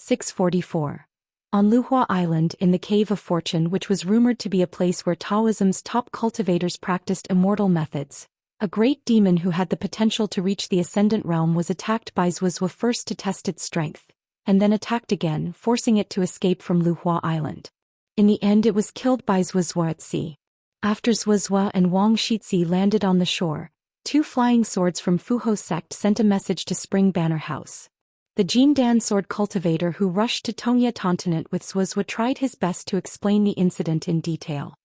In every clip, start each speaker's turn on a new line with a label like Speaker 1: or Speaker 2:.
Speaker 1: 644. On Luhua Island in the Cave of Fortune, which was rumored to be a place where Taoism's top cultivators practiced immortal methods, a great demon who had the potential to reach the Ascendant Realm was attacked by Zhuozhuo first to test its strength, and then attacked again, forcing it to escape from Luhua Island. In the end it was killed by Zhuozhuo at sea. After Zhuozhuo and Wang Shixi landed on the shore, 2 flying swords from Fuho sect sent a message to Spring Banner House. The Jindan sword cultivator who rushed to Tongye continent with Zhuozhuo tried his best to explain the incident in detail.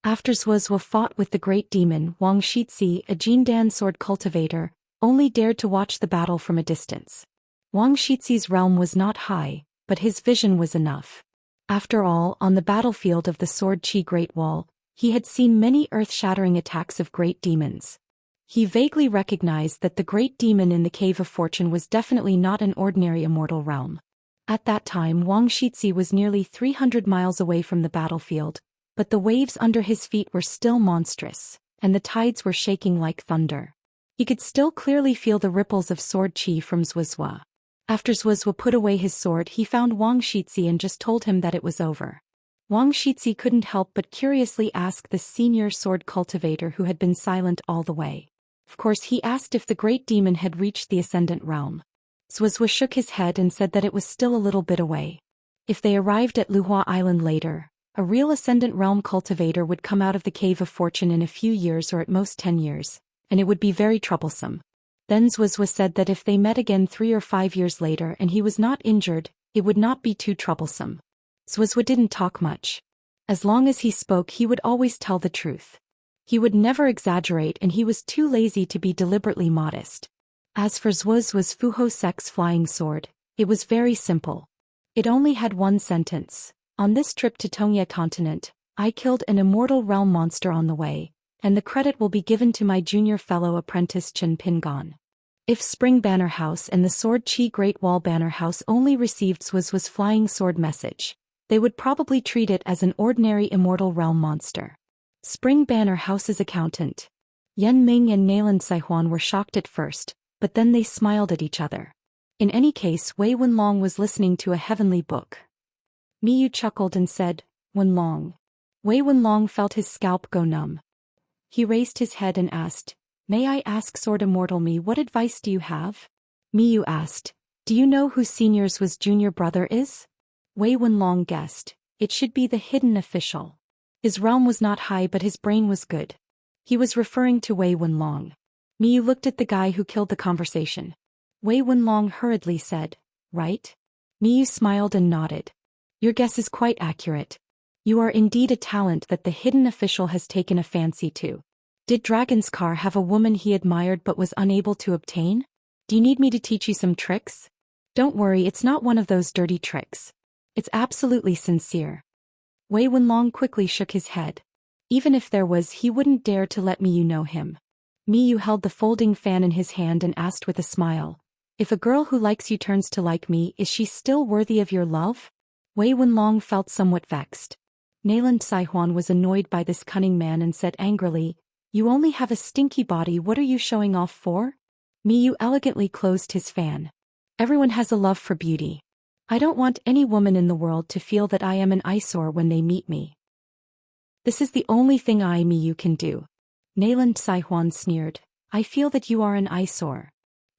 Speaker 1: After Zhuozhuo fought with the great demon, Wang Shixi, a Jindan sword cultivator, only dared to watch the battle from a distance. Wang Shixi's realm was not high, but his vision was enough. After all, on the battlefield of the Sword Qi Great Wall, he had seen many earth-shattering attacks of great demons. He vaguely recognized that the great demon in the Cave of Fortune was definitely not an ordinary immortal realm. At that time Wang Shixi was nearly 300 miles away from the battlefield, but the waves under his feet were still monstrous, and the tides were shaking like thunder. He could still clearly feel the ripples of sword qi from Zhuozhuo. After Zhuozhuo put away his sword, he found Wang Shixi and just told him that it was over. Wang Shixi couldn't help but curiously ask the senior sword cultivator who had been silent all the way. Of course, he asked if the great demon had reached the Ascendant Realm. Zhuozhuo shook his head and said that it was still a little bit away. If they arrived at Luhua Island later, a real Ascendant Realm cultivator would come out of the Cave of Fortune in a few years or at most 10 years, and it would be very troublesome. Then Zhuozhuo said that if they met again 3 or 5 years later and he was not injured, it would not be too troublesome. Zhuozhuo didn't talk much. As long as he spoke, he would always tell the truth. He would never exaggerate, and he was too lazy to be deliberately modest. As for Zhuozhuo's Fuho sect's flying sword, it was very simple. It only had one sentence. On this trip to Tongye continent, I killed an immortal realm monster on the way, and the credit will be given to my junior fellow apprentice Chen Pingon. If Spring Banner House and the Sword Qi Great Wall Banner House only received Zhuozhuo's flying sword message, they would probably treat it as an ordinary immortal realm monster. Spring Banner House's accountant, Yan Ming and Nailan Saihuan, were shocked at first, but then they smiled at each other. In any case, Wei Wenlong was listening to a heavenly book. Miyu chuckled and said, "Wenlong." Wei Wenlong felt his scalp go numb. He raised his head and asked, "May I ask Sword Immortal Me, what advice do you have?" Miyu asked, "Do you know who Senior Zhuozhuo's junior brother is?" Wei Wenlong guessed, "It should be the hidden official." His realm was not high, but his brain was good. He was referring to Wei Wenlong. Miyu looked at the guy who killed the conversation. Wei Wenlong hurriedly said, "Right?" Miyu smiled and nodded. "Your guess is quite accurate. You are indeed a talent that the hidden official has taken a fancy to. Did Dragon's-Car have a woman he admired but was unable to obtain? Do you need me to teach you some tricks? Don't worry, it's not one of those dirty tricks. It's absolutely sincere." Wei Wenlong quickly shook his head. Even if there was, he wouldn't dare to let Miyu know him. Miyu held the folding fan in his hand and asked with a smile, "If a girl who likes you turns to like me, is she still worthy of your love?" Wei Wenlong felt somewhat vexed. Nailan Saihuan was annoyed by this cunning man and said angrily, "You only have a stinky body, what are you showing off for?" Miyu elegantly closed his fan. "Everyone has a love for beauty. I don't want any woman in the world to feel that I am an eyesore when they meet me. This is the only thing I, Miyu, can do." Nailan Saihuan sneered, "I feel that you are an eyesore."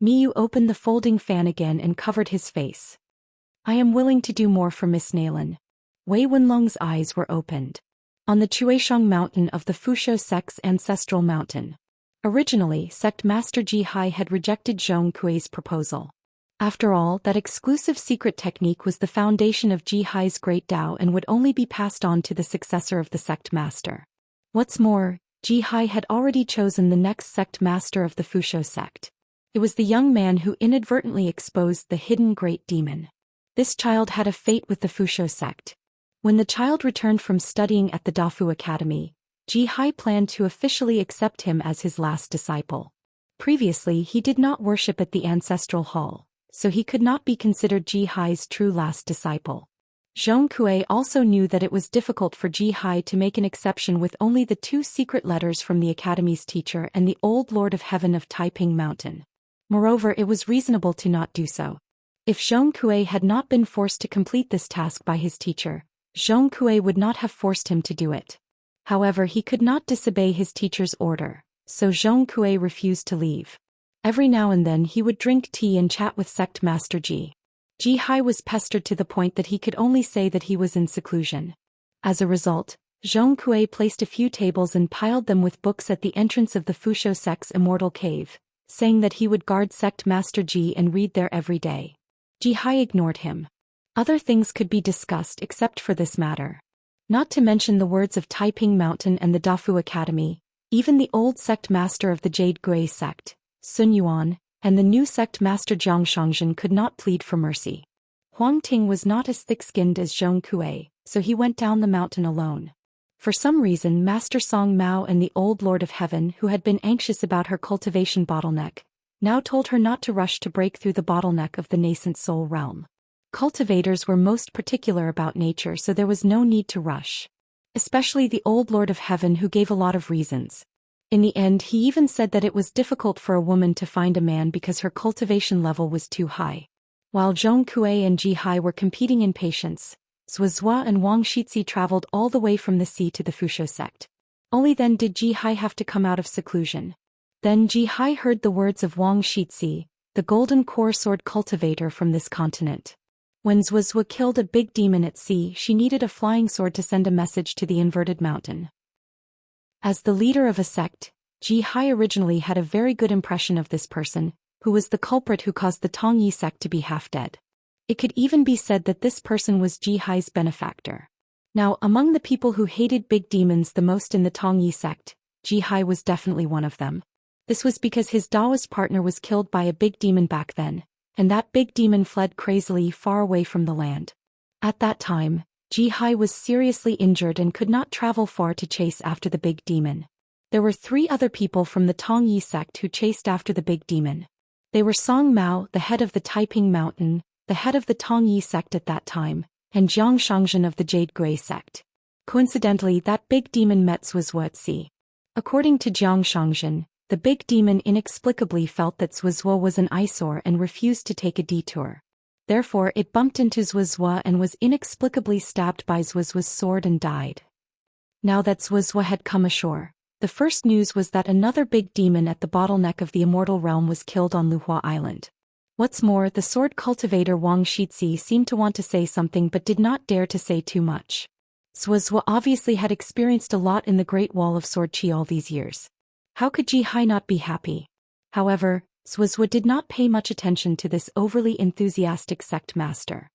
Speaker 1: Miyu opened the folding fan again and covered his face. "I am willing to do more for Miss Nailan." Wei Wenlong's eyes were opened. On the Chuisheng mountain of the Fusho sect's ancestral mountain. Originally, sect master Ji Hai had rejected Zhong Kuei's proposal. After all, that exclusive secret technique was the foundation of Ji Hai's great Tao and would only be passed on to the successor of the sect master. What's more, Ji Hai had already chosen the next sect master of the Fusho sect. It was the young man who inadvertently exposed the hidden great demon. This child had a fate with the Fusho sect. When the child returned from studying at the Dafu Academy, Ji Hai planned to officially accept him as his last disciple. Previously, he did not worship at the ancestral hall, so he could not be considered Ji Hai's true last disciple. Zhong Kuei also knew that it was difficult for Ji Hai to make an exception with only the 2 secret letters from the Academy's teacher and the old Lord of Heaven of Taiping Mountain. Moreover, it was reasonable to not do so. If Zhong Kui had not been forced to complete this task by his teacher, Zhong Kui would not have forced him to do it. However, he could not disobey his teacher's order, so Zhong Kui refused to leave. Every now and then he would drink tea and chat with sect master Ji. Ji Hai was pestered to the point that he could only say that he was in seclusion. As a result, Zhong Kui placed a few tables and piled them with books at the entrance of the Fusho sect's immortal cave, saying that he would guard sect master Ji and read there every day. Ji Hai ignored him. Other things could be discussed except for this matter. Not to mention the words of Taiping Mountain and the Dafu Academy, even the old sect master of the Jade Gray sect, Sun Yuan, and the new sect master Jiang Shangzhen could not plead for mercy. Huang Ting was not as thick-skinned as Zhong Kui, so he went down the mountain alone. For some reason, Master Song Mao and the old Lord of Heaven, who had been anxious about her cultivation bottleneck, now told her not to rush to break through the bottleneck of the nascent soul realm. Cultivators were most particular about nature, so there was no need to rush. Especially the old Lord of Heaven, who gave a lot of reasons. In the end, he even said that it was difficult for a woman to find a man because her cultivation level was too high. While Zhong Kui and Ji Hai were competing in patience, Zhuozhua and Wang Shixi traveled all the way from the sea to the Fusho sect. Only then did Ji Hai have to come out of seclusion. Then Ji Hai heard the words of Wang Shixi, the golden core sword cultivator from this continent. When Zhuozhua killed a big demon at sea, she needed a flying sword to send a message to the inverted mountain. As the leader of a sect, Ji Hai originally had a very good impression of this person, who was the culprit who caused the Tongyi sect to be half dead. It could even be said that this person was Ji Hai's benefactor. Now, among the people who hated big demons the most in the Tongyi sect, Ji Hai was definitely one of them. This was because his Taoist partner was killed by a big demon back then, and that big demon fled crazily far away from the land. At that time, Ji Hai was seriously injured and could not travel far to chase after the big demon. There were 3 other people from the Tongyi sect who chased after the big demon. They were Song Mao, the head of the Taiping Mountain, the head of the Tongyi sect at that time, and Jiang Shangzhen of the Jade Gray sect. Coincidentally, that big demon met Zhuozhua at sea. According to Jiang Shangzhen, the big demon inexplicably felt that Zhuozhua was an eyesore and refused to take a detour. Therefore, it bumped into Zhuozhua and was inexplicably stabbed by Zhuozhua's sword and died. Now that Zhuozhua had come ashore, the first news was that another big demon at the bottleneck of the immortal realm was killed on Luhua Island. What's more, the sword cultivator Wang Shixi seemed to want to say something but did not dare to say too much. Zhuozhua obviously had experienced a lot in the Great Wall of Sword Qi all these years. How could Ji Hai not be happy? However, Zhuozhua did not pay much attention to this overly enthusiastic sect master.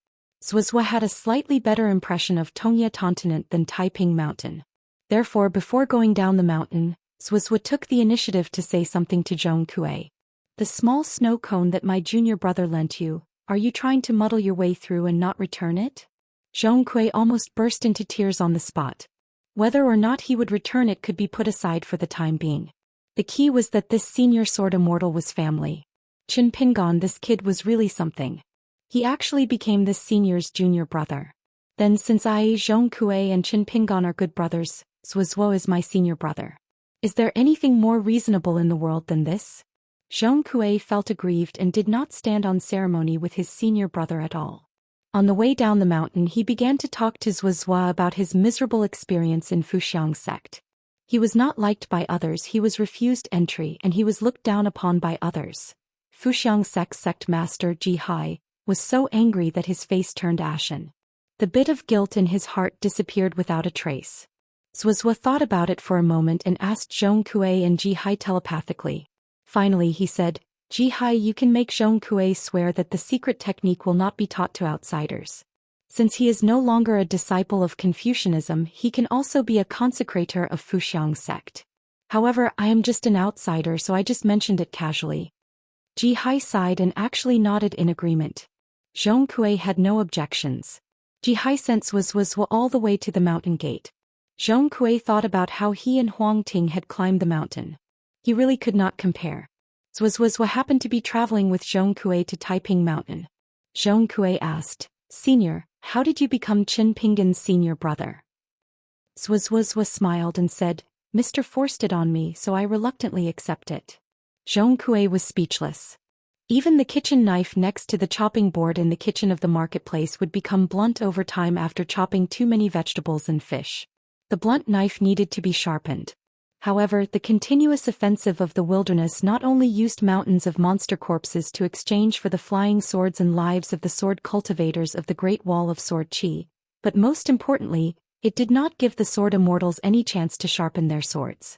Speaker 1: Zhuozhua had a slightly better impression of Tongya continent than Taiping Mountain. Therefore, before going down the mountain, Zhuozhua took the initiative to say something to Zhong Kui. The small snow cone that my junior brother lent you, are you trying to muddle your way through and not return it? Zhong Kui almost burst into tears on the spot. Whether or not he would return it could be put aside for the time being. The key was that this senior sword immortal was family. Qin Pingon, this kid was really something. He actually became this senior's junior brother. Then since I, Zhong Kui and Qin Pingon are good brothers, Zhuozhua is my senior brother. Is there anything more reasonable in the world than this? Zhong Kui felt aggrieved and did not stand on ceremony with his senior brother at all. On the way down the mountain, he began to talk to Zhuozhua about his miserable experience in Fuxiang sect. He was not liked by others, he was refused entry, and he was looked down upon by others. Fuxiang sect master Ji Hai was so angry that his face turned ashen. The bit of guilt in his heart disappeared without a trace. Zhuozhua thought about it for a moment and asked Zhong Kui and Ji Hai telepathically. Finally he said, Ji Hai, you can make Zhong Kui swear that the secret technique will not be taught to outsiders. Since he is no longer a disciple of Confucianism, he can also be a consecrator of Fuxiang sect. However, I am just an outsider, so I just mentioned it casually. Ji Hai sighed and actually nodded in agreement. Zhong Kui had no objections. Ji Hai sent Zhuozhua all the way to the mountain gate. Zhong Kui thought about how he and Huang Ting had climbed the mountain. He really could not compare. Zhuozhua happened to be traveling with Zhong Kui to Taiping Mountain. Zhong Kui asked, Senior, how did you become Qin Pingon's senior brother? Zhuozhua smiled and said, Mr. forced it on me, so I reluctantly accept it. Zhong Kui was speechless. Even the kitchen knife next to the chopping board in the kitchen of the marketplace would become blunt over time after chopping too many vegetables and fish. The blunt knife needed to be sharpened. However, the continuous offensive of the wilderness not only used mountains of monster corpses to exchange for the flying swords and lives of the sword cultivators of the Great Wall of Sword Qi, but most importantly, it did not give the sword immortals any chance to sharpen their swords.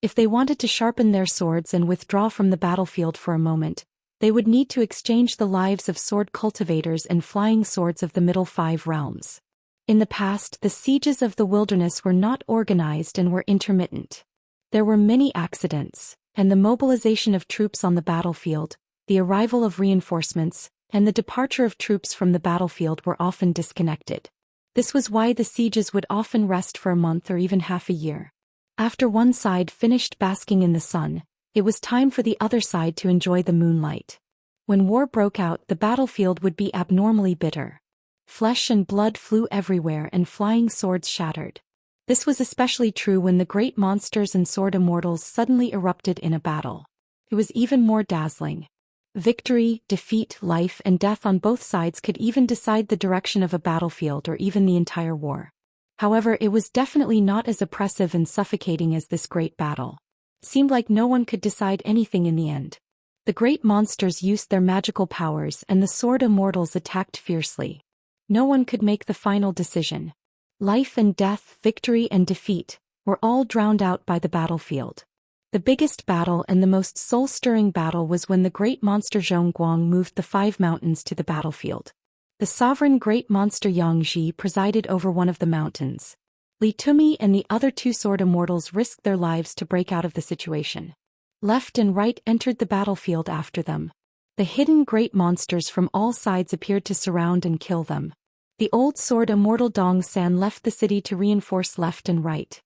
Speaker 1: If they wanted to sharpen their swords and withdraw from the battlefield for a moment, they would need to exchange the lives of sword cultivators and flying swords of the middle 5 realms. In the past, the sieges of the wilderness were not organized and were intermittent. There were many accidents, and the mobilization of troops on the battlefield, the arrival of reinforcements, and the departure of troops from the battlefield were often disconnected. This was why the sieges would often rest for a month or even half a year. After one side finished basking in the sun, it was time for the other side to enjoy the moonlight. When war broke out, the battlefield would be abnormally bitter. Flesh and blood flew everywhere and flying swords shattered. This was especially true when the great monsters and sword immortals suddenly erupted in a battle. It was even more dazzling. Victory, defeat, life, and death on both sides could even decide the direction of a battlefield or even the entire war. However, it was definitely not as oppressive and suffocating as this great battle. It seemed like no one could decide anything in the end. The great monsters used their magical powers and the sword immortals attacked fiercely. No one could make the final decision. Life and death, victory and defeat, were all drowned out by the battlefield. The biggest battle and the most soul-stirring battle was when the great monster Zhongguang moved the 5 mountains to the battlefield. The sovereign great monster Yangji presided over one of the mountains. Li Tumi and the other 2 sword immortals risked their lives to break out of the situation. Left and right entered the battlefield after them. The hidden great monsters from all sides appeared to surround and kill them. The old sword immortal Dong San left the city to reinforce left and right.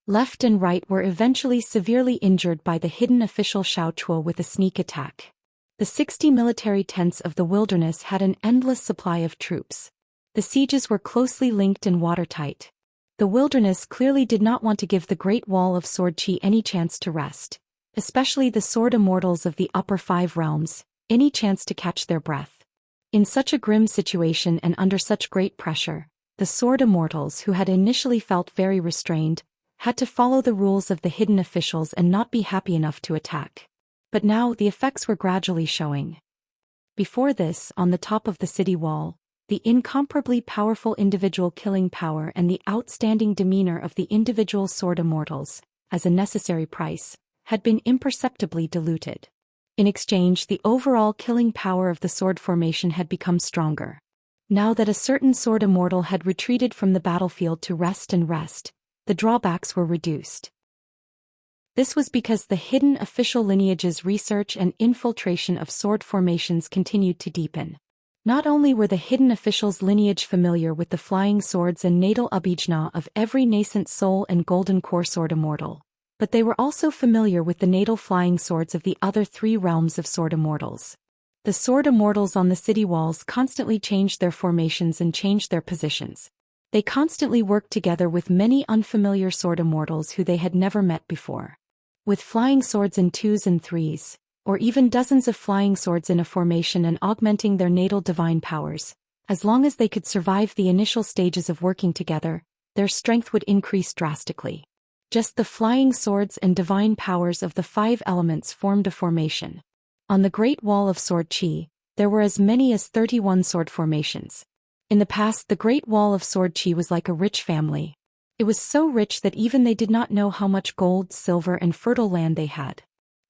Speaker 1: Left and right were eventually severely injured by the hidden official Xiao Chuo with a sneak attack. The 60 military tents of the wilderness had an endless supply of troops. The sieges were closely linked and watertight. The wilderness clearly did not want to give the Great Wall of Sword Qi any chance to rest, especially the sword immortals of the upper 5 realms, any chance to catch their breath. In such a grim situation and under such great pressure, the sword immortals who had initially felt very restrained, had to follow the rules of the hidden officials and not be happy enough to attack. But now the effects were gradually showing. Before this, on the top of the city wall, the incomparably powerful individual killing power and the outstanding demeanor of the individual sword immortals, as a necessary price, had been imperceptibly diluted. In exchange, the overall killing power of the sword formation had become stronger. Now that a certain sword immortal had retreated from the battlefield to rest, the drawbacks were reduced. This was because the hidden official lineage's research and infiltration of sword formations continued to deepen. Not only were the hidden officials' lineage familiar with the flying swords and natal abhijna of every nascent soul and golden core sword immortal, but they were also familiar with the natal flying swords of the other 3 realms of sword immortals. The sword immortals on the city walls constantly changed their formations and changed their positions. They constantly worked together with many unfamiliar sword immortals who they had never met before. With flying swords in 2s and 3s, or even dozens of flying swords in a formation and augmenting their natal divine powers, as long as they could survive the initial stages of working together, their strength would increase drastically. Just the flying swords and divine powers of the 5 elements formed a formation. On the Great Wall of Sword Qi, there were as many as 31 sword formations. In the past, the Great Wall of Sword Qi was like a rich family. It was so rich that even they did not know how much gold, silver, and fertile land they had.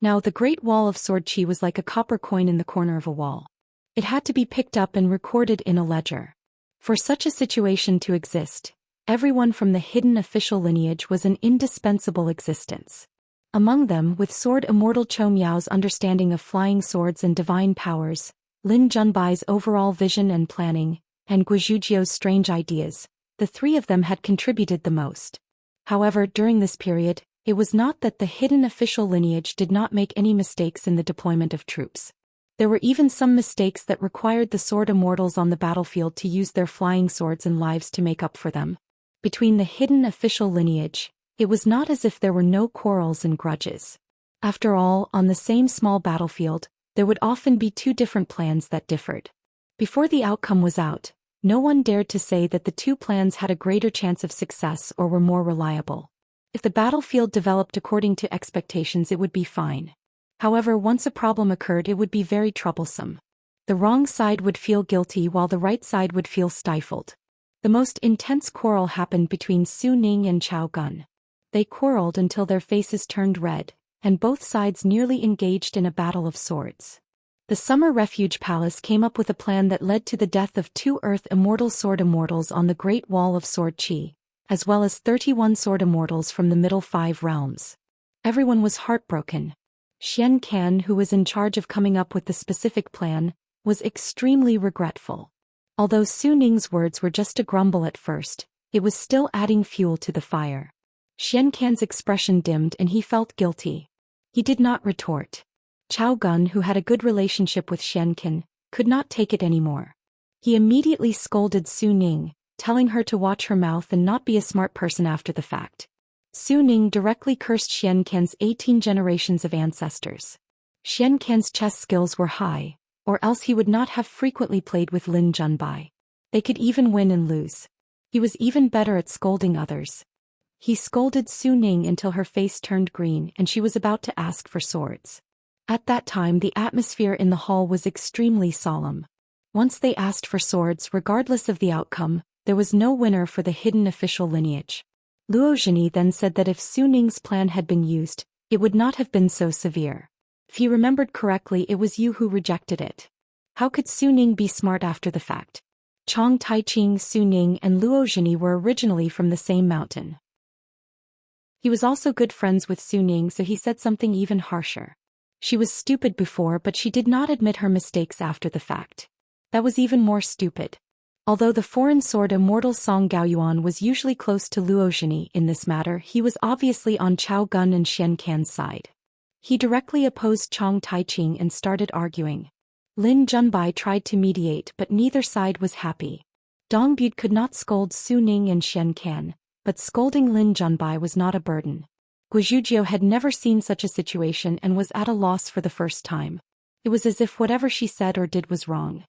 Speaker 1: Now the Great Wall of Sword Qi was like a copper coin in the corner of a wall. It had to be picked up and recorded in a ledger. For such a situation to exist, everyone from the hidden official lineage was an indispensable existence. Among them, with sword immortal Chou Miao's understanding of flying swords and divine powers, Lin Junbai's overall vision and planning, and Guizhujiu's strange ideas, the 3 of them had contributed the most. However, during this period, it was not that the hidden official lineage did not make any mistakes in the deployment of troops. There were even some mistakes that required the sword immortals on the battlefield to use their flying swords and lives to make up for them. Between the hidden official lineage, it was not as if there were no quarrels and grudges. After all, on the same small battlefield, There would often be two different plans that differed. Before the outcome was out, no one dared to say that the two plans had a greater chance of success or were more reliable. If the battlefield developed according to expectations, it would be fine. However, once a problem occurred, it would be very troublesome. The wrong side would feel guilty while the right side would feel stifled. The most intense quarrel happened between Su Ning and Chao Gun. They quarreled until their faces turned red, and both sides nearly engaged in a battle of swords. The Summer Refuge Palace came up with a plan that led to the death of 2 Earth Immortal Sword Immortals on the Great Wall of Sword Qi, as well as 31 Sword Immortals from the Middle 5 realms. Everyone was heartbroken. Xianxia, who was in charge of coming up with the specific plan, was extremely regretful. Although Su Ning's words were just a grumble at first, it was still adding fuel to the fire. Xianxia's expression dimmed and he felt guilty. He did not retort. Chao Gun, who had a good relationship with Xianxia, could not take it anymore. He immediately scolded Su Ning, telling her to watch her mouth and not be a smart person after the fact. Su Ning directly cursed Xianxia's 18 generations of ancestors. Xianxia's chess skills were high, or else he would not have frequently played with Lin Junbai. They could even win and lose. He was even better at scolding others. He scolded Su Ning until her face turned green and she was about to ask for swords. At that time, the atmosphere in the hall was extremely solemn. Once they asked for swords, regardless of the outcome, there was no winner for the hidden official lineage. Luo Zhini then said that if Su Ning's plan had been used, it would not have been so severe. If he remembered correctly, it was you who rejected it. How could Su Ning be smart after the fact? Chong Taiqing, Su Ning, and Luo Zhini were originally from the same mountain. He was also good friends with Su Ning, so he said something even harsher. She was stupid before, but she did not admit her mistakes after the fact. That was even more stupid. Although the foreign sword immortal Song Gaoyuan was usually close to Luo Zhini in this matter, he was obviously on Chao Gun and Xianxia's side. He directly opposed Chong Taiqing and started arguing. Lin Junbai tried to mediate, but neither side was happy. Dong Bud could not scold Su Ning and Xianxia, but scolding Lin Junbai was not a burden. Guizhujiu had never seen such a situation and was at a loss for the first time. It was as if whatever she said or did was wrong.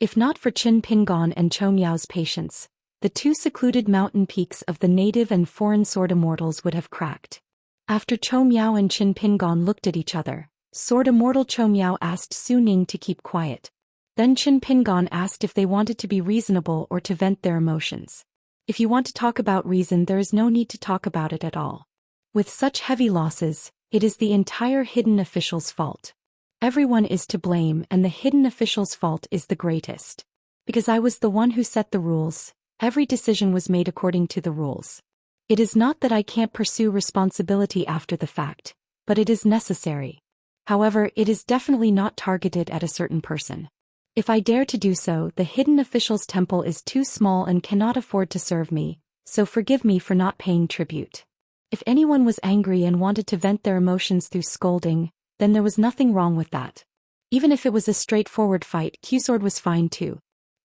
Speaker 1: If not for Qin Pingon and Chou Miao's patience, the two secluded mountain peaks of the native and foreign sword immortals would have cracked. After Chou Miao and Qin Pingon looked at each other, sword immortal Chou Miao asked Su Ning to keep quiet. Then Qin Pingon asked if they wanted to be reasonable or to vent their emotions. If you want to talk about reason, there is no need to talk about it at all. With such heavy losses, it is the entire hidden official's fault. Everyone is to blame, and the hidden official's fault is the greatest. Because I was the one who set the rules, every decision was made according to the rules. It is not that I can't pursue responsibility after the fact, but it is necessary. However, it is definitely not targeted at a certain person. If I dare to do so, the hidden official's temple is too small and cannot afford to serve me, so forgive me for not paying tribute. If anyone was angry and wanted to vent their emotions through scolding, then there was nothing wrong with that. Even if it was a straightforward fight, Q-Sword was fine too.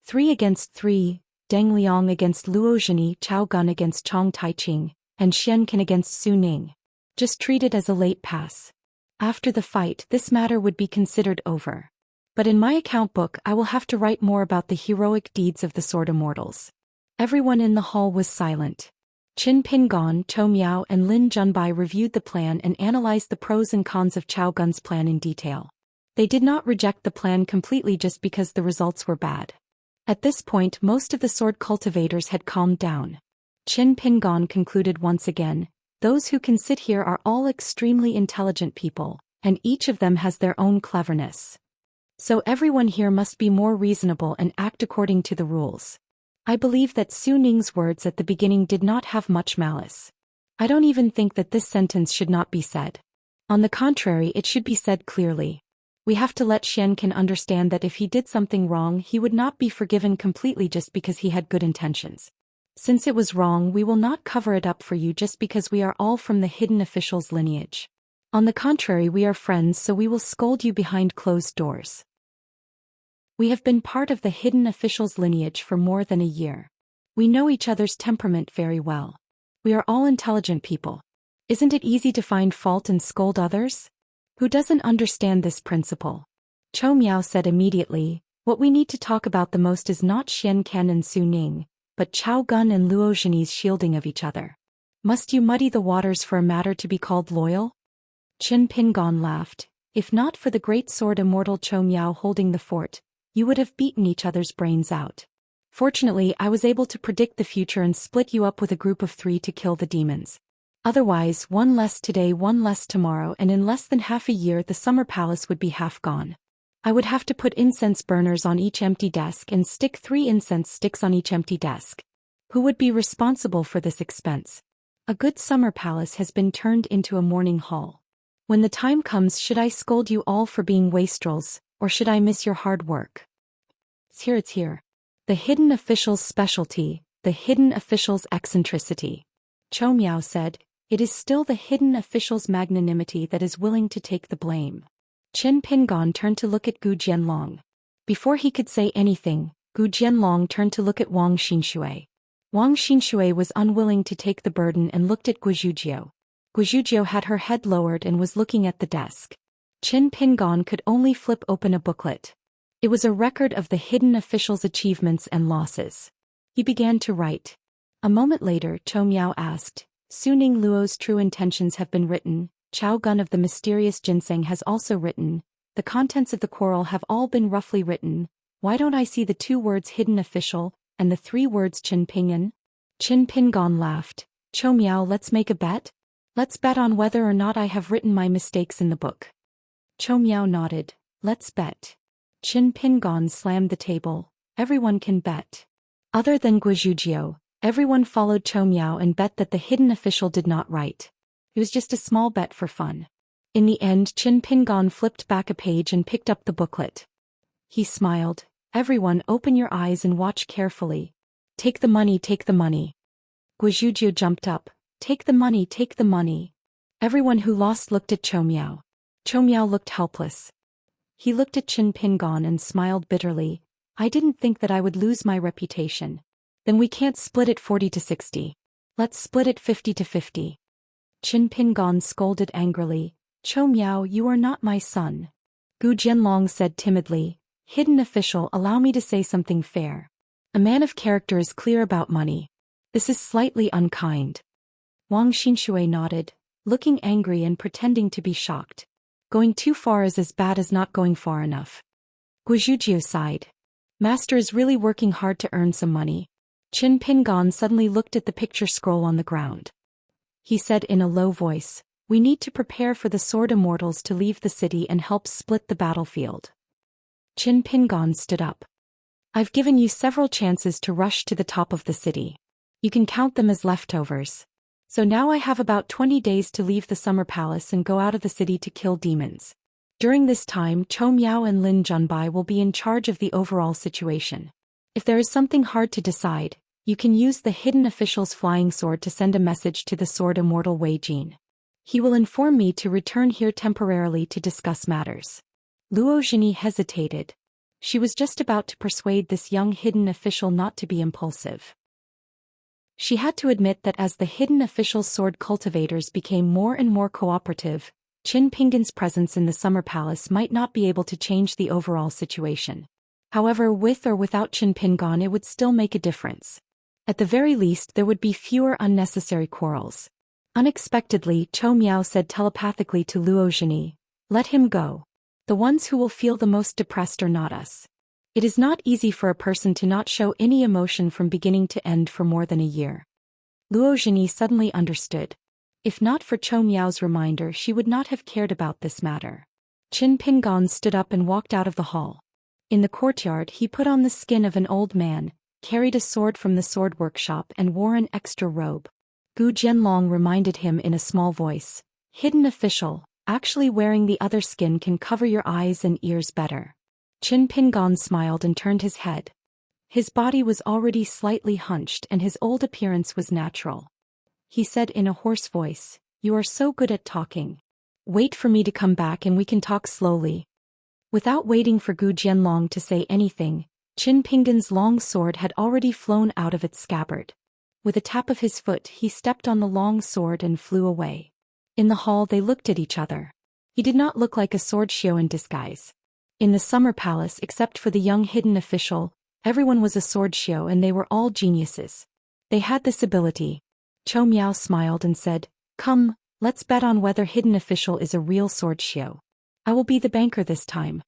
Speaker 1: 3 against 3, Deng Liang against Luo Zhini, Chao Gun against Chong Taiqing, and Xianxia against Su Ning. Just treat it as a late pass. After the fight, this matter would be considered over. But in my account book, I will have to write more about the heroic deeds of the Sword Immortals. Everyone in the hall was silent. Qin Pingon, Chou Miao, and Lin Junbai reviewed the plan and analyzed the pros and cons of Chao Gun's plan in detail. They did not reject the plan completely just because the results were bad. At this point, most of the sword cultivators had calmed down. Qin Pingon concluded once again, those who can sit here are all extremely intelligent people, and each of them has their own cleverness. So everyone here must be more reasonable and act according to the rules. I believe that Su Ning's words at the beginning did not have much malice. I don't even think that this sentence should not be said. On the contrary, it should be said clearly. We have to let Xianxia understand that if he did something wrong, he would not be forgiven completely just because he had good intentions. Since it was wrong, we will not cover it up for you just because we are all from the hidden official's lineage. On the contrary, we are friends, so we will scold you behind closed doors. We have been part of the hidden official's lineage for more than a year. We know each other's temperament very well. We are all intelligent people. Isn't it easy to find fault and scold others? Who doesn't understand this principle? Chou Miao said immediately, what we need to talk about the most is not Xian Ken and Su Ning, but Chao Gun and Luo Zhini's shielding of each other. Must you muddy the waters for a matter to be called loyal? Qin Pingon laughed. If not for the great sword immortal Chou Miao holding the fort, you would have beaten each other's brains out. Fortunately, I was able to predict the future and split you up with a group of 3 to kill the demons. Otherwise, one less today, one less tomorrow, and in less than half a year the summer palace would be half gone. I would have to put incense burners on each empty desk and stick 3 incense sticks on each empty desk. Who would be responsible for this expense? A good summer palace has been turned into a mourning hall. When the time comes, should I scold you all for being wastrels, or should I miss your hard work? It's here. The hidden official's specialty, the hidden official's eccentricity. Chou Miao said, it is still the hidden official's magnanimity that is willing to take the blame. Qin Pingon turned to look at Gu Jianlong. Before he could say anything, Gu Jianlong turned to look at Wang Xinshui. Wang Xinshui was unwilling to take the burden and looked at Guizhujiu. Guizhujiu had her head lowered and was looking at the desk. Qin Pingon could only flip open a booklet. It was a record of the hidden official's achievements and losses. He began to write. A moment later, Chou Miao asked, Su Ning Luo's true intentions have been written, Chao Gun of the mysterious ginseng has also written, the contents of the quarrel have all been roughly written, why don't I see the 2 words hidden official, and the 3 words Qin Pingan? Qin Pingon laughed. Chou Miao, let's make a bet? Let's bet on whether or not I have written my mistakes in the book. Chou Miao nodded. Let's bet. Qin Pingon slammed the table. Everyone can bet. Other than Guizhujiu, everyone followed Chou Miao and bet that the hidden official did not write. It was just a small bet for fun. In the end, Qin Pingon flipped back a page and picked up the booklet. He smiled. Everyone, open your eyes and watch carefully. Take the money, take the money. Guizhujiu jumped up. Take the money, take the money. Everyone who lost looked at Chou Miao. Chou Miao looked helpless. He looked at Qin Pingon and smiled bitterly. I didn't think that I would lose my reputation. Then we can't split it 40-60. Let's split it 50-50. Qin Pingon scolded angrily. Chou Miao, you are not my son. Gu Jianlong said timidly. Hidden official, allow me to say something fair. A man of character is clear about money. This is slightly unkind. Wang Xinshui nodded, looking angry and pretending to be shocked. Going too far is as bad as not going far enough. Guizhujiu sighed. Master is really working hard to earn some money. Qin Pingon suddenly looked at the picture scroll on the ground. He said in a low voice, we need to prepare for the sword immortals to leave the city and help split the battlefield. Qin Pingon stood up. I've given you several chances to rush to the top of the city. You can count them as leftovers. So now I have about 20 days to leave the summer palace and go out of the city to kill demons. During this time, Chou Miao and Lin Junbai will be in charge of the overall situation. If there is something hard to decide, you can use the hidden official's flying sword to send a message to the sword immortal Wei Jin. He will inform me to return here temporarily to discuss matters. Luo Zhini hesitated. She was just about to persuade this young hidden official not to be impulsive. She had to admit that as the hidden official's sword cultivators became more and more cooperative, Qin Pingan's presence in the summer palace might not be able to change the overall situation. However, with or without Qin Pingan, it would still make a difference. At the very least, there would be fewer unnecessary quarrels. Unexpectedly, Chou Miao said telepathically to Luo Zhini, let him go. The ones who will feel the most depressed are not us. It is not easy for a person to not show any emotion from beginning to end for more than a year. Luo Zhini suddenly understood. If not for Chou Miao's reminder, she would not have cared about this matter. Qin Pingon stood up and walked out of the hall. In the courtyard, he put on the skin of an old man, carried a sword from the sword workshop and wore an extra robe. Gu Jianlong reminded him in a small voice, hidden official, actually wearing the other skin can cover your eyes and ears better. Qin Pingon smiled and turned his head. His body was already slightly hunched and his old appearance was natural. He said in a hoarse voice, you are so good at talking. Wait for me to come back and we can talk slowly. Without waiting for Gu Jianlong to say anything, Qin Pingan's long sword had already flown out of its scabbard. With a tap of his foot, he stepped on the long sword and flew away. In the hall, they looked at each other. He did not look like a sword shio in disguise. In the summer palace, except for the young hidden official, everyone was a sword xiao and they were all geniuses. They had this ability. Chou Miao smiled and said, "Come, let's bet on whether hidden official is a real sword xiao. I will be the banker this time."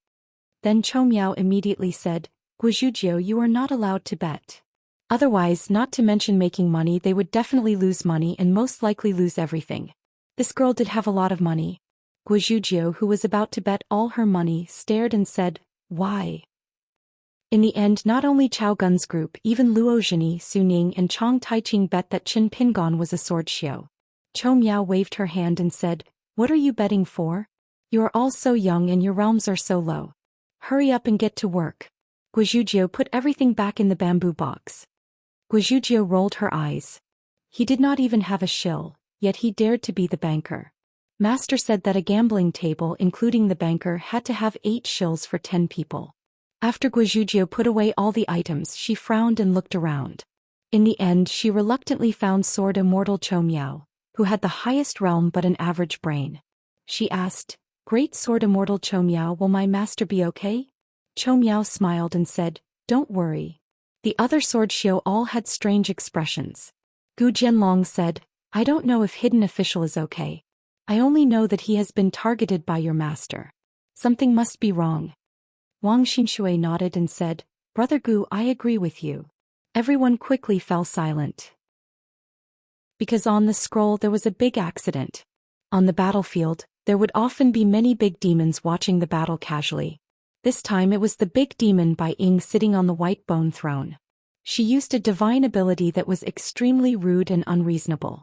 Speaker 1: Then Chou Miao immediately said, "Guizhujiu, you are not allowed to bet. Otherwise, not to mention making money, they would definitely lose money and most likely lose everything." This girl did have a lot of money. Guizhujiu, who was about to bet all her money, stared and said, "Why?" In the end, not only Chao Gun's group, even Luo Zhini, Su Ning and Chong Taiqing bet that Qin Pingon was a sword xiao. Chou Miao waved her hand and said, "What are you betting for? You are all so young and your realms are so low. Hurry up and get to work." Guizhujiu put everything back in the bamboo box. Guizhujiu rolled her eyes. He did not even have a shill, yet he dared to be the banker. Master said that a gambling table including the banker had to have 8 shills for 10 people. After Guizhujiu put away all the items, she frowned and looked around. In the end, she reluctantly found sword immortal Chou Miao, who had the highest realm but an average brain. She asked, "Great sword immortal Chou Miao, will my master be okay?" Chou Miao smiled and said, "Don't worry." The other sword xiao all had strange expressions. Gu Jianlong said, "I don't know if hidden official is okay. I only know that he has been targeted by your master. Something must be wrong." Wang Xinshui nodded and said, "Brother Gu, I agree with you." Everyone quickly fell silent. Because on the scroll there was a big accident. On the battlefield, there would often be many big demons watching the battle casually. This time it was the big demon Bai Ying sitting on the white bone throne. She used a divine ability that was extremely rude and unreasonable.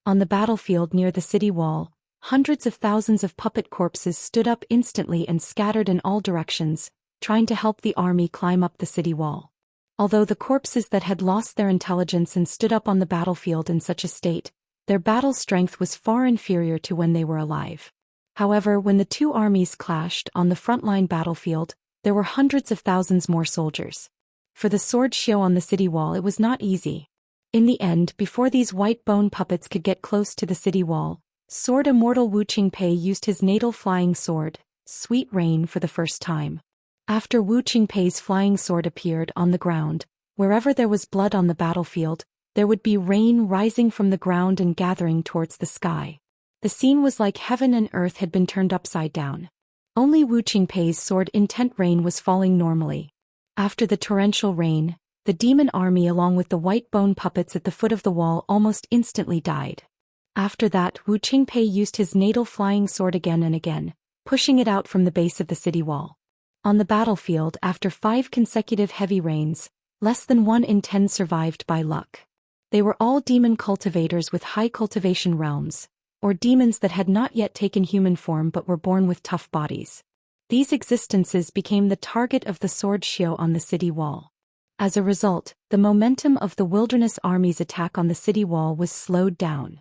Speaker 1: On the battlefield near the city wall, hundreds of thousands of puppet corpses stood up instantly and scattered in all directions, trying to help the army climb up the city wall. Although the corpses that had lost their intelligence and stood up on the battlefield in such a state, their battle strength was far inferior to when they were alive. However, when the two armies clashed on the frontline battlefield, there were hundreds of thousands more soldiers. For the sword xiao on the city wall, it was not easy. In the end, before these white bone puppets could get close to the city wall, sword immortal Wu Qingpei used his natal flying sword, Sweet Rain, for the first time. After Wu Qingpei's flying sword appeared on the ground, wherever there was blood on the battlefield, there would be rain rising from the ground and gathering towards the sky. The scene was like heaven and earth had been turned upside down. Only Wu Qingpei's sword intent rain was falling normally. After the torrential rain, the demon army along with the white bone puppets at the foot of the wall almost instantly died. After that, Wu Qingpei used his natal flying sword again and again, pushing it out from the base of the city wall. On the battlefield, after 5 consecutive heavy rains, less than 1 in 10 survived by luck. They were all demon cultivators with high cultivation realms, or demons that had not yet taken human form but were born with tough bodies. These existences became the target of the sword xiao on the city wall. As a result, the momentum of the wilderness army's attack on the city wall was slowed down.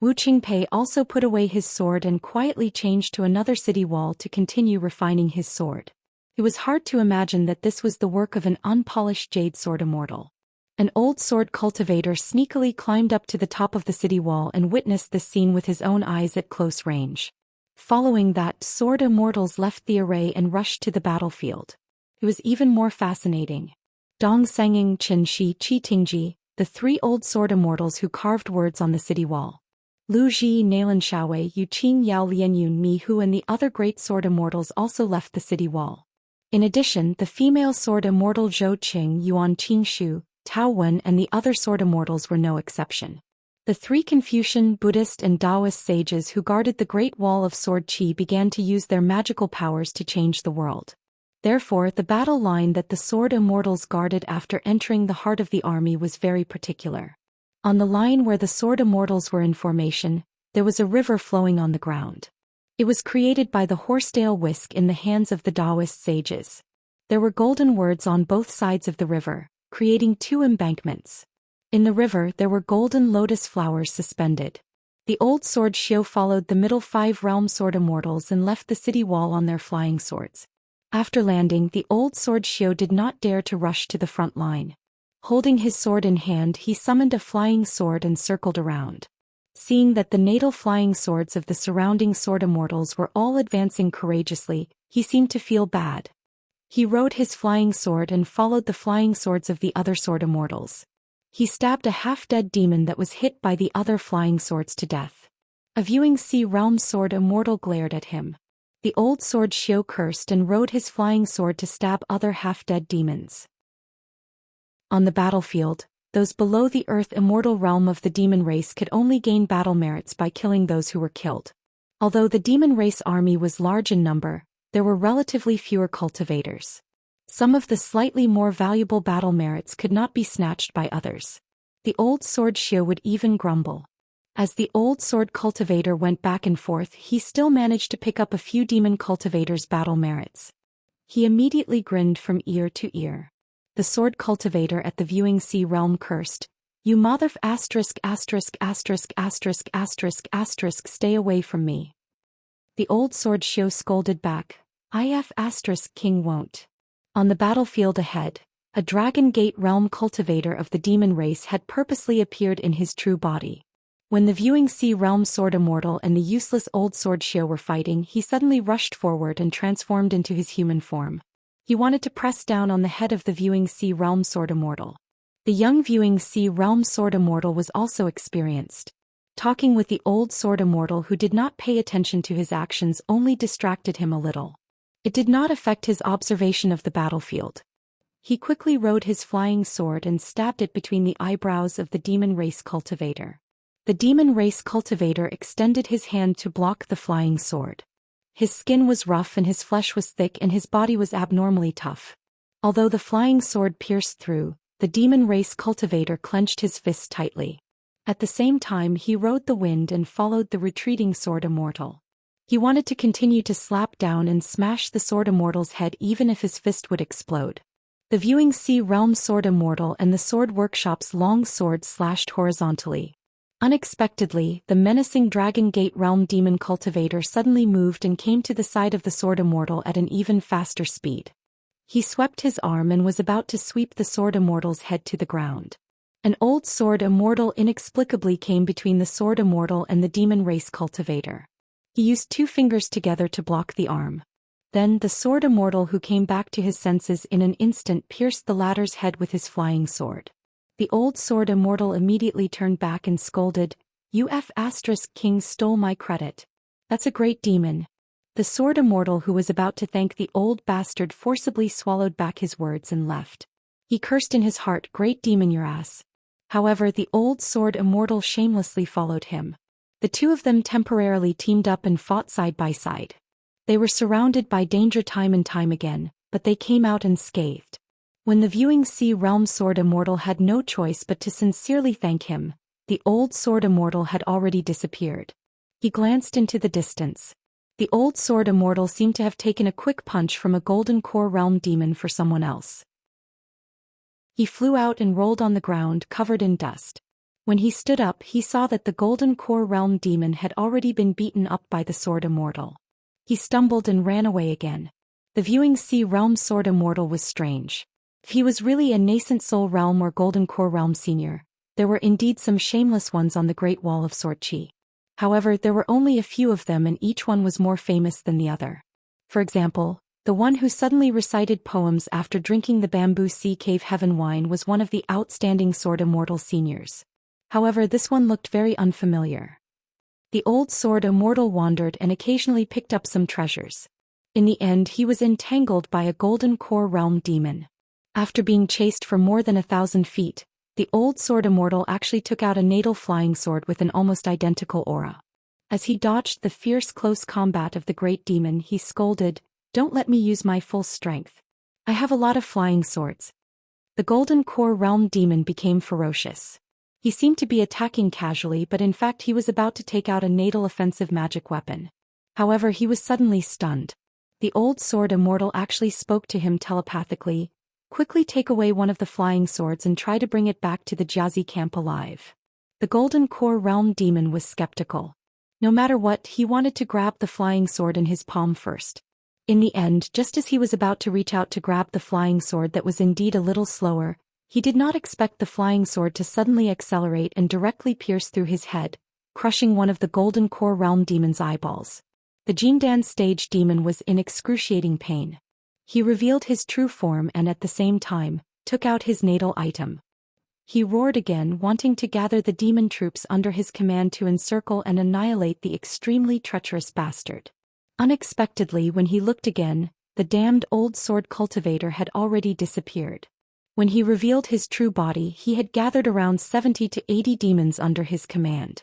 Speaker 1: Wu Qingpei also put away his sword and quietly changed to another city wall to continue refining his sword. It was hard to imagine that this was the work of an unpolished jade sword immortal. An old sword cultivator sneakily climbed up to the top of the city wall and witnessed this scene with his own eyes at close range. Following that, sword immortals left the array and rushed to the battlefield. It was even more fascinating. Dong Senging, Chen Shi, Qi Tingji, the 3 old sword immortals who carved words on the city wall. Lu Ji, Nalan Xiaowei, Yu Qing, Yao Lianyun, Mi Hu and the other great sword immortals also left the city wall. In addition, the female sword immortal Zhou Qing, Yuan Qingshu, Tao Wen and the other sword immortals were no exception. The 3 Confucian, Buddhist and Taoist sages who guarded the Great Wall of Sword Qi began to use their magical powers to change the world. Therefore, the battle line that the sword immortals guarded after entering the heart of the army was very particular. On the line where the sword immortals were in formation, there was a river flowing on the ground. It was created by the horsetail whisk in the hands of the Taoist sages. There were golden words on both sides of the river, creating 2 embankments. In the river there were golden lotus flowers suspended. The old sword xiao followed the middle 5 realm sword immortals and left the city wall on their flying swords. After landing, the old sword xiao did not dare to rush to the front line. Holding his sword in hand, he summoned a flying sword and circled around. Seeing that the natal flying swords of the surrounding sword immortals were all advancing courageously, he seemed to feel bad. He rode his flying sword and followed the flying swords of the other sword immortals. He stabbed a half-dead demon that was hit by the other flying swords to death. A viewing sea realm sword immortal glared at him. The old sword Xiu cursed and rode his flying sword to stab other half-dead demons. On the battlefield, those below the earth immortal realm of the demon race could only gain battle merits by killing those who were killed. Although the demon race army was large in number, there were relatively fewer cultivators. Some of the slightly more valuable battle merits could not be snatched by others. The old sword Xiu would even grumble. As the old sword cultivator went back and forth, he still managed to pick up a few demon cultivators' battle merits. He immediately grinned from ear to ear. The sword cultivator at the viewing sea realm cursed, "You mother asterisk asterisk asterisk asterisk asterisk asterisk stay away from me." The old sword Xiu scolded back, "If asterisk king won't." On the battlefield ahead, a Dragon Gate realm cultivator of the demon race had purposely appeared in his true body. When the viewing sea realm sword immortal and the useless old sword Xiu were fighting, he suddenly rushed forward and transformed into his human form. He wanted to press down on the head of the viewing sea realm sword immortal. The young viewing sea realm sword immortal was also experienced. Talking with the old sword immortal who did not pay attention to his actions only distracted him a little. It did not affect his observation of the battlefield. He quickly rode his flying sword and stabbed it between the eyebrows of the demon race cultivator. The demon race cultivator extended his hand to block the flying sword. His skin was rough and his flesh was thick and his body was abnormally tough. Although the flying sword pierced through, the demon race cultivator clenched his fists tightly. At the same time he rode the wind and followed the retreating sword immortal. He wanted to continue to slap down and smash the sword immortal's head even if his fist would explode. The viewing sea realm sword immortal and the sword workshop's long sword slashed horizontally. Unexpectedly, the menacing Dragon Gate realm demon cultivator suddenly moved and came to the side of the sword immortal at an even faster speed. He swept his arm and was about to sweep the sword immortal's head to the ground. An old sword immortal inexplicably came between the sword immortal and the demon race cultivator. He used 2 fingers together to block the arm. Then the sword immortal who came back to his senses in an instant pierced the latter's head with his flying sword. The old sword immortal immediately turned back and scolded, "Uf asterisk king stole my credit. That's a great demon." The sword immortal who was about to thank the old bastard forcibly swallowed back his words and left. He cursed in his heart, "Great demon your ass." However, the old sword immortal shamelessly followed him. The two of them temporarily teamed up and fought side by side. They were surrounded by danger time and time again, but they came out unscathed. When the viewing sea realm sword immortal had no choice but to sincerely thank him, the old sword immortal had already disappeared. He glanced into the distance. The old sword immortal seemed to have taken a quick punch from a golden core realm demon for someone else. He flew out and rolled on the ground covered in dust. When he stood up, he saw that the golden core realm demon had already been beaten up by the sword immortal. He stumbled and ran away again. The viewing sea realm sword immortal was strange. If he was really a nascent soul realm or golden core realm senior, there were indeed some shameless ones on the Great Wall of Sword Chi. However, there were only a few of them and each one was more famous than the other. For example, the one who suddenly recited poems after drinking the bamboo sea cave heaven wine was one of the outstanding sword immortal seniors. However, this one looked very unfamiliar. The old sword immortal wandered and occasionally picked up some treasures. In the end, he was entangled by a golden core realm demon. After being chased for more than 1,000 feet, the old sword immortal actually took out a natal flying sword with an almost identical aura. As he dodged the fierce close combat of the great demon, he scolded, "Don't let me use my full strength. I have a lot of flying swords." The golden core realm demon became ferocious. He seemed to be attacking casually, but in fact he was about to take out a natal offensive magic weapon. However, he was suddenly stunned. The old sword immortal actually spoke to him telepathically, "Quickly take away one of the flying swords and try to bring it back to the Jiazi camp alive." The golden core realm demon was skeptical. No matter what, he wanted to grab the flying sword in his palm first. In the end, just as he was about to reach out to grab the flying sword that was indeed a little slower, he did not expect the flying sword to suddenly accelerate and directly pierce through his head, crushing one of the golden core realm demon's eyeballs. The Jindan stage demon was in excruciating pain. He revealed his true form and at the same time, took out his natal item. He roared again, wanting to gather the demon troops under his command to encircle and annihilate the extremely treacherous bastard. Unexpectedly, when he looked again, the damned old sword cultivator had already disappeared. When he revealed his true body, he had gathered around 70 to 80 demons under his command.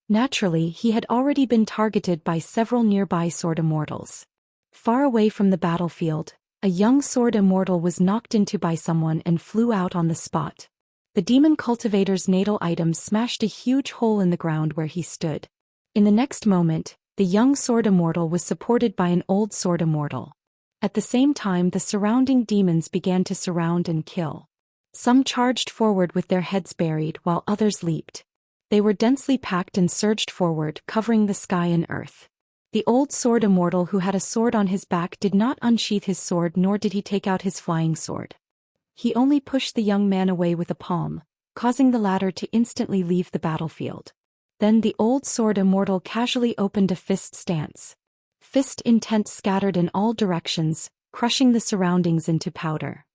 Speaker 1: Naturally, he had already been targeted by several nearby sword immortals. Far away from the battlefield, a young sword immortal was knocked into by someone and flew out on the spot. The demon cultivator's natal item smashed a huge hole in the ground where he stood. In the next moment, the young sword immortal was supported by an old sword immortal. At the same time, the surrounding demons began to surround and kill. Some charged forward with their heads buried while others leaped. They were densely packed and surged forward, covering the sky and earth. The old sword immortal who had a sword on his back did not unsheath his sword, nor did he take out his flying sword. He only pushed the young man away with a palm, causing the latter to instantly leave the battlefield. Then the old sword immortal casually opened a fist stance. Fist intent scattered in all directions, crushing the surroundings into powder.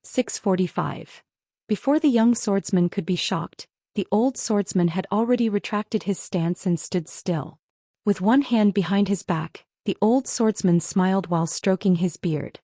Speaker 1: 6:45. Before the young swordsman could be shocked, the old swordsman had already retracted his stance and stood still. With one hand behind his back, the old swordsman smiled while stroking his beard.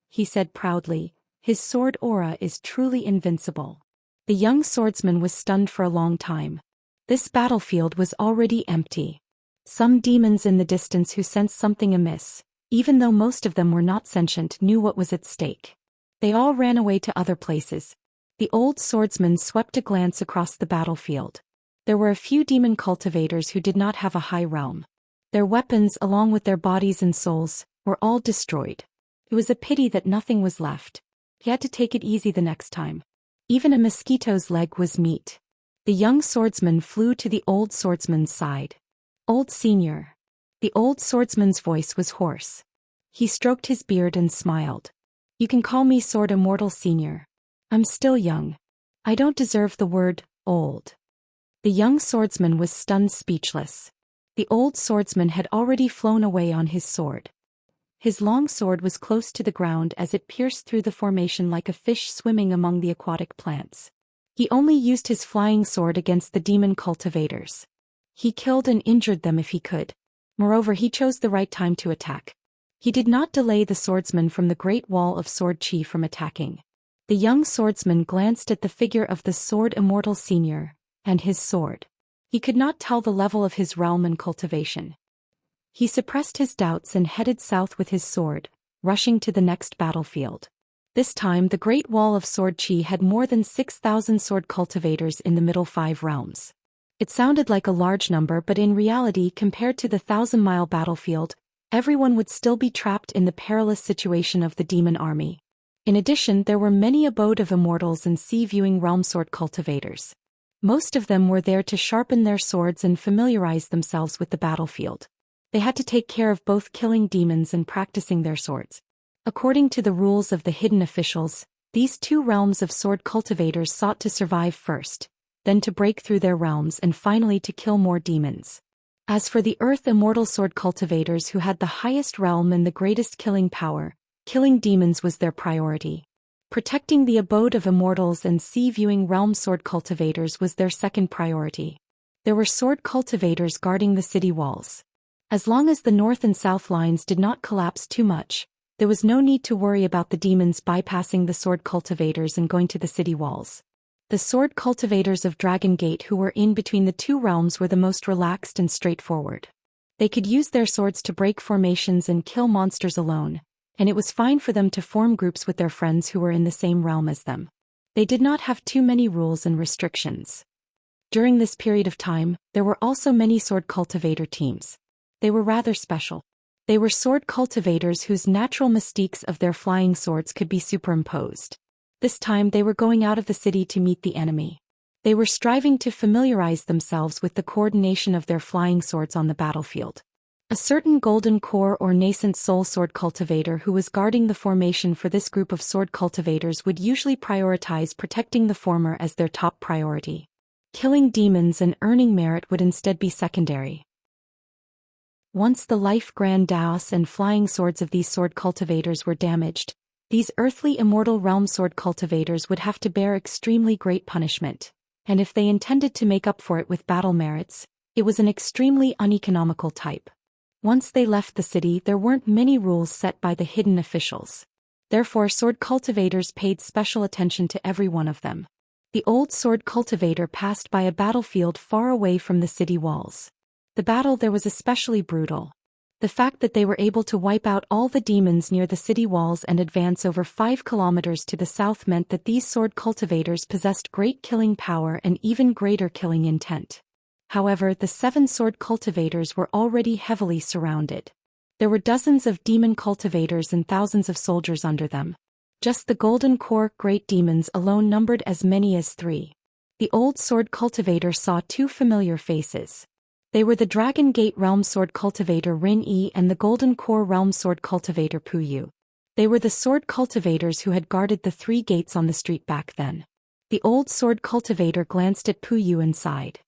Speaker 1: He said proudly, "His sword aura is truly invincible." The young swordsman was stunned for a long time. This battlefield was already empty. Some demons in the distance who sensed something amiss, even though most of them were not sentient, knew what was at stake. They all ran away to other places. The old swordsman swept a glance across the battlefield. There were a few demon cultivators who did not have a high realm. Their weapons, along with their bodies and souls, were all destroyed. It was a pity that nothing was left. He had to take it easy the next time. Even a mosquito's leg was meat. The young swordsman flew to the old swordsman's side. "Old senior." The old swordsman's voice was hoarse. He stroked his beard and smiled. "You can call me Sword Immortal Senior. I'm still young. I don't deserve the word, old." The young swordsman was stunned speechless. The old swordsman had already flown away on his sword. His long sword was close to the ground as it pierced through the formation like a fish swimming among the aquatic plants. He only used his flying sword against the demon cultivators. He killed and injured them if he could. Moreover, he chose the right time to attack. He did not delay the swordsman from the Great Wall of Sword Chi from attacking. The young swordsman glanced at the figure of the Sword Immortal Senior, and his sword. He could not tell the level of his realm and cultivation. He suppressed his doubts and headed south with his sword, rushing to the next battlefield. This time the Great Wall of Sword Chi had more than 6,000 sword cultivators in the middle 5 realms. It sounded like a large number, but in reality, compared to the 1,000-mile battlefield, everyone would still be trapped in the perilous situation of the demon army. In addition, there were many abode of immortals and sea-viewing realm sword cultivators. Most of them were there to sharpen their swords and familiarize themselves with the battlefield. They had to take care of both killing demons and practicing their swords. According to the rules of the hidden officials, these 2 realms of sword cultivators sought to survive first, then to break through their realms and finally to kill more demons. As for the earth immortal sword cultivators who had the highest realm and the greatest killing power, killing demons was their priority. Protecting the abode of immortals and sea-viewing realm sword cultivators was their second priority. There were sword cultivators guarding the city walls. As long as the north and south lines did not collapse too much, there was no need to worry about the demons bypassing the sword cultivators and going to the city walls. The sword cultivators of Dragon Gate who were in between the 2 realms were the most relaxed and straightforward. They could use their swords to break formations and kill monsters alone, and it was fine for them to form groups with their friends who were in the same realm as them. They did not have too many rules and restrictions. During this period of time, there were also many sword cultivator teams. They were rather special. They were sword cultivators whose natural mystiques of their flying swords could be superimposed. This time they were going out of the city to meet the enemy. They were striving to familiarize themselves with the coordination of their flying swords on the battlefield. A certain golden core or nascent soul sword cultivator who was guarding the formation for this group of sword cultivators would usually prioritize protecting the former as their top priority. Killing demons and earning merit would instead be secondary. Once the life grand daos and flying swords of these sword cultivators were damaged, these earthly immortal realm sword cultivators would have to bear extremely great punishment, and if they intended to make up for it with battle merits, it was an extremely uneconomical type. Once they left the city, there weren't many rules set by the hidden officials. Therefore, sword cultivators paid special attention to every one of them. The old sword cultivator passed by a battlefield far away from the city walls. The battle there was especially brutal. The fact that they were able to wipe out all the demons near the city walls and advance over 5 kilometers to the south meant that these sword cultivators possessed great killing power and even greater killing intent. However, the 7 sword cultivators were already heavily surrounded. There were dozens of demon cultivators and thousands of soldiers under them. Just the Golden Core great demons alone numbered as many as 3. The old sword cultivator saw 2 familiar faces. They were the Dragon Gate Realm Sword Cultivator Rin Yi and the Golden Core Realm Sword Cultivator Pu Yu. They were the sword cultivators who had guarded the 3 gates on the street back then. The old sword cultivator glanced at Pu Yu and sighed.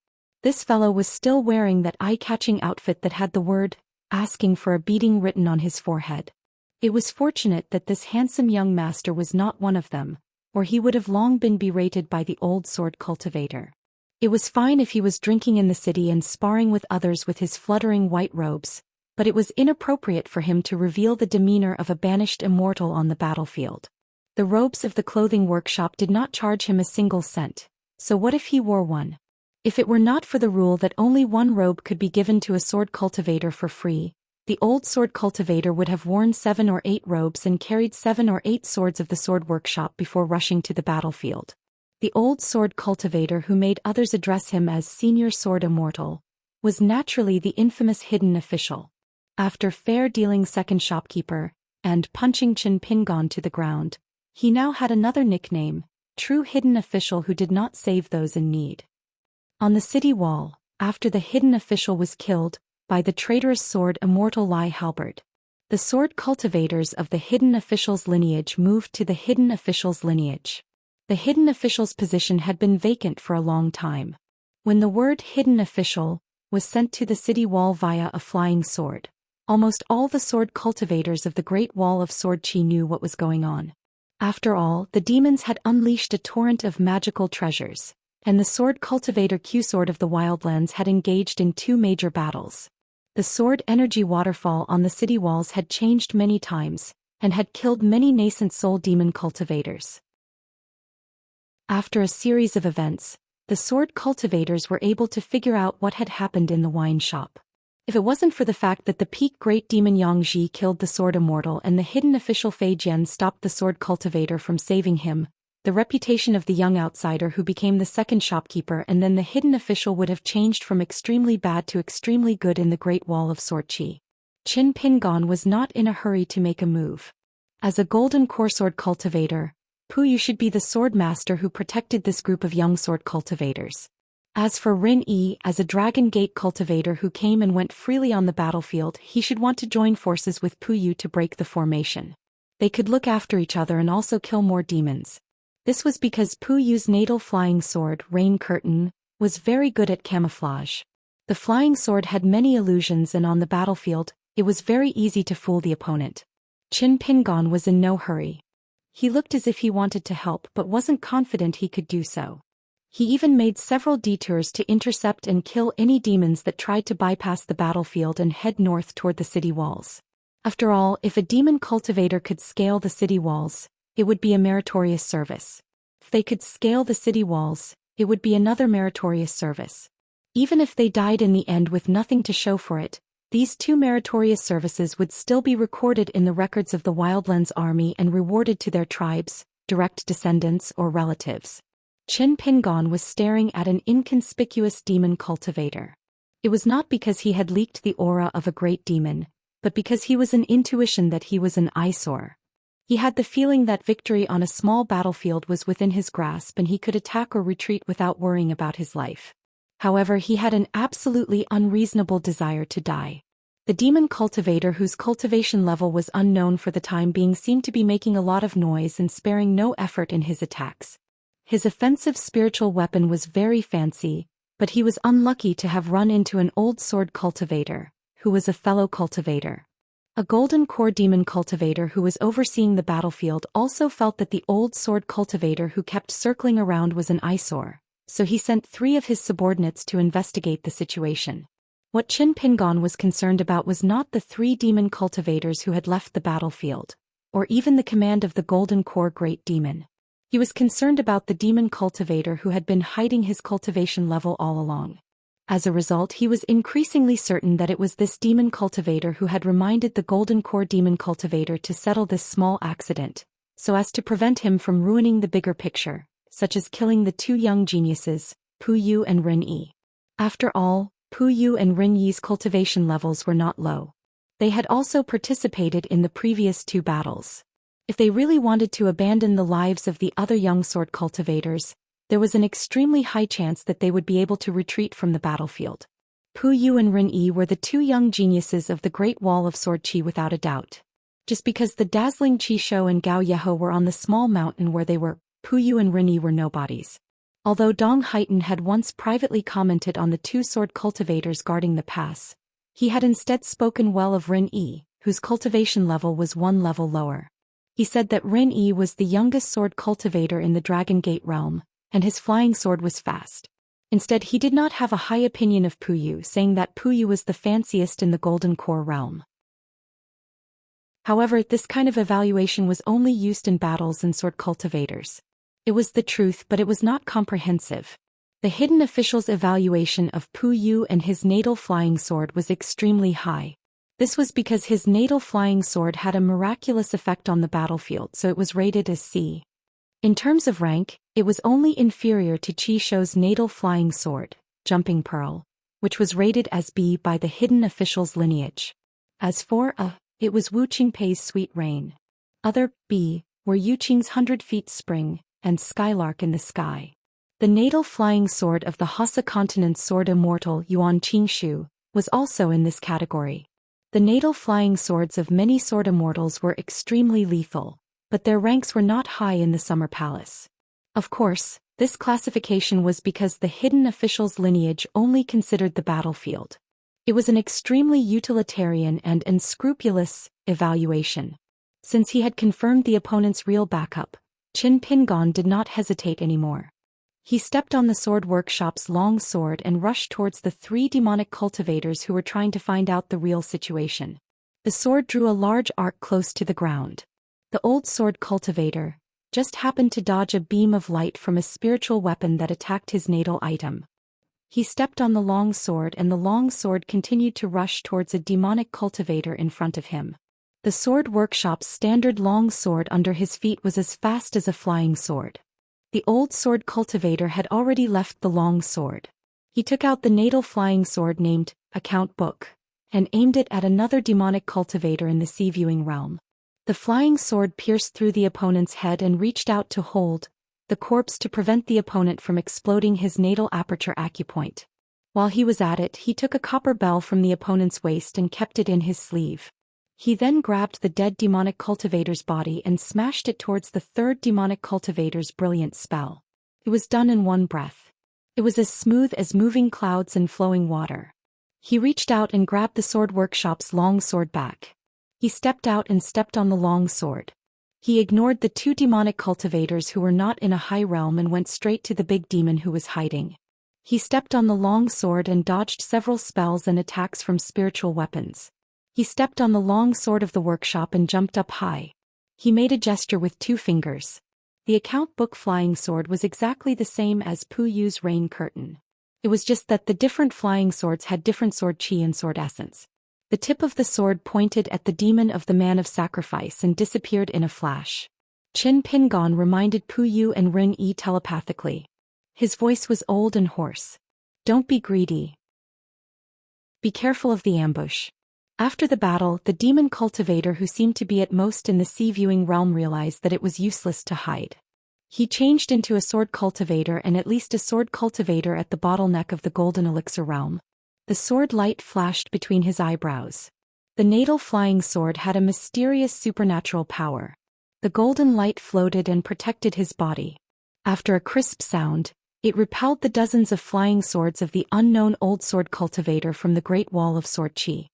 Speaker 1: This fellow was still wearing that eye-catching outfit that had the word, asking for a beating written on his forehead. It was fortunate that this handsome young master was not one of them, or he would have long been berated by the old sword cultivator. It was fine if he was drinking in the city and sparring with others with his fluttering white robes, but it was inappropriate for him to reveal the demeanor of a banished immortal on the battlefield. The robes of the clothing workshop did not charge him a single cent, so what if he wore one? If it were not for the rule that only one robe could be given to a sword cultivator for free, the old sword cultivator would have worn 7 or 8 robes and carried 7 or 8 swords of the sword workshop before rushing to the battlefield. The old sword cultivator who made others address him as Senior Sword Immortal was naturally the infamous hidden official. After fair dealing second shopkeeper and punching Chen Pingon to the ground, he now had another nickname, True Hidden Official who did not save those in need. On the city wall, after the hidden official was killed by the traitorous sword Immortal Lai Halberd, the sword cultivators of the hidden official's lineage moved to the hidden official's lineage. The hidden official's position had been vacant for a long time. When the word hidden official was sent to the city wall via a flying sword, almost all the sword cultivators of the Great Wall of Sword Qi knew what was going on. After all, the demons had unleashed a torrent of magical treasures, and the sword cultivator Q-Sword of the Wildlands had engaged in 2 major battles. The sword energy waterfall on the city walls had changed many times, and had killed many nascent soul demon cultivators. After a series of events, the sword cultivators were able to figure out what had happened in the wine shop. If it wasn't for the fact that the peak great demon Yang Ji killed the sword immortal and the hidden official Fei Jian stopped the sword cultivator from saving him, the reputation of the young outsider who became the second shopkeeper and then the hidden official would have changed from extremely bad to extremely good in the Great Wall of Sword Qi. Qin Pingon was not in a hurry to make a move. As a golden core sword cultivator, Pu Yu should be the sword master who protected this group of young sword cultivators. As for Rin Yi, as a Dragon Gate cultivator who came and went freely on the battlefield, he should want to join forces with Pu Yu to break the formation. They could look after each other and also kill more demons. This was because Pu Yu's natal flying sword, Rain Curtain, was very good at camouflage. The flying sword had many illusions and on the battlefield, it was very easy to fool the opponent. Qin Pingon was in no hurry. He looked as if he wanted to help but wasn't confident he could do so. He even made several detours to intercept and kill any demons that tried to bypass the battlefield and head north toward the city walls. After all, if a demon cultivator could scale the city walls, it would be a meritorious service. If they could scale the city walls, it would be another meritorious service. Even if they died in the end with nothing to show for it, these 2 meritorious services would still be recorded in the records of the Wildlands army and rewarded to their tribes, direct descendants or relatives. Qin Pingon was staring at an inconspicuous demon cultivator. It was not because he had leaked the aura of a great demon, but because he was an intuition that he was an eyesore. He had the feeling that victory on a small battlefield was within his grasp and he could attack or retreat without worrying about his life. However, he had an absolutely unreasonable desire to die. The demon cultivator whose cultivation level was unknown for the time being seemed to be making a lot of noise and sparing no effort in his attacks. His offensive spiritual weapon was very fancy, but he was unlucky to have run into an old sword cultivator, who was a fellow cultivator. A golden core demon cultivator who was overseeing the battlefield also felt that the old sword cultivator who kept circling around was an eyesore, so he sent 3 of his subordinates to investigate the situation. What Qin Pingon was concerned about was not the 3 demon cultivators who had left the battlefield, or even the command of the golden core great demon. He was concerned about the demon cultivator who had been hiding his cultivation level all along. As a result, he was increasingly certain that it was this demon cultivator who had reminded the golden core demon cultivator to settle this small accident, so as to prevent him from ruining the bigger picture, such as killing the 2 young geniuses, Pu Yu and Rin Yi. After all, Pu Yu and Rin Yi's cultivation levels were not low. They had also participated in the previous 2 battles. If they really wanted to abandon the lives of the other young sword cultivators, there was an extremely high chance that they would be able to retreat from the battlefield. Pu Yu and Rin Yi were the 2 young geniuses of the Great Wall of Sword Qi without a doubt. Just because the dazzling Qi Shou and Gao Yeho were on the small mountain where they were, Pu Yu and Rin Yi were nobodies. Although Dong Haiten had once privately commented on the 2 sword cultivators guarding the pass, he had instead spoken well of Rin Yi, whose cultivation level was 1 level lower. He said that Rin Yi was the youngest sword cultivator in the Dragon Gate realm, and his flying sword was fast. Instead, he did not have a high opinion of Pu Yu, saying that Pu Yu was the fanciest in the Golden Core realm. However, this kind of evaluation was only used in battles and sword cultivators. It was the truth, but it was not comprehensive. The hidden official's evaluation of Pu Yu and his natal flying sword was extremely high. This was because his natal flying sword had a miraculous effect on the battlefield, so it was rated as C. In terms of rank, it was only inferior to Qi Shou's natal flying sword, Jumping Pearl, which was rated as B by the hidden official's lineage. As for A, it was Wu Qingpei's Sweet Rain. Other B were Yu Qing's 100 Feet Spring and Skylark in the Sky. The natal flying sword of the Hassa Continent's sword immortal Yuan Qingshu was also in this category. The natal flying swords of many sword immortals were extremely lethal, but their ranks were not high in the Summer Palace. Of course, this classification was because the hidden official's lineage only considered the battlefield. It was an extremely utilitarian and unscrupulous evaluation. Since he had confirmed the opponent's real backup, Qin Pingon did not hesitate anymore. He stepped on the sword workshop's long sword and rushed towards the 3 demonic cultivators who were trying to find out the real situation. The sword drew a large arc close to the ground. The old sword cultivator just happened to dodge a beam of light from a spiritual weapon that attacked his natal item. He stepped on the long sword and the long sword continued to rush towards a demonic cultivator in front of him. The sword workshop's standard long sword under his feet was as fast as a flying sword. The old sword cultivator had already left the long sword. He took out the natal flying sword named Account Book and aimed it at another demonic cultivator in the sea viewing realm. The flying sword pierced through the opponent's head and reached out to hold the corpse to prevent the opponent from exploding his natal aperture acupoint. While he was at it, he took a copper bell from the opponent's waist and kept it in his sleeve. He then grabbed the dead demonic cultivator's body and smashed it towards the 3rd demonic cultivator's brilliant spell. It was done in one breath. It was as smooth as moving clouds and flowing water. He reached out and grabbed the sword workshop's long sword back. He stepped out and stepped on the long sword. He ignored the 2 demonic cultivators who were not in a high realm and went straight to the big demon who was hiding. He stepped on the long sword and dodged several spells and attacks from spiritual weapons. He stepped on the long sword of the workshop and jumped up high. He made a gesture with 2 fingers. The account book flying sword was exactly the same as Pu Yu's rain curtain. It was just that the different flying swords had different sword chi and sword essence. The tip of the sword pointed at the demon of the man of sacrifice and disappeared in a flash. Qin Pingon reminded Pu Yu and Rin Yi telepathically. His voice was old and hoarse. Don't be greedy. Be careful of the ambush. After the battle, the demon cultivator who seemed to be at most in the sea viewing realm realized that it was useless to hide. He changed into a sword cultivator and at least a sword cultivator at the bottleneck of the golden elixir realm. The sword light flashed between his eyebrows. The natal flying sword had a mysterious supernatural power. The golden light floated and protected his body. After a crisp sound, it repelled the dozens of flying swords of the unknown old sword cultivator from the Great Wall of Sword Qi.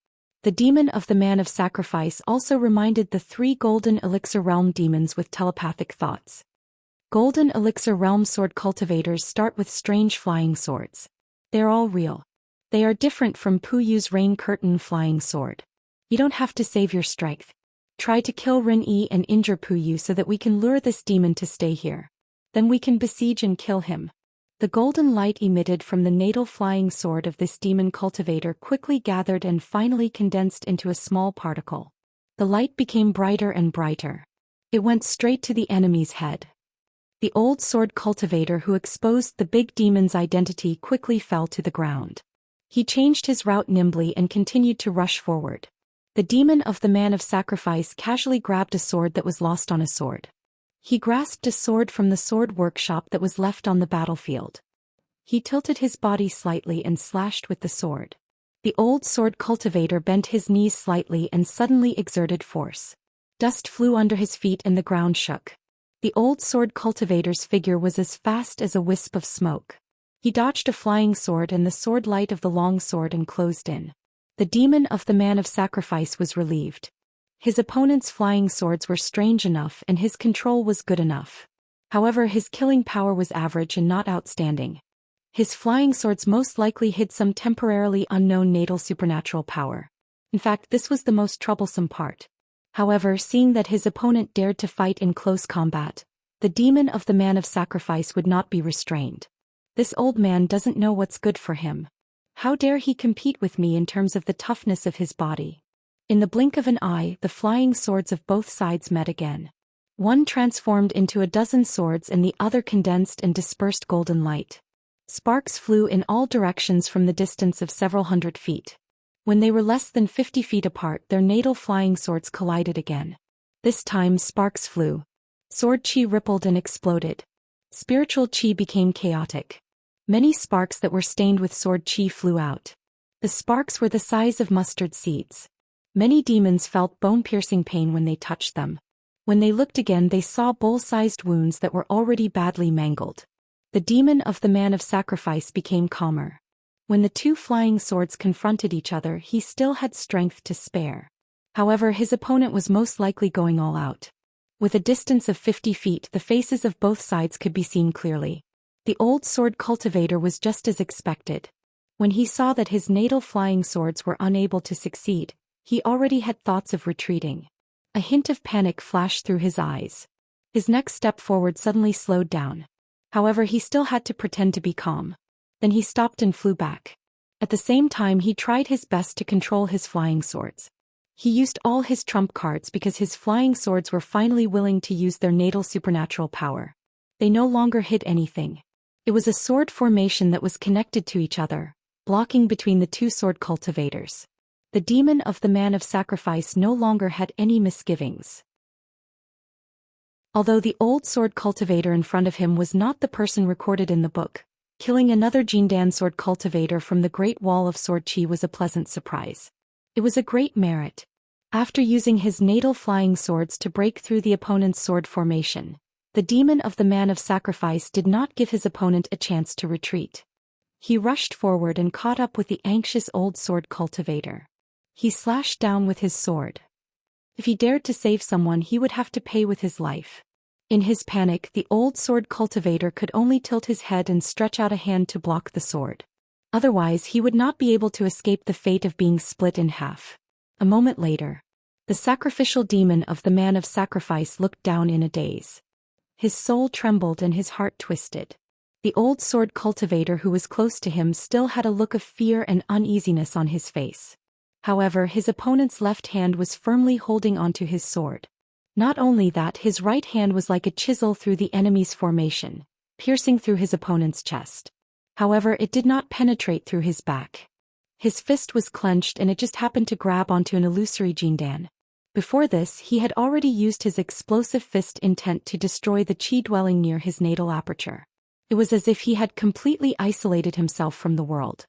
Speaker 1: The demon of the man of sacrifice also reminded the 3 golden elixir realm demons with telepathic thoughts. Golden elixir realm sword cultivators start with strange flying swords. They're all real. They are different from Puyu's rain curtain flying sword. You don't have to save your strength. Try to kill Rin-Yi and injure Puyu so that we can lure this demon to stay here. Then we can besiege and kill him. The golden light emitted from the natal flying sword of this demon cultivator quickly gathered and finally condensed into a small particle. The light became brighter and brighter. It went straight to the enemy's head. The old sword cultivator who exposed the big demon's identity quickly fell to the ground. He changed his route nimbly and continued to rush forward. The demon of the man of sacrifice casually grabbed a sword that was lost on a sword. He grasped a sword from the sword workshop that was left on the battlefield. He tilted his body slightly and slashed with the sword. The old sword cultivator bent his knees slightly and suddenly exerted force. Dust flew under his feet and the ground shook. The old sword cultivator's figure was as fast as a wisp of smoke. He dodged a flying sword and the sword light of the long sword and closed in. The demon of the man of sacrifice was relieved. His opponent's flying swords were strange enough and his control was good enough. However, his killing power was average and not outstanding. His flying swords most likely hid some temporarily unknown natal supernatural power. In fact, this was the most troublesome part. However, seeing that his opponent dared to fight in close combat, the demon of the man of sacrifice would not be restrained. This old man doesn't know what's good for him. How dare he compete with me in terms of the toughness of his body? In the blink of an eye, the flying swords of both sides met again. One transformed into a dozen swords and the other condensed and dispersed golden light. Sparks flew in all directions from the distance of several hundred feet. When they were less than 50 feet apart, their natal flying swords collided again. This time sparks flew. Sword chi rippled and exploded. Spiritual chi became chaotic. Many sparks that were stained with sword chi flew out. The sparks were the size of mustard seeds. Many demons felt bone-piercing pain when they touched them. When they looked again, they saw bowl-sized wounds that were already badly mangled. The demon of the man of sacrifice became calmer. When the 2 flying swords confronted each other, he still had strength to spare. However, his opponent was most likely going all out. With a distance of 50 feet, the faces of both sides could be seen clearly. The old sword cultivator was just as expected. When he saw that his natal flying swords were unable to succeed, he already had thoughts of retreating. A hint of panic flashed through his eyes. His next step forward suddenly slowed down. However, he still had to pretend to be calm. Then he stopped and flew back. At the same time, he tried his best to control his flying swords. He used all his trump cards because his flying swords were finally willing to use their natal supernatural power. They no longer hid anything. It was a sword formation that was connected to each other, blocking between the 2 sword cultivators. The demon of the man of sacrifice no longer had any misgivings. Although the old sword cultivator in front of him was not the person recorded in the book, killing another Jindan sword cultivator from the Great Wall of Sword Chi was a pleasant surprise. It was a great merit. After using his natal flying swords to break through the opponent's sword formation, the demon of the man of sacrifice did not give his opponent a chance to retreat. He rushed forward and caught up with the anxious old sword cultivator. He slashed down with his sword. If he dared to save someone, he would have to pay with his life. In his panic, the old sword cultivator could only tilt his head and stretch out a hand to block the sword. Otherwise, he would not be able to escape the fate of being split in half. A moment later, the sacrificial demon of the man of sacrifice looked down in a daze. His soul trembled and his heart twisted. The old sword cultivator who was close to him still had a look of fear and uneasiness on his face. However, his opponent's left hand was firmly holding onto his sword. Not only that, his right hand was like a chisel through the enemy's formation, piercing through his opponent's chest. However, it did not penetrate through his back. His fist was clenched and it just happened to grab onto an illusory Jindan. Before this, he had already used his explosive fist intent to destroy the chi dwelling near his natal aperture. It was as if he had completely isolated himself from the world.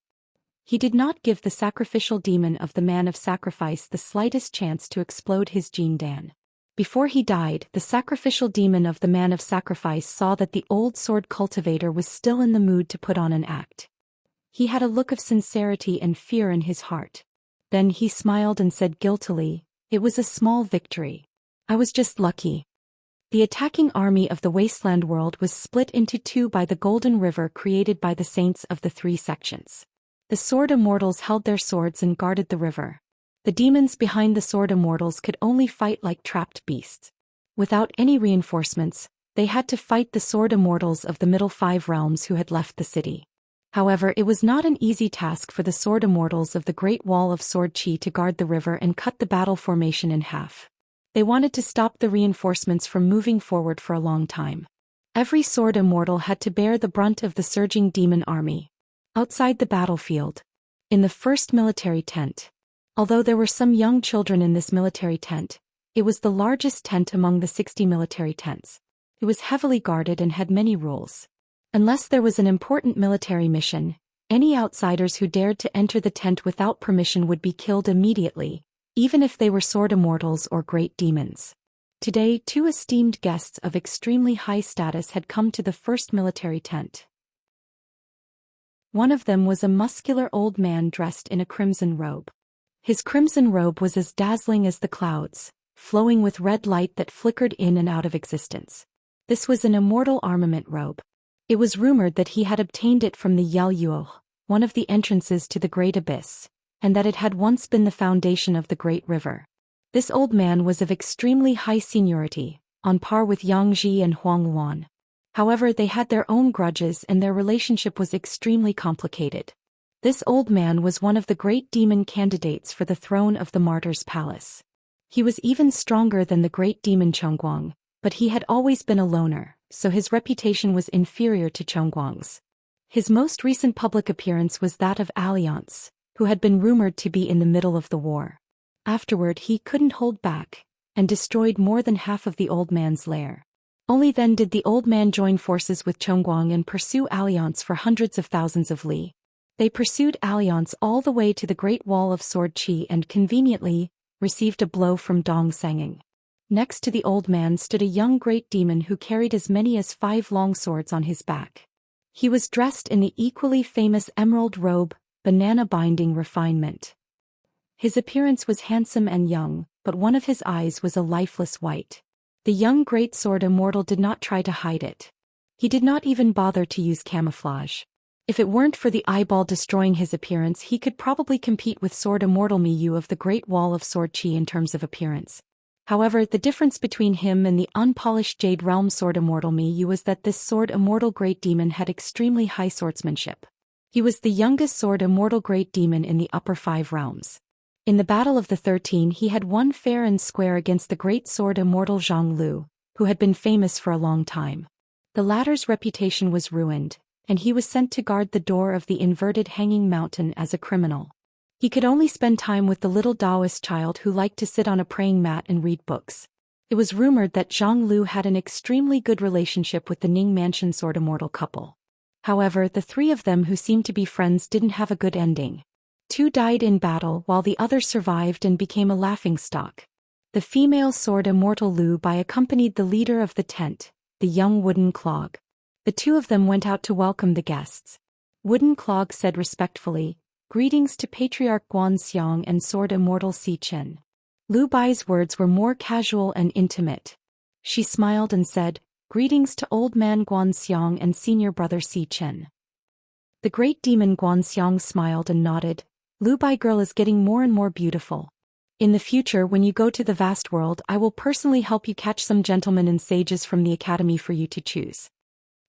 Speaker 1: He did not give the sacrificial demon of the man of sacrifice the slightest chance to explode his Jindan. Before he died, the sacrificial demon of the man of sacrifice saw that the old sword cultivator was still in the mood to put on an act. He had a look of sincerity and fear in his heart. Then he smiled and said guiltily, "It was a small victory. I was just lucky." The attacking army of the wasteland world was split into two by the golden river created by the saints of the three sections. The sword immortals held their swords and guarded the river. The demons behind the sword immortals could only fight like trapped beasts. Without any reinforcements, they had to fight the sword immortals of the middle five realms who had left the city. However, it was not an easy task for the sword immortals of the Great Wall of Sword Qi to guard the river and cut the battle formation in half. They wanted to stop the reinforcements from moving forward for a long time. Every sword immortal had to bear the brunt of the surging demon army. Outside the battlefield, in the first military tent. Although there were some young children in this military tent, it was the largest tent among the 60 military tents. It was heavily guarded and had many rules. Unless there was an important military mission, any outsiders who dared to enter the tent without permission would be killed immediately, even if they were sword immortals or great demons. Today, two esteemed guests of extremely high status had come to the first military tent. One of them was a muscular old man dressed in a crimson robe. His crimson robe was as dazzling as the clouds, flowing with red light that flickered in and out of existence. This was an immortal armament robe. It was rumored that he had obtained it from the Yao Yuo, one of the entrances to the Great Abyss, and that it had once been the foundation of the Great River. This old man was of extremely high seniority, on par with Yang Ji and Huang Luan. However, they had their own grudges and their relationship was extremely complicated. This old man was one of the great demon candidates for the throne of the Martyr's Palace. He was even stronger than the great demon Chongguang, but he had always been a loner, so his reputation was inferior to Chongguang's. His most recent public appearance was that of Alliance, who had been rumored to be in the middle of the war. Afterward he couldn't hold back, and destroyed more than half of the old man's lair. Only then did the old man join forces with Chongguang and pursue Alliance for hundreds of thousands of li. They pursued Alliance all the way to the Great Wall of Sword Qi and conveniently received a blow from Dong Senging. Next to the old man stood a young great demon who carried as many as 5 long swords on his back. He was dressed in the equally famous emerald robe, banana binding refinement. His appearance was handsome and young, but one of his eyes was a lifeless white. The young great sword immortal did not try to hide it. He did not even bother to use camouflage. If it weren't for the eyeball destroying his appearance, he could probably compete with sword immortal Miyu of the Great Wall of Sword Qi in terms of appearance. However, the difference between him and the unpolished Jade Realm sword immortal Miyu was that this sword immortal great demon had extremely high swordsmanship. He was the youngest sword immortal great demon in the upper 5 realms. In the Battle of the 13 he had won fair and square against the great sword immortal Zhang Lu, who had been famous for a long time. The latter's reputation was ruined, and he was sent to guard the door of the inverted hanging mountain as a criminal. He could only spend time with the little Taoist child who liked to sit on a praying mat and read books. It was rumored that Zhang Lu had an extremely good relationship with the Ning Mansion sword immortal couple. However, the 3 of them who seemed to be friends didn't have a good ending. 2 died in battle while the other survived and became a laughingstock. The female sword immortal Lu Bai accompanied the leader of the tent, the young Wooden Clog. The 2 of them went out to welcome the guests. Wooden Clog said respectfully, "Greetings to Patriarch Guanxiang and sword immortal Si Chen." Lu Bai's words were more casual and intimate. She smiled and said, "Greetings to old man Guanxiang and senior brother Si Chen." The great demon Guanxiang smiled and nodded. "Lu Bai girl is getting more and more beautiful. In the future when you go to the vast world I will personally help you catch some gentlemen and sages from the academy for you to choose."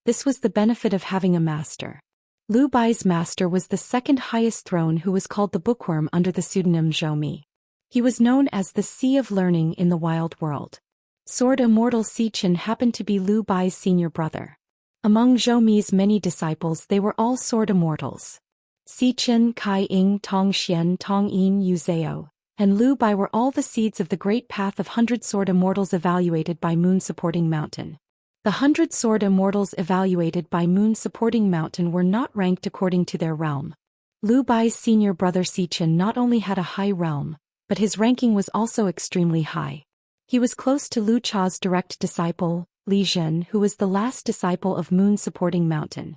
Speaker 1: This was the benefit of having a master. Lu Bai's master was the second highest throne who was called the Bookworm under the pseudonym Zhou Mi. He was known as the Sea of Learning in the wild world. Sword immortal Si Chen happened to be Lu Bai's senior brother. Among Zhou Mi's many disciples they were all sword immortals. Si Chen, Kai Ying, Tong Xian, Tong Yin, Yu Zhao, and Lu Bai were all the seeds of the great path of 100 sword immortals evaluated by Moon Supporting Mountain. The 100 sword immortals evaluated by Moon Supporting Mountain were not ranked according to their realm. Lu Bai's senior brother Si Chen not only had a high realm, but his ranking was also extremely high. He was close to Lu Cha's direct disciple, Li Zhen, who was the last disciple of Moon Supporting Mountain.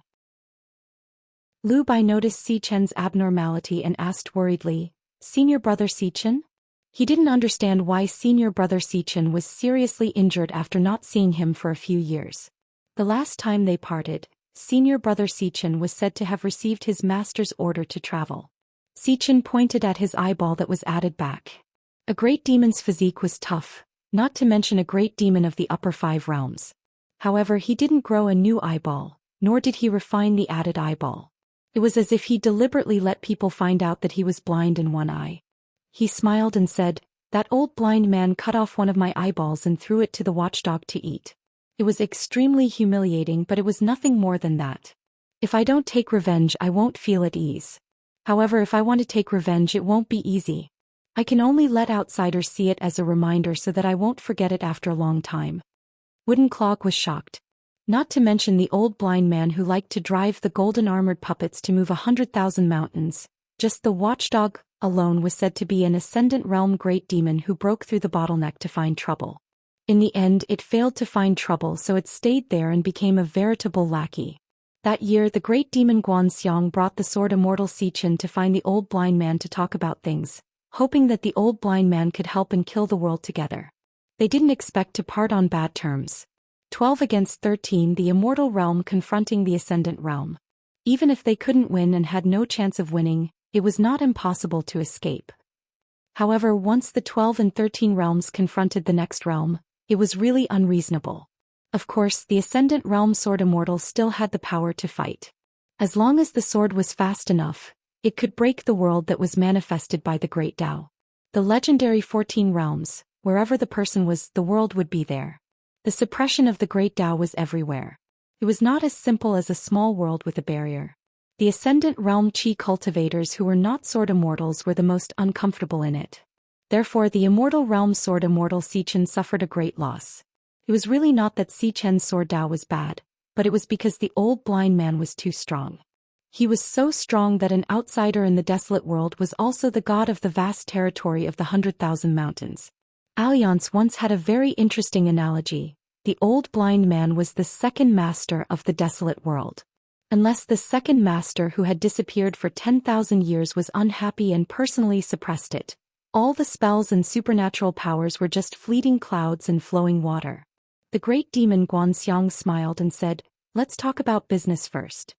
Speaker 1: Lu Bai noticed Si Chen's abnormality and asked worriedly, Senior brother Xichen? He didn't understand why senior brother Xichen was seriously injured after not seeing him for a few years. The last time they parted, senior brother Xichen was said to have received his master's order to travel. Xichen pointed at his eyeball that was added back. A great demon's physique was tough, not to mention a great demon of the upper 5 realms. However, he didn't grow a new eyeball, nor did he refine the added eyeball. It was as if he deliberately let people find out that he was blind in one eye. He smiled and said, "That old blind man cut off one of my eyeballs and threw it to the watchdog to eat. It was extremely humiliating, but it was nothing more than that. If I don't take revenge, I won't feel at ease. However, if I want to take revenge, it won't be easy. I can only let outsiders see it as a reminder so that I won't forget it after a long time." Wooden Clog was shocked. Not to mention the old blind man who liked to drive the golden armored puppets to move 100,000 mountains. Just the watchdog alone was said to be an ascendant realm great demon who broke through the bottleneck to find trouble. In the end, it failed to find trouble, so it stayed there and became a veritable lackey. That year, the great demon Guanxiang brought the sword immortal Xichen to find the old blind man to talk about things, hoping that the old blind man could help and kill the world together. They didn't expect to part on bad terms. 12 against 13, the immortal realm confronting the ascendant realm. Even if they couldn't win and had no chance of winning, it was not impossible to escape. However, once the 12 and 13 realms confronted the next realm, it was really unreasonable. Of course, the ascendant realm sword immortal still had the power to fight. As long as the sword was fast enough, it could break the world that was manifested by the great Tao. The legendary 14 realms, wherever the person was, the world would be there. The suppression of the great Tao was everywhere. It was not as simple as a small world with a barrier. The ascendant realm chi cultivators who were not sword immortals were the most uncomfortable in it. Therefore, the immortal realm sword immortal Xichen suffered a great loss. It was really not that Xichen's sword Tao was bad, but it was because the old blind man was too strong. He was so strong that an outsider in the desolate world was also the god of the vast territory of the 100,000 mountains. Alliance once had a very interesting analogy. The old blind man was the second master of the desolate world. Unless the second master who had disappeared for 10,000 years was unhappy and personally suppressed it, all the spells and supernatural powers were just fleeting clouds and flowing water. The great demon Guanxiang smiled and said, "Let's talk about business first.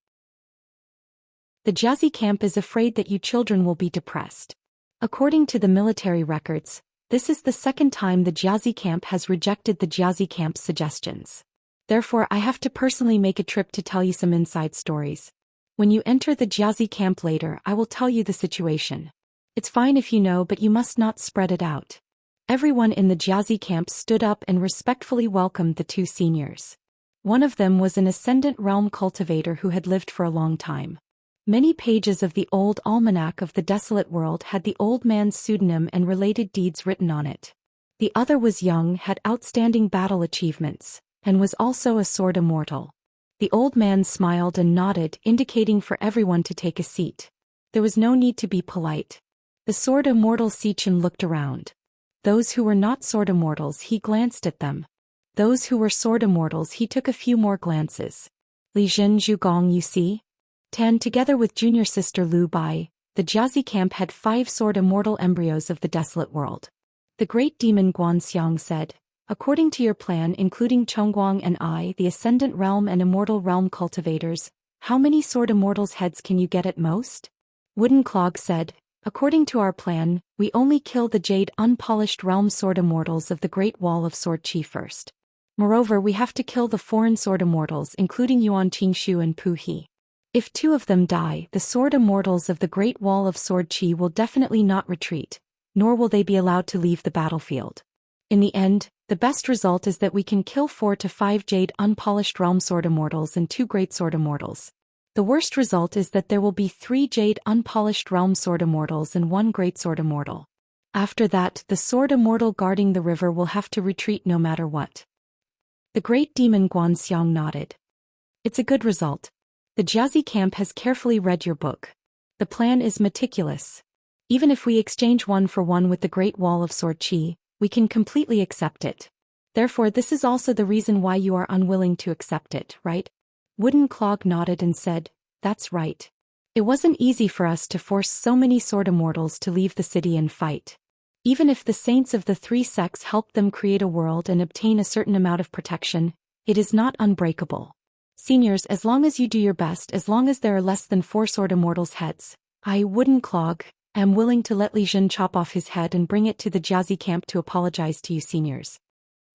Speaker 1: The Jiazi camp is afraid that you children will be depressed. According to the military records, this is the second time the Jiazi camp has rejected the Jiazi camp's suggestions. Therefore, I have to personally make a trip to tell you some inside stories. When you enter the Jiazi camp later, I will tell you the situation. It's fine if you know, but you must not spread it out." Everyone in the Jiazi camp stood up and respectfully welcomed the 2 seniors. One of them was an ascendant realm cultivator who had lived for a long time. Many pages of the old almanac of the desolate world had the old man's pseudonym and related deeds written on it. The other was young, had outstanding battle achievements, and was also a sword immortal. The old man smiled and nodded, indicating for everyone to take a seat. There was no need to be polite. The sword immortal Xichen looked around. Those who were not sword immortals, he glanced at them. Those who were sword immortals, he took a few more glances. Li Zhen Zhu Gong, you see? Tan, together with junior sister Lu Bai, the Jiazi camp had 5 sword immortal embryos of the desolate world. The great demon Guanxiang said, "According to your plan, including Chongguang and I, the ascendant realm and immortal realm cultivators, how many sword immortals' heads can you get at most?" Wooden Clog said, "According to our plan, we only kill the jade unpolished realm sword immortals of the Great Wall of Sword Qi first. Moreover, we have to kill the foreign sword immortals including Yuan Qingshu and Pu He. If 2 of them die, the sword immortals of the Great Wall of Sword Qi will definitely not retreat, nor will they be allowed to leave the battlefield. In the end, the best result is that we can kill 4 to 5 jade unpolished realm sword immortals and 2 great sword immortals. The worst result is that there will be 3 jade unpolished realm sword immortals and 1 great sword immortal. After that, the sword immortal guarding the river will have to retreat no matter what." The great demon Guanxiang nodded. "It's a good result. The Jiazi camp has carefully read your book. The plan is meticulous. Even if we exchange 1 for 1 with the Great Wall of Sword Qi, we can completely accept it. Therefore, this is also the reason why you are unwilling to accept it, right?" Wooden Clog nodded and said, "That's right. It wasn't easy for us to force so many sword immortals to leave the city and fight. Even if the saints of the three sects helped them create a world and obtain a certain amount of protection, it is not unbreakable. Seniors, as long as you do your best, as long as there are less than 4 sword immortals' heads, I, Wooden Clog, am willing to let Li Jun chop off his head and bring it to the Jiazi camp to apologize to you seniors.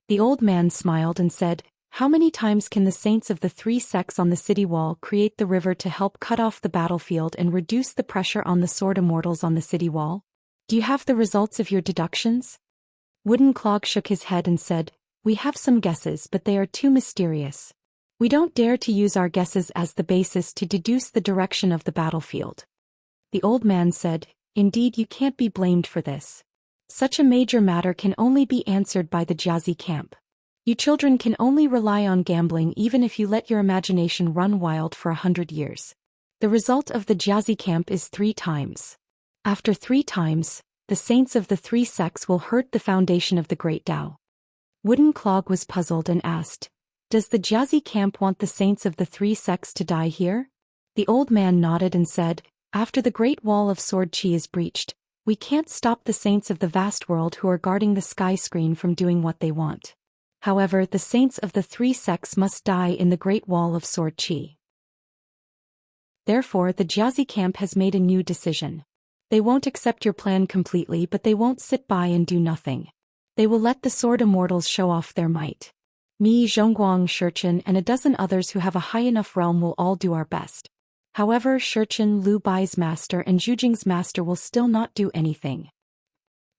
Speaker 1: The old man smiled and said, how many times can the saints of the three sects on the city wall create the river to help cut off the battlefield and reduce the pressure on the sword immortals on the city wall? Do you have the results of your deductions? Wooden Clog shook his head and said, we have some guesses, but they are too mysterious. We don't dare to use our guesses as the basis to deduce the direction of the battlefield. The old man said, indeed, you can't be blamed for this. Such a major matter can only be answered by the Jiazi camp. You children can only rely on gambling even if you let your imagination run wild for 100 years. The result of the Jiazi camp is 3 times. After 3 times, the saints of the three sects will hurt the foundation of the great Tao. Wooden Clog was puzzled and asked, does the Jiazi camp want the saints of the three sects to die here? The old man nodded and said, after the great wall of sword chi is breached, we can't stop the saints of the vast world who are guarding the sky screen from doing what they want. However, the saints of the three sects must die in the great wall of sword chi. Therefore, the Jiazi camp has made a new decision. They won't accept your plan completely, but they won't sit by and do nothing. They will let the sword immortals show off their might. Me, Zhongguang, Shichen, and a dozen others who have a high enough realm will all do our best. However, Shichen, Lu Bai's master and Zhu Jing's master will still not do anything.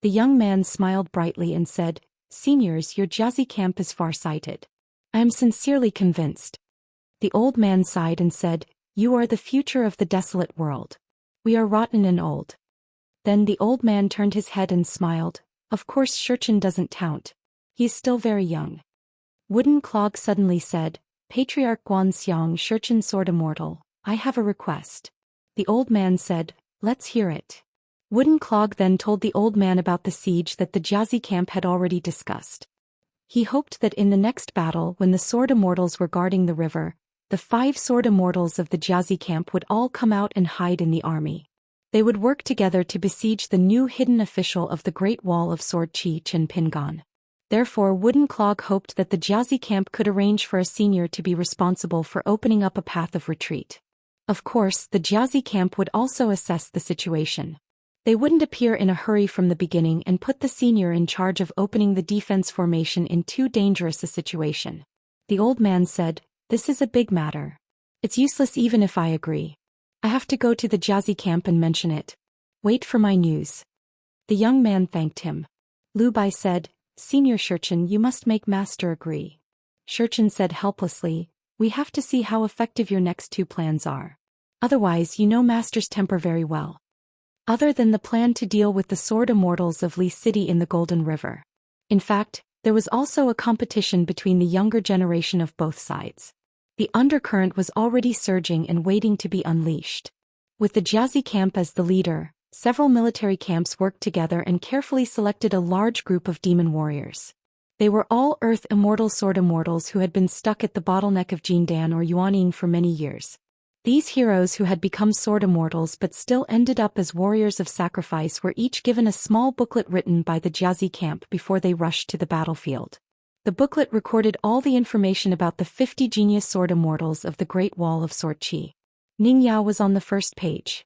Speaker 1: The young man smiled brightly and said, seniors, your Jiazi camp is far-sighted. I am sincerely convinced. The old man sighed and said, you are the future of the desolate world. We are rotten and old. Then the old man turned his head and smiled. Of course Shichen doesn't count. He is still very young. Wooden Clog suddenly said, Patriarch Guanxiang, Shichen Sword Immortal, I have a request. The old man said, let's hear it. Wooden Clog then told the old man about the siege that the Jiazi camp had already discussed. He hoped that in the next battle, when the sword immortals were guarding the river, the 5 sword immortals of the Jiazi camp would all come out and hide in the army. They would work together to besiege the new hidden official of the Great Wall of Sword Chi, Chen Pingan. Therefore, Wooden Clog hoped that the Jiazi camp could arrange for a senior to be responsible for opening up a path of retreat. Of course, the Jiazi camp would also assess the situation. They wouldn't appear in a hurry from the beginning and put the senior in charge of opening the defense formation in too dangerous a situation. The old man said, this is a big matter. It's useless even if I agree. I have to go to the Jiazi camp and mention it. Wait for my news. The young man thanked him. Lu Bai said, Senior Shichen, you must make Master agree. Shichen said helplessly, we have to see how effective your next 2 plans are. Otherwise, you know Master's temper very well. Other than the plan to deal with the sword immortals of Li City in the Golden River. In fact, there was also a competition between the younger generation of both sides. The undercurrent was already surging and waiting to be unleashed. With the Jiazi camp as the leader, several military camps worked together and carefully selected a large group of demon warriors. They were all Earth Immortal sword immortals who had been stuck at the bottleneck of Jindan or Yuanying for many years. These heroes who had become sword immortals but still ended up as warriors of sacrifice were each given a small booklet written by the Jiazi camp before they rushed to the battlefield. The booklet recorded all the information about the 50 genius sword immortals of the Great Wall of Sword Chi. Ning Yao was on the first page.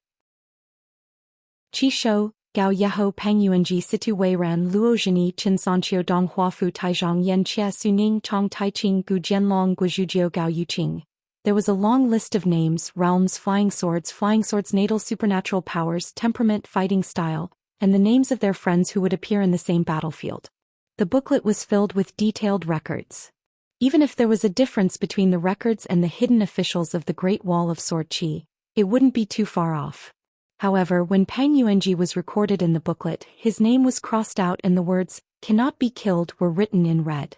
Speaker 1: Qi Shou, Gao Yeho Peng Yuanji Situ Weiran Luo Zhini Chen Sanqiu Dong Huafu Taizhang Yan Chia Suning Chong Taiqing Gu Jianlong Guizhujiu Gao Yuqing. There was a long list of names, realms, flying swords, natal supernatural powers, temperament, fighting style, and the names of their friends who would appear in the same battlefield. The booklet was filled with detailed records. Even if there was a difference between the records and the hidden officials of the Great Wall of Sword Chi, it wouldn't be too far off. However, when Peng Yuanji was recorded in the booklet, his name was crossed out and the words, cannot be killed, were written in red.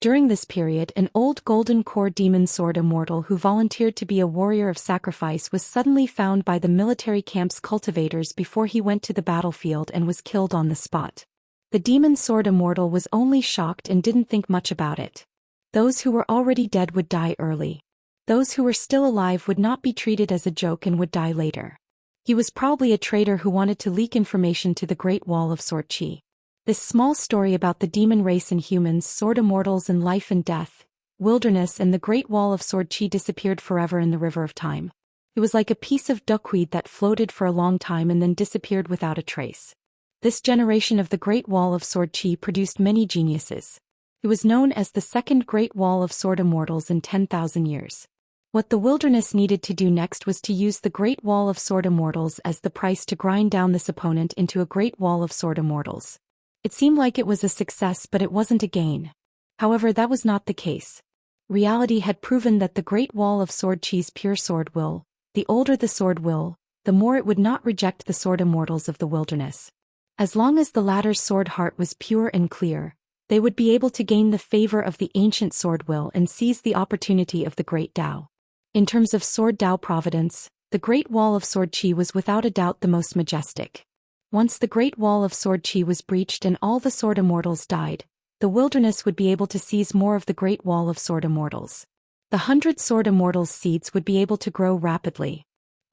Speaker 1: During this period, an old golden core demon sword immortal who volunteered to be a warrior of sacrifice was suddenly found by the military camp's cultivators before he went to the battlefield and was killed on the spot. The demon sword immortal was only shocked and didn't think much about it. Those who were already dead would die early. Those who were still alive would not be treated as a joke and would die later. He was probably a traitor who wanted to leak information to the Great Wall of Sword Qi. This small story about the demon race and humans, sword immortals and life and death, wilderness and the Great Wall of Sword Qi disappeared forever in the river of time. It was like a piece of duckweed that floated for a long time and then disappeared without a trace. This generation of the Great Wall of Sword Qi produced many geniuses. It was known as the Second Great Wall of Sword Immortals in 10,000 years. What the wilderness needed to do next was to use the Great Wall of Sword Immortals as the price to grind down this opponent into a Great Wall of Sword Immortals. It seemed like it was a success, but it wasn't a gain. However, that was not the case. Reality had proven that the Great Wall of Sword Qi's pure sword will, the older the sword will, the more it would not reject the sword immortals of the wilderness. As long as the latter's sword heart was pure and clear, they would be able to gain the favor of the ancient sword will and seize the opportunity of the Great Tao. In terms of sword Tao providence, the Great Wall of Sword Qi was without a doubt the most majestic. Once the Great Wall of Sword Qi was breached and all the sword immortals died, the wilderness would be able to seize more of the Great Wall of Sword Immortals. The 100 sword immortals' seeds would be able to grow rapidly.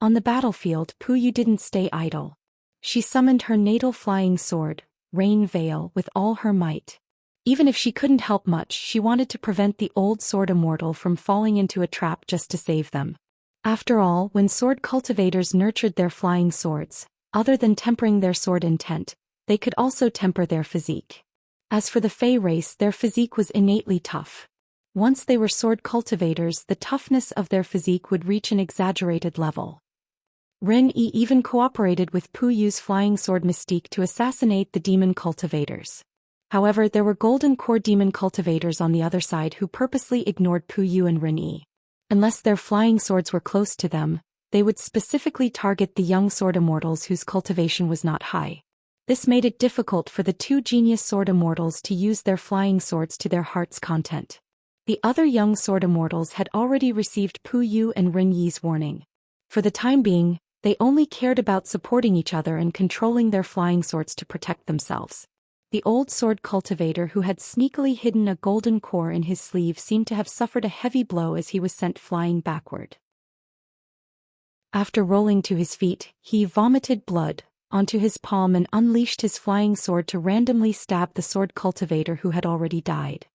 Speaker 1: On the battlefield, Puyu didn't stay idle. She summoned her natal flying sword, Rain Veil, with all her might. Even if she couldn't help much, she wanted to prevent the old sword immortal from falling into a trap just to save them. After all, when sword cultivators nurtured their flying swords, other than tempering their sword intent, they could also temper their physique. As for the Fey race, their physique was innately tough. Once they were sword cultivators, the toughness of their physique would reach an exaggerated level. Ren-Yi even cooperated with Puyu's flying sword mystique to assassinate the demon cultivators. However, there were golden core demon cultivators on the other side who purposely ignored Puyu and Ren-Yi. Unless their flying swords were close to them, they would specifically target the young sword immortals whose cultivation was not high. This made it difficult for the two genius sword immortals to use their flying swords to their heart's content. The other young sword immortals had already received Puyu and Ren-Yi's warning. For the time being, they only cared about supporting each other and controlling their flying swords to protect themselves. The old sword cultivator who had sneakily hidden a golden core in his sleeve seemed to have suffered a heavy blow as he was sent flying backward. After rolling to his feet, he vomited blood onto his palm and unleashed his flying sword to randomly stab the sword cultivator who had already died.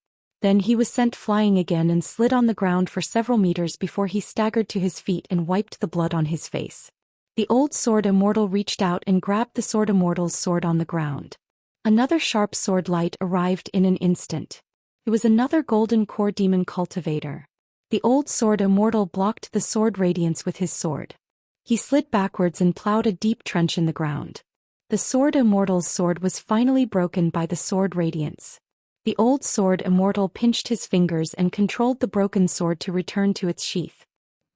Speaker 1: Then he was sent flying again and slid on the ground for several meters before he staggered to his feet and wiped the blood on his face. The old sword immortal reached out and grabbed the sword immortal's sword on the ground. Another sharp sword light arrived in an instant. It was another golden core demon cultivator. The old sword immortal blocked the sword radiance with his sword. He slid backwards and plowed a deep trench in the ground. The sword immortal's sword was finally broken by the sword radiance. The old sword immortal pinched his fingers and controlled the broken sword to return to its sheath.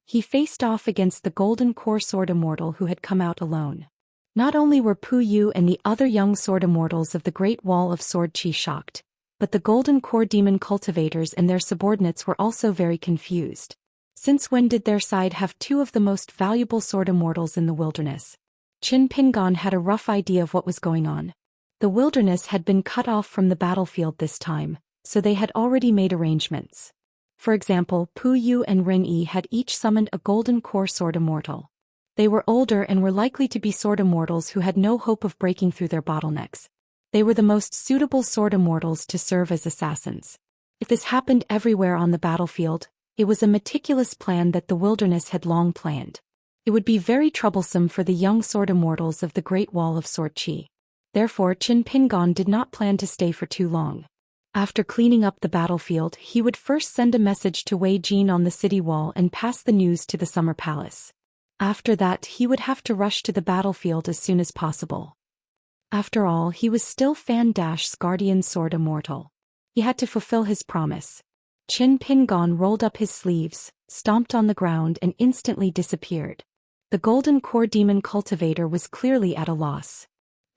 Speaker 1: He faced off against the golden core sword immortal who had come out alone. Not only were Puyu and the other young sword immortals of the Great Wall of Sword Qi shocked, but the golden core demon cultivators and their subordinates were also very confused. Since when did their side have two of the most valuable sword immortals in the wilderness? Qin Pingon had a rough idea of what was going on. The wilderness had been cut off from the battlefield this time, so they had already made arrangements. For example, Puyu and Ren-Yi had each summoned a golden core sword immortal. They were older and were likely to be sword immortals who had no hope of breaking through their bottlenecks. They were the most suitable sword immortals to serve as assassins. If this happened everywhere on the battlefield, it was a meticulous plan that the wilderness had long planned. It would be very troublesome for the young sword immortals of the Great Wall of Sword Qi. Therefore, Qin Pingon did not plan to stay for too long. After cleaning up the battlefield, he would first send a message to Wei Jin on the city wall and pass the news to the Summer Palace. After that, he would have to rush to the battlefield as soon as possible. After all, he was still Fan-Dash's guardian sword immortal. He had to fulfill his promise. Qin Pingon rolled up his sleeves, stomped on the ground and instantly disappeared. The golden core demon cultivator was clearly at a loss.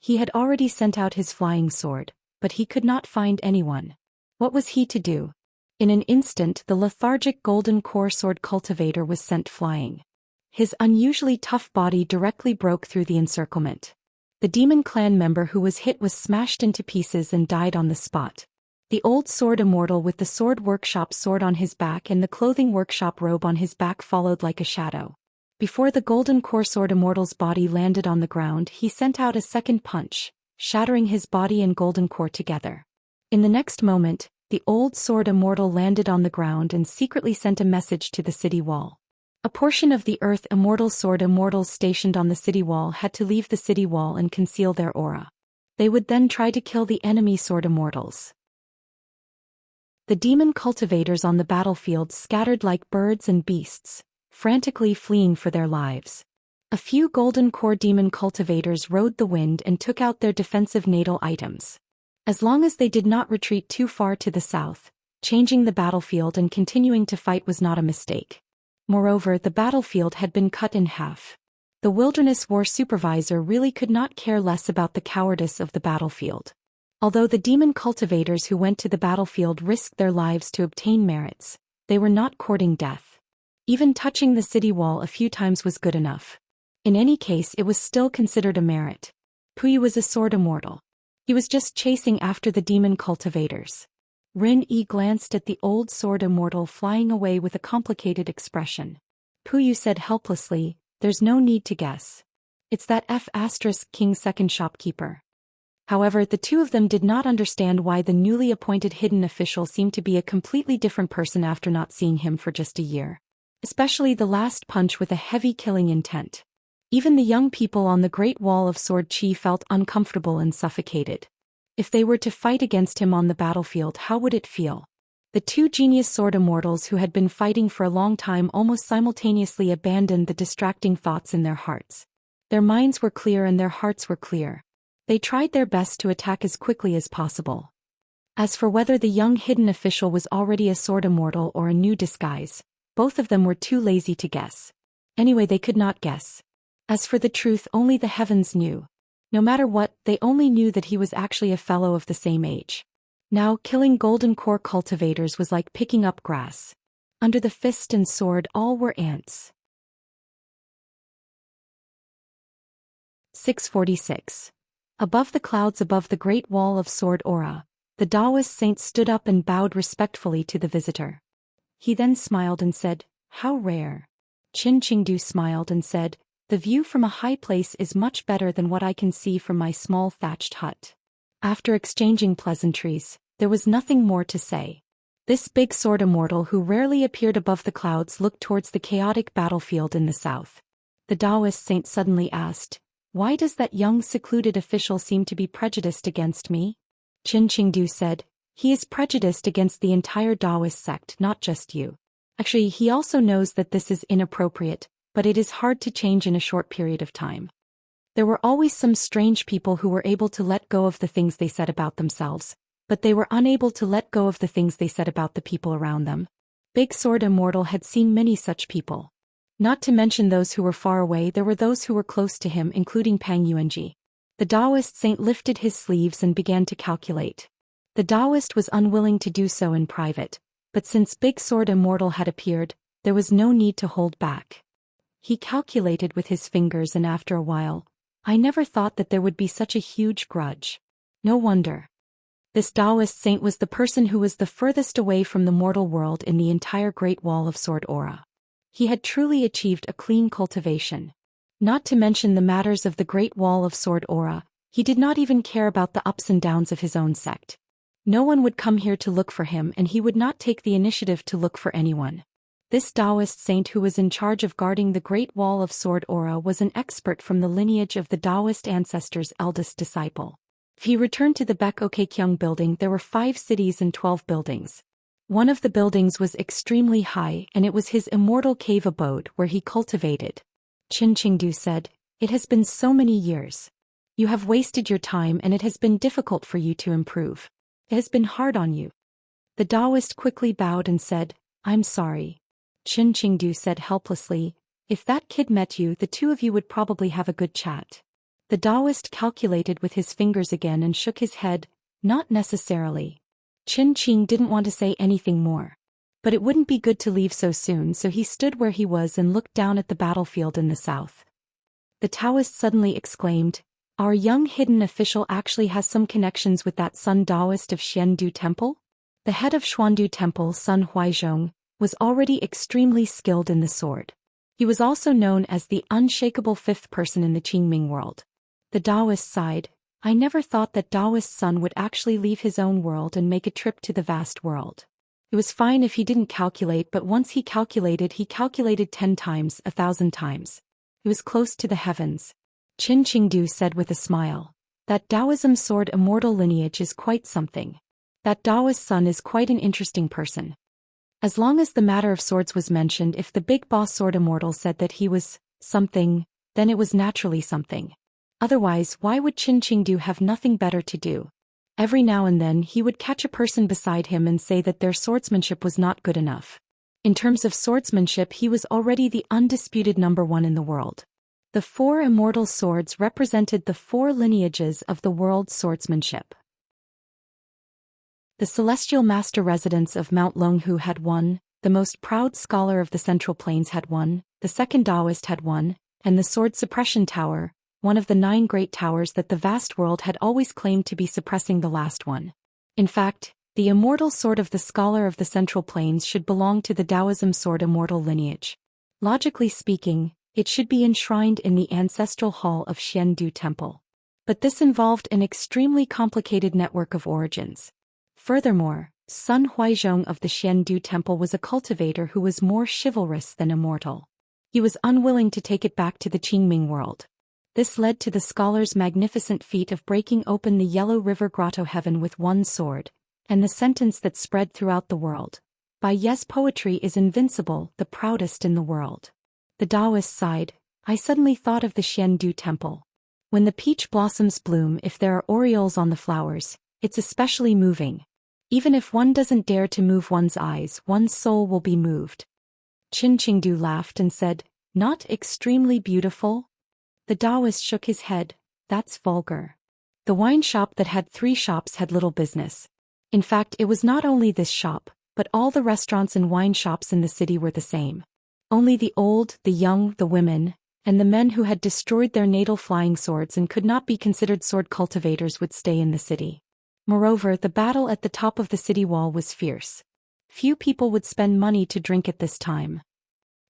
Speaker 1: He had already sent out his flying sword, but he could not find anyone. What was he to do? In an instant, the lethargic golden core sword cultivator was sent flying. His unusually tough body directly broke through the encirclement. The demon clan member who was hit was smashed into pieces and died on the spot. The old sword immortal with the sword workshop sword on his back and the clothing workshop robe on his back followed like a shadow. Before the golden core sword immortal's body landed on the ground, he sent out a second punch, shattering his body and golden core together. In the next moment, the old sword immortal landed on the ground and secretly sent a message to the city wall. A portion of the earth immortal sword immortals stationed on the city wall had to leave the city wall and conceal their aura. They would then try to kill the enemy sword immortals. The demon cultivators on the battlefield scattered like birds and beasts, frantically fleeing for their lives. A few golden core demon cultivators rode the wind and took out their defensive natal items. As long as they did not retreat too far to the south, changing the battlefield and continuing to fight was not a mistake. Moreover, the battlefield had been cut in half. The wilderness war supervisor really could not care less about the cowardice of the battlefield. Although the demon cultivators who went to the battlefield risked their lives to obtain merits, they were not courting death. Even touching the city wall a few times was good enough. In any case, it was still considered a merit. Puyi was a sword immortal. He was just chasing after the demon cultivators. Rin-Yi glanced at the old sword immortal flying away with a complicated expression. Puyi said helplessly, "There's no need to guess. It's that King's second shopkeeper." However, the two of them did not understand why the newly appointed hidden official seemed to be a completely different person after not seeing him for just a year. Especially the last punch with a heavy killing intent. Even the young people on the Great Wall of Sword Chi felt uncomfortable and suffocated. If they were to fight against him on the battlefield, how would it feel? The two genius sword immortals who had been fighting for a long time almost simultaneously abandoned the distracting thoughts in their hearts. Their minds were clear and their hearts were clear. They tried their best to attack as quickly as possible. As for whether the young hidden official was already a sword immortal or a new disguise, both of them were too lazy to guess. Anyway, they could not guess. As for the truth, only the heavens knew. No matter what, they only knew that he was actually a fellow of the same age. Now, killing golden core cultivators was like picking up grass. Under the fist and sword, all were ants. 646. Above the clouds above the great wall of sword aura, the Taoist saint stood up and bowed respectfully to the visitor. He then smiled and said, "How rare." Qin Qingdu smiled and said, "The view from a high place is much better than what I can see from my small thatched hut." After exchanging pleasantries, there was nothing more to say. This big sword immortal who rarely appeared above the clouds looked towards the chaotic battlefield in the south. The Taoist saint suddenly asked, "Why does that young secluded official seem to be prejudiced against me?" Qin Qingdu said, "He is prejudiced against the entire Taoist sect, not just you. Actually, he also knows that this is inappropriate, but it is hard to change in a short period of time. There were always some strange people who were able to let go of the things they said about themselves, but they were unable to let go of the things they said about the people around them. Big Sword Immortal had seen many such people. Not to mention those who were far away, there were those who were close to him, including Pang Yuanji. The Taoist saint lifted his sleeves and began to calculate. The Taoist was unwilling to do so in private, but since Big Sword Immortal had appeared, there was no need to hold back. He calculated with his fingers, and after a while, "I never thought that there would be such a huge grudge. No wonder." This Taoist saint was the person who was the furthest away from the mortal world in the entire Great Wall of Sword Aura. He had truly achieved a clean cultivation. Not to mention the matters of the Great Wall of Sword Aura, he did not even care about the ups and downs of his own sect. No one would come here to look for him, and he would not take the initiative to look for anyone. This Taoist saint who was in charge of guarding the Great Wall of Sword Aura was an expert from the lineage of the Taoist ancestors' eldest disciple. If he returned to the Baek-ok-kyung building, there were 5 cities and 12 buildings. One of the buildings was extremely high, and it was his immortal cave abode where he cultivated. Qin Qingdu said, "It has been so many years. You have wasted your time, and it has been difficult for you to improve. It has been hard on you." The Taoist quickly bowed and said, "I'm sorry." Qin Qingdu said helplessly, "If that kid met you, the two of you would probably have a good chat." The Taoist calculated with his fingers again and shook his head, "Not necessarily." Qin Qing didn't want to say anything more. But it wouldn't be good to leave so soon, so he stood where he was and looked down at the battlefield in the south. The Taoist suddenly exclaimed, Our young hidden official actually has some connections with that Sun Taoist of Xiandu Temple? The head of Xuandu Temple, Sun Huaizhong, was already extremely skilled in the sword. He was also known as the unshakable fifth person in the Qingming world. The Taoist sighed. I never thought that Taoist Sun would actually leave his own world and make a trip to the vast world. It was fine if he didn't calculate, but once he calculated 10 times, 1,000 times. It was close to the heavens. Qin Qingdu said with a smile. That Taoism sword immortal lineage is quite something. That Taoist Sun is quite an interesting person. As long as the matter of swords was mentioned, if the big boss sword immortal said that he was something, then it was naturally something. Otherwise, why would Qin Qingdu have nothing better to do? Every now and then he would catch a person beside him and say that their swordsmanship was not good enough. In terms of swordsmanship, he was already the undisputed #1 in the world. The 4 immortal swords represented the 4 lineages of the world's swordsmanship. The celestial master residence of Mount Longhu had 1, the most proud scholar of the Central Plains had 1, the second Taoist had 1, and the sword suppression tower, one of the 9 great towers that the vast world had always claimed to be suppressing the last one. In fact, the immortal sword of the scholar of the Central Plains should belong to the Taoism sword immortal lineage. Logically speaking, it should be enshrined in the ancestral hall of Xiandu Temple. But this involved an extremely complicated network of origins. Furthermore, Sun Huaizhong of the Xiandu Temple was a cultivator who was more chivalrous than immortal. He was unwilling to take it back to the Qingming world. This led to the scholar's magnificent feat of breaking open the Yellow River Grotto heaven with 1 sword, and the sentence that spread throughout the world. By yes, poetry is invincible, the proudest in the world. The Taoist sighed. I suddenly thought of the Xiandu Temple. When the peach blossoms bloom, if there are orioles on the flowers, it's especially moving. Even if one doesn't dare to move one's eyes, one's soul will be moved. Qin Qingdu laughed and said, not extremely beautiful? The Taoist shook his head. That's vulgar. The wine shop that had 3 shops had little business. In fact, it was not only this shop, but all the restaurants and wine shops in the city were the same. Only the old, the young, the women, and the men who had destroyed their natal flying swords and could not be considered sword cultivators would stay in the city. Moreover, the battle at the top of the city wall was fierce. Few people would spend money to drink at this time.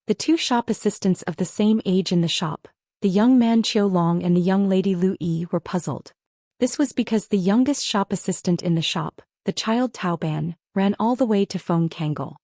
Speaker 1: The 2 shop assistants of the same age in the shop, the young man Qiu Long and the young lady Lu Yi, were puzzled. This was because the youngest shop assistant in the shop, the child Tao Ban, ran all the way to Feng Kangle.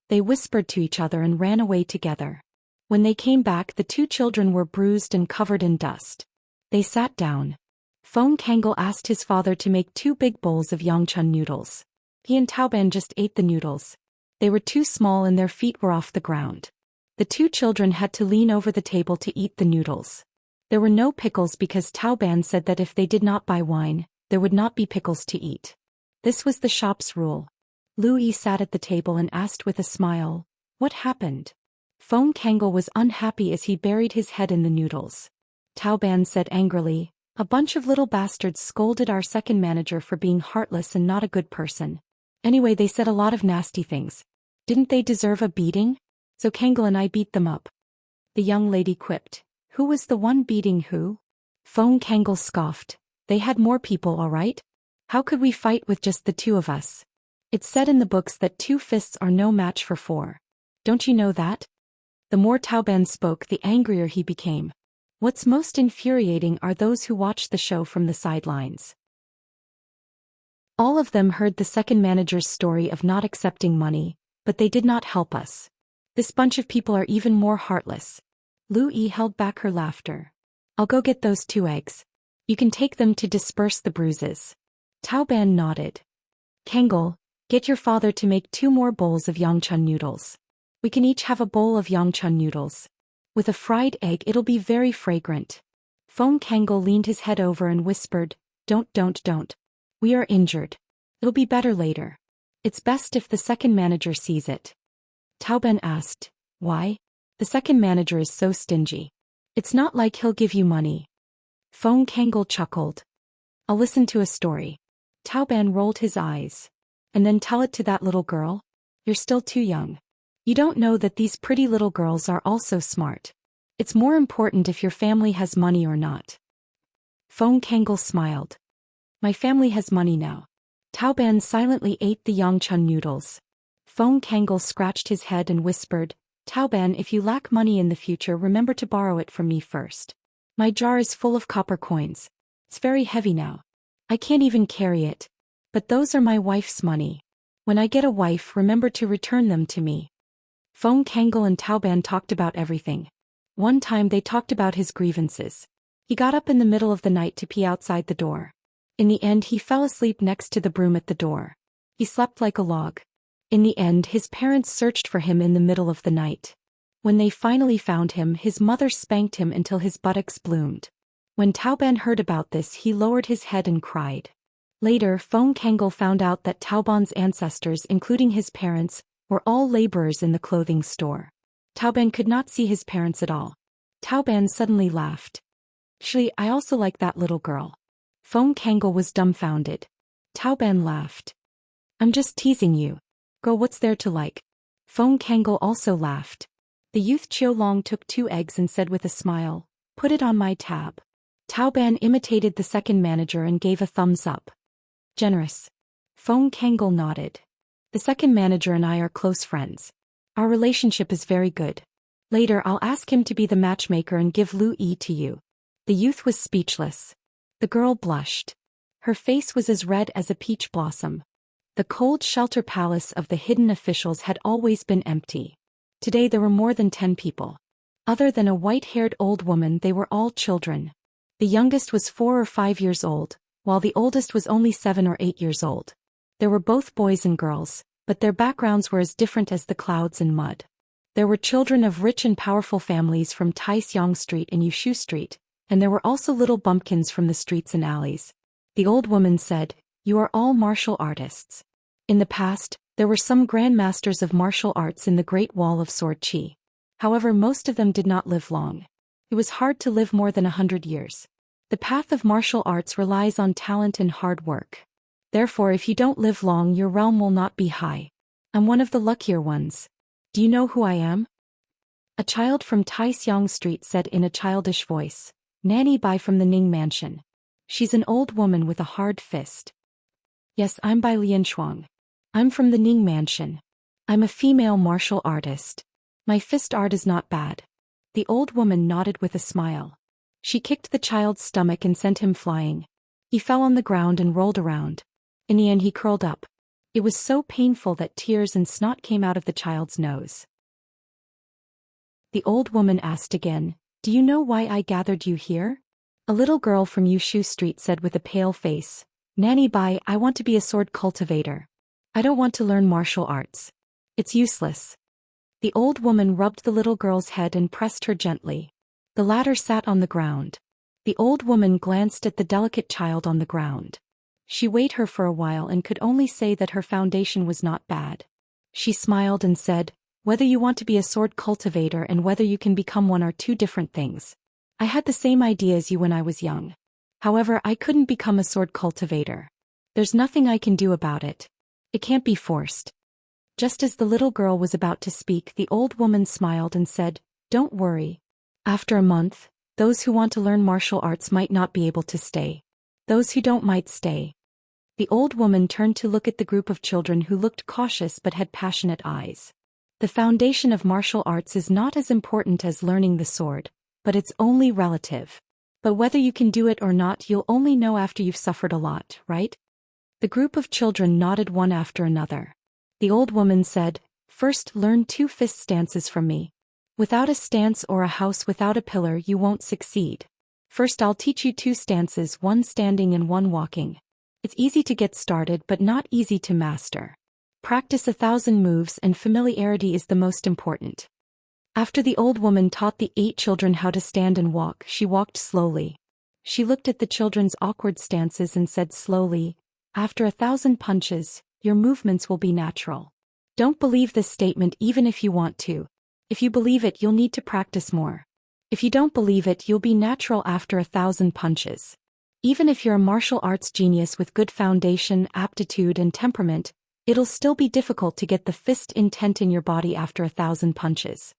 Speaker 1: They whispered to each other and ran away together. When they came back, the 2 children were bruised and covered in dust. They sat down. Feng Kangle asked his father to make 2 big bowls of yangchun noodles. He and Taoban just ate the noodles. They were too small and their feet were off the ground. The 2 children had to lean over the table to eat the noodles. There were no pickles because Taoban said that if they did not buy wine, there would not be pickles to eat. This was the shop's rule. Lu Yi sat at the table and asked with a smile, what happened? Feng Kangle was unhappy as he buried his head in the noodles. Taoban said angrily, a bunch of little bastards scolded our second manager for being heartless and not a good person. Anyway, they said a lot of nasty things. Didn't they deserve a beating? So Kangle and I beat them up. The young lady quipped. Who was the one beating who? Feng Kangle scoffed. They had more people, all right? How could we fight with just the 2 of us? It's said in the books that 2 fists are no match for 4. Don't you know that? The more Taoban spoke, the angrier he became. What's most infuriating are those who watch the show from the sidelines. All of them heard the second manager's story of not accepting money, but they did not help us. This bunch of people are even more heartless. Lu Yi held back her laughter. I'll go get those 2 eggs. You can take them to disperse the bruises. Taoban nodded. Kangle, get your father to make 2 more bowls of yangchun noodles. We can each have a bowl of yangchun noodles. With a fried egg, it'll be very fragrant. Feng Kangle leaned his head over and whispered, Don't. We are injured. It'll be better later. It's best if the second manager sees it. Taoban asked, why? The second manager is so stingy. It's not like he'll give you money. Feng Kangle chuckled. I'll listen to a story. Taoban rolled his eyes. And then tell it to that little girl? You're still too young. You don't know that these pretty little girls are also smart. It's more important if your family has money or not. Feng Kangol smiled. My family has money now. Taoban silently ate the yangchun noodles. Feng Kangol scratched his head and whispered, Taoban, if you lack money in the future, remember to borrow it from me first. My jar is full of copper coins. It's very heavy now. I can't even carry it. But those are my wife's money. When I get a wife, remember to return them to me. Feng Kangol and Taoban talked about everything. One time they talked about his grievances. He got up in the middle of the night to pee outside the door. In the end he fell asleep next to the broom at the door. He slept like a log. In the end his parents searched for him in the middle of the night. When they finally found him, his mother spanked him until his buttocks bloomed. When Taoban heard about this, he lowered his head and cried. Later, Feng Kangol found out that Taoban's ancestors, including his parents, were all laborers in the clothing store. Taoban could not see his parents at all. Taoban suddenly laughed. Actually, I also like that little girl. Feng Kangol was dumbfounded. Taoban laughed. I'm just teasing you. Girl, what's there to like? Feng Kangol also laughed. The youth Qiulong took 2 eggs and said with a smile, put it on my tab. Taoban imitated the second manager and gave a thumbs up. Generous. Feng Kangol nodded. The second manager and I are close friends. Our relationship is very good. Later I'll ask him to be the matchmaker and give Lu Yi to you. The youth was speechless. The girl blushed. Her face was as red as a peach blossom. The cold shelter palace of the hidden officials had always been empty. Today there were more than 10 people. Other than a white-haired old woman, they were all children. The youngest was 4 or 5 years old, while the oldest was only 7 or 8 years old. There were both boys and girls, but their backgrounds were as different as the clouds and mud. There were children of rich and powerful families from Taixiang Street and Yushu Street, and there were also little bumpkins from the streets and alleys. The old woman said, you are all martial artists. In the past, there were some grandmasters of martial arts in the Great Wall of Sword Qi. However, most of them did not live long. It was hard to live more than 100 years. The path of martial arts relies on talent and hard work. Therefore, if you don't live long, your realm will not be high. I'm one of the luckier ones. Do you know who I am? A child from Taixiang Street said in a childish voice, Nanny Bai from the Ning Mansion. She's an old woman with a hard fist. Yes, I'm Bai Lianshuang. I'm from the Ning Mansion. I'm a female martial artist. My fist art is not bad. The old woman nodded with a smile. She kicked the child's stomach and sent him flying. He fell on the ground and rolled around. In the end he curled up. It was so painful that tears and snot came out of the child's nose. The old woman asked again, do you know why I gathered you here? A little girl from Yushu Street said with a pale face, Nanny Bai, I want to be a sword cultivator. I don't want to learn martial arts. It's useless. The old woman rubbed the little girl's head and pressed her gently. The latter sat on the ground. The old woman glanced at the delicate child on the ground. She weighed her for a while and could only say that her foundation was not bad. She smiled and said, whether you want to be a sword cultivator and whether you can become one are 2 different things. I had the same idea as you when I was young. However, I couldn't become a sword cultivator. There's nothing I can do about it. It can't be forced. Just as the little girl was about to speak, the old woman smiled and said, don't worry. After a month, those who want to learn martial arts might not be able to stay. Those who don't might stay. The old woman turned to look at the group of children who looked cautious but had passionate eyes. The foundation of martial arts is not as important as learning the sword, but it's only relative. But whether you can do it or not, you'll only know after you've suffered a lot, right? The group of children nodded one after another. The old woman said, first learn 2 fist stances from me. Without a stance or a house without a pillar, you won't succeed. First I'll teach you 2 stances, one standing and one walking. It's easy to get started but not easy to master. Practice 1,000 moves and familiarity is the most important. After the old woman taught the 8 children how to stand and walk, she walked slowly. She looked at the children's awkward stances and said slowly, after 1,000 punches, your movements will be natural. Don't believe this statement even if you want to. If you believe it, you'll need to practice more. If you don't believe it, you'll be natural after 1,000 punches. Even if you're a martial arts genius with good foundation, aptitude and temperament, it'll still be difficult to get the fist intent in your body after 1,000 punches.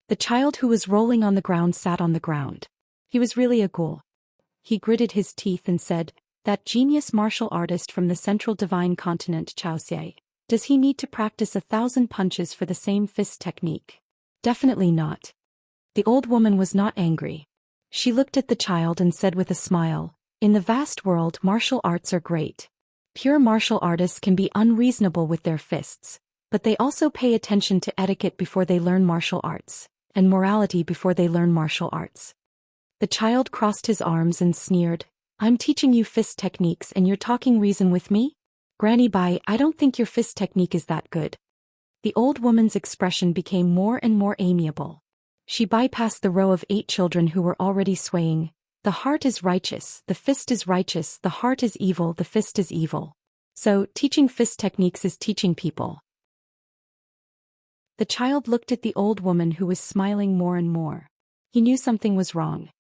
Speaker 1: The child who was rolling on the ground sat on the ground. He was really a ghoul. He gritted his teeth and said, "That genius martial artist from the central divine continent Xianxia. Does he need to practice 1,000 punches for the same fist technique?" "Definitely not." The old woman was not angry. She looked at the child and said with a smile, "In the vast world, martial arts are great. Pure martial artists can be unreasonable with their fists, but they also pay attention to etiquette before they learn martial arts, and morality before they learn martial arts." The child crossed his arms and sneered, "I'm teaching you fist techniques and you're talking reason with me? Granny Bai, I don't think your fist technique is that good." The old woman's expression became more and more amiable. She bypassed the row of 8 children who were already swaying. "The heart is righteous, the fist is righteous, the heart is evil, the fist is evil. So, teaching fist techniques is teaching people." The child looked at the old woman who was smiling more and more. He knew something was wrong.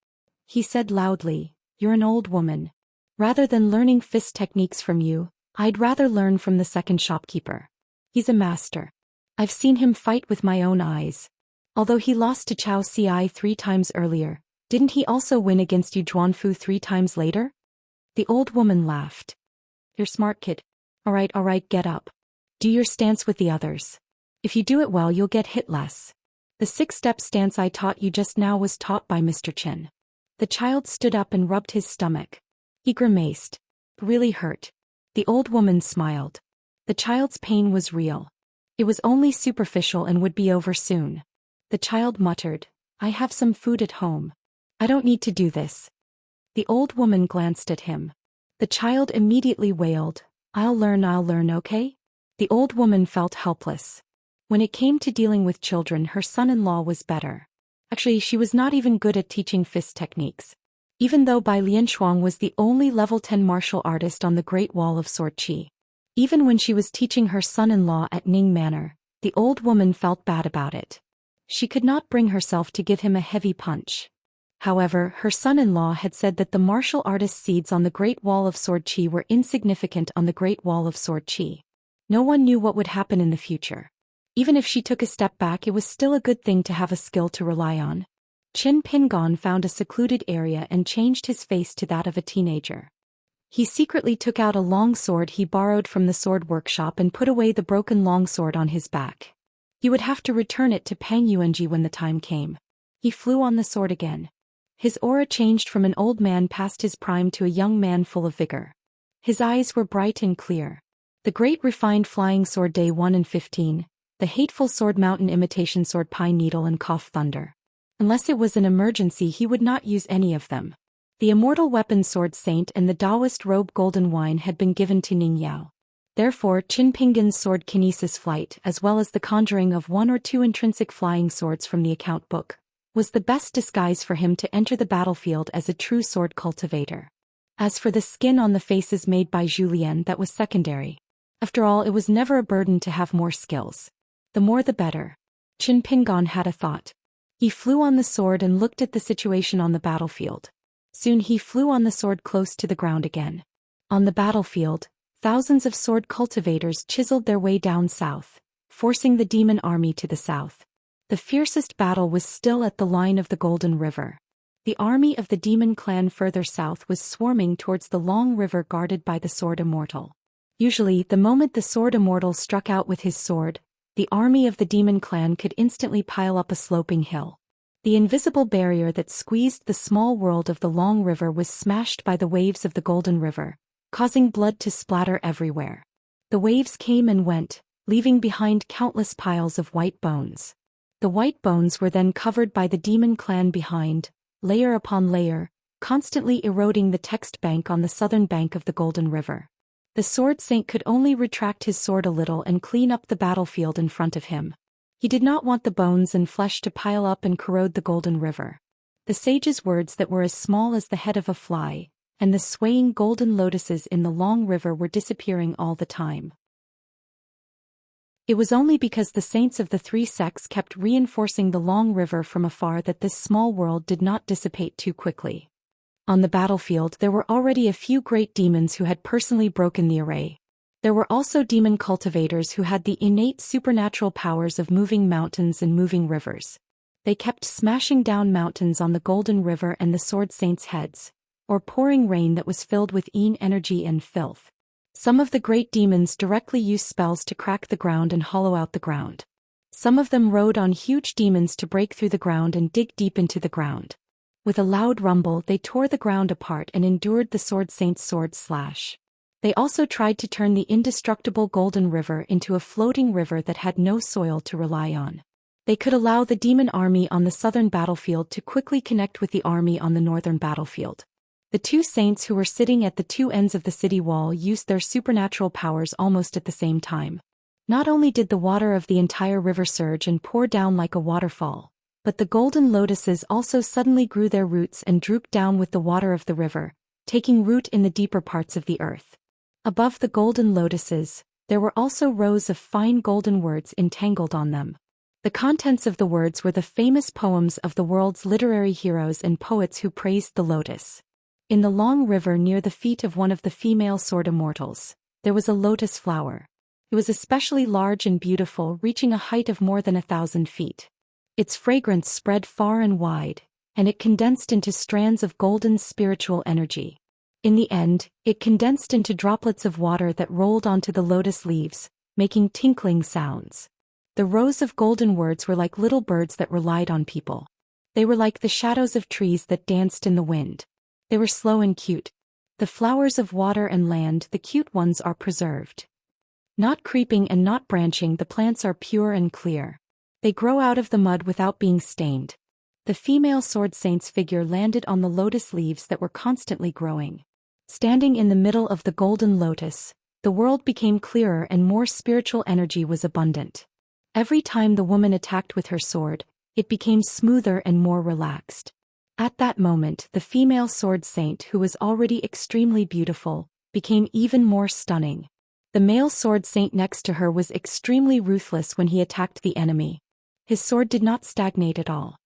Speaker 1: He said loudly, "You're an old woman. Rather than learning fist techniques from you, I'd rather learn from the second shopkeeper. He's a master. I've seen him fight with my own eyes. Although he lost to Chao Ci 3 times earlier, didn't he also win against Yu Zhuanfu 3 times later?" The old woman laughed. "You're smart, kid. All right, get up. Do your stance with the others. If you do it well, you'll get hit less. The 6-step stance I taught you just now was taught by Mr. Chen." The child stood up and rubbed his stomach. He grimaced. "Really hurt?" The old woman smiled. The child's pain was real. It was only superficial and would be over soon. The child muttered, "I have some food at home. I don't need to do this." The old woman glanced at him. The child immediately wailed, I'll learn, okay?" The old woman felt helpless. When it came to dealing with children, her son-in-law was better. Actually, she was not even good at teaching fist techniques. Even though Bai Lianshuang was the only level 10 martial artist on the Great Wall of Sword Qi. Even when she was teaching her son-in-law at Ning Manor, the old woman felt bad about it. She could not bring herself to give him a heavy punch. However, her son-in-law had said that the martial artist seeds on the Great Wall of Sword Qi were insignificant on the Great Wall of Sword Qi. No one knew what would happen in the future. Even if she took a step back, it was still a good thing to have a skill to rely on. Qin Pingon found a secluded area and changed his face to that of a teenager. He secretly took out a long sword he borrowed from the sword workshop and put away the broken longsword on his back. He would have to return it to Pang Yuanji when the time came. He flew on the sword again. His aura changed from an old man past his prime to a young man full of vigor. His eyes were bright and clear. The great refined flying sword Day 1 and 15, the hateful sword mountain imitation sword Pine Needle and Cough Thunder. Unless it was an emergency, he would not use any of them. The immortal weapon Sword Saint and the Taoist robe Golden Wine had been given to Ning Yao. Therefore, Qin Pingon's sword Kinesis Flight, as well as the conjuring of 1 or 2 intrinsic flying swords from the account book, was the best disguise for him to enter the battlefield as a true sword cultivator. As for the skin on the faces made by Zhou Xian, that was secondary. After all, it was never a burden to have more skills. The more the better. Qin Pingon had a thought. He flew on the sword and looked at the situation on the battlefield. Soon he flew on the sword close to the ground again. On the battlefield, thousands of sword cultivators chiseled their way down south, forcing the demon army to the south. The fiercest battle was still at the line of the Golden River. The army of the demon clan further south was swarming towards the long river guarded by the sword immortal. Usually, the moment the sword immortal struck out with his sword, the army of the demon clan could instantly pile up a sloping hill. The invisible barrier that squeezed the small world of the long river was smashed by the waves of the Golden River, causing blood to splatter everywhere. The waves came and went, leaving behind countless piles of white bones. The white bones were then covered by the demon clan behind, layer upon layer, constantly eroding the text bank on the southern bank of the Golden River. The sword saint could only retract his sword a little and clean up the battlefield in front of him. He did not want the bones and flesh to pile up and corrode the Golden River. The sage's words that were as small as the head of a fly, and the swaying golden lotuses in the long river were disappearing all the time. It was only because the saints of the 3 sects kept reinforcing the long river from afar that this small world did not dissipate too quickly. On the battlefield there were already a few great demons who had personally broken the array. There were also demon cultivators who had the innate supernatural powers of moving mountains and moving rivers. They kept smashing down mountains on the Golden River and the sword saints' heads, or pouring rain that was filled with energy and filth. Some of the great demons directly used spells to crack the ground and hollow out the ground. Some of them rode on huge demons to break through the ground and dig deep into the ground. With a loud rumble, they tore the ground apart and endured the Sword Saint's sword slash. They also tried to turn the indestructible Golden River into a floating river that had no soil to rely on. They could allow the demon army on the southern battlefield to quickly connect with the army on the northern battlefield. The two saints who were sitting at the two ends of the city wall used their supernatural powers almost at the same time. Not only did the water of the entire river surge and pour down like a waterfall, but the golden lotuses also suddenly grew their roots and drooped down with the water of the river, taking root in the deeper parts of the earth. Above the golden lotuses, there were also rows of fine golden words entangled on them. The contents of the words were the famous poems of the world's literary heroes and poets who praised the lotus. In the long river near the feet of one of the female sword immortals, there was a lotus flower. It was especially large and beautiful, reaching a height of more than 1,000 feet. Its fragrance spread far and wide, and it condensed into strands of golden spiritual energy. In the end, it condensed into droplets of water that rolled onto the lotus leaves, making tinkling sounds. The rows of golden words were like little birds that relied on people. They were like the shadows of trees that danced in the wind. They were slow and cute. The flowers of water and land, the cute ones, are preserved. Not creeping and not branching, the plants are pure and clear. They grow out of the mud without being stained. The female sword saint's figure landed on the lotus leaves that were constantly growing. Standing in the middle of the golden lotus, the world became clearer and more spiritual energy was abundant. Every time the woman attacked with her sword, it became smoother and more relaxed. At that moment, the female sword saint, who was already extremely beautiful, became even more stunning. The male sword saint next to her was extremely ruthless when he attacked the enemy. His sword did not stagnate at all.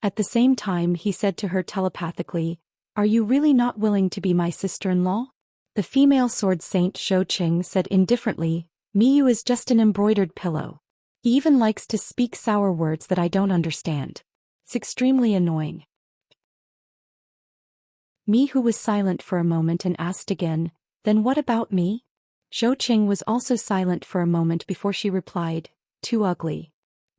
Speaker 1: At the same time, he said to her telepathically, "Are you really not willing to be my sister-in-law?" The female sword saint Zhou Xian said indifferently, "Miyu is just an embroidered pillow. He even likes to speak sour words that I don't understand. It's extremely annoying." Miyu was silent for a moment and asked again, "Then what about me?" Zhou Xian was also silent for a moment before she replied, "Too ugly."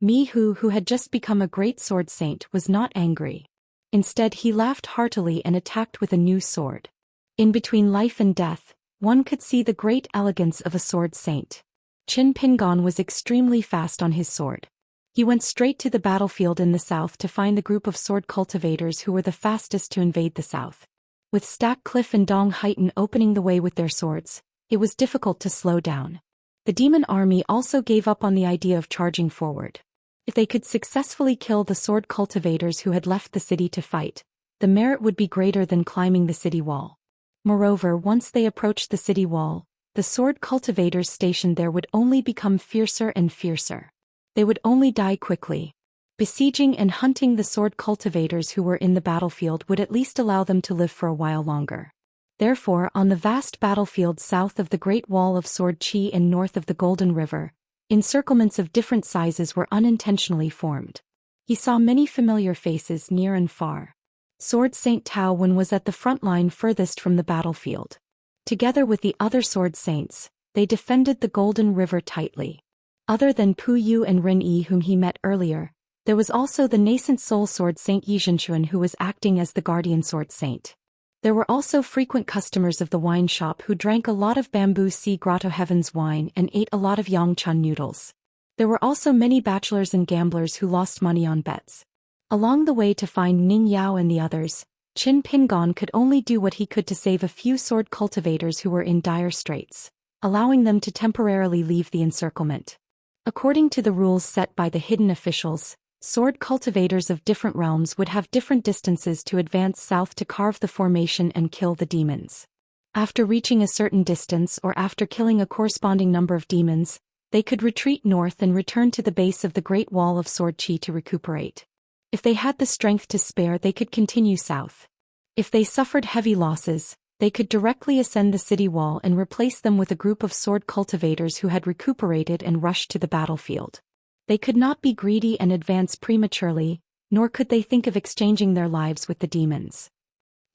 Speaker 1: Miyu, who had just become a great sword saint, was not angry. Instead, he laughed heartily and attacked with a new sword. In between life and death, one could see the great elegance of a sword saint. Qin Pingon was extremely fast on his sword. He went straight to the battlefield in the south to find the group of sword cultivators who were the fastest to invade the south. With Stack Cliff and Dong Haitan opening the way with their swords, it was difficult to slow down. The demon army also gave up on the idea of charging forward. If they could successfully kill the sword cultivators who had left the city to fight, the merit would be greater than climbing the city wall. Moreover, once they approached the city wall, the sword cultivators stationed there would only become fiercer and fiercer. They would only die quickly. Besieging and hunting the sword cultivators who were in the battlefield would at least allow them to live for a while longer. Therefore, on the vast battlefield south of the Great Wall of Sword Qi and north of the Golden River, encirclements of different sizes were unintentionally formed. He saw many familiar faces near and far. Sword Saint Tao Wen was at the front line furthest from the battlefield. Together with the other sword saints, they defended the Golden River tightly. Other than Pu Yu and Ren Yi, whom he met earlier, there was also the nascent soul sword saint Zhenzhuan, who was acting as the guardian sword saint. There were also frequent customers of the wine shop who drank a lot of Bamboo Sea Grotto Heaven's wine and ate a lot of Yangchan noodles. There were also many bachelors and gamblers who lost money on bets. Along the way to find Ning Yao and the others, Qin Pingon could only do what he could to save a few sword cultivators who were in dire straits, allowing them to temporarily leave the encirclement. According to the rules set by the hidden officials, sword cultivators of different realms would have different distances to advance south to carve the formation and kill the demons. After reaching a certain distance or after killing a corresponding number of demons, they could retreat north and return to the base of the Great Wall of Sword Qi to recuperate. If they had the strength to spare, they could continue south. If they suffered heavy losses, they could directly ascend the city wall and replace them with a group of sword cultivators who had recuperated and rushed to the battlefield. They could not be greedy and advance prematurely, nor could they think of exchanging their lives with the demons.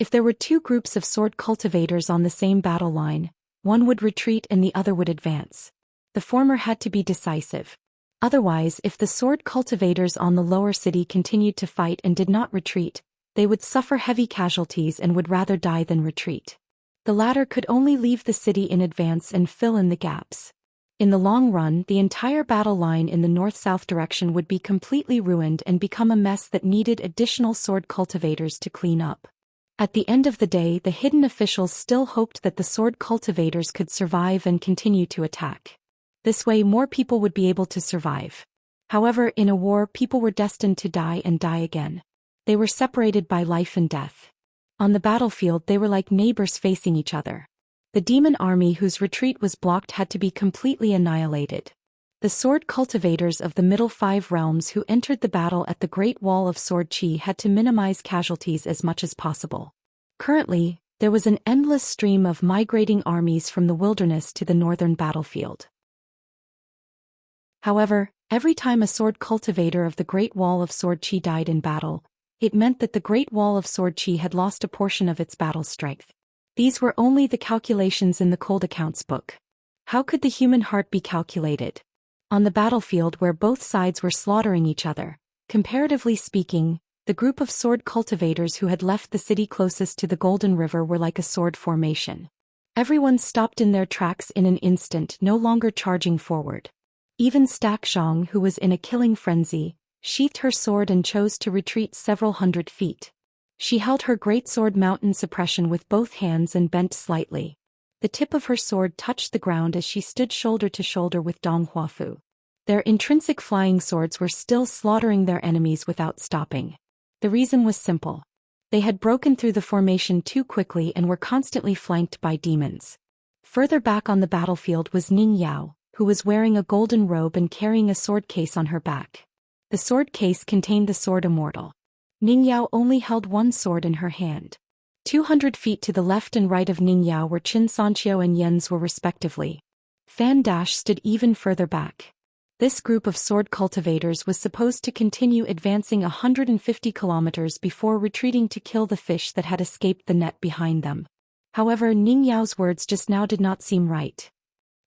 Speaker 1: If there were two groups of sword cultivators on the same battle line, one would retreat and the other would advance. The former had to be decisive. Otherwise, if the sword cultivators on the lower city continued to fight and did not retreat, they would suffer heavy casualties and would rather die than retreat. The latter could only leave the city in advance and fill in the gaps. In the long run, the entire battle line in the north-south direction would be completely ruined and become a mess that needed additional sword cultivators to clean up. At the end of the day, the hidden officials still hoped that the sword cultivators could survive and continue to attack. This way, more people would be able to survive. However, in a war, people were destined to die and die again. They were separated by life and death. On the battlefield, they were like neighbors facing each other. The demon army whose retreat was blocked had to be completely annihilated. The sword cultivators of the middle 5 realms who entered the battle at the Great Wall of Sword Qi had to minimize casualties as much as possible. Currently, there was an endless stream of migrating armies from the wilderness to the northern battlefield. However, every time a sword cultivator of the Great Wall of Sword Qi died in battle, it meant that the Great Wall of Sword Qi had lost a portion of its battle strength. These were only the calculations in the cold accounts book. How could the human heart be calculated? On the battlefield where both sides were slaughtering each other, comparatively speaking, the group of sword cultivators who had left the city closest to the Golden River were like a sword formation. Everyone stopped in their tracks in an instant, no longer charging forward. Even Xianxia, who was in a killing frenzy, sheathed her sword and chose to retreat several hundred feet. She held her greatsword mountain suppression with both hands and bent slightly. The tip of her sword touched the ground as she stood shoulder to shoulder with Dong Huafu. Their intrinsic flying swords were still slaughtering their enemies without stopping. The reason was simple. They had broken through the formation too quickly and were constantly flanked by demons. Further back on the battlefield was Ning Yao, who was wearing a golden robe and carrying a sword case on her back. The sword case contained the sword Immortal. Ning Yao only held one sword in her hand. 200 feet to the left and right of Ning Yao were Xianxia and Yen's were respectively. Fan Dash stood even further back. This group of sword cultivators was supposed to continue advancing 150 kilometers before retreating to kill the fish that had escaped the net behind them. However, Ning Yao's words just now did not seem right.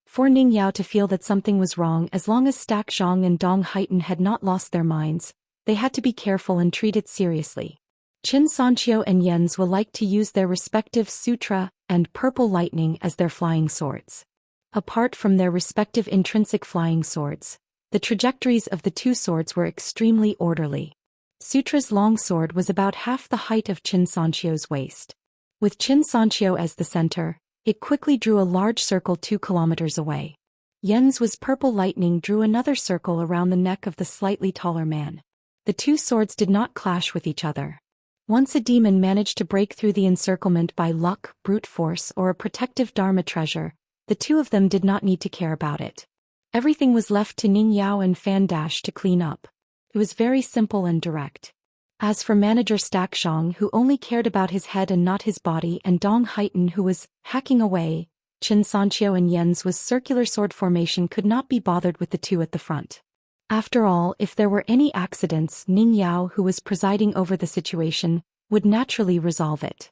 Speaker 1: For Ning Yao to feel that something was wrong, as long as Xianxia and Dong Haitan had not lost their minds, they had to be careful and treat it seriously. Xianxia and Yen's will like to use their respective Sutra and Purple Lightning as their flying swords. Apart from their respective intrinsic flying swords, the trajectories of the two swords were extremely orderly. Sutra's long sword was about half the height of Xianxia's waist. With Xianxia as the center, it quickly drew a large circle 2 kilometers away. Yen's was Purple Lightning drew another circle around the neck of the slightly taller man. The two swords did not clash with each other. Once a demon managed to break through the encirclement by luck, brute force, or a protective Dharma treasure, the two of them did not need to care about it. Everything was left to Ning Yao and Fan Dash to clean up. It was very simple and direct. As for manager Xianxia, who only cared about his head and not his body, and Dong Haitan, who was hacking away, Xianxia and Yen's was circular sword formation, could not be bothered with the two at the front. After all, if there were any accidents, Ning Yao, who was presiding over the situation, would naturally resolve it.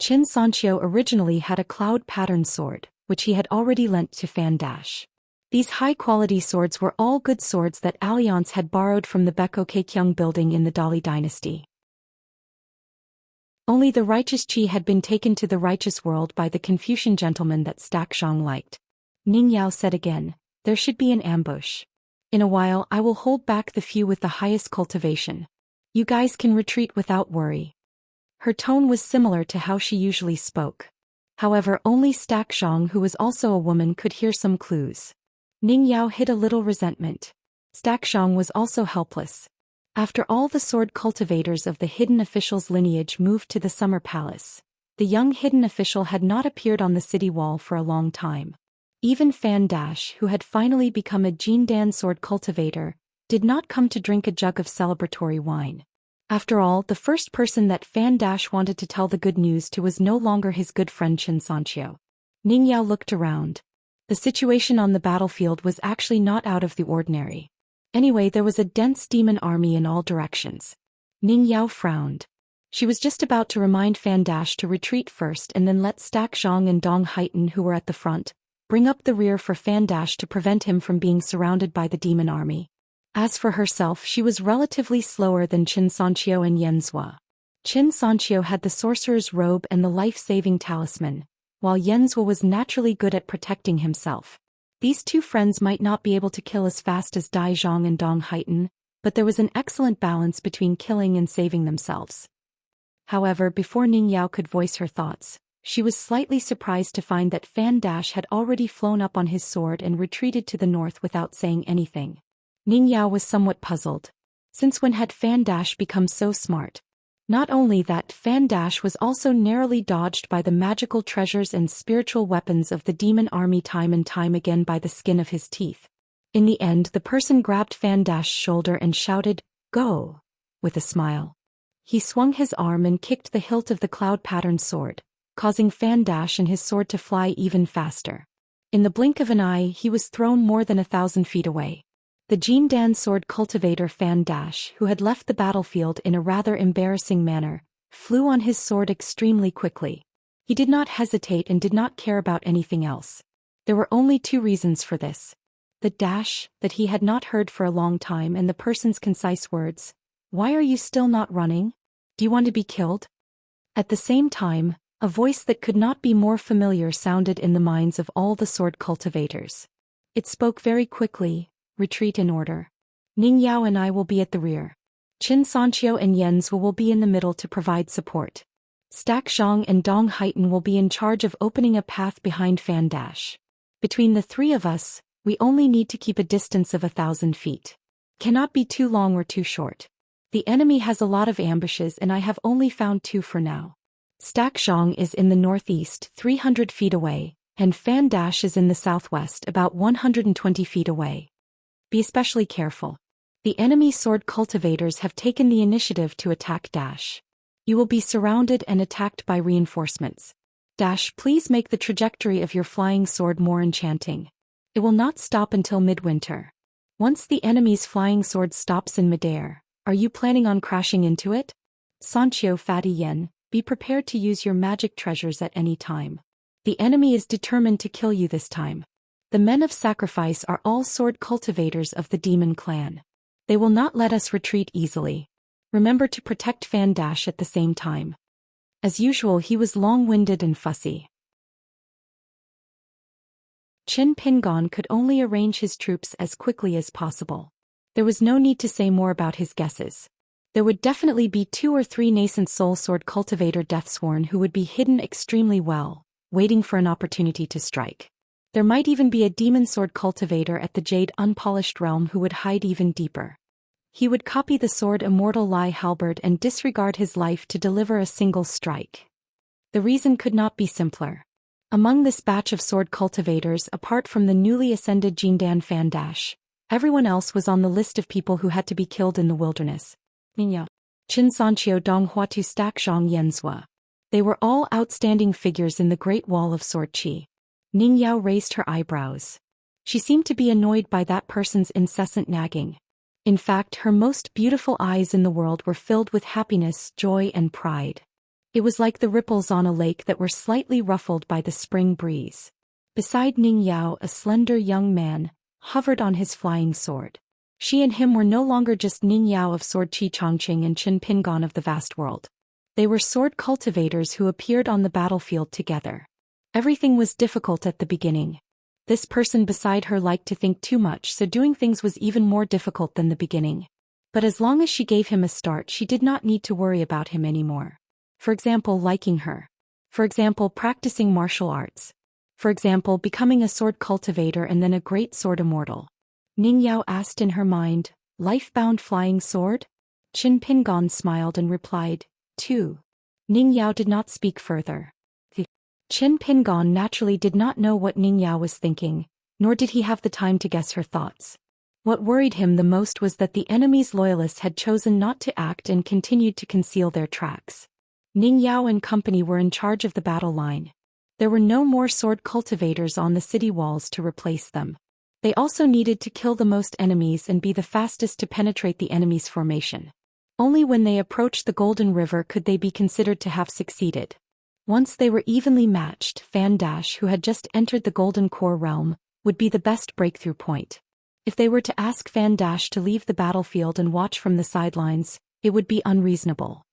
Speaker 1: Xianxia originally had a cloud-patterned sword, which he had already lent to Fan Dash. These high-quality swords were all good swords that Alliance had borrowed from the Beko Keikyung building in the Dali dynasty. Only the righteous Qi had been taken to the righteous world by the Confucian gentleman that Xianxia liked. Ning Yao said again, "There should be an ambush. In a while I will hold back the few with the highest cultivation. You guys can retreat without worry." Her tone was similar to how she usually spoke. However, only Xianxia, who was also a woman, could hear some clues. Ning Yao hid a little resentment. Xianxia was also helpless. After all the sword cultivators of the hidden official's lineage moved to the summer palace, the young hidden official had not appeared on the city wall for a long time. Even Fan Dash, who had finally become a Jindan sword cultivator, did not come to drink a jug of celebratory wine. After all, the first person that Fan Dash wanted to tell the good news to was no longer his good friend Xianxia. Ning Yao looked around. The situation on the battlefield was actually not out of the ordinary. Anyway, there was a dense demon army in all directions. Ning Yao frowned. She was just about to remind Fan Dash to retreat first and then let Stack Zhang and Dong Haiten, who were at the front, bring up the rear for Fan Dash to prevent him from being surrounded by the demon army. As for herself, she was relatively slower than Qin Sanqiu and Yenzhua. Qin Sanqiu had the sorcerer's robe and the life-saving talisman, while Yenzhua was naturally good at protecting himself. These two friends might not be able to kill as fast as Dai Zhang and Dong Haiten, but there was an excellent balance between killing and saving themselves. However, before Ning Yao could voice her thoughts, she was slightly surprised to find that Fan Dash had already flown up on his sword and retreated to the north without saying anything. Ning Yao was somewhat puzzled. Since when had Fan Dash become so smart? Not only that, Fan Dash was also narrowly dodged by the magical treasures and spiritual weapons of the demon army time and time again by the skin of his teeth. In the end, the person grabbed Fan Dash's shoulder and shouted, "Go!" with a smile. He swung his arm and kicked the hilt of the cloud-patterned sword, causing Fan Dash and his sword to fly even faster. In the blink of an eye, he was thrown more than 1,000 feet away. The Jindan sword cultivator Fan Dash, who had left the battlefield in a rather embarrassing manner, flew on his sword extremely quickly. He did not hesitate and did not care about anything else. There were only two reasons for this. The dash, that he had not heard for a long time, and the person's concise words, "Why are you still not running? Do you want to be killed?" At the same time, a voice that could not be more familiar sounded in the minds of all the sword cultivators. It spoke very quickly, "Retreat in order. Ning Yao and I will be at the rear. Qin Sanqiu and Yenzhua will be in the middle to provide support. Stack Zhang and Dong Haiten will be in charge of opening a path behind Fan Dash. Between the three of us, we only need to keep a distance of 1,000 feet. Cannot be too long or too short. The enemy has a lot of ambushes and I have only found 2 for now. Stack Zhang is in the northeast 300 feet away, and Fan Dash is in the southwest about 120 feet away. Be especially careful. The enemy sword cultivators have taken the initiative to attack Dash. You will be surrounded and attacked by reinforcements. Dash, please make the trajectory of your flying sword more enchanting. It will not stop until midwinter. Once the enemy's flying sword stops in midair, are you planning on crashing into it? Sanqiu Fatty Yen, be prepared to use your magic treasures at any time. The enemy is determined to kill you this time. The men of sacrifice are all sword cultivators of the demon clan. They will not let us retreat easily. Remember to protect Fan Dash at the same time. As usual, he was long-winded and fussy. Qin Pingon could only arrange his troops as quickly as possible. There was no need to say more about his guesses. There would definitely be 2 or 3 nascent soul sword cultivator deathsworn who would be hidden extremely well, waiting for an opportunity to strike. There might even be a demon sword cultivator at the Jade Unpolished Realm who would hide even deeper. He would copy the sword Immortal Lai Halberd and disregard his life to deliver a single strike. The reason could not be simpler. Among this batch of sword cultivators, apart from the newly ascended Jindan Fan Dash, everyone else was on the list of people who had to be killed in the wilderness. Qin Sanqiu Dong Huatu Stack Zhang Yenzhua. They were all outstanding figures in the Great Wall of Sword Qi. Ning Yao raised her eyebrows. She seemed to be annoyed by that person's incessant nagging. In fact, her most beautiful eyes in the world were filled with happiness, joy, and pride. It was like the ripples on a lake that were slightly ruffled by the spring breeze. Beside Ning Yao, a slender young man hovered on his flying sword. She and him were no longer just Ning Yao of Sword Qi Chongqing and Qin Pingon of the vast world. They were sword cultivators who appeared on the battlefield together. Everything was difficult at the beginning. This person beside her liked to think too much, so doing things was even more difficult than the beginning. But as long as she gave him a start, she did not need to worry about him anymore. For example, liking her. For example, practicing martial arts. For example, becoming a sword cultivator and then a great sword immortal. Ning Yao asked in her mind, "Life-bound flying sword?" Qin Pingon smiled and replied, "2." Ning Yao did not speak further. Qin Pingon naturally did not know what Ning Yao was thinking, nor did he have the time to guess her thoughts. What worried him the most was that the enemy's loyalists had chosen not to act and continued to conceal their tracks. Ning Yao and company were in charge of the battle line. There were no more sword cultivators on the city walls to replace them. They also needed to kill the most enemies and be the fastest to penetrate the enemy's formation. Only when they approached the Golden River could they be considered to have succeeded. Once they were evenly matched, Fan Dash, who had just entered the Golden Core realm, would be the best breakthrough point. If they were to ask Fan Dash to leave the battlefield and watch from the sidelines, it would be unreasonable.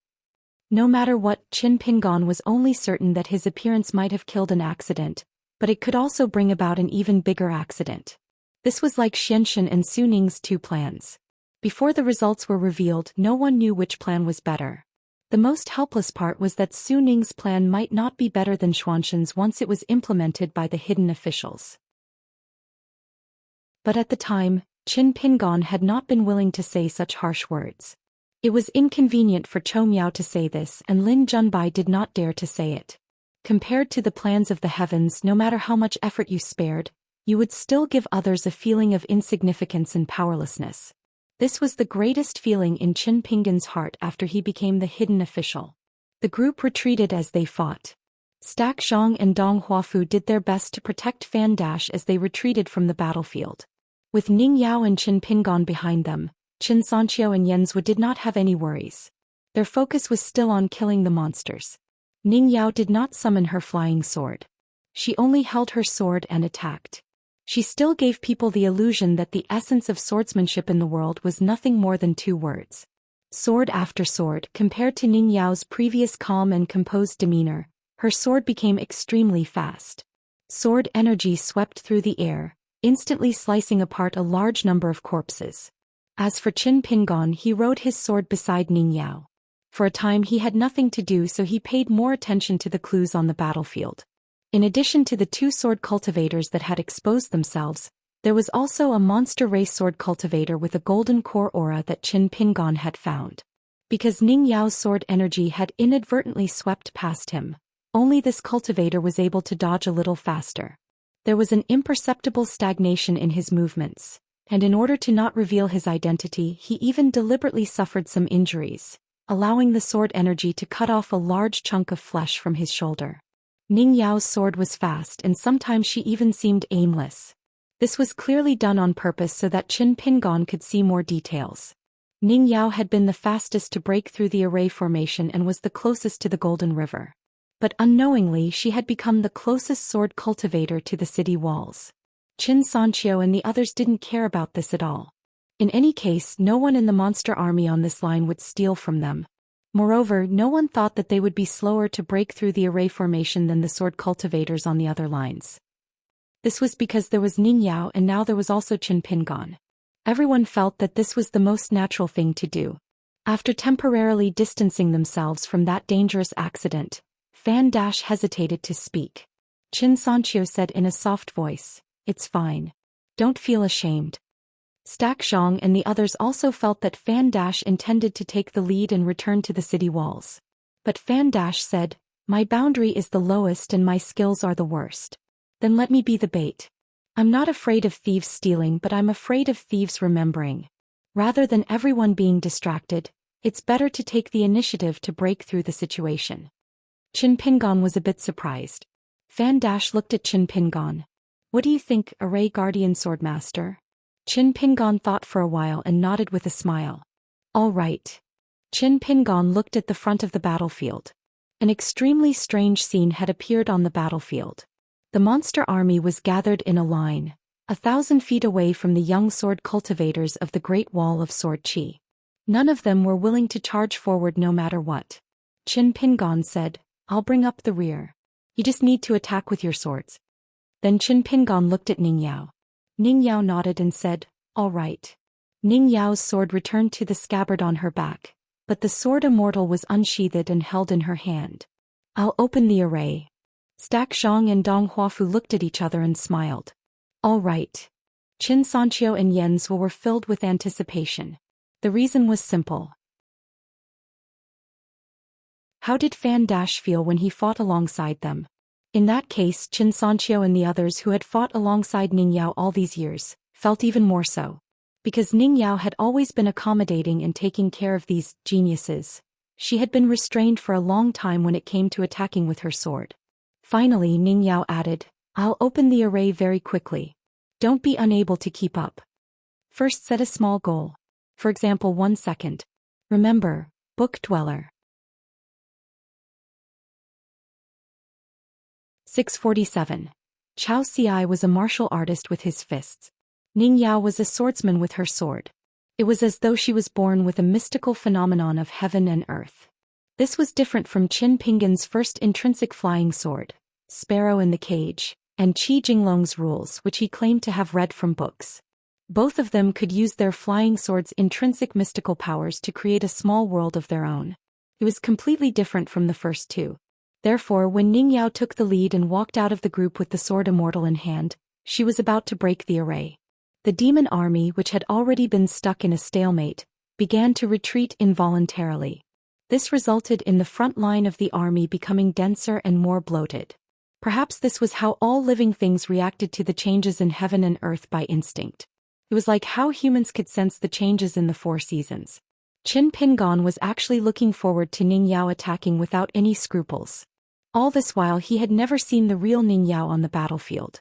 Speaker 1: No matter what, Qin Pingon was only certain that his appearance might have killed an accident, but it could also bring about an even bigger accident. This was like Xianxia and Su Ning's two plans. Before the results were revealed, no one knew which plan was better. The most helpless part was that Su Ning's plan might not be better than Xuanxian's once it was implemented by the hidden officials. But at the time, Qin Pingon had not been willing to say such harsh words. It was inconvenient for Chou Miao to say this, and Lin Junbai did not dare to say it. Compared to the plans of the heavens, no matter how much effort you spared, you would still give others a feeling of insignificance and powerlessness. This was the greatest feeling in Qin Pingon's heart after he became the hidden official. The group retreated as they fought. Stack Zhang and Dong Huafu did their best to protect Fan Dash as they retreated from the battlefield. With Ning Yao and Qin Pingon behind them, Xianxia and Yanzhu did not have any worries. Their focus was still on killing the monsters. Ning Yao did not summon her flying sword. She only held her sword and attacked. She still gave people the illusion that the essence of swordsmanship in the world was nothing more than two words. Sword after sword. Compared to Ning Yao's previous calm and composed demeanor, her sword became extremely fast. Sword energy swept through the air, instantly slicing apart a large number of corpses. As for Qin Pingon, he rode his sword beside Ning Yao. For a time he had nothing to do, so he paid more attention to the clues on the battlefield. In addition to the two sword cultivators that had exposed themselves, there was also a monster race sword cultivator with a golden core aura that Qin Pingon had found. Because Ning Yao's sword energy had inadvertently swept past him, only this cultivator was able to dodge a little faster. There was an imperceptible stagnation in his movements, and in order to not reveal his identity, he even deliberately suffered some injuries, allowing the sword energy to cut off a large chunk of flesh from his shoulder. Ning Yao's sword was fast, and sometimes she even seemed aimless. This was clearly done on purpose so that Qin Pingon could see more details. Ning Yao had been the fastest to break through the array formation and was the closest to the Golden River. But unknowingly she had become the closest sword cultivator to the city walls. Xianxia and the others didn't care about this at all. In any case, no one in the monster army on this line would steal from them. Moreover, no one thought that they would be slower to break through the array formation than the sword cultivators on the other lines. This was because there was Ning Yao and now there was also Qin Pingon. Everyone felt that this was the most natural thing to do. After temporarily distancing themselves from that dangerous accident, Fan Dash hesitated to speak. Xianxia said in a soft voice, "It's fine. Don't feel ashamed." Stack Zhang and the others also felt that Fan Dash intended to take the lead and return to the city walls. But Fan Dash said, "My boundary is the lowest and my skills are the worst. Then let me be the bait. I'm not afraid of thieves stealing, but I'm afraid of thieves remembering. Rather than everyone being distracted, it's better to take the initiative to break through the situation." Qin Pingon was a bit surprised. Fan Dash looked at Qin Pingon. "What do you think, Array Guardian Swordmaster?" Qin Pingon thought for a while and nodded with a smile. "All right." Qin Pingon looked at the front of the battlefield. An extremely strange scene had appeared on the battlefield. The monster army was gathered in a line, 1,000 feet away from the young sword cultivators of the Great Wall of Sword Qi. None of them were willing to charge forward no matter what. Qin Pingon said, "I'll bring up the rear. You just need to attack with your swords." Then Qin Pingon looked at Ning Yao. Ning Yao nodded and said, "All right." Ning Yao's sword returned to the scabbard on her back, but the sword immortal was unsheathed and held in her hand. "I'll open the array." Stack Zhang and Dong Huafu looked at each other and smiled. "All right." Xianxia and Yanzhu were filled with anticipation. The reason was simple. How did Fan Dash feel when he fought alongside them? In that case, Xianxia and the others who had fought alongside Ning Yao all these years felt even more so. Because Ning Yao had always been accommodating and taking care of these geniuses, she had been restrained for a long time when it came to attacking with her sword. Finally, Ning Yao added, "I'll open the array very quickly. Don't be unable to keep up. First set a small goal. For example, 1 second. Remember, book dweller. 647. Xiao Xi was a martial artist with his fists. Ning Yao was a swordsman with her sword. It was as though she was born with a mystical phenomenon of heaven and earth. This was different from Qin Pinggan's first intrinsic flying sword, Sparrow in the Cage, and Qi Jinglong's rules, which he claimed to have read from books. Both of them could use their flying swords' intrinsic mystical powers to create a small world of their own. It was completely different from the first two. Therefore, when Ning Yao took the lead and walked out of the group with the sword immortal in hand, she was about to break the array. The demon army, which had already been stuck in a stalemate, began to retreat involuntarily. This resulted in the front line of the army becoming denser and more bloated. Perhaps this was how all living things reacted to the changes in heaven and earth by instinct. It was like how humans could sense the changes in the four seasons. Qin Pinggan was actually looking forward to Ning Yao attacking without any scruples. All this while he had never seen the real Ning Yao on the battlefield.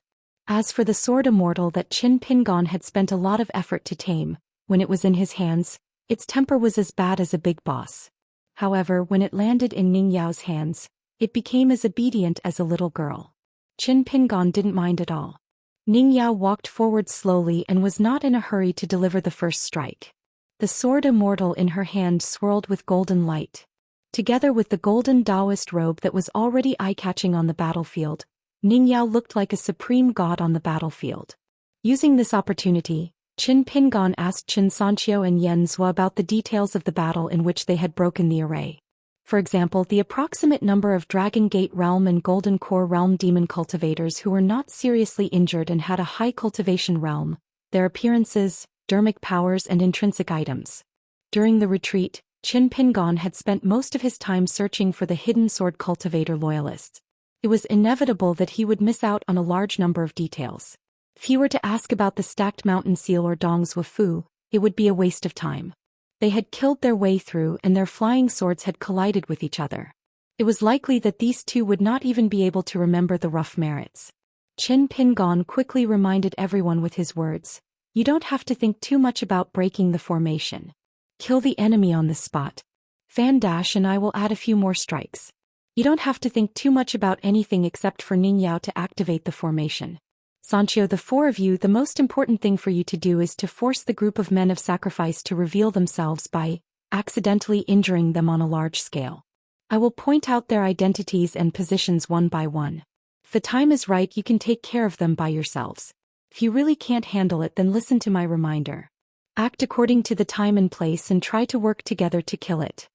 Speaker 1: As for the sword immortal that Qin Pinggan had spent a lot of effort to tame, when it was in his hands, its temper was as bad as a big boss. However, when it landed in Ning Yao's hands, it became as obedient as a little girl. Qin Pinggan didn't mind at all. Ning Yao walked forward slowly and was not in a hurry to deliver the first strike. The sword immortal in her hand swirled with golden light. Together with the golden Taoist robe that was already eye-catching on the battlefield, Ning Yao looked like a supreme god on the battlefield. Using this opportunity, Qin Pinggan asked Xianxia and Xianxia about the details of the battle in which they had broken the array. For example, the approximate number of Dragon Gate Realm and Golden Core Realm demon cultivators who were not seriously injured and had a high cultivation realm, their appearances, dermic powers and intrinsic items. During the retreat, Qin Pinggan had spent most of his time searching for the hidden sword cultivator loyalists. It was inevitable that he would miss out on a large number of details. If he were to ask about the stacked mountain seal or Dong's Wufu, it would be a waste of time. They had killed their way through and their flying swords had collided with each other. It was likely that these two would not even be able to remember the rough merits. Qin Pinggan quickly reminded everyone with his words, "You don't have to think too much about breaking the formation. Kill the enemy on the spot. Fan Dash and I will add a few more strikes. You don't have to think too much about anything except for Ning Yao to activate the formation. Sancho, the four of you, the most important thing for you to do is to force the group of men of sacrifice to reveal themselves by accidentally injuring them on a large scale. I will point out their identities and positions one by one. If the time is right, you can take care of them by yourselves. If you really can't handle it, then listen to my reminder. Act according to the time and place and try to work together to kill it."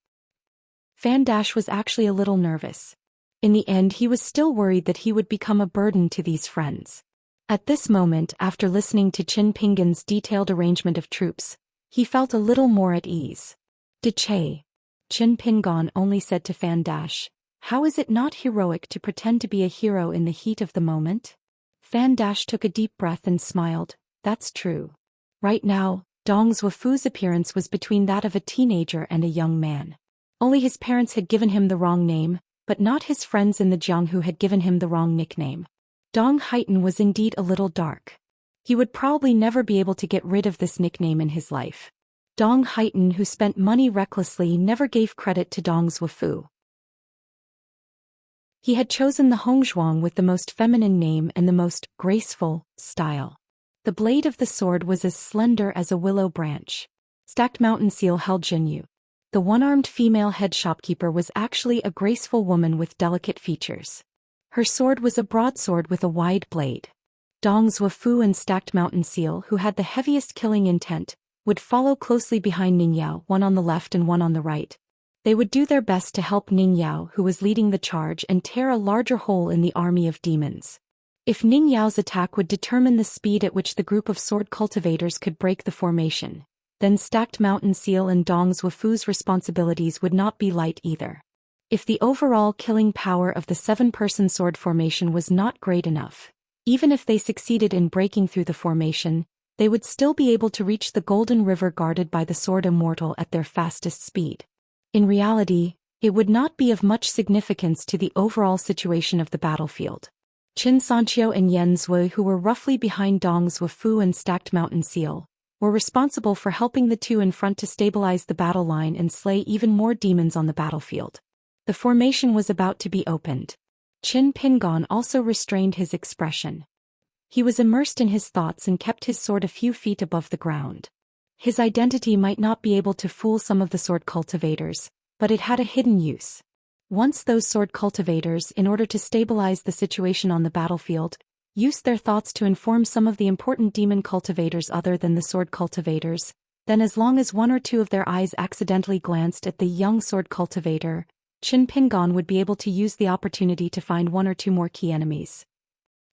Speaker 1: Fan Dash was actually a little nervous. In the end, he was still worried that he would become a burden to these friends. At this moment, after listening to Qin Pinggan's detailed arrangement of troops, he felt a little more at ease. "Qin Pinggan only said to Fan Dash, how is it not heroic to pretend to be a hero in the heat of the moment?" Fan Dash took a deep breath and smiled. "That's true. Right now, Dong's Wufu's appearance was between that of a teenager and a young man. Only his parents had given him the wrong name, but not his friends in the Jiang who had given him the wrong nickname. Dong Haitan was indeed a little dark. He would probably never be able to get rid of this nickname in his life. Dong Haitan, who spent money recklessly, never gave credit to Dong's Wufu. He had chosen the Hongzhuang with the most feminine name and the most graceful style. The blade of the sword was as slender as a willow branch. Stacked mountain seal held Jinyu. The one-armed female head shopkeeper was actually a graceful woman with delicate features. Her sword was a broadsword with a wide blade. Dong's Wufu and Stacked Mountain Seal, who had the heaviest killing intent, would follow closely behind Ning Yao, one on the left and one on the right. They would do their best to help Ning Yao, who was leading the charge, and tear a larger hole in the army of demons. If Ning Yao's attack would determine the speed at which the group of sword cultivators could break the formation, then Stacked Mountain Seal and Dong's Wufu's responsibilities would not be light either. If the overall killing power of the 7-person sword formation was not great enough, even if they succeeded in breaking through the formation, they would still be able to reach the Golden River guarded by the Sword Immortal at their fastest speed. In reality, it would not be of much significance to the overall situation of the battlefield. Xianxia and Xianxia, who were roughly behind Dong's Wufu and Stacked Mountain Seal, were responsible for helping the two in front to stabilize the battle line and slay even more demons on the battlefield. The formation was about to be opened. Qin Pingon also restrained his expression. He was immersed in his thoughts and kept his sword a few feet above the ground. His identity might not be able to fool some of the sword cultivators, but it had a hidden use. Once those sword cultivators, in order to stabilize the situation on the battlefield, used their thoughts to inform some of the important demon cultivators other than the sword cultivators, then as long as one or two of their eyes accidentally glanced at the young sword cultivator, Qin Pingon would be able to use the opportunity to find one or two more key enemies.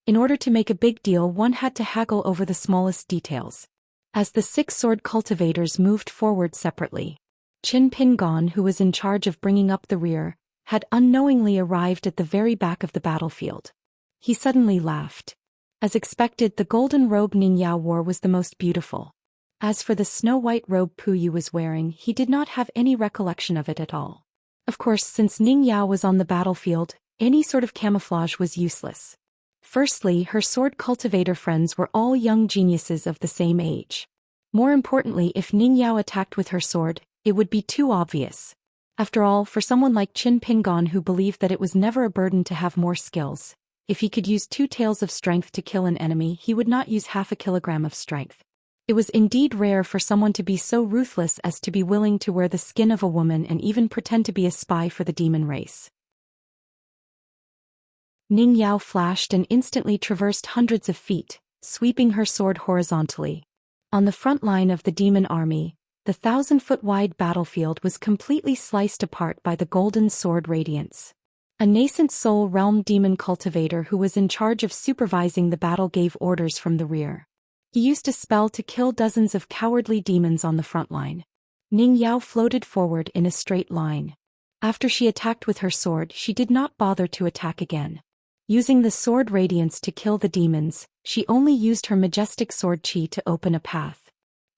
Speaker 1: In order to make a big deal, one had to haggle over the smallest details. As the 6 sword cultivators moved forward separately, Qin Pingon, who was in charge of bringing up the rear, had unknowingly arrived at the very back of the battlefield. He suddenly laughed. As expected, the golden robe Ningyao wore was the most beautiful. As for the snow-white robe Puyu was wearing, he did not have any recollection of it at all. Of course, since Ningyao was on the battlefield, any sort of camouflage was useless. Firstly, her sword cultivator friends were all young geniuses of the same age. More importantly, if Ningyao attacked with her sword, it would be too obvious. After all, for someone like Qin Pingon who believed that it was never a burden to have more skills, if he could use 2 taels of strength to kill an enemy, he would not use half a kilogram of strength. It was indeed rare for someone to be so ruthless as to be willing to wear the skin of a woman and even pretend to be a spy for the demon race. Ningyao flashed and instantly traversed hundreds of feet, sweeping her sword horizontally. On the front line of the demon army, the 1,000-foot-wide battlefield was completely sliced apart by the golden sword radiance. A nascent soul realm demon cultivator who was in charge of supervising the battle gave orders from the rear. He used a spell to kill dozens of cowardly demons on the front line. Ningyao floated forward in a straight line. After she attacked with her sword, she did not bother to attack again. Using the sword radiance to kill the demons, she only used her majestic sword qi to open a path.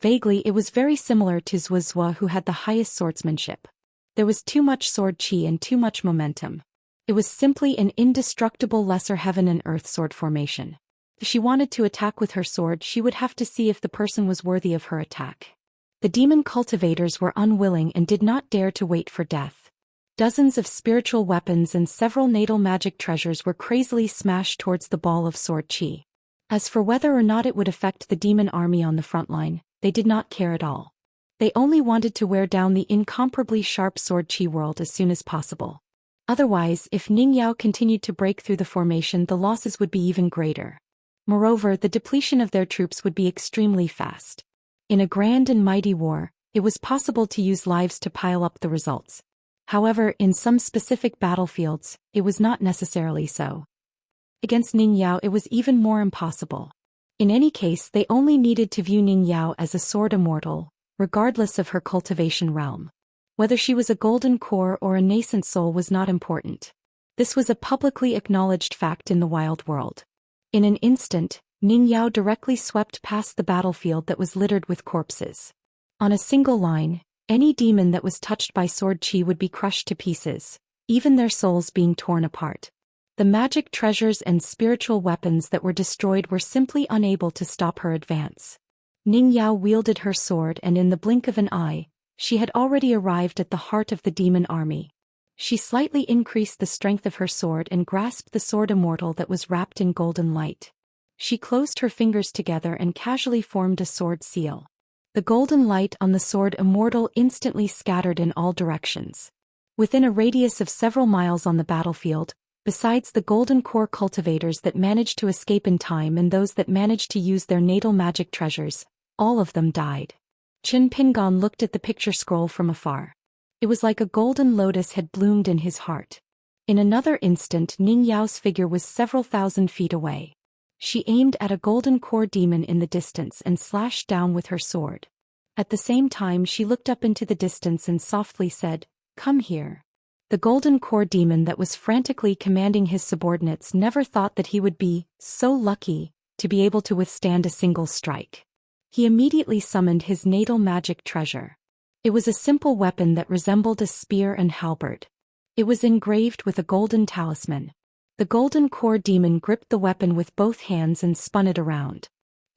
Speaker 1: Vaguely, it was very similar to Zhou, who had the highest swordsmanship. There was too much sword qi and too much momentum. It was simply an indestructible lesser heaven and earth sword formation. If she wanted to attack with her sword, she would have to see if the person was worthy of her attack. The demon cultivators were unwilling and did not dare to wait for death. Dozens of spiritual weapons and several natal magic treasures were crazily smashed towards the ball of sword qi. As for whether or not it would affect the demon army on the front line, they did not care at all. They only wanted to wear down the incomparably sharp sword qi world as soon as possible. Otherwise, if Ningyao continued to break through the formation, the losses would be even greater. Moreover, the depletion of their troops would be extremely fast. In a grand and mighty war, it was possible to use lives to pile up the results. However, in some specific battlefields, it was not necessarily so. Against Ningyao, it was even more impossible. In any case, they only needed to view Ningyao as a sword immortal, regardless of her cultivation realm. Whether she was a golden core or a nascent soul was not important. This was a publicly acknowledged fact in the wild world. In an instant, Ningyao directly swept past the battlefield that was littered with corpses. On a single line, any demon that was touched by sword qi would be crushed to pieces, even their souls being torn apart. The magic treasures and spiritual weapons that were destroyed were simply unable to stop her advance. Ningyao wielded her sword and in the blink of an eye, she had already arrived at the heart of the demon army. She slightly increased the strength of her sword and grasped the sword immortal that was wrapped in golden light. She closed her fingers together and casually formed a sword seal. The golden light on the sword immortal instantly scattered in all directions. Within a radius of several miles on the battlefield, besides the golden core cultivators that managed to escape in time and those that managed to use their natal magic treasures, all of them died. Qin Pingon looked at the picture scroll from afar. It was like a golden lotus had bloomed in his heart. In another instant, Ningyao's figure was several thousand feet away. She aimed at a golden core demon in the distance and slashed down with her sword. At the same time, she looked up into the distance and softly said, "Come here." The golden core demon that was frantically commanding his subordinates never thought that he would be so lucky to be able to withstand a single strike. He immediately summoned his natal magic treasure. It was a simple weapon that resembled a spear and halberd. It was engraved with a golden talisman. The golden core demon gripped the weapon with both hands and spun it around.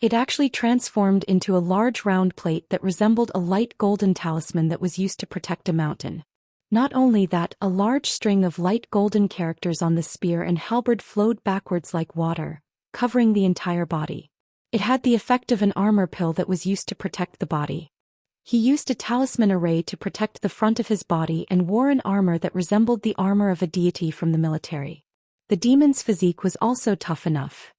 Speaker 1: It actually transformed into a large round plate that resembled a light golden talisman that was used to protect a mountain. Not only that, a large string of light golden characters on the spear and halberd flowed backwards like water, covering the entire body. It had the effect of an armor pill that was used to protect the body. He used a talisman array to protect the front of his body and wore an armor that resembled the armor of a deity from the military. The demon's physique was also tough enough.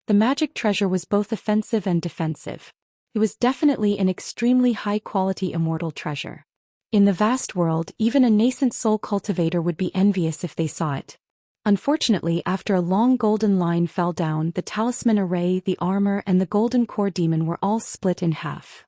Speaker 1: The magic treasure was both offensive and defensive. It was definitely an extremely high-quality immortal treasure. In the vast world, even a nascent soul cultivator would be envious if they saw it. Unfortunately, after a long golden line fell down, the talisman array, the armor, and the golden core demon were all split in half.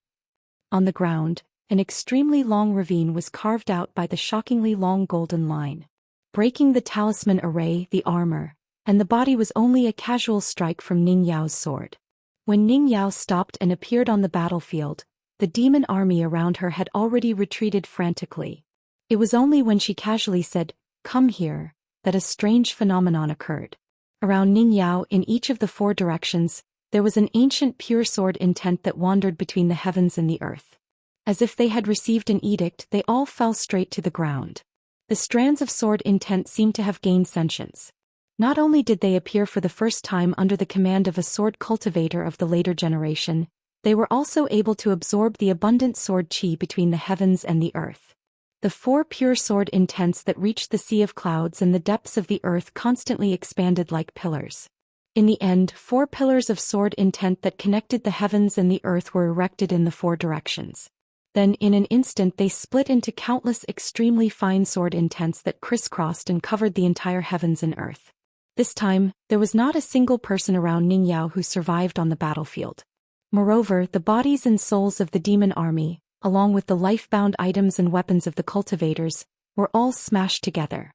Speaker 1: On the ground, an extremely long ravine was carved out by the shockingly long golden line. Breaking the talisman array, the armor, and the body was only a casual strike from Ning Yao's sword. When Ning Yao stopped and appeared on the battlefield, the demon army around her had already retreated frantically. It was only when she casually said, "Come here," that a strange phenomenon occurred. Around Ning Yao, in each of the 4 directions, there was an ancient pure sword intent that wandered between the heavens and the earth. As if they had received an edict, they all fell straight to the ground. The strands of sword intent seemed to have gained sentience. Not only did they appear for the first time under the command of a sword cultivator of the later generation, they were also able to absorb the abundant sword chi between the heavens and the earth. The 4 pure sword intents that reached the sea of clouds and the depths of the earth constantly expanded like pillars. In the end, 4 pillars of sword intent that connected the heavens and the earth were erected in the 4 directions. Then in an instant they split into countless extremely fine sword intents that crisscrossed and covered the entire heavens and earth. This time, there was not a single person around Ning Yao who survived on the battlefield. Moreover, the bodies and souls of the demon army, along with the life-bound items and weapons of the cultivators, were all smashed together.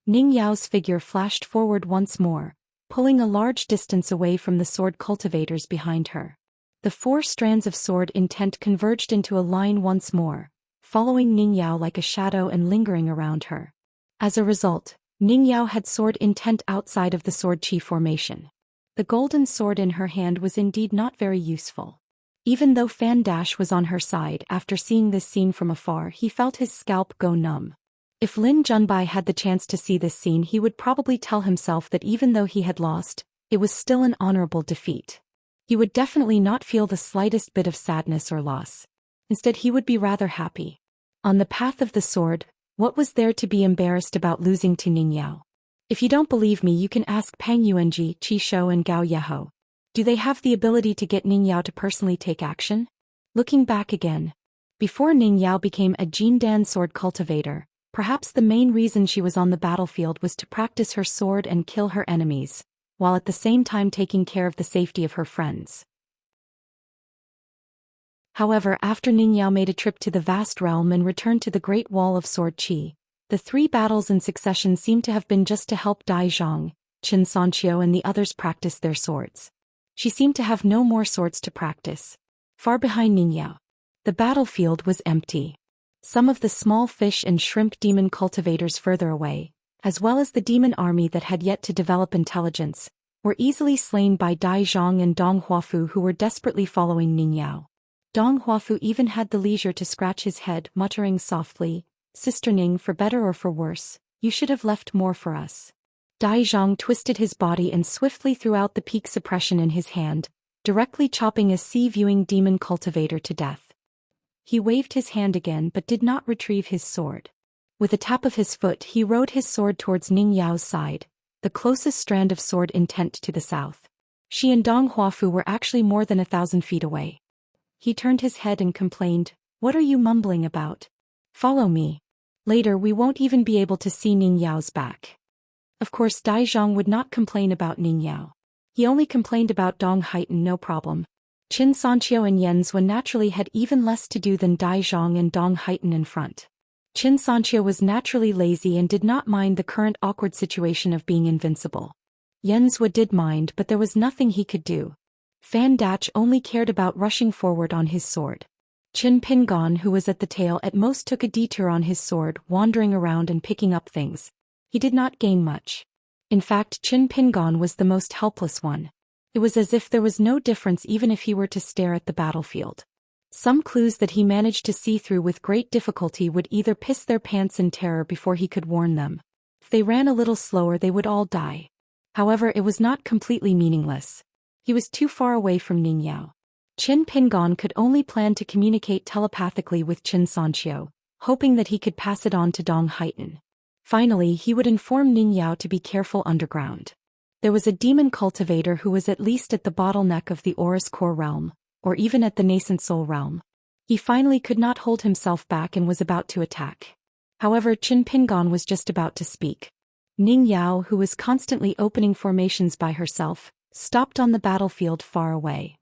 Speaker 1: Ning Yao's figure flashed forward once more, pulling a large distance away from the sword cultivators behind her. The 4 strands of sword intent converged into a line once more, following Ning Yao like a shadow and lingering around her. As a result, Ning Yao had sword intent outside of the sword chi formation. The golden sword in her hand was indeed not very useful. Even though Fan Dash was on her side, after seeing this scene from afar he felt his scalp go numb. If Lin Junbai had the chance to see this scene, he would probably tell himself that even though he had lost, it was still an honorable defeat. He would definitely not feel the slightest bit of sadness or loss. Instead, he would be rather happy. On the path of the sword, what was there to be embarrassed about losing to Ning Yao? If you don't believe me, you can ask Pang Yuanji, Qi Shou and Gao Yeho. Do they have the ability to get Ning Yao to personally take action? Looking back again, before Ning Yao became a Jindan sword cultivator, perhaps the main reason she was on the battlefield was to practice her sword and kill her enemies, while at the same time taking care of the safety of her friends. However, after Ning Yao made a trip to the vast realm and returned to the Great Wall of Sword Qi, the 3 battles in succession seemed to have been just to help Dai Zhang, Xianxia and the others practice their swords. She seemed to have no more swords to practice. Far behind Ning Yao, the battlefield was empty. Some of the small fish and shrimp demon cultivators further away, as well as the demon army that had yet to develop intelligence, were easily slain by Dai Zhang and Dong Huafu, who were desperately following Ning Yao. Dong Huafu even had the leisure to scratch his head, muttering softly, "Sister Ning, for better or for worse, you should have left more for us." Dai Zhang twisted his body and swiftly threw out the peak suppression in his hand, directly chopping a sea-viewing demon cultivator to death. He waved his hand again but did not retrieve his sword. With a tap of his foot he rode his sword towards Ning Yao's side, the closest strand of sword intent to the south. She and Dong Huafu were actually more than 1,000 feet away. He turned his head and complained, "What are you mumbling about? Follow me. Later we won't even be able to see Ning Yao's back." Of course Dai Zhang would not complain about Ning Yao. He only complained about Dong Haiten, no problem. Xianxia and Yenzhua naturally had even less to do than Dai Zhang and Dong Haiten in front. Xianxia was naturally lazy and did not mind the current awkward situation of being invincible. Yenzhua did mind, but there was nothing he could do. Fan Dach only cared about rushing forward on his sword. Qin Pingon, who was at the tail, at most took a detour on his sword, wandering around and picking up things. He did not gain much. In fact, Qin Pingon was the most helpless one. It was as if there was no difference even if he were to stare at the battlefield. Some clues that he managed to see through with great difficulty would either piss their pants in terror before he could warn them. If they ran a little slower they would all die. However, it was not completely meaningless. He was too far away from Ning Yao. Qin Pingon could only plan to communicate telepathically with Qin Sanqiu, hoping that he could pass it on to Dong Haitan. Finally, he would inform Ning Yao to be careful underground. There was a demon cultivator who was at least at the bottleneck of the Aurous Core realm, or even at the nascent soul realm. He finally could not hold himself back and was about to attack. However, Qin Pingon was just about to speak. Ning Yao, who was constantly opening formations by herself, stopped on the battlefield far away.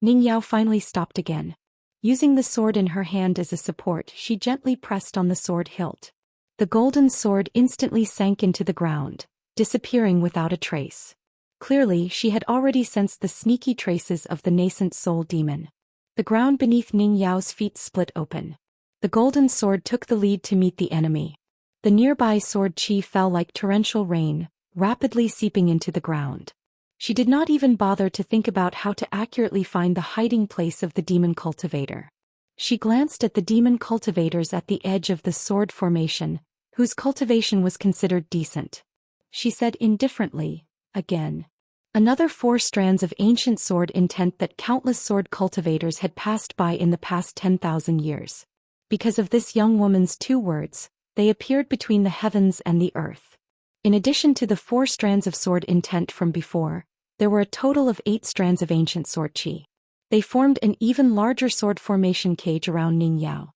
Speaker 1: Ning Yao finally stopped again. Using the sword in her hand as a support, she gently pressed on the sword hilt. The golden sword instantly sank into the ground, disappearing without a trace. Clearly, she had already sensed the sneaky traces of the nascent soul demon. The ground beneath Ning Yao's feet split open. The golden sword took the lead to meet the enemy. The nearby sword chi fell like torrential rain, rapidly seeping into the ground. She did not even bother to think about how to accurately find the hiding place of the demon cultivator. She glanced at the demon cultivators at the edge of the sword formation, whose cultivation was considered decent. She said indifferently, again. Another 4 strands of ancient sword intent that countless sword cultivators had passed by in the past 10,000 years. Because of this young woman's 2 words, they appeared between the heavens and the earth. In addition to the 4 strands of sword intent from before, there were a total of 8 strands of ancient sword chi. They formed an even larger sword formation cage around Ning Yao.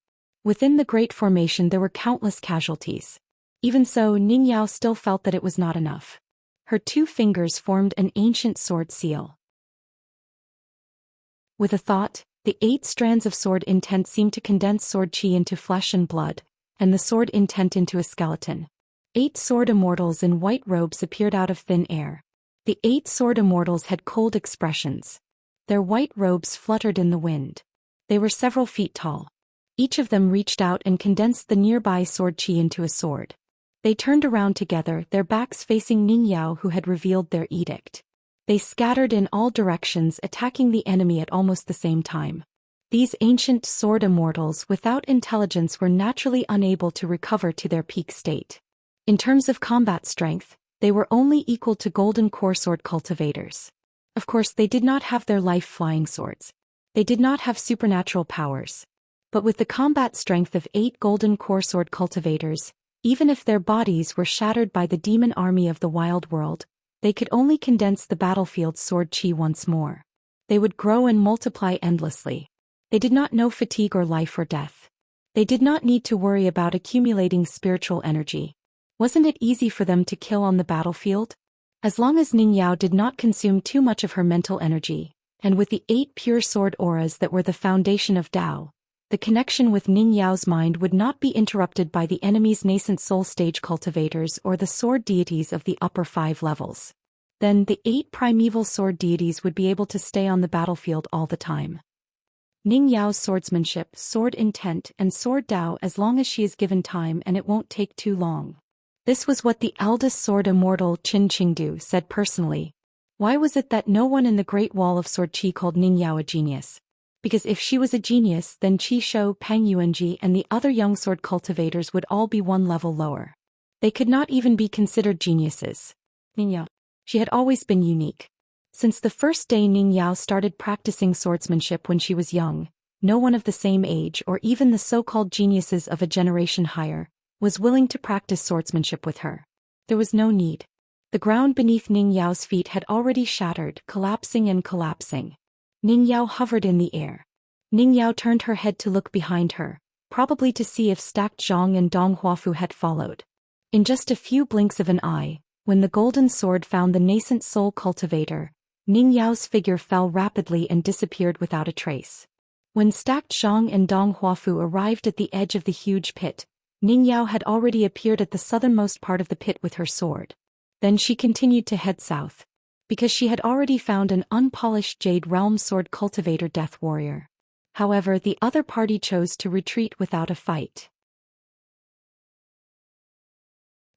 Speaker 1: Within the great formation there were countless casualties. Even so, Ning Yao still felt that it was not enough. Her 2 fingers formed an ancient sword seal. With a thought, the 8 strands of sword intent seemed to condense sword chi into flesh and blood, and the sword intent into a skeleton. 8 sword immortals in white robes appeared out of thin air. The 8 sword immortals had cold expressions. Their white robes fluttered in the wind. They were several feet tall. Each of them reached out and condensed the nearby sword chi into a sword. They turned around together, their backs facing Ning Yao, who had revealed their edict. They scattered in all directions, attacking the enemy at almost the same time. These ancient sword immortals without intelligence were naturally unable to recover to their peak state. In terms of combat strength, they were only equal to golden core sword cultivators. Of course, they did not have their life-flying swords. They did not have supernatural powers. But with the combat strength of 8 golden core sword cultivators, even if their bodies were shattered by the demon army of the wild world, they could only condense the battlefield's sword chi once more. They would grow and multiply endlessly. They did not know fatigue or life or death. They did not need to worry about accumulating spiritual energy. Wasn't it easy for them to kill on the battlefield? As long as Ning Yao did not consume too much of her mental energy, and with the 8 pure sword auras that were the foundation of Tao, the connection with Ning Yao's mind would not be interrupted by the enemy's nascent soul stage cultivators or the sword deities of the upper 5 levels. Then the 8 primeval sword deities would be able to stay on the battlefield all the time. Ning Yao's swordsmanship, sword intent, and sword Tao as long as she is given time, and it won't take too long. This was what the eldest sword immortal Qin Qingdu said personally. Why was it that no one in the Great Wall of Sword Qi called Ning Yao a genius? Because if she was a genius, then Qi Shou, Pang Yuanji, and the other young sword cultivators would all be 1 level lower. They could not even be considered geniuses. Ning Yao. She had always been unique. Since the first day Ning Yao started practicing swordsmanship when she was young, no one of the same age or even the so-called geniuses of a generation higher was willing to practice swordsmanship with her. There was no need. The ground beneath Ning Yao's feet had already shattered, collapsing and collapsing. Ning Yao hovered in the air. Ning Yao turned her head to look behind her, probably to see if stacked Zhang and Dong Huafu had followed. In just a few blinks of an eye, when the golden sword found the nascent soul cultivator, Ning Yao's figure fell rapidly and disappeared without a trace. When stacked Zhang and Dong Huafu arrived at the edge of the huge pit, Ning Yao had already appeared at the southernmost part of the pit with her sword. Then she continued to head south, because she had already found an unpolished Jade Realm sword cultivator death warrior. However, the other party chose to retreat without a fight.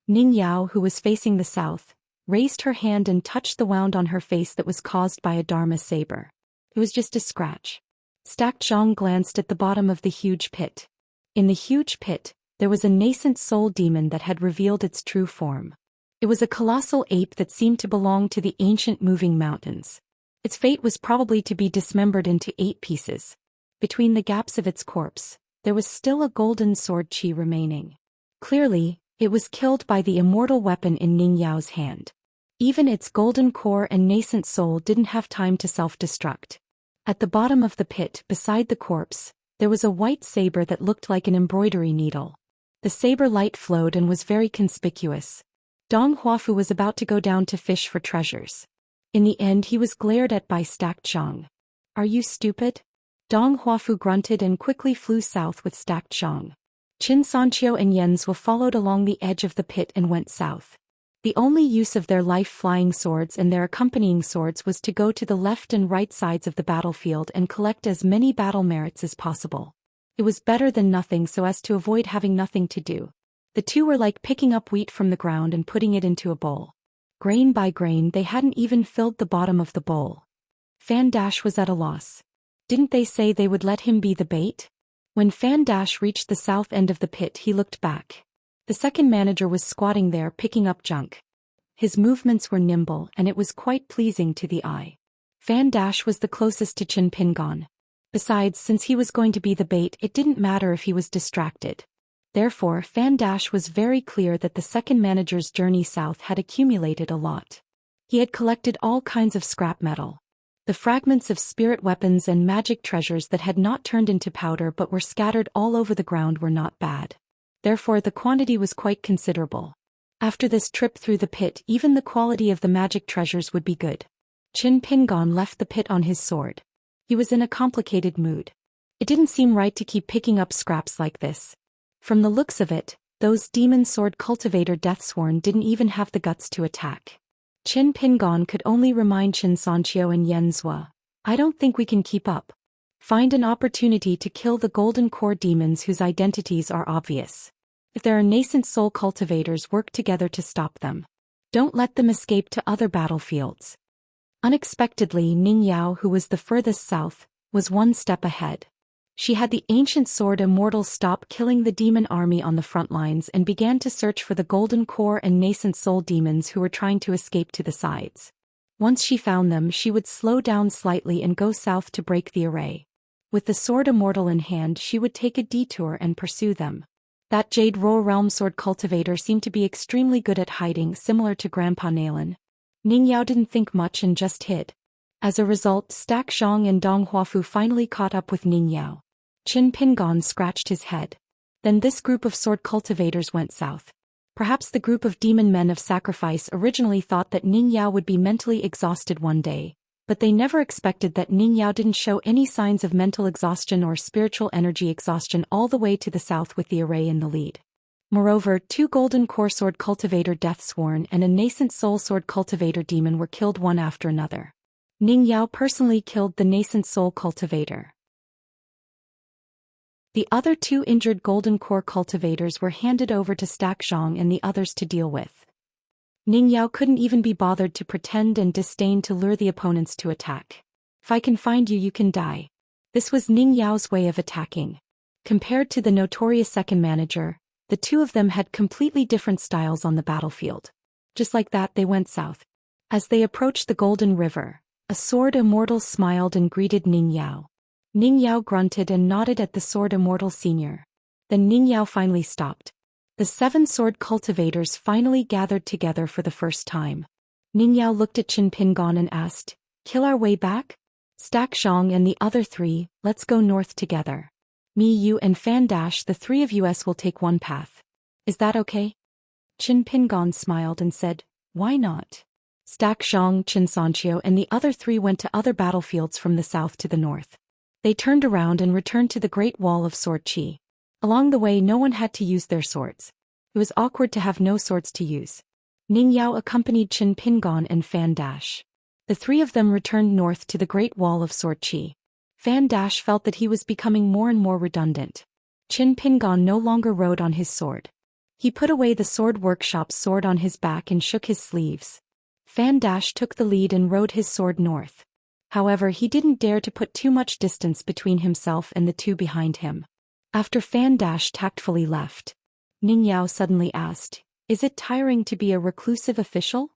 Speaker 1: Ning Yao, who was facing the south, raised her hand and touched the wound on her face that was caused by a Dharma saber. It was just a scratch. Xianxia glanced at the bottom of the huge pit. In the huge pit, there was a nascent soul demon that had revealed its true form. It was a colossal ape that seemed to belong to the ancient moving mountains. Its fate was probably to be dismembered into 8 pieces. Between the gaps of its corpse, there was still a golden sword chi remaining. Clearly, it was killed by the immortal weapon in Ning Yao's hand. Even its golden core and nascent soul didn't have time to self-destruct. At the bottom of the pit, beside the corpse, there was a white saber that looked like an embroidery needle. The saber light flowed and was very conspicuous. Dong Huafu was about to go down to fish for treasures. In the end, he was glared at by Xianxia. "Are you stupid?" Dong Huafu grunted and quickly flew south with Xianxia. Xianxia and Yenzhua followed along the edge of the pit and went south. The only use of their life-flying swords and their accompanying swords was to go to the left and right sides of the battlefield and collect as many battle merits as possible. It was better than nothing so as to avoid having nothing to do. The two were like picking up wheat from the ground and putting it into a bowl. Grain by grain, they hadn't even filled the bottom of the bowl. Fan Dash was at a loss. Didn't they say they would let him be the bait? When Fan Dash reached the south end of the pit, he looked back. The second manager was squatting there picking up junk. His movements were nimble and it was quite pleasing to the eye. Fan Dash was the closest to Qin Pingon. Besides, since he was going to be the bait, it didn't matter if he was distracted. Therefore, Fan Dash was very clear that the second manager's journey south had accumulated a lot. He had collected all kinds of scrap metal. The fragments of spirit weapons and magic treasures that had not turned into powder but were scattered all over the ground were not bad. Therefore, the quantity was quite considerable. After this trip through the pit, even the quality of the magic treasures would be good. Qin Pingon left the pit on his sword. He was in a complicated mood. It didn't seem right to keep picking up scraps like this. From the looks of it, those demon sword cultivator Deathsworn didn't even have the guts to attack. Qin Pingon could only remind Xianxia and Yenzhua, "I don't think we can keep up. Find an opportunity to kill the golden core demons whose identities are obvious. If there are nascent soul cultivators, work together to stop them. Don't let them escape to other battlefields." Unexpectedly, Ning Yao, who was the furthest south, was one step ahead. She had the ancient sword Immortal stop killing the demon army on the front lines and began to search for the golden core and nascent soul demons who were trying to escape to the sides. Once she found them, she would slow down slightly and go south to break the array. With the sword Immortal in hand, she would take a detour and pursue them. That Jade Royal Realm sword cultivator seemed to be extremely good at hiding, similar to Grandpa Nalen. Ning Yao didn't think much and just hid. As a result, Xianxia and Dong Huafu finally caught up with Ning Yao. Qin Pingon scratched his head. Then this group of sword cultivators went south. Perhaps the group of demon men of sacrifice originally thought that Ning Yao would be mentally exhausted one day, but they never expected that Ning Yao didn't show any signs of mental exhaustion or spiritual energy exhaustion all the way to the south with the array in the lead. Moreover, 2 golden core sword cultivator Deathsworn and a nascent soul sword cultivator demon were killed one after another. Ning Yao personally killed the nascent soul cultivator. The other 2 injured golden core cultivators were handed over to Xianxia and the others to deal with. Ning Yao couldn't even be bothered to pretend and disdain to lure the opponents to attack. "If I can find you, you can die." This was Ning Yao's way of attacking. Compared to the notorious second manager, the 2 of them had completely different styles on the battlefield. Just like that, they went south. As they approached the Golden River, a sword Immortal smiled and greeted Ning Yao. Ning Yao grunted and nodded at the sword Immortal Senior. Then Ning Yao finally stopped. The 7 sword cultivators finally gathered together for the first time. Ning Yao looked at Qin Pingon and asked, "Kill our way back?" "Xianxia and the other 3, let's go north together. Me, you and Fan Dash, the 3 of us will take one path. Is that okay?" Qin Pingon smiled and said, "Why not?" Xianxia, Xianxia and the other 3 went to other battlefields from the south to the north. They turned around and returned to the Great Wall of Sword Chi. Along the way, no one had to use their swords. It was awkward to have no swords to use. Ning Yao accompanied Qin Pingon and Fan Dash. The 3 of them returned north to the Great Wall of Sword Chi. Fan Dash felt that he was becoming more and more redundant. Qin Pingon no longer rode on his sword. He put away the sword workshop's sword on his back and shook his sleeves. Fan Dash took the lead and rode his sword north. However, he didn't dare to put too much distance between himself and the two behind him. After Fan Dash tactfully left, Ning Yao suddenly asked, "Is it tiring to be a reclusive official?"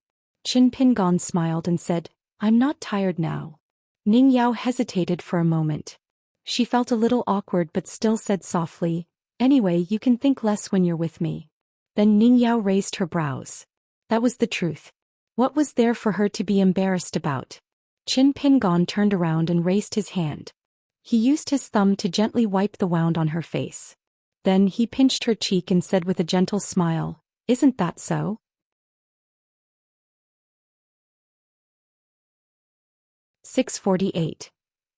Speaker 1: Qin Pingon smiled and said, "I'm not tired now." Ning Yao hesitated for a moment. She felt a little awkward but still said softly, "Anyway, you can think less when you're with me." Then Ning Yao raised her brows. That was the truth. What was there for her to be embarrassed about? Qin Pingon turned around and raised his hand. He used his thumb to gently wipe the wound on her face. Then he pinched her cheek and said with a gentle smile, "Isn't that so?" 648.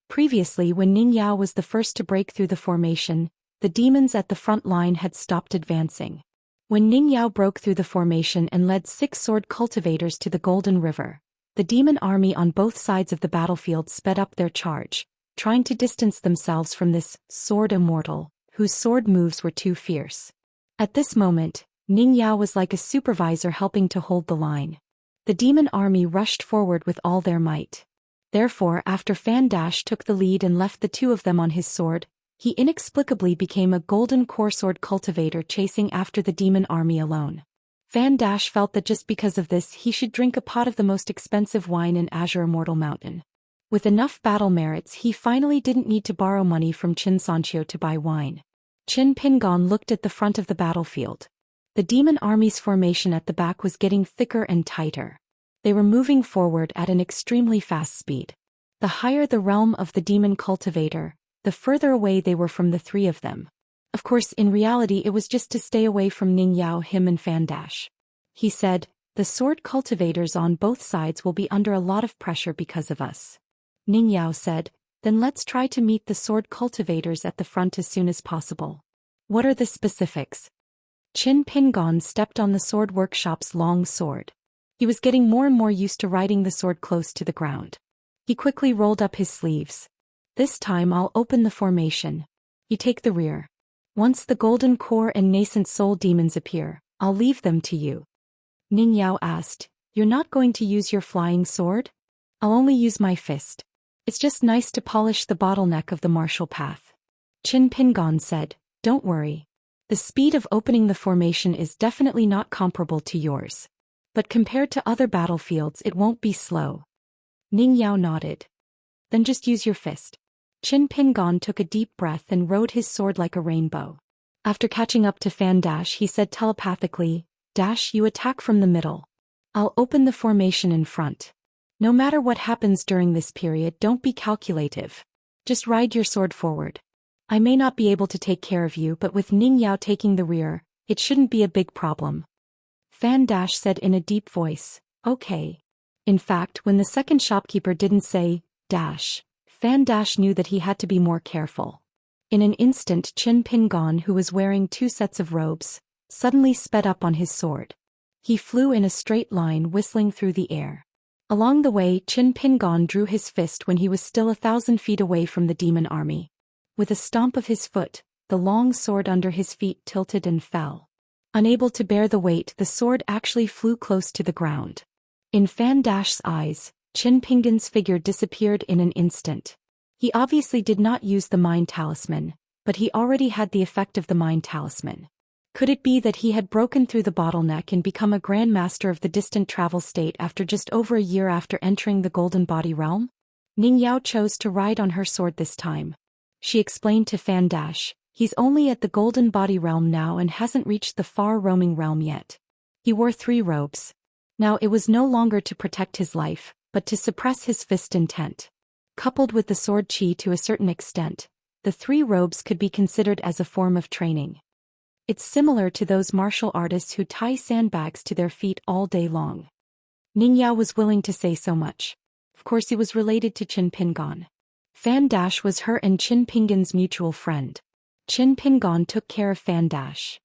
Speaker 1: Previously, when Ning Yao was the first to break through the formation, the demons at the front line had stopped advancing. When Ning Yao broke through the formation and led 6 sword cultivators to the Golden River, the demon army on both sides of the battlefield sped up their charge, trying to distance themselves from this sword immortal, whose sword moves were too fierce. At this moment, Ning Yao was like a supervisor helping to hold the line. The demon army rushed forward with all their might. Therefore, after Fan Dash took the lead and left the two of them on his sword, he inexplicably became a golden core sword cultivator chasing after the demon army alone. Fan Dash felt that just because of this he should drink a pot of the most expensive wine in Azure Immortal Mountain. With enough battle merits, he finally didn't need to borrow money from Xianxia to buy wine. Qin Pingon looked at the front of the battlefield. The demon army's formation at the back was getting thicker and tighter. They were moving forward at an extremely fast speed. The higher the realm of the demon cultivator, the further away they were from the three of them. Of course, in reality it was just to stay away from Ning Yao, him and Fan Dash. He said, "The sword cultivators on both sides will be under a lot of pressure because of us." Ning Yao said, "Then let's try to meet the sword cultivators at the front as soon as possible." "What are the specifics?" Qin Pingon stepped on the sword workshop's long sword. He was getting more and more used to riding the sword close to the ground. He quickly rolled up his sleeves. "This time I'll open the formation. You take the rear. Once the golden core and nascent soul demons appear, I'll leave them to you." Ning Yao asked, "You're not going to use your flying sword?" "I'll only use my fist. It's just nice to polish the bottleneck of the martial path." Qin Pingon said, "Don't worry. The speed of opening the formation is definitely not comparable to yours. But compared to other battlefields it won't be slow." Ning Yao nodded. "Then just use your fist." Qin Pingon took a deep breath and rode his sword like a rainbow. After catching up to Fan Dash, he said telepathically, "Dash, you attack from the middle. I'll open the formation in front. No matter what happens during this period, don't be calculative. Just ride your sword forward. I may not be able to take care of you, but with Ning Yao taking the rear, it shouldn't be a big problem." Fan Dash said in a deep voice, "Okay." In fact, when the second shopkeeper didn't say, "Dash," Fan Dash knew that he had to be more careful. In an instant, Qin Pingon, who was wearing 2 sets of robes, suddenly sped up on his sword. He flew in a straight line, whistling through the air. Along the way, Qin Pingon drew his fist when he was still 1,000 feet away from the demon army. With a stomp of his foot, the long sword under his feet tilted and fell. Unable to bear the weight, the sword actually flew close to the ground. In Fan Dash's eyes, Qin Pingon's figure disappeared in an instant. He obviously did not use the mind talisman, but he already had the effect of the mind talisman. Could it be that he had broken through the bottleneck and become a grandmaster of the distant travel state after just over a year after entering the Golden Body Realm? Ning Yao chose to ride on her sword this time. She explained to Fan Dash, "He's only at the Golden Body Realm now and hasn't reached the far roaming realm yet." He wore 3 robes. Now it was no longer to protect his life, but to suppress his fist intent. Coupled with the sword chi to a certain extent, the 3 robes could be considered as a form of training. It's similar to those martial artists who tie sandbags to their feet all day long. Ning Yao was willing to say so much. Of course he was related to Qin Pingon. Fan Dash was her and Qin Pingon's mutual friend. Qin Pingon took care of Fan Dash.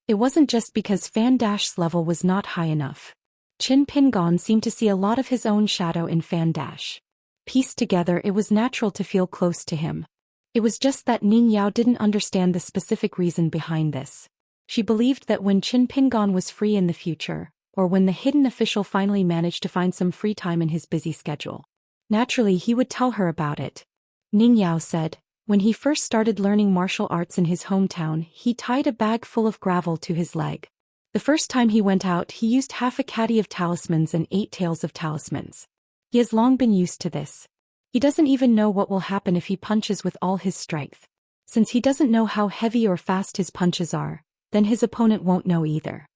Speaker 1: It wasn't just because Fan Dash's level was not high enough. Qin Pingon seemed to see a lot of his own shadow in Fan Dash. Pieced together, it was natural to feel close to him. It was just that Ning Yao didn't understand the specific reason behind this. She believed that when Qin Pingon was free in the future, or when the hidden official finally managed to find some free time in his busy schedule. Naturally, he would tell her about it. Ning Yao said, when he first started learning martial arts in his hometown, he tied a bag full of gravel to his leg. The first time he went out, he used half a caddy of talismans and 8 tails of talismans. He has long been used to this. He doesn't even know what will happen if he punches with all his strength. Since he doesn't know how heavy or fast his punches are, then his opponent won't know either.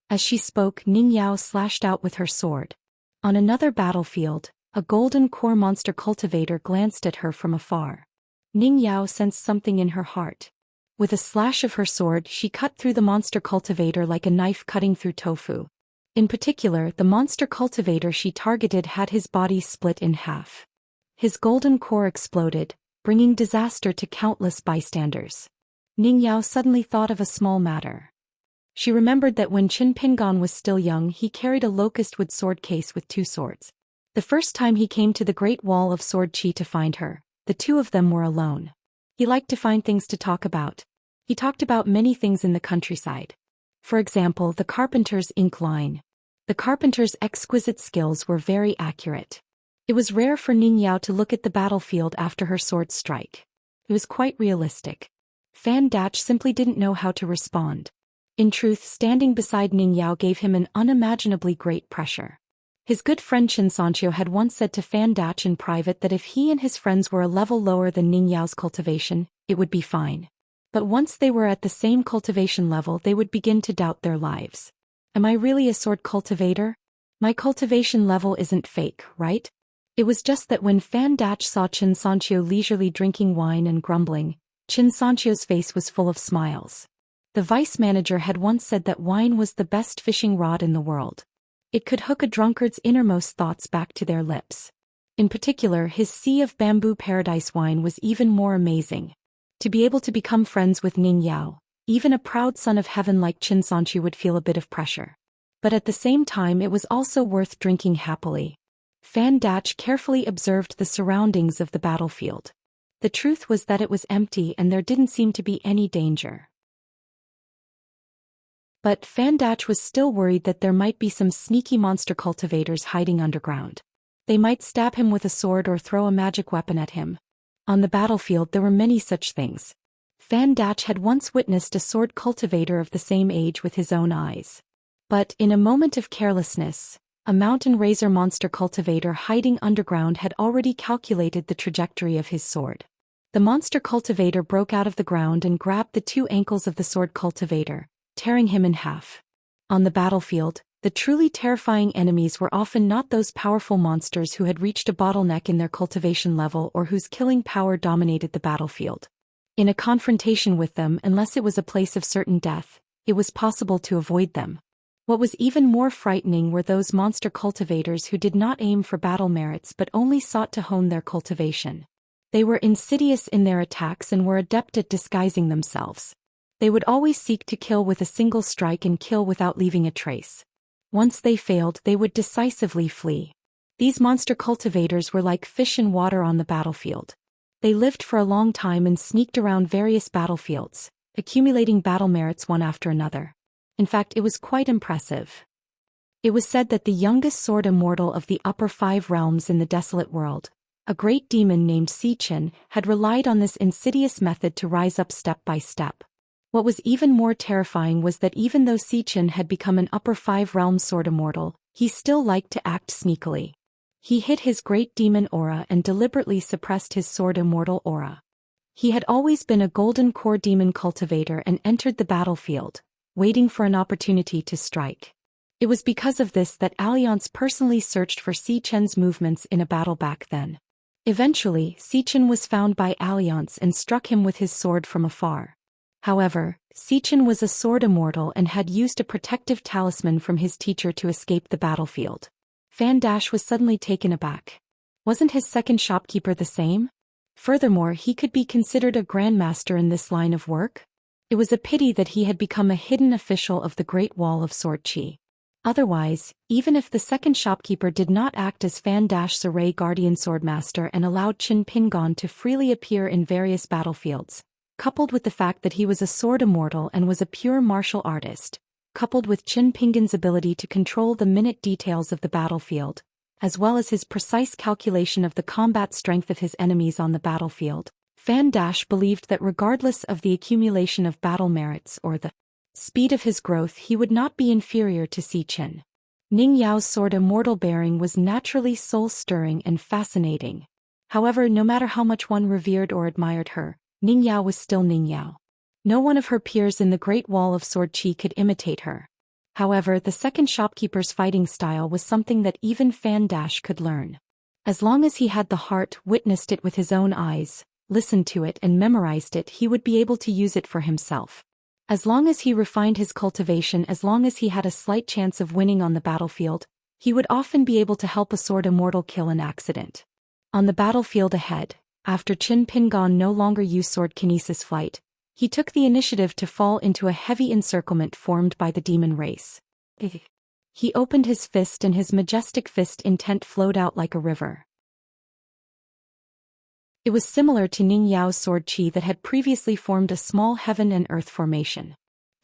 Speaker 1: As she spoke, Ning Yao slashed out with her sword. On another battlefield, a golden core monster cultivator glanced at her from afar. Ning Yao sensed something in her heart. With a slash of her sword, she cut through the monster cultivator like a knife cutting through tofu. In particular, the monster cultivator she targeted had his body split in half. His golden core exploded, bringing disaster to countless bystanders. Ning Yao suddenly thought of a small matter. She remembered that when Qin Pingon was still young, he carried a locust wood sword case with 2 swords. The first time he came to the Great Wall of Sword Qi to find her, the 2 of them were alone. He liked to find things to talk about. He talked about many things in the countryside. For example, the carpenter's ink line. The carpenter's exquisite skills were very accurate. It was rare for Ning Yao to look at the battlefield after her sword strike. It was quite realistic. Fan Dach simply didn't know how to respond. In truth, standing beside Ning Yao gave him an unimaginably great pressure. His good friend Xianxia had once said to Fan Dach in private that if he and his friends were a level lower than Ning Yao's cultivation, it would be fine. But once they were at the same cultivation level, they would begin to doubt their lives. Am I really a sword cultivator? My cultivation level isn't fake, right? It was just that when Fan Dach saw Xianxia leisurely drinking wine and grumbling, Xianxia's face was full of smiles. The vice manager had once said that wine was the best fishing rod in the world. It could hook a drunkard's innermost thoughts back to their lips. In particular, his Sea of Bamboo Paradise wine was even more amazing. To be able to become friends with Ning Yao, even a proud son of heaven like Xianxia would feel a bit of pressure. But at the same time, it was also worth drinking happily. Fan Dach carefully observed the surroundings of the battlefield. The truth was that it was empty and there didn't seem to be any danger. But Fan Dach was still worried that there might be some sneaky monster cultivators hiding underground. They might stab him with a sword or throw a magic weapon at him. On the battlefield there were many such things. Fan Dach had once witnessed a sword cultivator of the same age with his own eyes. But, in a moment of carelessness, a mountain razor monster cultivator hiding underground had already calculated the trajectory of his sword. The monster cultivator broke out of the ground and grabbed the 2 ankles of the sword cultivator, tearing him in half. On the battlefield, the truly terrifying enemies were often not those powerful monsters who had reached a bottleneck in their cultivation level or whose killing power dominated the battlefield. In a confrontation with them, unless it was a place of certain death, it was possible to avoid them. What was even more frightening were those monster cultivators who did not aim for battle merits but only sought to hone their cultivation. They were insidious in their attacks and were adept at disguising themselves. They would always seek to kill with a single strike and kill without leaving a trace. Once they failed, they would decisively flee. These monster cultivators were like fish in water on the battlefield. They lived for a long time and sneaked around various battlefields, accumulating battle merits one after another. In fact, it was quite impressive. It was said that the youngest sword immortal of the upper 5 realms in the desolate world, a great demon named Xichen, had relied on this insidious method to rise up step by step. What was even more terrifying was that even though Xichen had become an upper 5 realm sword immortal, he still liked to act sneakily. He hid his great demon aura and deliberately suppressed his sword immortal aura. He had always been a golden core demon cultivator and entered the battlefield, waiting for an opportunity to strike. It was because of this that Alliance personally searched for Xichen's movements in a battle back then. Eventually, Xichen was found by Alliance and struck him with his sword from afar. However, Xichen was a sword immortal and had used a protective talisman from his teacher to escape the battlefield. Fan Dach was suddenly taken aback. Wasn't his second shopkeeper the same? Furthermore, he could be considered a grandmaster in this line of work. It was a pity that he had become a hidden official of the Great Wall of Sword Qi. Otherwise, even if the second shopkeeper did not act as Fan Dach's array guardian swordmaster and allowed Qin Pingon to freely appear in various battlefields, coupled with the fact that he was a sword immortal and was a pure martial artist, coupled with Qin Pingan's ability to control the minute details of the battlefield, as well as his precise calculation of the combat strength of his enemies on the battlefield, Fan Dash believed that regardless of the accumulation of battle merits or the speed of his growth, he would not be inferior to Si Qin. Ning Yao's sword immortal bearing was naturally soul-stirring and fascinating. However, no matter how much one revered or admired her, Ning Yao was still Ning Yao. No one of her peers in the Great Wall of Sword Qi could imitate her. However, the second shopkeeper's fighting style was something that even Fan Dash could learn. As long as he had the heart, witnessed it with his own eyes, listened to it and memorized it, he would be able to use it for himself. As long as he refined his cultivation, as long as he had a slight chance of winning on the battlefield, he would often be able to help a sword immortal kill an accident. On the battlefield ahead, after Qin Pingan no longer used sword kinesis flight, he took the initiative to fall into a heavy encirclement formed by the demon race. He opened his fist and his majestic fist intent flowed out like a river. It was similar to Ning Yao's sword Qi that had previously formed a small heaven and earth formation.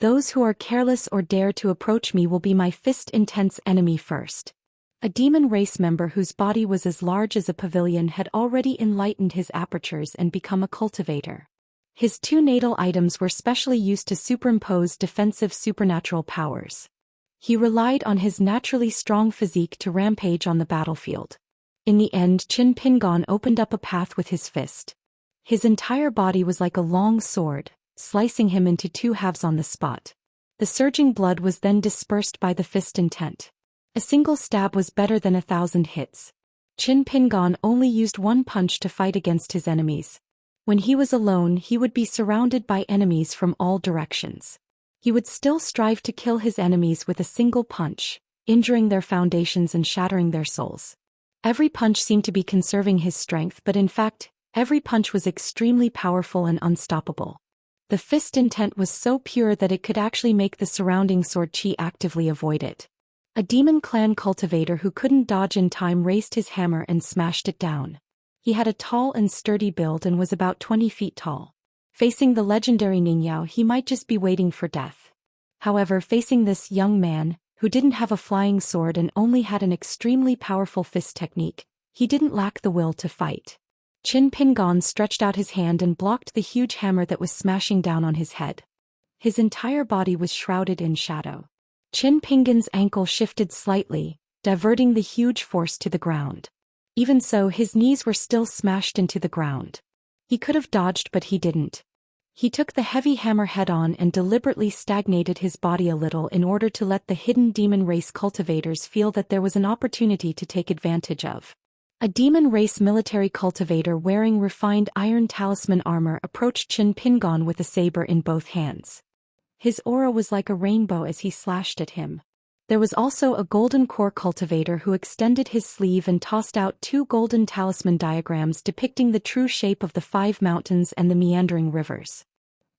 Speaker 1: Those who are careless or dare to approach me will be my fist intense enemy first. A demon race member whose body was as large as a pavilion had already enlightened his apertures and become a cultivator. His two natal items were specially used to superimpose defensive supernatural powers. He relied on his naturally strong physique to rampage on the battlefield. In the end, Qin Pingan opened up a path with his fist. His entire body was like a long sword, slicing him into two halves on the spot. The surging blood was then dispersed by the fist intent. A single stab was better than 1,000 hits. Qin Pingan only used one punch to fight against his enemies. When he was alone, he would be surrounded by enemies from all directions. He would still strive to kill his enemies with a single punch, injuring their foundations and shattering their souls. Every punch seemed to be conserving his strength, but in fact, every punch was extremely powerful and unstoppable. The fist intent was so pure that it could actually make the surrounding sword Qi actively avoid it. A demon clan cultivator who couldn't dodge in time raised his hammer and smashed it down. He had a tall and sturdy build and was about 20 feet tall. Facing the legendary Ning Yao, he might just be waiting for death. However, facing this young man, who didn't have a flying sword and only had an extremely powerful fist technique, he didn't lack the will to fight. Qin Pingan stretched out his hand and blocked the huge hammer that was smashing down on his head. His entire body was shrouded in shadow. Qin Pingan's ankle shifted slightly, diverting the huge force to the ground. Even so, his knees were still smashed into the ground. He could have dodged, but he didn't. He took the heavy hammer head-on and deliberately stagnated his body a little in order to let the hidden demon race cultivators feel that there was an opportunity to take advantage of. A demon race military cultivator wearing refined iron talisman armor approached Qin Pingan with a saber in both hands. His aura was like a rainbow as he slashed at him. There was also a golden core cultivator who extended his sleeve and tossed out two golden talisman diagrams depicting the true shape of the 5 mountains and the meandering rivers.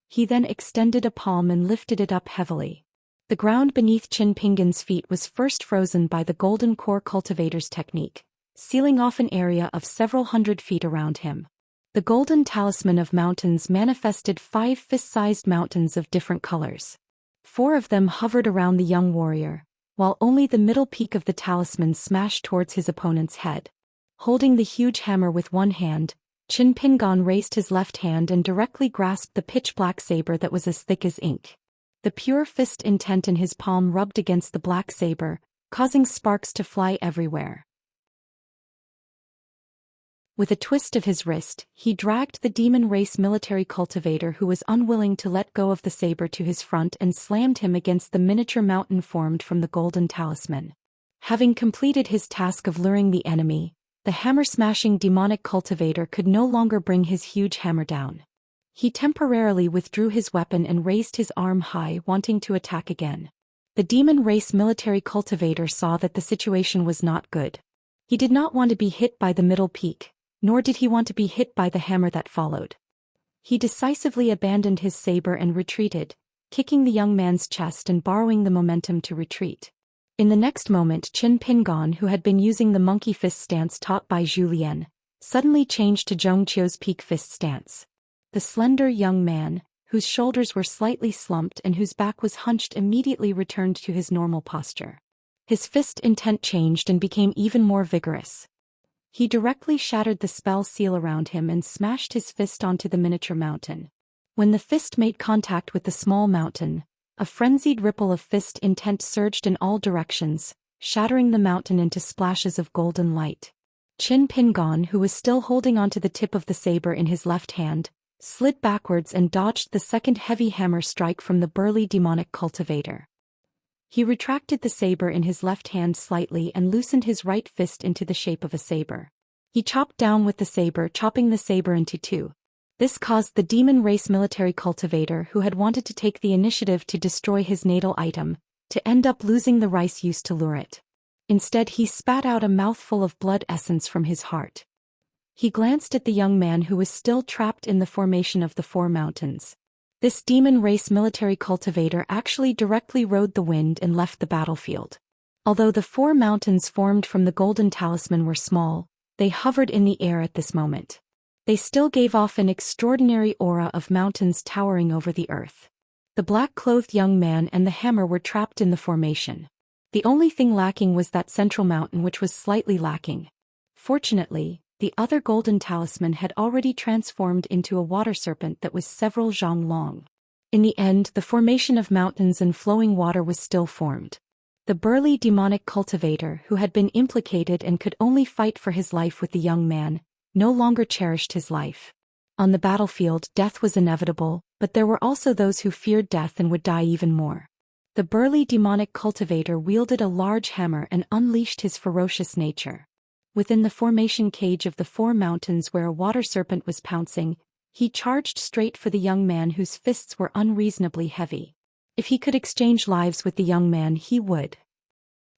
Speaker 1: He then extended a palm and lifted it up heavily. The ground beneath Qin Pingan's feet was first frozen by the golden core cultivator's technique, sealing off an area of several hundred feet around him. The golden talisman of mountains manifested 5 fist-sized mountains of different colors. 4 of them hovered around the young warrior, while only the middle peak of the talisman smashed towards his opponent's head. Holding the huge hammer with one hand, Qin Pingan raised his left hand and directly grasped the pitch-black saber that was as thick as ink. The pure fist intent in his palm rubbed against the black saber, causing sparks to fly everywhere. With a twist of his wrist, he dragged the demon race military cultivator who was unwilling to let go of the saber to his front and slammed him against the miniature mountain formed from the golden talisman. Having completed his task of luring the enemy, the hammer-smashing demonic cultivator could no longer bring his huge hammer down. He temporarily withdrew his weapon and raised his arm high, wanting to attack again. The demon race military cultivator saw that the situation was not good. He did not want to be hit by the middle peak, nor did he want to be hit by the hammer that followed. He decisively abandoned his saber and retreated, kicking the young man's chest and borrowing the momentum to retreat. In the next moment, Qin Pingan, who had been using the monkey fist stance taught by Zhou Xian, suddenly changed to Zhongqiu's peak fist stance. The slender young man, whose shoulders were slightly slumped and whose back was hunched, immediately returned to his normal posture. His fist intent changed and became even more vigorous. He directly shattered the spell seal around him and smashed his fist onto the miniature mountain. When the fist made contact with the small mountain, a frenzied ripple of fist intent surged in all directions, shattering the mountain into splashes of golden light. Qin Pingon, who was still holding onto the tip of the saber in his left hand, slid backwards and dodged the second heavy hammer strike from the burly demonic cultivator. He retracted the saber in his left hand slightly and loosened his right fist into the shape of a saber. He chopped down with the saber, chopping the saber into two. This caused the demon race military cultivator, who had wanted to take the initiative to destroy his natal item, to end up losing the rice used to lure it. Instead, he spat out a mouthful of blood essence from his heart. He glanced at the young man who was still trapped in the formation of the four mountains. This demon race military cultivator actually directly rode the wind and left the battlefield. Although the four mountains formed from the golden talisman were small, they hovered in the air at this moment. They still gave off an extraordinary aura of mountains towering over the earth. The black-clothed young man and the hammer were trapped in the formation. The only thing lacking was that central mountain, which was slightly lacking. Fortunately, the other golden talisman had already transformed into a water serpent that was several zhang long. In the end, the formation of mountains and flowing water was still formed. The burly demonic cultivator, who had been implicated and could only fight for his life with the young man, no longer cherished his life. On the battlefield, death was inevitable, but there were also those who feared death and would die even more. The burly demonic cultivator wielded a large hammer and unleashed his ferocious nature. Within the formation cage of the four mountains where a water serpent was pouncing, he charged straight for the young man whose fists were unreasonably heavy. If he could exchange lives with the young man, he would.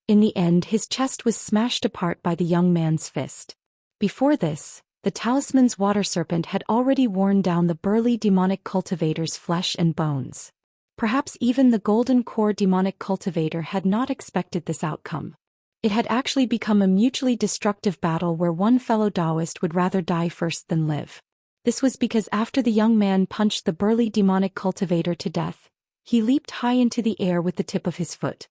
Speaker 1: In the end, his chest was smashed apart by the young man's fist. Before this, the talisman's water serpent had already worn down the burly demonic cultivator's flesh and bones. Perhaps even the golden core demonic cultivator had not expected this outcome. It had actually become a mutually destructive battle where one fellow Taoist would rather die first than live. This was because after the young man punched the burly demonic cultivator to death, he leaped high into the air with the tip of his foot.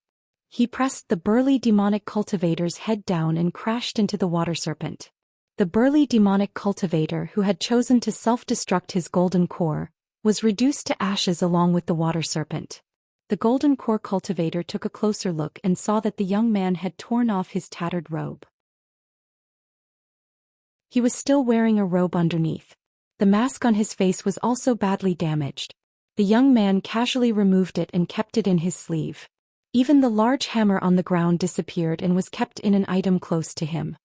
Speaker 1: He pressed the burly demonic cultivator's head down and crashed into the water serpent. The burly demonic cultivator, who had chosen to self-destruct his golden core, was reduced to ashes along with the water serpent. The golden core cultivator took a closer look and saw that the young man had torn off his tattered robe. He was still wearing a robe underneath. The mask on his face was also badly damaged. The young man casually removed it and kept it in his sleeve. Even the large hammer on the ground disappeared and was kept in an item close to him.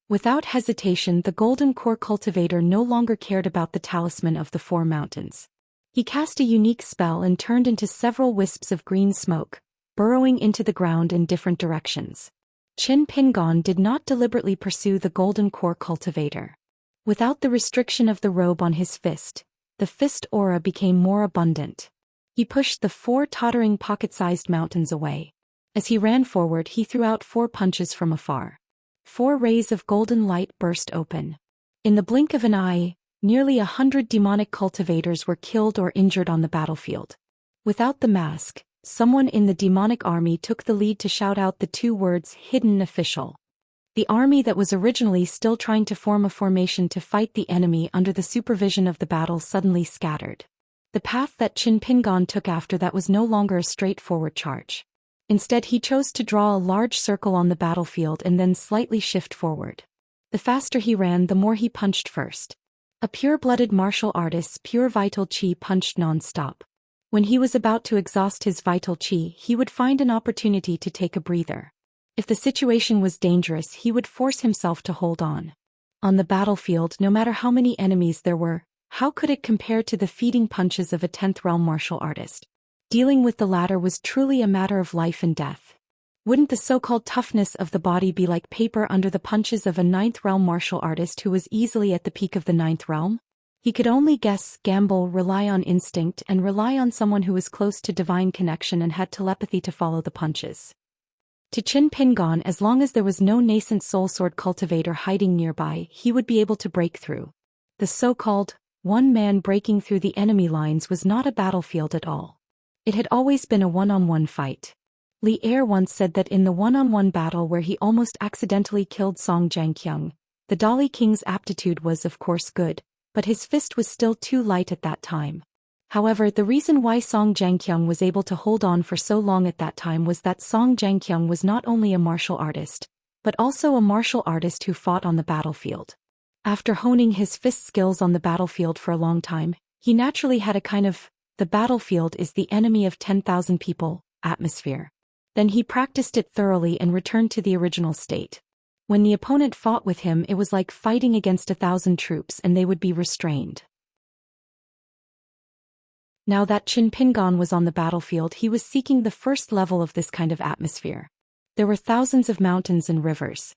Speaker 1: Without hesitation, the golden core cultivator no longer cared about the talisman of the four mountains. He cast a unique spell and turned into several wisps of green smoke, burrowing into the ground in different directions. Qin Pingon did not deliberately pursue the golden core cultivator. Without the restriction of the robe on his fist, the fist aura became more abundant. He pushed the four tottering pocket-sized mountains away. As he ran forward, he threw out 4 punches from afar. 4 rays of golden light burst open. In the blink of an eye, nearly 100 demonic cultivators were killed or injured on the battlefield. Without the mask, someone in the demonic army took the lead to shout out the 2 words "hidden official." The army that was originally still trying to form a formation to fight the enemy under the supervision of the battle suddenly scattered. The path that Qin Pingon took after that was no longer a straightforward charge. Instead, he chose to draw a large circle on the battlefield and then slightly shift forward. The faster he ran, the more he punched first. A pure-blooded martial artist's pure vital qi punched non-stop. When he was about to exhaust his vital qi, he would find an opportunity to take a breather. If the situation was dangerous, he would force himself to hold on. On the battlefield, no matter how many enemies there were, how could it compare to the feeding punches of a 10th realm martial artist? Dealing with the latter was truly a matter of life and death. Wouldn't the so-called toughness of the body be like paper under the punches of a 9th realm martial artist who was easily at the peak of the 9th realm? He could only guess, gamble, rely on instinct, and rely on someone who was close to divine connection and had telepathy to follow the punches. To Qin Pingon, as long as there was no nascent soul sword cultivator hiding nearby, he would be able to break through. The so-called one man breaking through the enemy lines was not a battlefield at all. It had always been a one-on-one fight. Li Er once said that in the one-on-one battle where he almost accidentally killed Song Jianqiang, the Dali King's aptitude was of course good, but his fist was still too light at that time. However, the reason why Song Jianqiang was able to hold on for so long at that time was that Song Jianqiang was not only a martial artist, but also a martial artist who fought on the battlefield. After honing his fist skills on the battlefield for a long time, he naturally had a kind of, the battlefield is the enemy of 10,000 people, atmosphere. Then he practiced it thoroughly and returned to the original state. When the opponent fought with him, it was like fighting against 1,000 troops and they would be restrained. Now that Qin Pingan was on the battlefield, he was seeking the first level of this kind of atmosphere. There were thousands of mountains and rivers.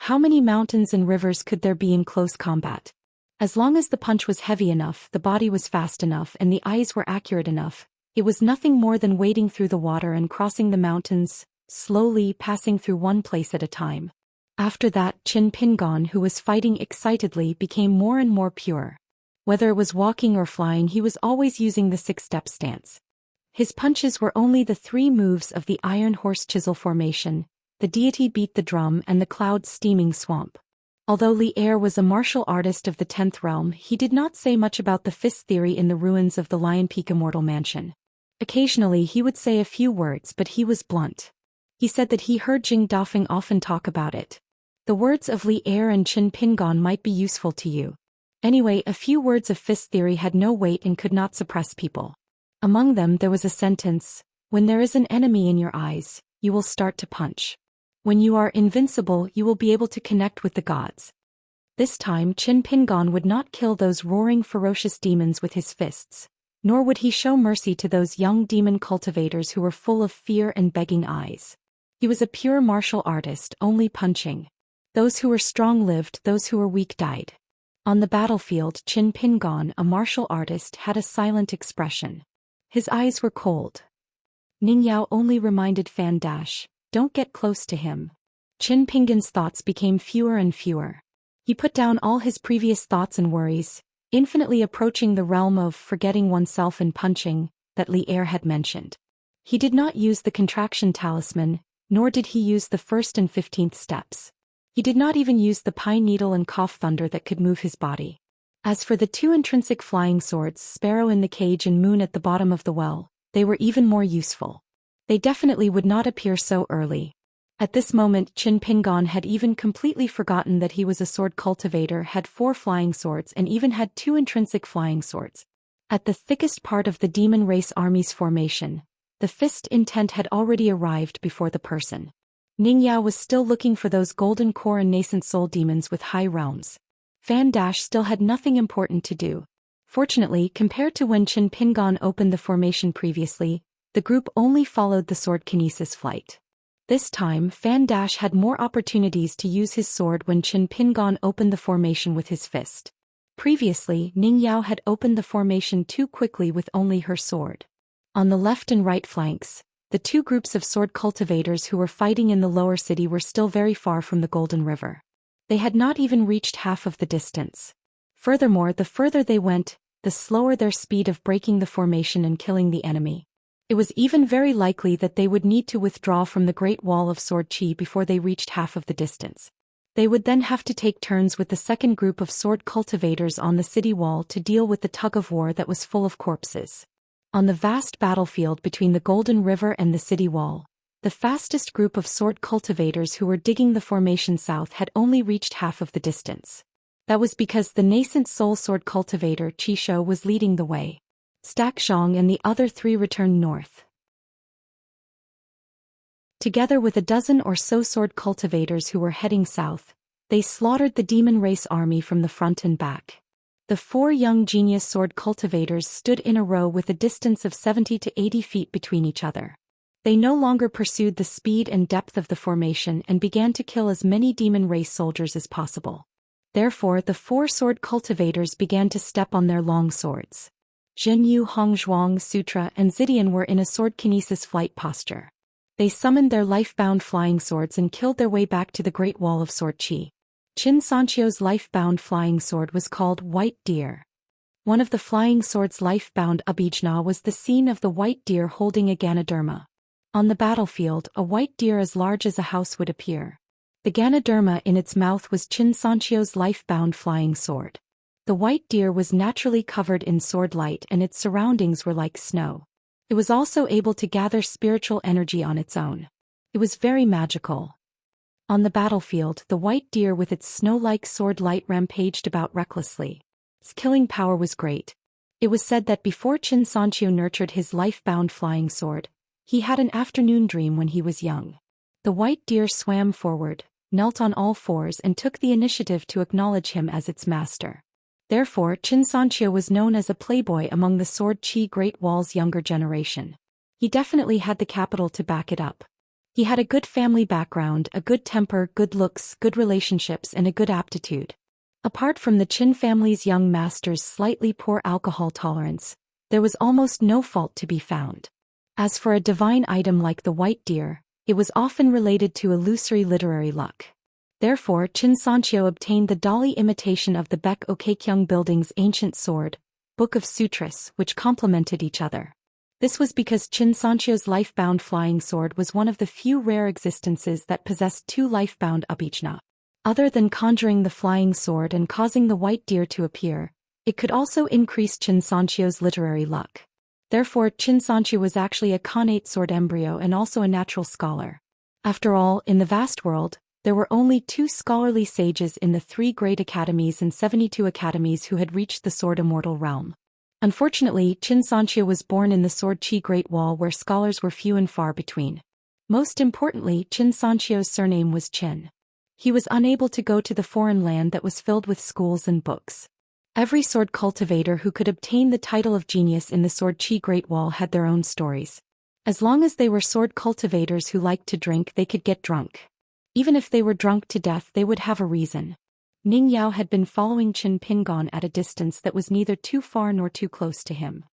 Speaker 1: How many mountains and rivers could there be in close combat? As long as the punch was heavy enough, the body was fast enough, and the eyes were accurate enough, it was nothing more than wading through the water and crossing the mountains, slowly passing through one place at a time. After that, Qin Pingan, who was fighting excitedly, became more and more pure. Whether it was walking or flying, he was always using the 6-step stance. His punches were only the 3 moves of the Iron Horse Chisel formation, the deity beat the drum and the cloud steaming swamp. Although Li Er was a martial artist of the 10th realm, he did not say much about the fist theory in the ruins of the Lion Peak Immortal Mansion. Occasionally he would say a few words, but he was blunt. He said that he heard Jing Dafeng often talk about it. The words of Li Er and Qin Pingan might be useful to you. Anyway, a few words of fist theory had no weight and could not suppress people. Among them there was a sentence, "When there is an enemy in your eyes, you will start to punch. When you are invincible, you will be able to connect with the gods." This time Qin Pingan would not kill those roaring ferocious demons with his fists, nor would he show mercy to those young demon cultivators who were full of fear and begging eyes. He was a pure martial artist, only punching. Those who were strong lived, those who were weak died. On the battlefield, Qin Pingan, a martial artist, had a silent expression. His eyes were cold. Ning Yao only reminded Fan Dash, "Don't get close to him." Qin Pingan's thoughts became fewer and fewer. He put down all his previous thoughts and worries, infinitely approaching the realm of forgetting oneself and punching that Li Er had mentioned. He did not use the contraction talisman, nor did he use the 1st and 15th steps. He did not even use the pine needle and cough thunder that could move his body. As for the 2 intrinsic flying swords, Sparrow in the cage and Moon at the bottom of the well, they were even more useful. They definitely would not appear so early. At this moment Qin Pingan had even completely forgotten that he was a sword cultivator, had 4 flying swords and even had 2 intrinsic flying swords. At the thickest part of the demon race army's formation, the fist intent had already arrived before the person. Ning Yao was still looking for those golden core and nascent soul demons with high realms. Fan Dash still had nothing important to do. Fortunately, compared to when Qin Pingan opened the formation previously, the group only followed the sword kinesis flight. This time, Fan Dash had more opportunities to use his sword when Qin Pingan opened the formation with his fist. Previously, Ning Yao had opened the formation too quickly with only her sword. On the left and right flanks, the 2 groups of sword cultivators who were fighting in the lower city were still very far from the Golden River. They had not even reached half of the distance. Furthermore, the further they went, the slower their speed of breaking the formation and killing the enemy. It was even very likely that they would need to withdraw from the Great Wall of Sword Qi before they reached half of the distance. They would then have to take turns with the second group of sword cultivators on the city wall to deal with the tug-of-war that was full of corpses. On the vast battlefield between the Golden River and the city wall, the fastest group of sword cultivators who were digging the formation south had only reached half of the distance. That was because the nascent soul sword cultivator Qishou was leading the way. Stack Zhang and the other 3 returned north. Together with a dozen or so sword cultivators who were heading south, they slaughtered the demon race army from the front and back. The 4 young genius sword cultivators stood in a row with a distance of 70 to 80 feet between each other. They no longer pursued the speed and depth of the formation and began to kill as many demon race soldiers as possible. Therefore, the 4 sword cultivators began to step on their long swords. Zhenyu, Hongzhuang, Sutra, and Zidian were in a sword kinesis flight posture. They summoned their life-bound flying swords and killed their way back to the Great Wall of Sword Qi. Qin Sanchio's life-bound flying sword was called White Deer. One of the flying sword's life-bound abijna was the scene of the white deer holding a ganoderma. On the battlefield, a white deer as large as a house would appear. The ganoderma in its mouth was Xianxia's life-bound flying sword. The white deer was naturally covered in sword light and its surroundings were like snow. It was also able to gather spiritual energy on its own. It was very magical. On the battlefield, the white deer with its snow-like sword light rampaged about recklessly. Its killing power was great. It was said that before Xianxia nurtured his life-bound flying sword, he had an afternoon dream when he was young. The white deer swam forward, knelt on all fours and took the initiative to acknowledge him as its master. Therefore, Xianxia was known as a playboy among the Sword Qi Great Wall's younger generation. He definitely had the capital to back it up. He had a good family background, a good temper, good looks, good relationships and a good aptitude. Apart from the Qin family's young master's slightly poor alcohol tolerance, there was almost no fault to be found. As for a divine item like the white deer, it was often related to illusory literary luck. Therefore, Xianxia obtained the dolly imitation of the Baek Okekyung building's ancient sword, Book of Sutras, which complemented each other. This was because Xianxia's life-bound flying sword was one of the few rare existences that possessed two life-bound abijna. Other than conjuring the flying sword and causing the white deer to appear, it could also increase Xianxia's literary luck. Therefore, Xianxia was actually a connate sword embryo and also a natural scholar. After all, in the vast world, there were only 2 scholarly sages in the 3 great academies and 72 academies who had reached the sword immortal realm. Unfortunately, Xianxia was born in the Sword Qi Great Wall where scholars were few and far between. Most importantly, Xianxia's surname was Qin. He was unable to go to the foreign land that was filled with schools and books. Every sword cultivator who could obtain the title of genius in the Sword Qi Great Wall had their own stories. As long as they were sword cultivators who liked to drink, they could get drunk. Even if they were drunk to death, they would have a reason. Ning Yao had been following Qin Pingon at a distance that was neither too far nor too close to him.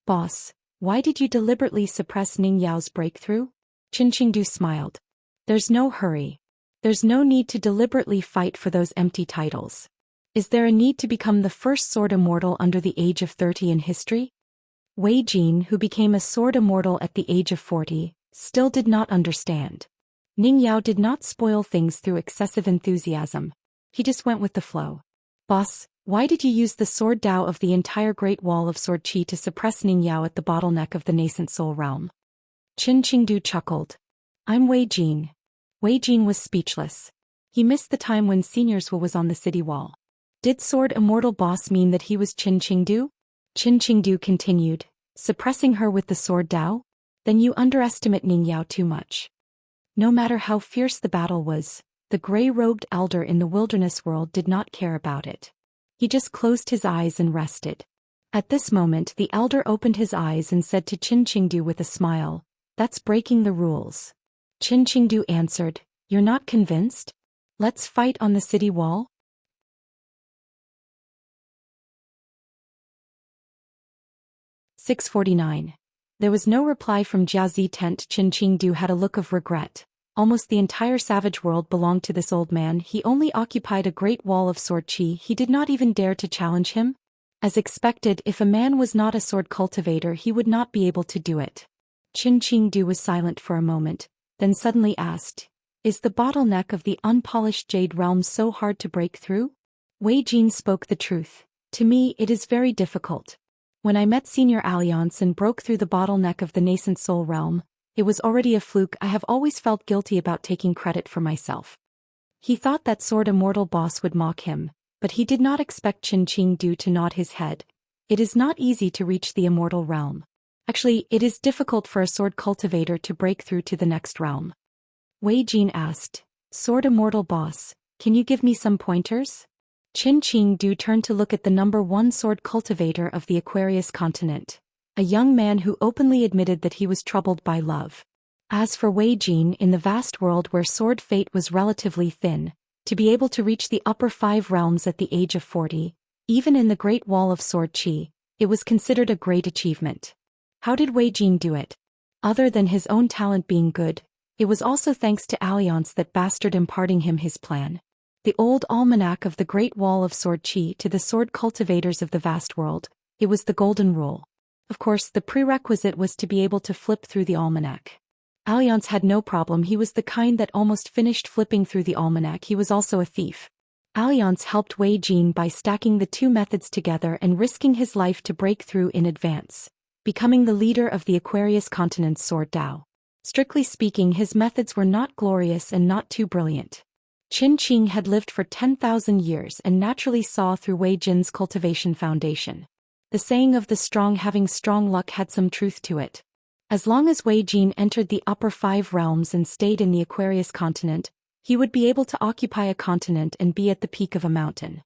Speaker 1: Boss, why did you deliberately suppress Ning Yao's breakthrough? Qin Qingdu smiled. There's no hurry. There's no need to deliberately fight for those empty titles. Is there a need to become the first sword immortal under the age of 30 in history? Wei Jin, who became a sword immortal at the age of 40, still did not understand. Ning Yao did not spoil things through excessive enthusiasm. He just went with the flow. Boss, why did you use the sword Dao of the entire Great Wall of Sword Qi to suppress Ning Yao at the bottleneck of the nascent soul realm? Qin Qingdu chuckled. I'm Wei Jin. Wei Jin was speechless. He missed the time when Seniors was on the city wall. Did sword immortal boss mean that he was Qin Qingdu? Qin Qingdu continued, suppressing her with the sword Dao? Then you underestimate Ning Yao too much. No matter how fierce the battle was, the gray-robed elder in the wilderness world did not care about it. He just closed his eyes and rested. At this moment, the elder opened his eyes and said to Qin Qingdu with a smile, "That's breaking the rules." Qin Qingdu answered, "You're not convinced? Let's fight on the city wall?" 649. There was no reply from Jiazi tent. Qin Qingdu had a look of regret. Almost the entire savage world belonged to this old man. He only occupied a great wall of sword Qi. He did not even dare to challenge him. As expected, if a man was not a sword cultivator, he would not be able to do it. Qin Qingdu was silent for a moment, then suddenly asked, "Is the bottleneck of the unpolished jade realm so hard to break through?" Wei Jin spoke the truth. To me, it is very difficult. When I met Senior Alliance and broke through the bottleneck of the nascent soul realm, it was already a fluke. I have always felt guilty about taking credit for myself. He thought that sword immortal boss would mock him, but he did not expect Qin Qingdu to nod his head. It is not easy to reach the immortal realm. Actually, it is difficult for a sword cultivator to break through to the next realm. Wei Jin asked, "Sword immortal boss, can you give me some pointers?" Qin Qingdu turned to look at the number 1 sword cultivator of the Aquarius continent, a young man who openly admitted that he was troubled by love. As for Wei Jin, in the vast world where sword fate was relatively thin, to be able to reach the upper 5 realms at the age of 40, even in the Great Wall of Sword Qi, it was considered a great achievement. How did Wei Jin do it? Other than his own talent being good, it was also thanks to Alliance that bastard imparting him his plan. The old almanac of the Great Wall of Sword Qi to the sword cultivators of the vast world, it was the golden rule. Of course, the prerequisite was to be able to flip through the almanac. Alliance had no problem. He was the kind that almost finished flipping through the almanac. He was also a thief. Alliance helped Wei Jin by stacking the two methods together and risking his life to break through in advance, becoming the leader of the Aquarius Continent's sword Dao. Strictly speaking, his methods were not glorious and not too brilliant. Qin Qing had lived for 10,000 years and naturally saw through Wei Jin's cultivation foundation. The saying of the strong having strong luck had some truth to it. As long as Wei Jin entered the upper 5 realms and stayed in the Aquarius continent, he would be able to occupy a continent and be at the peak of a mountain.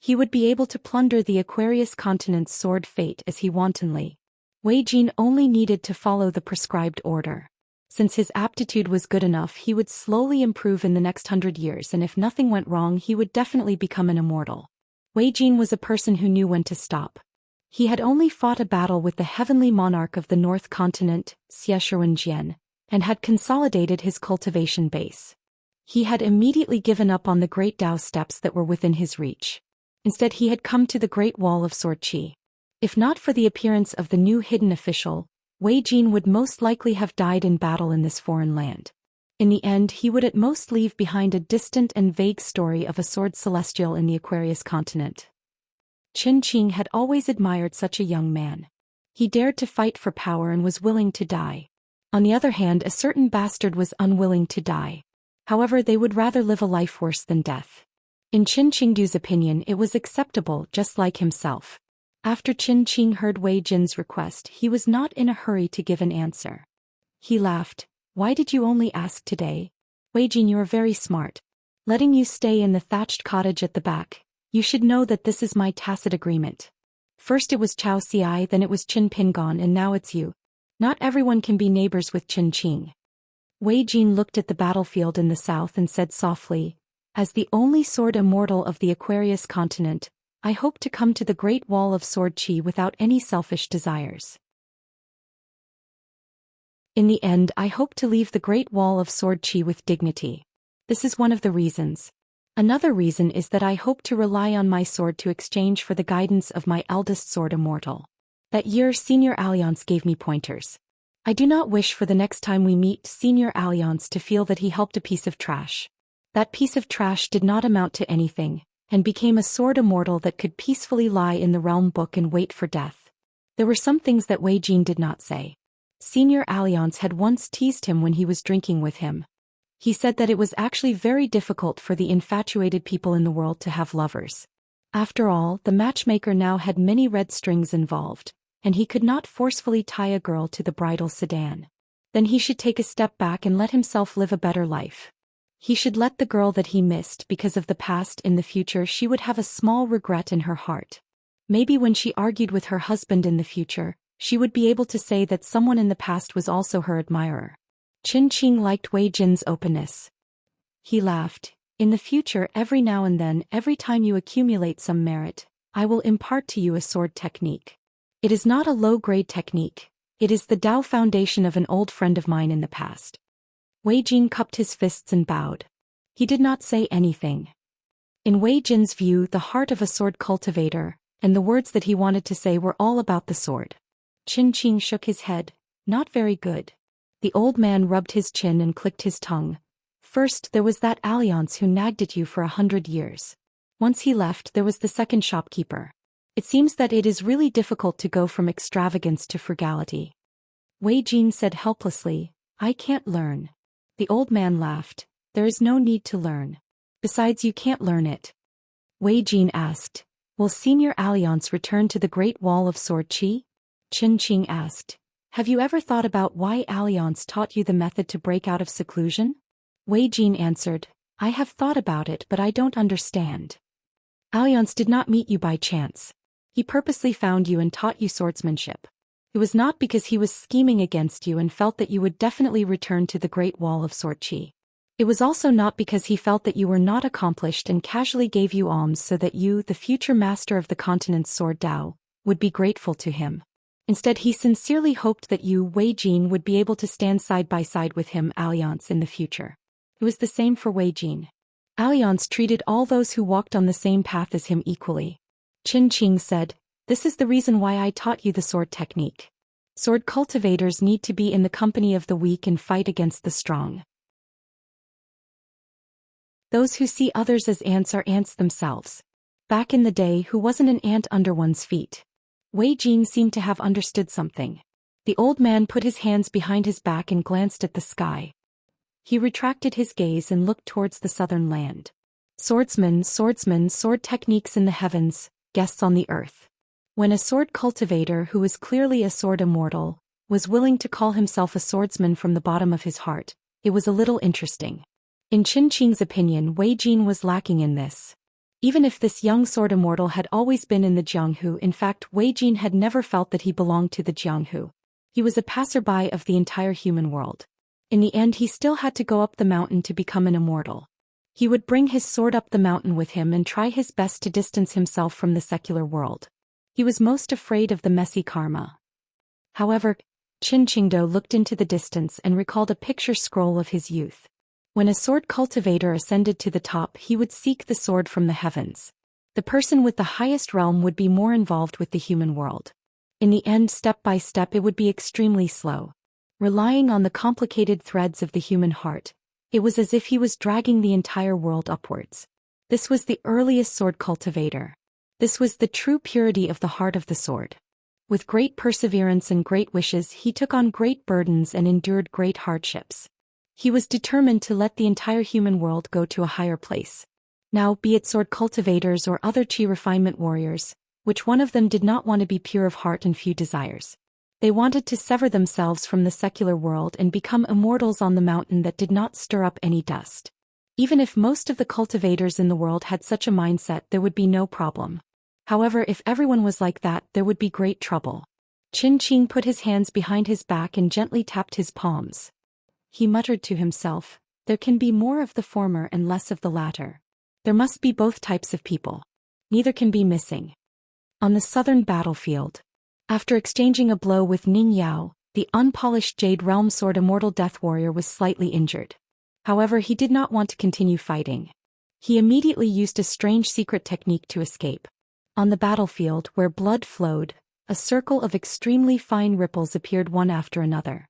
Speaker 1: He would be able to plunder the Aquarius continent's sword fate as he wantonly. Wei Jin only needed to follow the prescribed order. Since his aptitude was good enough, he would slowly improve in the next 100 years, and if nothing went wrong, he would definitely become an immortal. Wei Jin was a person who knew when to stop. He had only fought a battle with the heavenly monarch of the North Continent, Xianxia, and had consolidated his cultivation base. He had immediately given up on the great Dao steps that were within his reach. Instead, he had come to the Great Wall of Sword Qi. If not for the appearance of the new hidden official, Wei Jin would most likely have died in battle in this foreign land. In the end, he would at most leave behind a distant and vague story of a sword celestial in the Aquarius continent. Qin Qing had always admired such a young man. He dared to fight for power and was willing to die. On the other hand, a certain bastard was unwilling to die. However, they would rather live a life worse than death. In Qin Qingdu's opinion, it was acceptable, just like himself. After Qin Qing heard Wei Jin's request, he was not in a hurry to give an answer. He laughed. "Why did you only ask today? Wei Jin, you are very smart. Letting you stay in the thatched cottage at the back. You should know that this is my tacit agreement. First it was Chao Ci, then it was Qin Pingon, and now it's you. Not everyone can be neighbors with Qin Qing." Wei Jin looked at the battlefield in the south and said softly, "As the only sword immortal of the Aquarius continent, I hope to come to the Great Wall of Sword Qi without any selfish desires. In the end, I hope to leave the Great Wall of Sword Qi with dignity. This is one of the reasons. Another reason is that I hope to rely on my sword to exchange for the guidance of my eldest sword immortal. That year Senior Alliance gave me pointers. I do not wish for the next time we meet Senior Alliance to feel that he helped a piece of trash. That piece of trash did not amount to anything, and became a sword immortal that could peacefully lie in the realm book and wait for death." There were some things that Wei Jin did not say. Senior Alliance had once teased him when he was drinking with him. He said that it was actually very difficult for the infatuated people in the world to have lovers. After all, the matchmaker now had many red strings involved, and he could not forcefully tie a girl to the bridal sedan. Then he should take a step back and let himself live a better life. He should let the girl that he missed because of the past in the future, she would have a small regret in her heart. Maybe when she argued with her husband in the future, she would be able to say that someone in the past was also her admirer. Qin Qing liked Wei Jin's openness. He laughed. "In the future, every now and then, every time you accumulate some merit, I will impart to you a sword technique. It is not a low-grade technique. It is the Dao foundation of an old friend of mine in the past." Wei Jin cupped his fists and bowed. He did not say anything. In Wei Jin's view, the heart of a sword cultivator, and the words that he wanted to say were all about the sword. Qin Qing shook his head. "Not very good." The old man rubbed his chin and clicked his tongue. "First, there was that Alliance who nagged at you for 100 years. Once he left, there was the second shopkeeper. It seems that it is really difficult to go from extravagance to frugality." Wei Jin said helplessly, "I can't learn." The old man laughed. "There is no need to learn. Besides, you can't learn it." Wei Jin asked, "Will Senior Alliance return to the Great Wall of Sword Qi?" Qin Qing asked, "Have you ever thought about why Alliance taught you the method to break out of seclusion?" Wei Jin answered, "I have thought about it, but I don't understand. Alliance did not meet you by chance. He purposely found you and taught you swordsmanship. It was not because he was scheming against you and felt that you would definitely return to the Great Wall of Sword Qi. It was also not because he felt that you were not accomplished and casually gave you alms so that you, the future master of the continent's sword Dao, would be grateful to him. Instead, he sincerely hoped that you, Wei Jin, would be able to stand side by side with him, Alliance, in the future. It was the same for Wei Jin. Alliance treated all those who walked on the same path as him equally. Qin Qing said, "This is the reason why I taught you the sword technique. Sword cultivators need to be in the company of the weak and fight against the strong. Those who see others as ants are ants themselves. Back in the day, who wasn't an ant under one's feet?" Wei Jin seemed to have understood something. The old man put his hands behind his back and glanced at the sky. He retracted his gaze and looked towards the southern land. Swordsmen, sword techniques in the heavens, guests on the earth. When a sword cultivator who was clearly a sword immortal was willing to call himself a swordsman from the bottom of his heart, it was a little interesting. In Qin Qing's opinion, Wei Jin was lacking in this. Even if this young sword immortal had always been in the Jianghu, in fact Wei Jin had never felt that he belonged to the Jianghu. He was a passerby of the entire human world. In the end he still had to go up the mountain to become an immortal. He would bring his sword up the mountain with him and try his best to distance himself from the secular world. He was most afraid of the messy karma. However, Qin Qingdo looked into the distance and recalled a picture scroll of his youth. When a sword cultivator ascended to the top, he would seek the sword from the heavens. The person with the highest realm would be more involved with the human world. In the end, step by step, it would be extremely slow. Relying on the complicated threads of the human heart, it was as if he was dragging the entire world upwards. This was the earliest sword cultivator. This was the true purity of the heart of the sword. With great perseverance and great wishes, he took on great burdens and endured great hardships. He was determined to let the entire human world go to a higher place. Now, be it sword cultivators or other chi refinement warriors, which one of them did not want to be pure of heart and few desires? They wanted to sever themselves from the secular world and become immortals on the mountain that did not stir up any dust. Even if most of the cultivators in the world had such a mindset, there would be no problem. However, if everyone was like that, there would be great trouble. Qin Qing put his hands behind his back and gently tapped his palms. He muttered to himself, "There can be more of the former and less of the latter. There must be both types of people. Neither can be missing." On the southern battlefield, after exchanging a blow with Ning Yao, the unpolished Jade Realm Sword Immortal Death Warrior was slightly injured. However, he did not want to continue fighting. He immediately used a strange secret technique to escape. On the battlefield, where blood flowed, a circle of extremely fine ripples appeared one after another.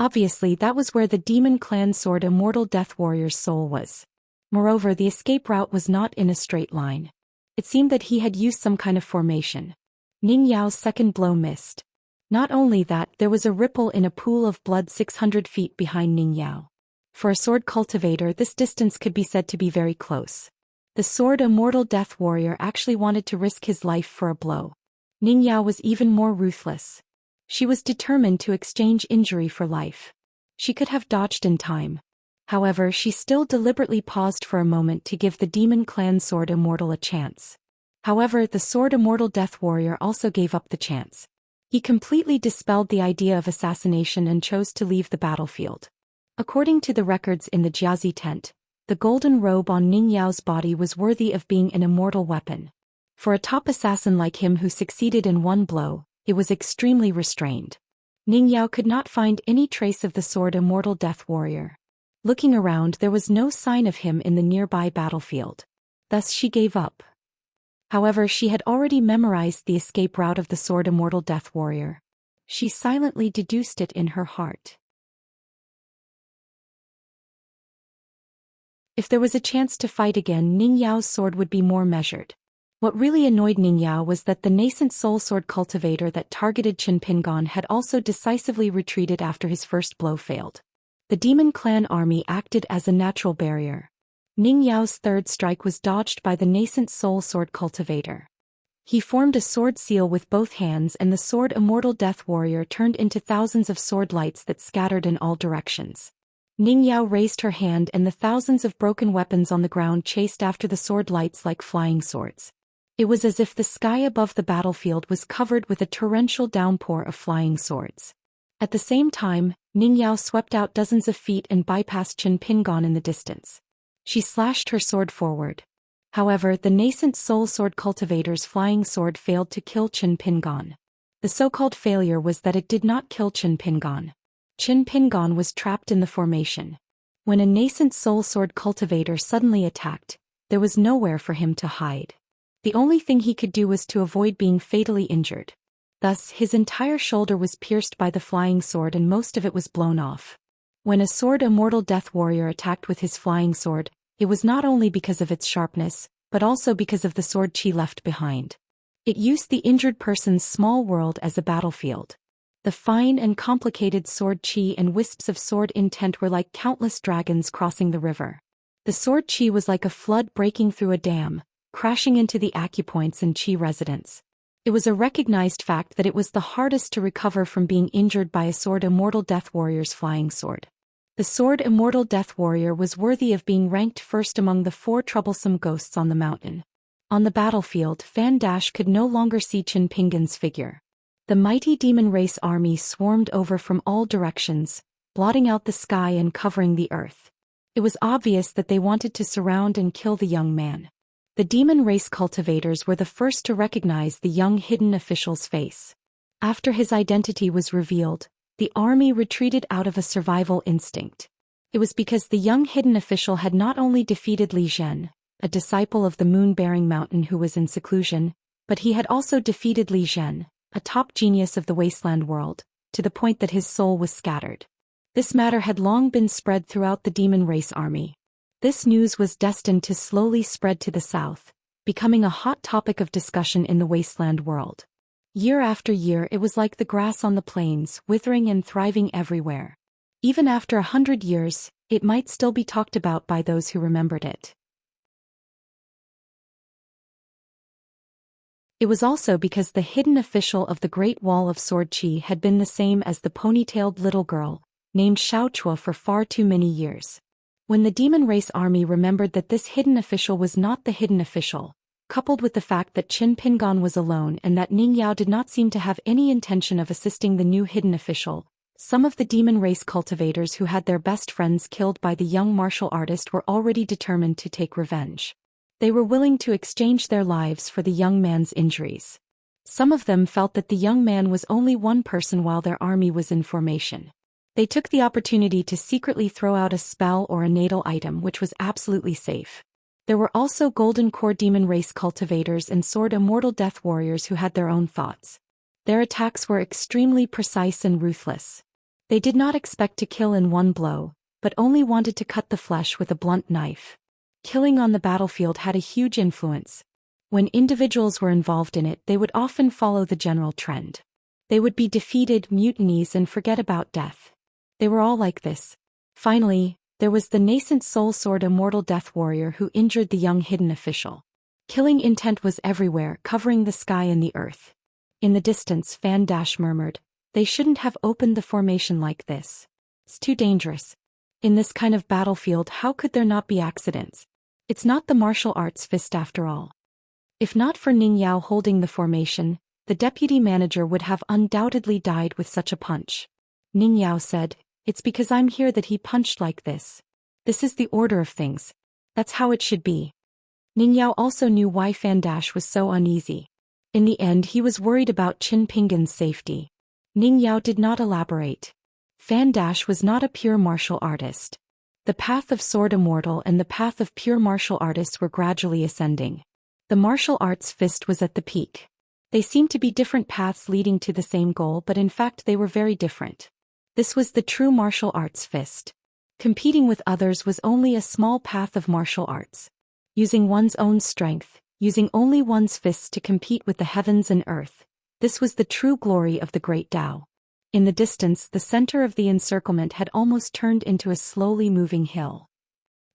Speaker 1: Obviously, that was where the Demon Clan Sword Immortal Death Warrior's soul was. Moreover, the escape route was not in a straight line. It seemed that he had used some kind of formation. Ning Yao's second blow missed. Not only that, there was a ripple in a pool of blood 600 feet behind Ning Yao. For a sword cultivator, this distance could be said to be very close. The Sword Immortal Death Warrior actually wanted to risk his life for a blow. Ning Yao was even more ruthless. She was determined to exchange injury for life. She could have dodged in time. However, she still deliberately paused for a moment to give the Demon Clan Sword Immortal a chance. However, the Sword Immortal Death Warrior also gave up the chance. He completely dispelled the idea of assassination and chose to leave the battlefield. According to the records in the Jiazi tent, the golden robe on Ning Yao's body was worthy of being an immortal weapon. For a top assassin like him who succeeded in one blow, it was extremely restrained. Ning Yao could not find any trace of the Sword Immortal Death Warrior. Looking around, there was no sign of him in the nearby battlefield. Thus she gave up. However, she had already memorized the escape route of the Sword Immortal Death Warrior. She silently deduced it in her heart. If there was a chance to fight again, Ning Yao's sword would be more measured. What really annoyed Ning Yao was that the nascent soul sword cultivator that targeted Chen Pingon had also decisively retreated after his first blow failed. The Demon Clan army acted as a natural barrier. Ning Yao's third strike was dodged by the nascent soul sword cultivator. He formed a sword seal with both hands, and the Sword Immortal Death Warrior turned into thousands of sword lights that scattered in all directions. Ning Yao raised her hand, and the thousands of broken weapons on the ground chased after the sword lights like flying swords. It was as if the sky above the battlefield was covered with a torrential downpour of flying swords. At the same time, Ning Yao swept out dozens of feet and bypassed Chen Pingon in the distance. She slashed her sword forward. However, the nascent soul sword cultivator's flying sword failed to kill Chen Pingon. The so-called failure was that it did not kill Chen Pingon. Chen Pingon was trapped in the formation. When a nascent soul sword cultivator suddenly attacked, there was nowhere for him to hide. The only thing he could do was to avoid being fatally injured. Thus, his entire shoulder was pierced by the flying sword and most of it was blown off. When a sword immortal death warrior attacked with his flying sword, it was not only because of its sharpness, but also because of the sword chi left behind. It used the injured person's small world as a battlefield. The fine and complicated sword chi and wisps of sword intent were like countless dragons crossing the river. The sword chi was like a flood breaking through a dam, crashing into the acupoints and chi residents. It was a recognized fact that it was the hardest to recover from being injured by a sword immortal death warrior's flying sword. The sword immortal death warrior was worthy of being ranked first among the 4 troublesome ghosts on the mountain. On the battlefield, Fan Dash could no longer see Qin Pingan's figure. The mighty demon race army swarmed over from all directions, blotting out the sky and covering the earth. It was obvious that they wanted to surround and kill the young man. The demon race cultivators were the first to recognize the young hidden official's face. After his identity was revealed, the army retreated out of a survival instinct. It was because the young hidden official had not only defeated Li Zhen, a disciple of the moon-bearing mountain who was in seclusion, but he had also defeated Li Zhen, a top genius of the wasteland world, to the point that his soul was scattered. This matter had long been spread throughout the demon race army. This news was destined to slowly spread to the south, becoming a hot topic of discussion in the wasteland world. Year after year it was like the grass on the plains, withering and thriving everywhere. Even after 100 years, it might still be talked about by those who remembered it. It was also because the hidden official of the Great Wall of Sword Chi had been the same as the ponytailed little girl, named Xiao Chua, for far too many years. When the demon race army remembered that this hidden official was not the hidden official, coupled with the fact that Qin Pingan was alone and that Ning Yao did not seem to have any intention of assisting the new hidden official, some of the demon race cultivators who had their best friends killed by the young martial artist were already determined to take revenge. They were willing to exchange their lives for the young man's injuries. Some of them felt that the young man was only one person while their army was in formation. They took the opportunity to secretly throw out a spell or a natal item which was absolutely safe. There were also Golden Core demon race cultivators and sword immortal death warriors who had their own thoughts. Their attacks were extremely precise and ruthless. They did not expect to kill in one blow, but only wanted to cut the flesh with a blunt knife. Killing on the battlefield had a huge influence. When individuals were involved in it, they would often follow the general trend. They would be defeated, mutinies, and forget about death. They were all like this. Finally, there was the nascent soul sword immortal death warrior who injured the young hidden official. Killing intent was everywhere, covering the sky and the earth. In the distance, Fan Dash murmured, "They shouldn't have opened the formation like this. It's too dangerous. In this kind of battlefield, how could there not be accidents? It's not the martial arts fist after all." If not for Ning Yao holding the formation, the deputy manager would have undoubtedly died with such a punch. Ning Yao said, "It's because I'm here that he punched like this. This is the order of things. That's how it should be." Ning Yao also knew why Fan Dash was so uneasy. In the end, he was worried about Qin Pingan's safety. Ning Yao did not elaborate. Fan Dash was not a pure martial artist. The path of sword immortal and the path of pure martial artists were gradually ascending. The martial arts fist was at the peak. They seemed to be different paths leading to the same goal, but in fact they were very different. This was the true martial arts fist. Competing with others was only a small path of martial arts. Using one's own strength, using only one's fists to compete with the heavens and earth, this was the true glory of the great Tao. In the distance, the center of the encirclement had almost turned into a slowly moving hill.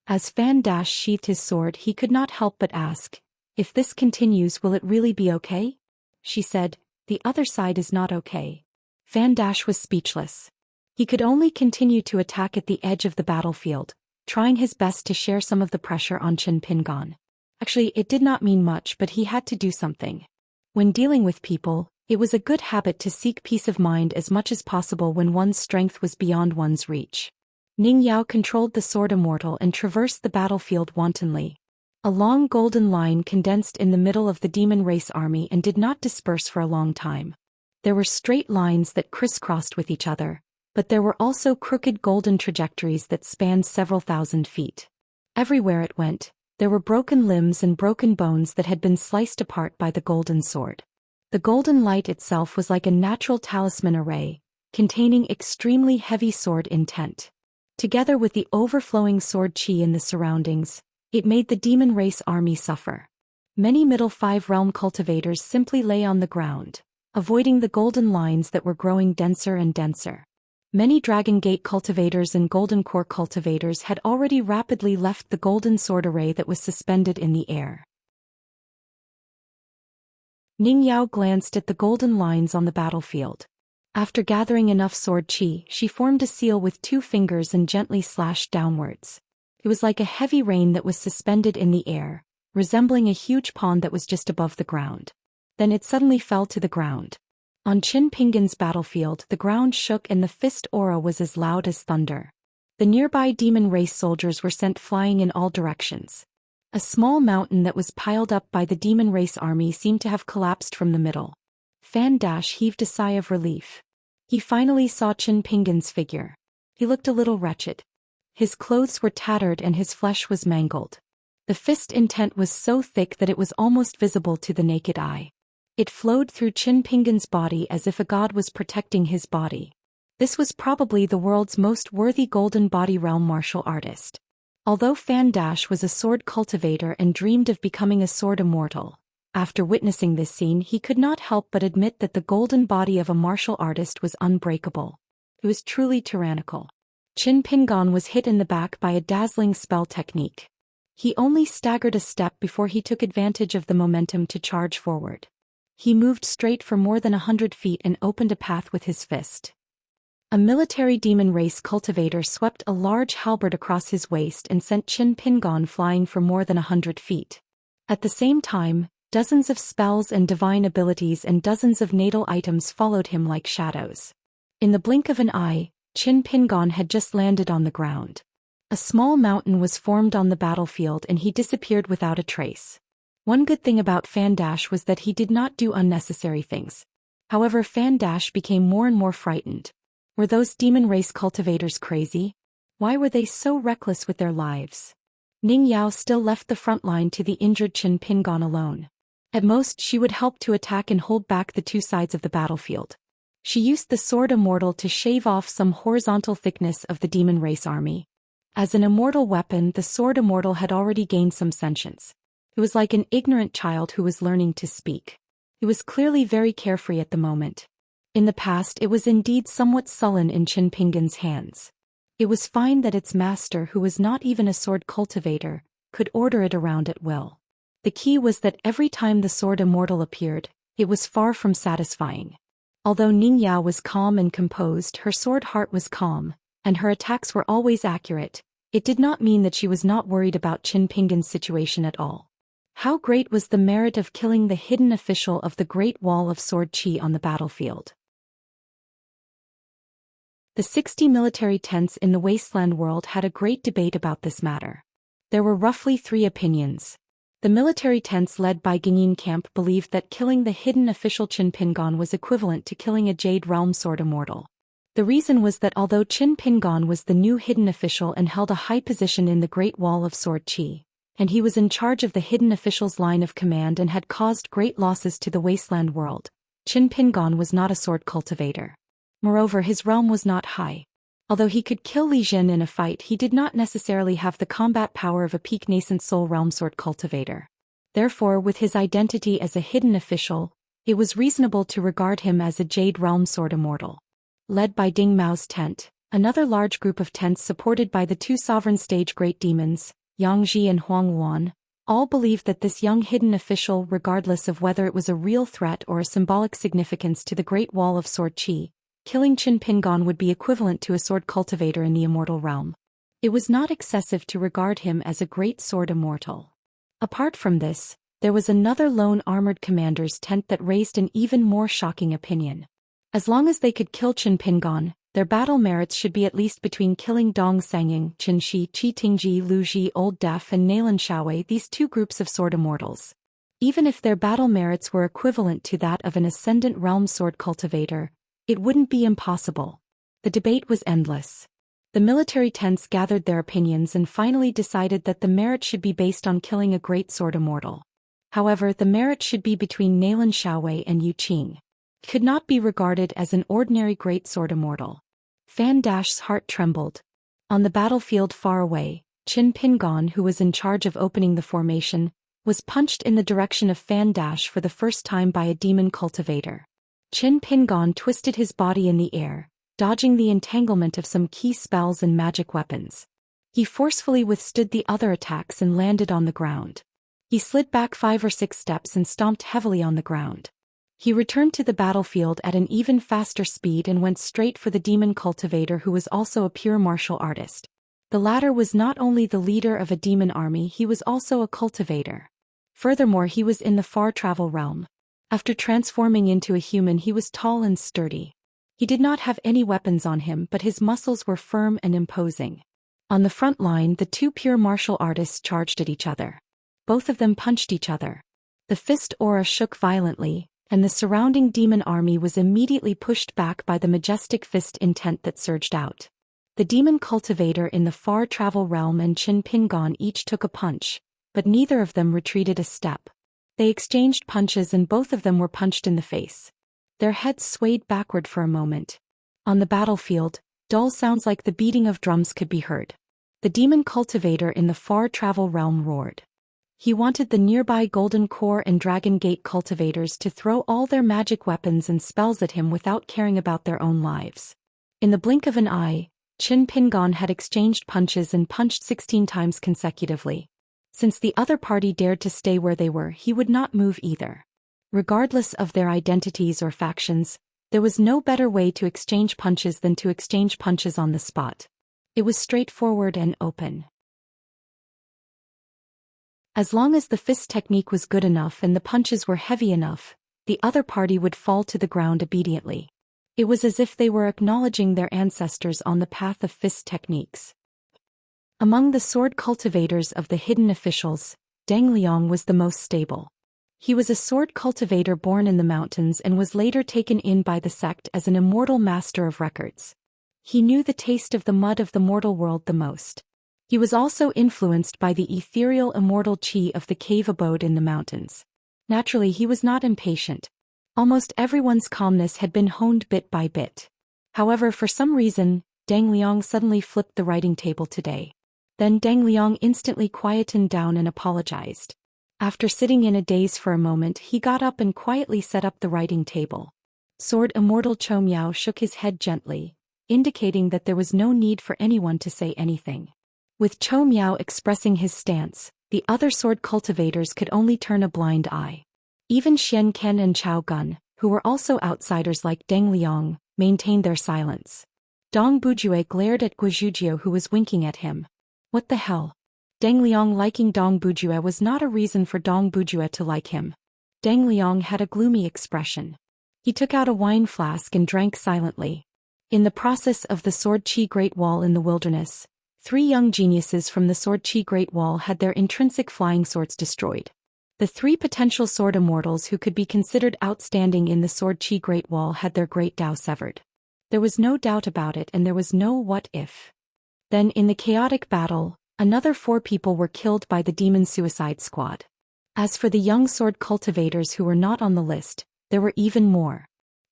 Speaker 1: As Fan Dash sheathed his sword, he could not help but ask, "If this continues, will it really be okay?" She said, "The other side is not okay." Fan Dash was speechless. He could only continue to attack at the edge of the battlefield, trying his best to share some of the pressure on Qin Pingan. Actually, it did not mean much, but he had to do something. When dealing with people, it was a good habit to seek peace of mind as much as possible when one's strength was beyond one's reach. Ning Yao controlled the sword immortal and traversed the battlefield wantonly. A long golden line condensed in the middle of the demon race army and did not disperse for a long time. There were straight lines that crisscrossed with each other, But there were also crooked golden trajectories that spanned several thousand feet. Everywhere it went, there were broken limbs and broken bones that had been sliced apart by the golden sword. The golden light itself was like a natural talisman array, containing extremely heavy sword intent. Together with the overflowing sword chi in the surroundings, it made the demon race army suffer. Many middle 5 realm cultivators simply lay on the ground, avoiding the golden lines that were growing denser and denser. Many Dragon Gate cultivators and Golden Core cultivators had already rapidly left the golden sword array that was suspended in the air. Ning Yao glanced at the golden lines on the battlefield. After gathering enough sword chi, she formed a seal with 2 fingers and gently slashed downwards. It was like a heavy rain that was suspended in the air, resembling a huge pond that was just above the ground. Then it suddenly fell to the ground. On Qin Pingan's battlefield, the ground shook and the fist aura was as loud as thunder. The nearby demon race soldiers were sent flying in all directions. A small mountain that was piled up by the demon race army seemed to have collapsed from the middle. Fan Dash heaved a sigh of relief. He finally saw Qin Pingan's figure. He looked a little wretched. His clothes were tattered and his flesh was mangled. The fist intent was so thick that it was almost visible to the naked eye. It flowed through Qin Pingan's body as if a god was protecting his body. This was probably the world's most worthy golden body realm martial artist. Although Fan Dash was a sword cultivator and dreamed of becoming a sword immortal, after witnessing this scene he could not help but admit that the golden body of a martial artist was unbreakable. It was truly tyrannical. Qin Pingan was hit in the back by a dazzling spell technique. He only staggered a step before he took advantage of the momentum to charge forward. He moved straight for more than 100 feet and opened a path with his fist. A military demon race cultivator swept a large halberd across his waist and sent Qin Pingan flying for more than 100 feet. At the same time, dozens of spells and divine abilities and dozens of natal items followed him like shadows. In the blink of an eye, Qin Pingan had just landed on the ground. A small mountain was formed on the battlefield and he disappeared without a trace. One good thing about Fan Dash was that he did not do unnecessary things. However, Fan Dash became more and more frightened. Were those demon race cultivators crazy? Why were they so reckless with their lives? Ning Yao still left the front line to the injured Qin Pingan alone. At most she would help to attack and hold back the 2 sides of the battlefield. She used the sword immortal to shave off some horizontal thickness of the demon race army. As an immortal weapon, the sword immortal had already gained some sentience. It was like an ignorant child who was learning to speak. It was clearly very carefree at the moment. In the past it was indeed somewhat sullen in Qin Pingan's hands. It was fine that its master, who was not even a sword cultivator, could order it around at will. The key was that every time the sword immortal appeared, it was far from satisfying. Although Ning Yao was calm and composed, her sword heart was calm, and her attacks were always accurate. It did not mean that she was not worried about Qin Pingan's situation at all. How great was the merit of killing the hidden official of the Great Wall of Sword Chi on the battlefield. The 60 military tents in the wasteland world had a great debate about this matter. There were roughly 3 opinions. The military tents led by Ginyin Camp believed that killing the hidden official Qin Pingan was equivalent to killing a Jade Realm Sword Immortal. The reason was that although Qin Pingan was the new hidden official and held a high position in the Great Wall of Sword Chi, and he was in charge of the hidden official's line of command and had caused great losses to the wasteland world, Qin Pingan was not a sword cultivator. Moreover, his realm was not high. Although he could kill Li Jin in a fight, he did not necessarily have the combat power of a peak nascent soul realm sword cultivator. Therefore, with his identity as a hidden official, it was reasonable to regard him as a Jade Realm Sword Immortal. Led by Ding Mao's tent, another large group of tents supported by the 2 sovereign stage great demons, Yang Ji and Huang Wan, all believed that this young hidden official, regardless of whether it was a real threat or a symbolic significance to the Great Wall of Sword Chi, killing Qin Pingan would be equivalent to a sword cultivator in the immortal realm. It was not excessive to regard him as a great sword immortal. Apart from this, there was another lone armored commander's tent that raised an even more shocking opinion. As long as they could kill Qin Pingan, their battle merits should be at least between killing Dong Sangying, Qin Shi, Qi Tingji, Lu Ji, Old Def and Nalan Xiaowei, these 2 groups of sword immortals. Even if their battle merits were equivalent to that of an ascendant realm sword cultivator, it wouldn't be impossible. The debate was endless. The military tenants gathered their opinions and finally decided that the merit should be based on killing a great sword immortal. However, the merit should be between Nalan Xiaowei and Yu Qing. Could not be regarded as an ordinary great sword immortal. Fan Dash's heart trembled. On the battlefield far away, Qin Pingon, who was in charge of opening the formation, was punched in the direction of Fan Dash for the first time by a demon cultivator. Qin Pingon twisted his body in the air, dodging the entanglement of some key spells and magic weapons. He forcefully withstood the other attacks and landed on the ground. He slid back 5 or 6 steps and stomped heavily on the ground. He returned to the battlefield at an even faster speed and went straight for the demon cultivator, who was also a pure martial artist. The latter was not only the leader of a demon army, he was also a cultivator. Furthermore, he was in the far travel realm. After transforming into a human, he was tall and sturdy. He did not have any weapons on him, but his muscles were firm and imposing. On the front line, the two pure martial artists charged at each other. Both of them punched each other. The fist aura shook violently, and the surrounding demon army was immediately pushed back by the majestic fist intent that surged out. The demon cultivator in the far travel realm and Qin Pingon each took a punch, but neither of them retreated a step. They exchanged punches and both of them were punched in the face. Their heads swayed backward for a moment. On the battlefield, dull sounds like the beating of drums could be heard. The demon cultivator in the far travel realm roared. He wanted the nearby Golden Core and Dragon Gate cultivators to throw all their magic weapons and spells at him without caring about their own lives. In the blink of an eye, Qin Pingon had exchanged punches and punched 16 times consecutively. Since the other party dared to stay where they were, he would not move either. Regardless of their identities or factions, there was no better way to exchange punches than to exchange punches on the spot. It was straightforward and open. As long as the fist technique was good enough and the punches were heavy enough, the other party would fall to the ground obediently. It was as if they were acknowledging their ancestors on the path of fist techniques. Among the sword cultivators of the hidden officials, Deng Liang was the most stable. He was a sword cultivator born in the mountains and was later taken in by the sect as an immortal master of records. He knew the taste of the mud of the mortal world the most. He was also influenced by the ethereal immortal qi of the cave abode in the mountains. Naturally, he was not impatient. Almost everyone's calmness had been honed bit by bit. However, for some reason, Deng Liang suddenly flipped the writing table today. Then Deng Liang instantly quietened down and apologized. After sitting in a daze for a moment, he got up and quietly set up the writing table. Sword Immortal Chou Miao shook his head gently, indicating that there was no need for anyone to say anything. With Chou Miao expressing his stance, the other sword cultivators could only turn a blind eye. Even Xian Ken and Chao Gun, who were also outsiders like Deng Liang, maintained their silence. Dong Bujue glared at Guizhujie, who was winking at him. What the hell? Deng Liang liking Dong Bujue was not a reason for Dong Bujue to like him. Deng Liang had a gloomy expression. He took out a wine flask and drank silently. In the process of the Sword Qi Great Wall in the wilderness, 3 young geniuses from the Sword Qi Great Wall had their intrinsic flying swords destroyed. The 3 potential sword immortals who could be considered outstanding in the Sword Qi Great Wall had their great Dao severed. There was no doubt about it, and there was no what if. Then in the chaotic battle, another 4 people were killed by the demon suicide squad. As for the young sword cultivators who were not on the list, there were even more.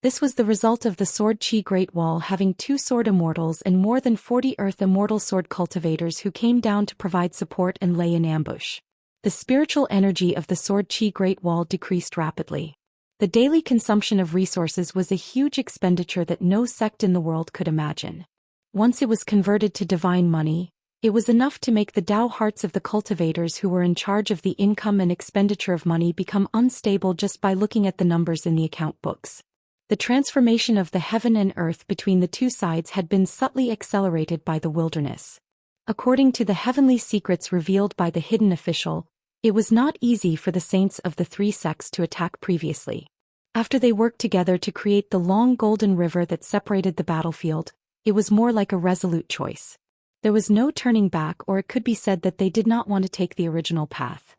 Speaker 1: This was the result of the Sword Qi Great Wall having 2 sword immortals and more than 40 earth immortal sword cultivators who came down to provide support and lay in ambush. The spiritual energy of the Sword Qi Great Wall decreased rapidly. The daily consumption of resources was a huge expenditure that no sect in the world could imagine. Once it was converted to divine money, it was enough to make the Dao hearts of the cultivators who were in charge of the income and expenditure of money become unstable just by looking at the numbers in the account books. The transformation of the heaven and earth between the 2 sides had been subtly accelerated by the wilderness. According to the heavenly secrets revealed by the hidden official, it was not easy for the saints of the 3 sects to attack previously. After they worked together to create the long golden river that separated the battlefield, it was more like a resolute choice. There was no turning back, or it could be said that they did not want to take the original path.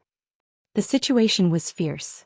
Speaker 1: The situation was fierce.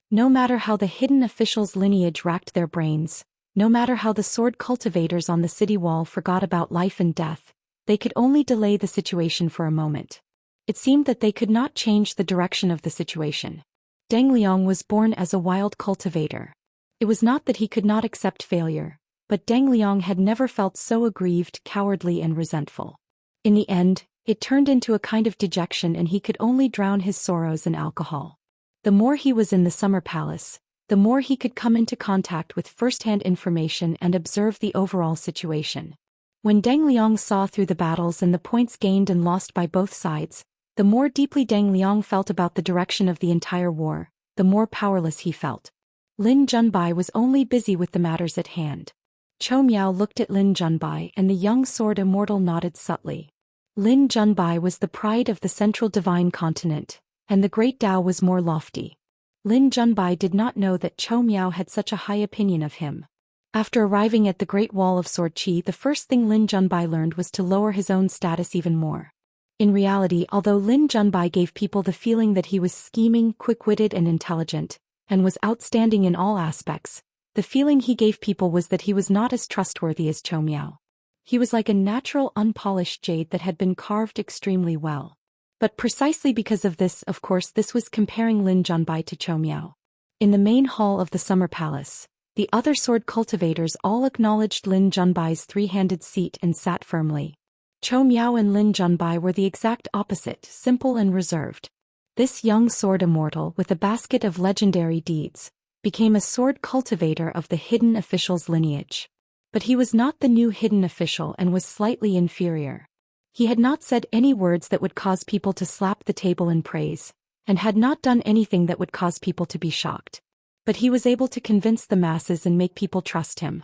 Speaker 1: No matter how the hidden officials' lineage racked their brains, No matter how the sword cultivators on the city wall forgot about life and death, they could only delay the situation for a moment. It seemed that they could not change the direction of the situation. Deng Liang was born as a wild cultivator. It was not that he could not accept failure, but Deng Liang had never felt so aggrieved, cowardly and resentful. In the end, it turned into a kind of dejection and he could only drown his sorrows in alcohol. The more he was in the summer palace, the more he could come into contact with first-hand information and observe the overall situation. When Deng Liang saw through the battles and the points gained and lost by both sides, the more deeply Deng Liang felt about the direction of the entire war, the more powerless he felt. Lin Junbai was only busy with the matters at hand. Chou Miao looked at Lin Junbai and the young sword immortal nodded subtly. Lin Junbai was the pride of the central divine continent, and the great Tao was more lofty. Lin Junbai did not know that Chou Miao had such a high opinion of him. After arriving at the Great Wall of Sword Qi, the first thing Lin Junbai learned was to lower his own status even more. In reality, although Lin Junbai gave people the feeling that he was scheming, quick-witted and intelligent, and was outstanding in all aspects, the feeling he gave people was that he was not as trustworthy as Chou Miao. He was like a natural unpolished jade that had been carved extremely well. But precisely because of this, of course, this was comparing Lin Junbai to Chou Miao. In the main hall of the Summer Palace, the other sword cultivators all acknowledged Lin Junbai's three-handed seat and sat firmly. Chou Miao and Lin Junbai were the exact opposite, simple and reserved. This young sword immortal, with a basket of legendary deeds, became a sword cultivator of the hidden official's lineage. But he was not the new hidden official and was slightly inferior. He had not said any words that would cause people to slap the table in praise, and had not done anything that would cause people to be shocked. But he was able to convince the masses and make people trust him.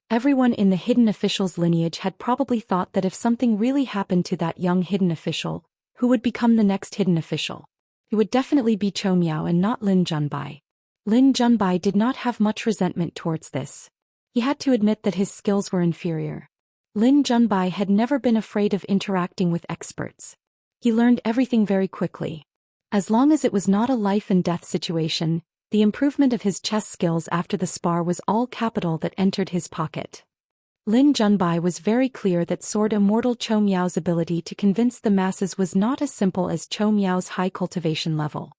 Speaker 1: Everyone in the hidden official's lineage had probably thought that if something really happened to that young hidden official, who would become the next hidden official? It would definitely be Chou Miao and not Lin Junbai. Lin Junbai did not have much resentment towards this. He had to admit that his skills were inferior. Lin Junbai had never been afraid of interacting with experts. He learned everything very quickly. As long as it was not a life-and-death situation, the improvement of his chess skills after the spar was all capital that entered his pocket. Lin Junbai was very clear that sword immortal Chou Miao's ability to convince the masses was not as simple as Chou Miao's high cultivation level.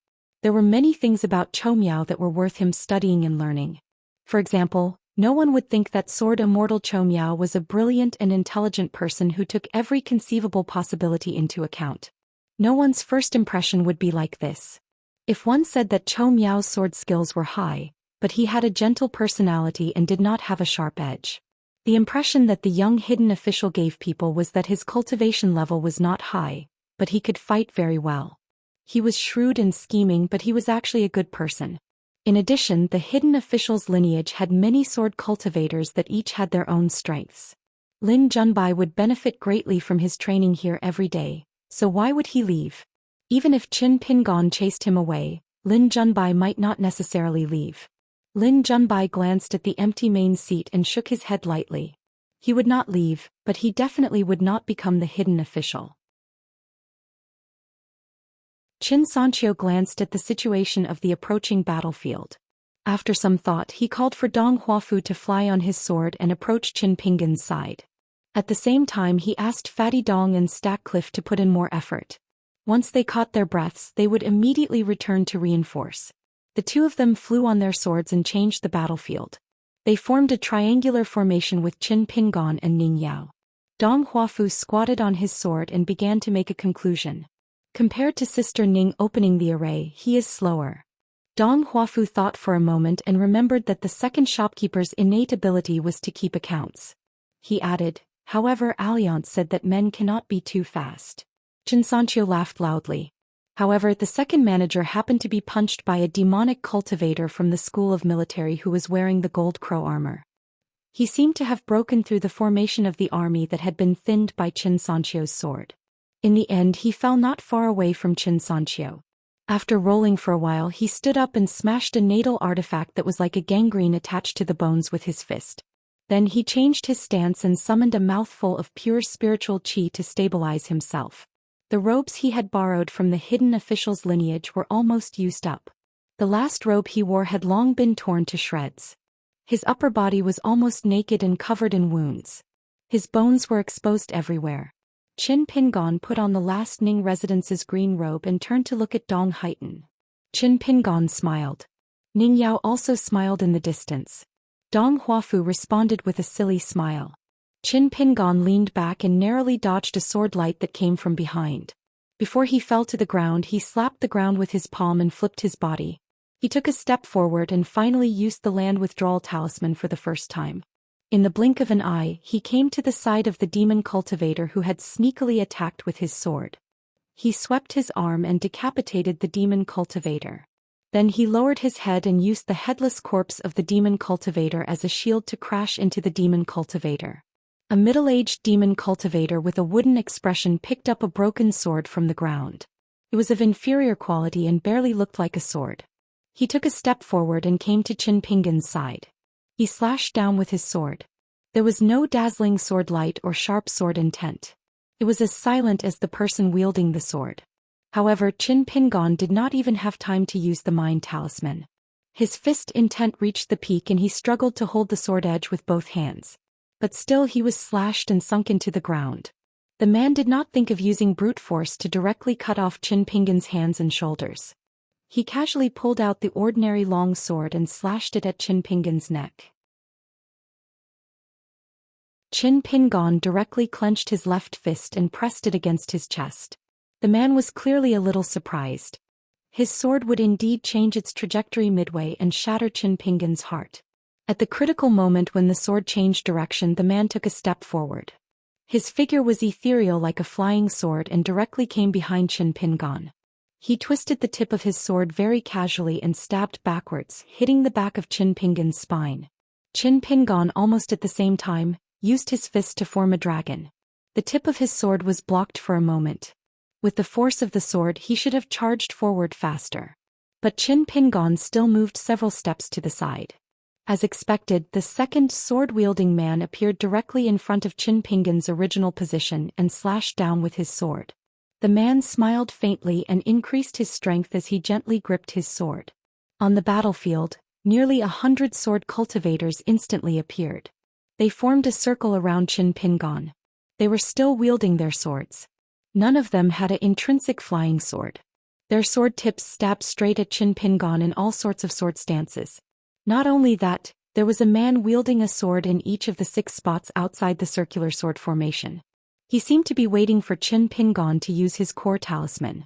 Speaker 1: There were many things about Chou Miao that were worth him studying and learning. For example, no one would think that sword immortal Chou Miao was a brilliant and intelligent person who took every conceivable possibility into account. No one's first impression would be like this. If one said that Chou Miao's sword skills were high, but he had a gentle personality and did not have a sharp edge, the impression that the young hidden official gave people was that his cultivation level was not high, but he could fight very well. He was shrewd and scheming, but he was actually a good person. In addition, the hidden official's lineage had many sword cultivators that each had their own strengths. Lin Junbai would benefit greatly from his training here every day, so why would he leave? Even if Qin Pingon chased him away, Lin Junbai might not necessarily leave. Lin Junbai glanced at the empty main seat and shook his head lightly. He would not leave, but he definitely would not become the hidden official. Xianxia glanced at the situation of the approaching battlefield. After some thought, he called for Dong Huafu to fly on his sword and approach Qin Pingon's side. At the same time, he asked Fatty Dong and Stackcliffe to put in more effort. Once they caught their breaths, they would immediately return to reinforce. The two of them flew on their swords and changed the battlefield. They formed a triangular formation with Qin Pingon and Ning Yao. Dong Huafu squatted on his sword and began to make a conclusion. Compared to Sister Ning opening the array, he is slower. Dong Huafu thought for a moment and remembered that the second shopkeeper's innate ability was to keep accounts. He added, however, Alliance said that men cannot be too fast. Xianxia laughed loudly. However, the second manager happened to be punched by a demonic cultivator from the School of Military who was wearing the gold crow armor. He seemed to have broken through the formation of the army that had been thinned by Xianxia's sword. In the end, he fell not far away from Xianxia. After rolling for a while, he stood up and smashed a natal artifact that was like a gangrene attached to the bones with his fist. Then he changed his stance and summoned a mouthful of pure spiritual qi to stabilize himself. The robes he had borrowed from the hidden official's lineage were almost used up. The last robe he wore had long been torn to shreds. His upper body was almost naked and covered in wounds. His bones were exposed everywhere. Qin Pingon put on the last Ning residence's green robe and turned to look at Dong Haitan. Qin Pingon smiled. Ning Yao also smiled in the distance. Dong Huafu responded with a silly smile. Qin Pingon leaned back and narrowly dodged a sword light that came from behind. Before he fell to the ground, he slapped the ground with his palm and flipped his body. He took a step forward and finally used the land withdrawal talisman for the first time. In the blink of an eye, he came to the side of the demon cultivator who had sneakily attacked with his sword. He swept his arm and decapitated the demon cultivator. Then he lowered his head and used the headless corpse of the demon cultivator as a shield to crash into the demon cultivator. A middle-aged demon cultivator with a wooden expression picked up a broken sword from the ground. It was of inferior quality and barely looked like a sword. He took a step forward and came to Qin Pingon's side. He slashed down with his sword. There was no dazzling sword light or sharp sword intent. It was as silent as the person wielding the sword. However, Qin Pingon did not even have time to use the mind talisman. His fist intent reached the peak and he struggled to hold the sword edge with both hands. But still he was slashed and sunk into the ground. The man did not think of using brute force to directly cut off Qin Pingon's hands and shoulders. He casually pulled out the ordinary long sword and slashed it at Qin Pingon's neck. Qin Pingon directly clenched his left fist and pressed it against his chest. The man was clearly a little surprised. His sword would indeed change its trajectory midway and shatter Qin Pingon's heart. At the critical moment when the sword changed direction, the man took a step forward. His figure was ethereal like a flying sword and directly came behind Qin Pingon. He twisted the tip of his sword very casually and stabbed backwards, hitting the back of Qin Pingon's spine. Qin Pingon, almost at the same time, used his fist to form a dragon. The tip of his sword was blocked for a moment. With the force of the sword, he should have charged forward faster. But Qin Pingon still moved several steps to the side. As expected, the second sword-wielding man appeared directly in front of Qin Pingon's original position and slashed down with his sword. The man smiled faintly and increased his strength as he gently gripped his sword. On the battlefield, nearly 100 sword cultivators instantly appeared. They formed a circle around Qin Pingon. They were still wielding their swords. None of them had an intrinsic flying sword. Their sword tips stabbed straight at Qin Pingon in all sorts of sword stances. Not only that, there was a man wielding a sword in each of the 6 spots outside the circular sword formation. He seemed to be waiting for Qin Pingon to use his core talisman.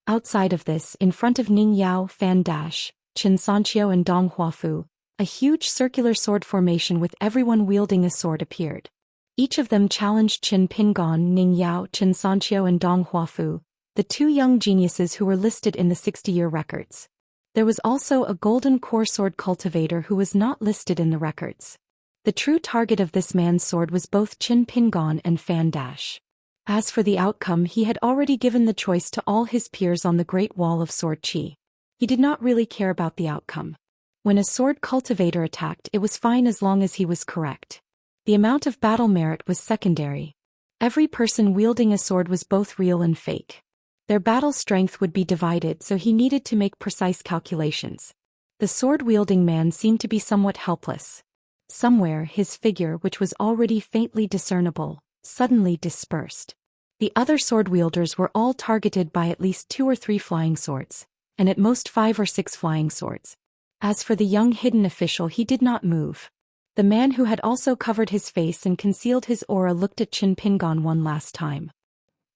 Speaker 1: Outside of this, in front of Ning Yao, Fan Dash, Xianxia and Dong Huafu, a huge circular sword formation with everyone wielding a sword appeared. Each of them challenged Qin Pingon, Ning Yao, Xianxia and Dong Huafu, the 2 young geniuses who were listed in the 60-year records. There was also a golden core sword cultivator who was not listed in the records. The true target of this man's sword was both Qin Pingon and Fan Dash. As for the outcome, he had already given the choice to all his peers on the Great Wall of Sword Qi. He did not really care about the outcome. When a sword cultivator attacked, it was fine as long as he was correct. The amount of battle merit was secondary. Every person wielding a sword was both real and fake. Their battle strength would be divided, so he needed to make precise calculations. The sword-wielding man seemed to be somewhat helpless. Somewhere, his figure, which was already faintly discernible, suddenly dispersed. The other sword-wielders were all targeted by at least 2 or 3 flying swords, and at most 5 or 6 flying swords. As for the young hidden official, he did not move. The man who had also covered his face and concealed his aura looked at Qin Pingon one last time.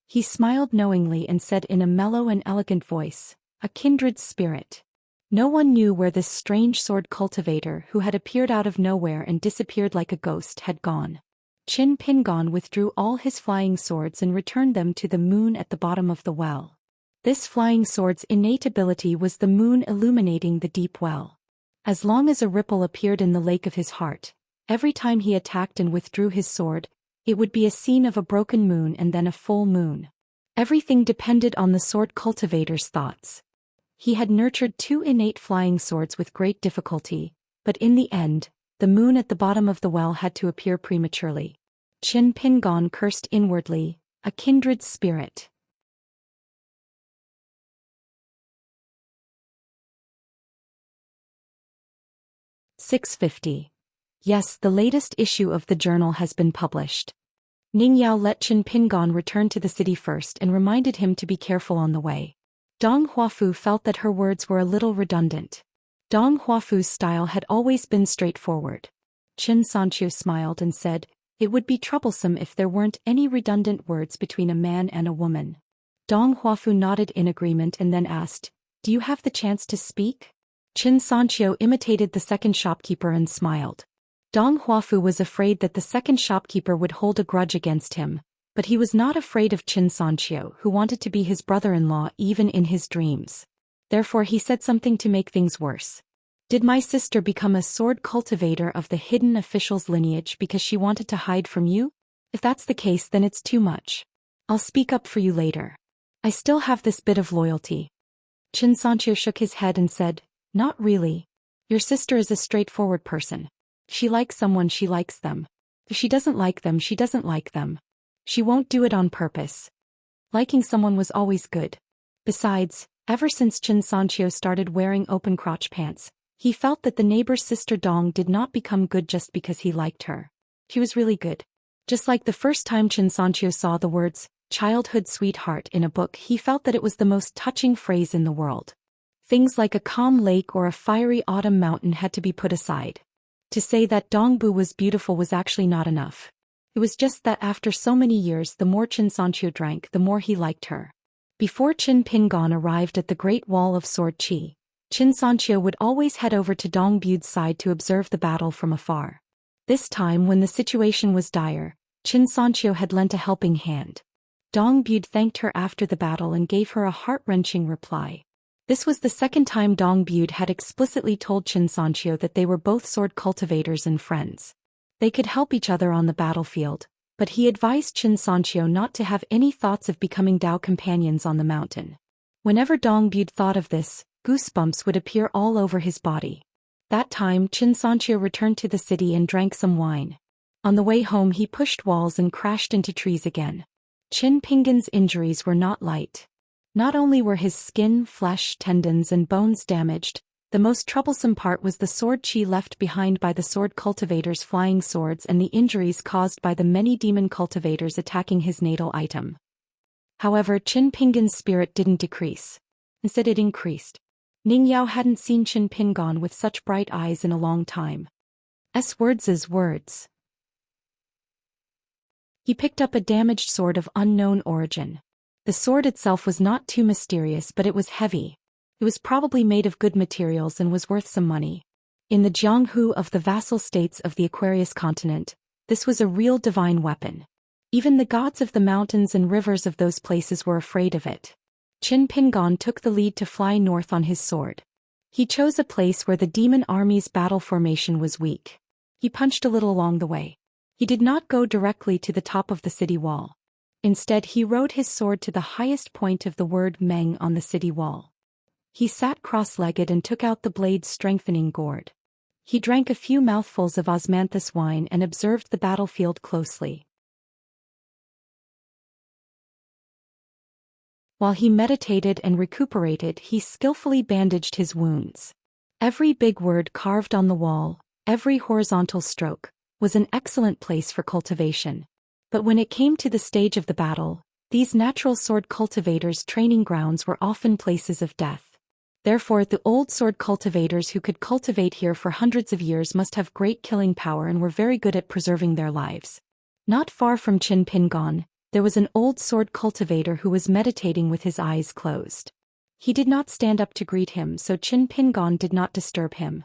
Speaker 1: He smiled knowingly and said in a mellow and elegant voice, "A kindred spirit." No one knew where this strange sword cultivator who had appeared out of nowhere and disappeared like a ghost had gone. Qin Pingon withdrew all his flying swords and returned them to the moon at the bottom of the well. This flying sword's innate ability was the moon illuminating the deep well. As long as a ripple appeared in the lake of his heart, every time he attacked and withdrew his sword, it would be a scene of a broken moon and then a full moon. Everything depended on the sword cultivator's thoughts. He had nurtured 2 innate flying swords with great difficulty, but in the end, the moon at the bottom of the well had to appear prematurely. Qin Pingon cursed inwardly, "A kindred spirit." "650. Yes, the latest issue of the journal has been published. Ning Yao let Qin Pingon return to the city first and reminded him to be careful on the way. Dong Huafu felt that her words were a little redundant. Dong Huafu's style had always been straightforward. Qin Sanqiu smiled and said, "It would be troublesome if there weren't any redundant words between a man and a woman." Dong Huafu nodded in agreement and then asked, "Do you have the chance to speak?" Qin Sanqiu imitated the second shopkeeper and smiled. Dong Huafu was afraid that the second shopkeeper would hold a grudge against him, but he was not afraid of Qin Sanqiu, who wanted to be his brother-in-law even in his dreams. Therefore he said something to make things worse. "Did my sister become a sword cultivator of the hidden official's lineage because she wanted to hide from you? If that's the case, then it's too much. I'll speak up for you later. I still have this bit of loyalty." Qin Sanqiu shook his head and said, "Not really. Your sister is a straightforward person. She likes someone, she likes them. If she doesn't like them, she doesn't like them. She won't do it on purpose. Liking someone was always good. Besides, ever since Qin Sanqiu started wearing open crotch pants, he felt that the neighbor's sister Dong did not become good just because he liked her. She was really good. Just like the first time Qin Sanqiu saw the words, "childhood sweetheart" in a book, he felt that it was the most touching phrase in the world. Things like a calm lake or a fiery autumn mountain had to be put aside. To say that Dongbu was beautiful was actually not enough. It was just that after so many years, the more Qin Sanqiu drank, the more he liked her. Before Qin Pingon arrived at the Great Wall of Sword Qi, Qin Sanqiu would always head over to Dongbu's side to observe the battle from afar. This time, when the situation was dire, Qin Sanqiu had lent a helping hand. Dongbu thanked her after the battle and gave her a heart-wrenching reply. This was the second time Dongbu had explicitly told Qin Sanqiu that they were both sword cultivators and friends. They could help each other on the battlefield, but he advised Qin Sanqiu not to have any thoughts of becoming Dao companions on the mountain. Whenever Dongbu thought of this, goosebumps would appear all over his body. That time, Qin Sanqiu returned to the city and drank some wine. On the way home, he pushed walls and crashed into trees again. Qin Pingon's injuries were not light. Not only were his skin, flesh, tendons, and bones damaged, the most troublesome part was the sword qi left behind by the sword cultivator's flying swords and the injuries caused by the many demon cultivators attacking his natal item. However, Qin Pingon's spirit didn't decrease. Instead, it increased. Ning Yao hadn't seen Qin Pingon with such bright eyes in a long time. Words. He picked up a damaged sword of unknown origin. The sword itself was not too mysterious, but it was heavy. It was probably made of good materials and was worth some money. In the Jianghu of the vassal states of the Aquarius continent, this was a real divine weapon. Even the gods of the mountains and rivers of those places were afraid of it. Qin Pingon took the lead to fly north on his sword. He chose a place where the demon army's battle formation was weak. He punched a little along the way. He did not go directly to the top of the city wall. Instead, he rode his sword to the highest point of the word Meng on the city wall. He sat cross-legged and took out the blade's strengthening gourd. He drank a few mouthfuls of osmanthus wine and observed the battlefield closely. While he meditated and recuperated, he skillfully bandaged his wounds. Every big word carved on the wall, every horizontal stroke, was an excellent place for cultivation. But when it came to the stage of the battle, these natural sword cultivators' training grounds were often places of death. Therefore, the old sword cultivators who could cultivate here for hundreds of years must have great killing power and were very good at preserving their lives. Not far from Qin Pingon, there was an old sword cultivator who was meditating with his eyes closed. He did not stand up to greet him, so Qin Pingon did not disturb him.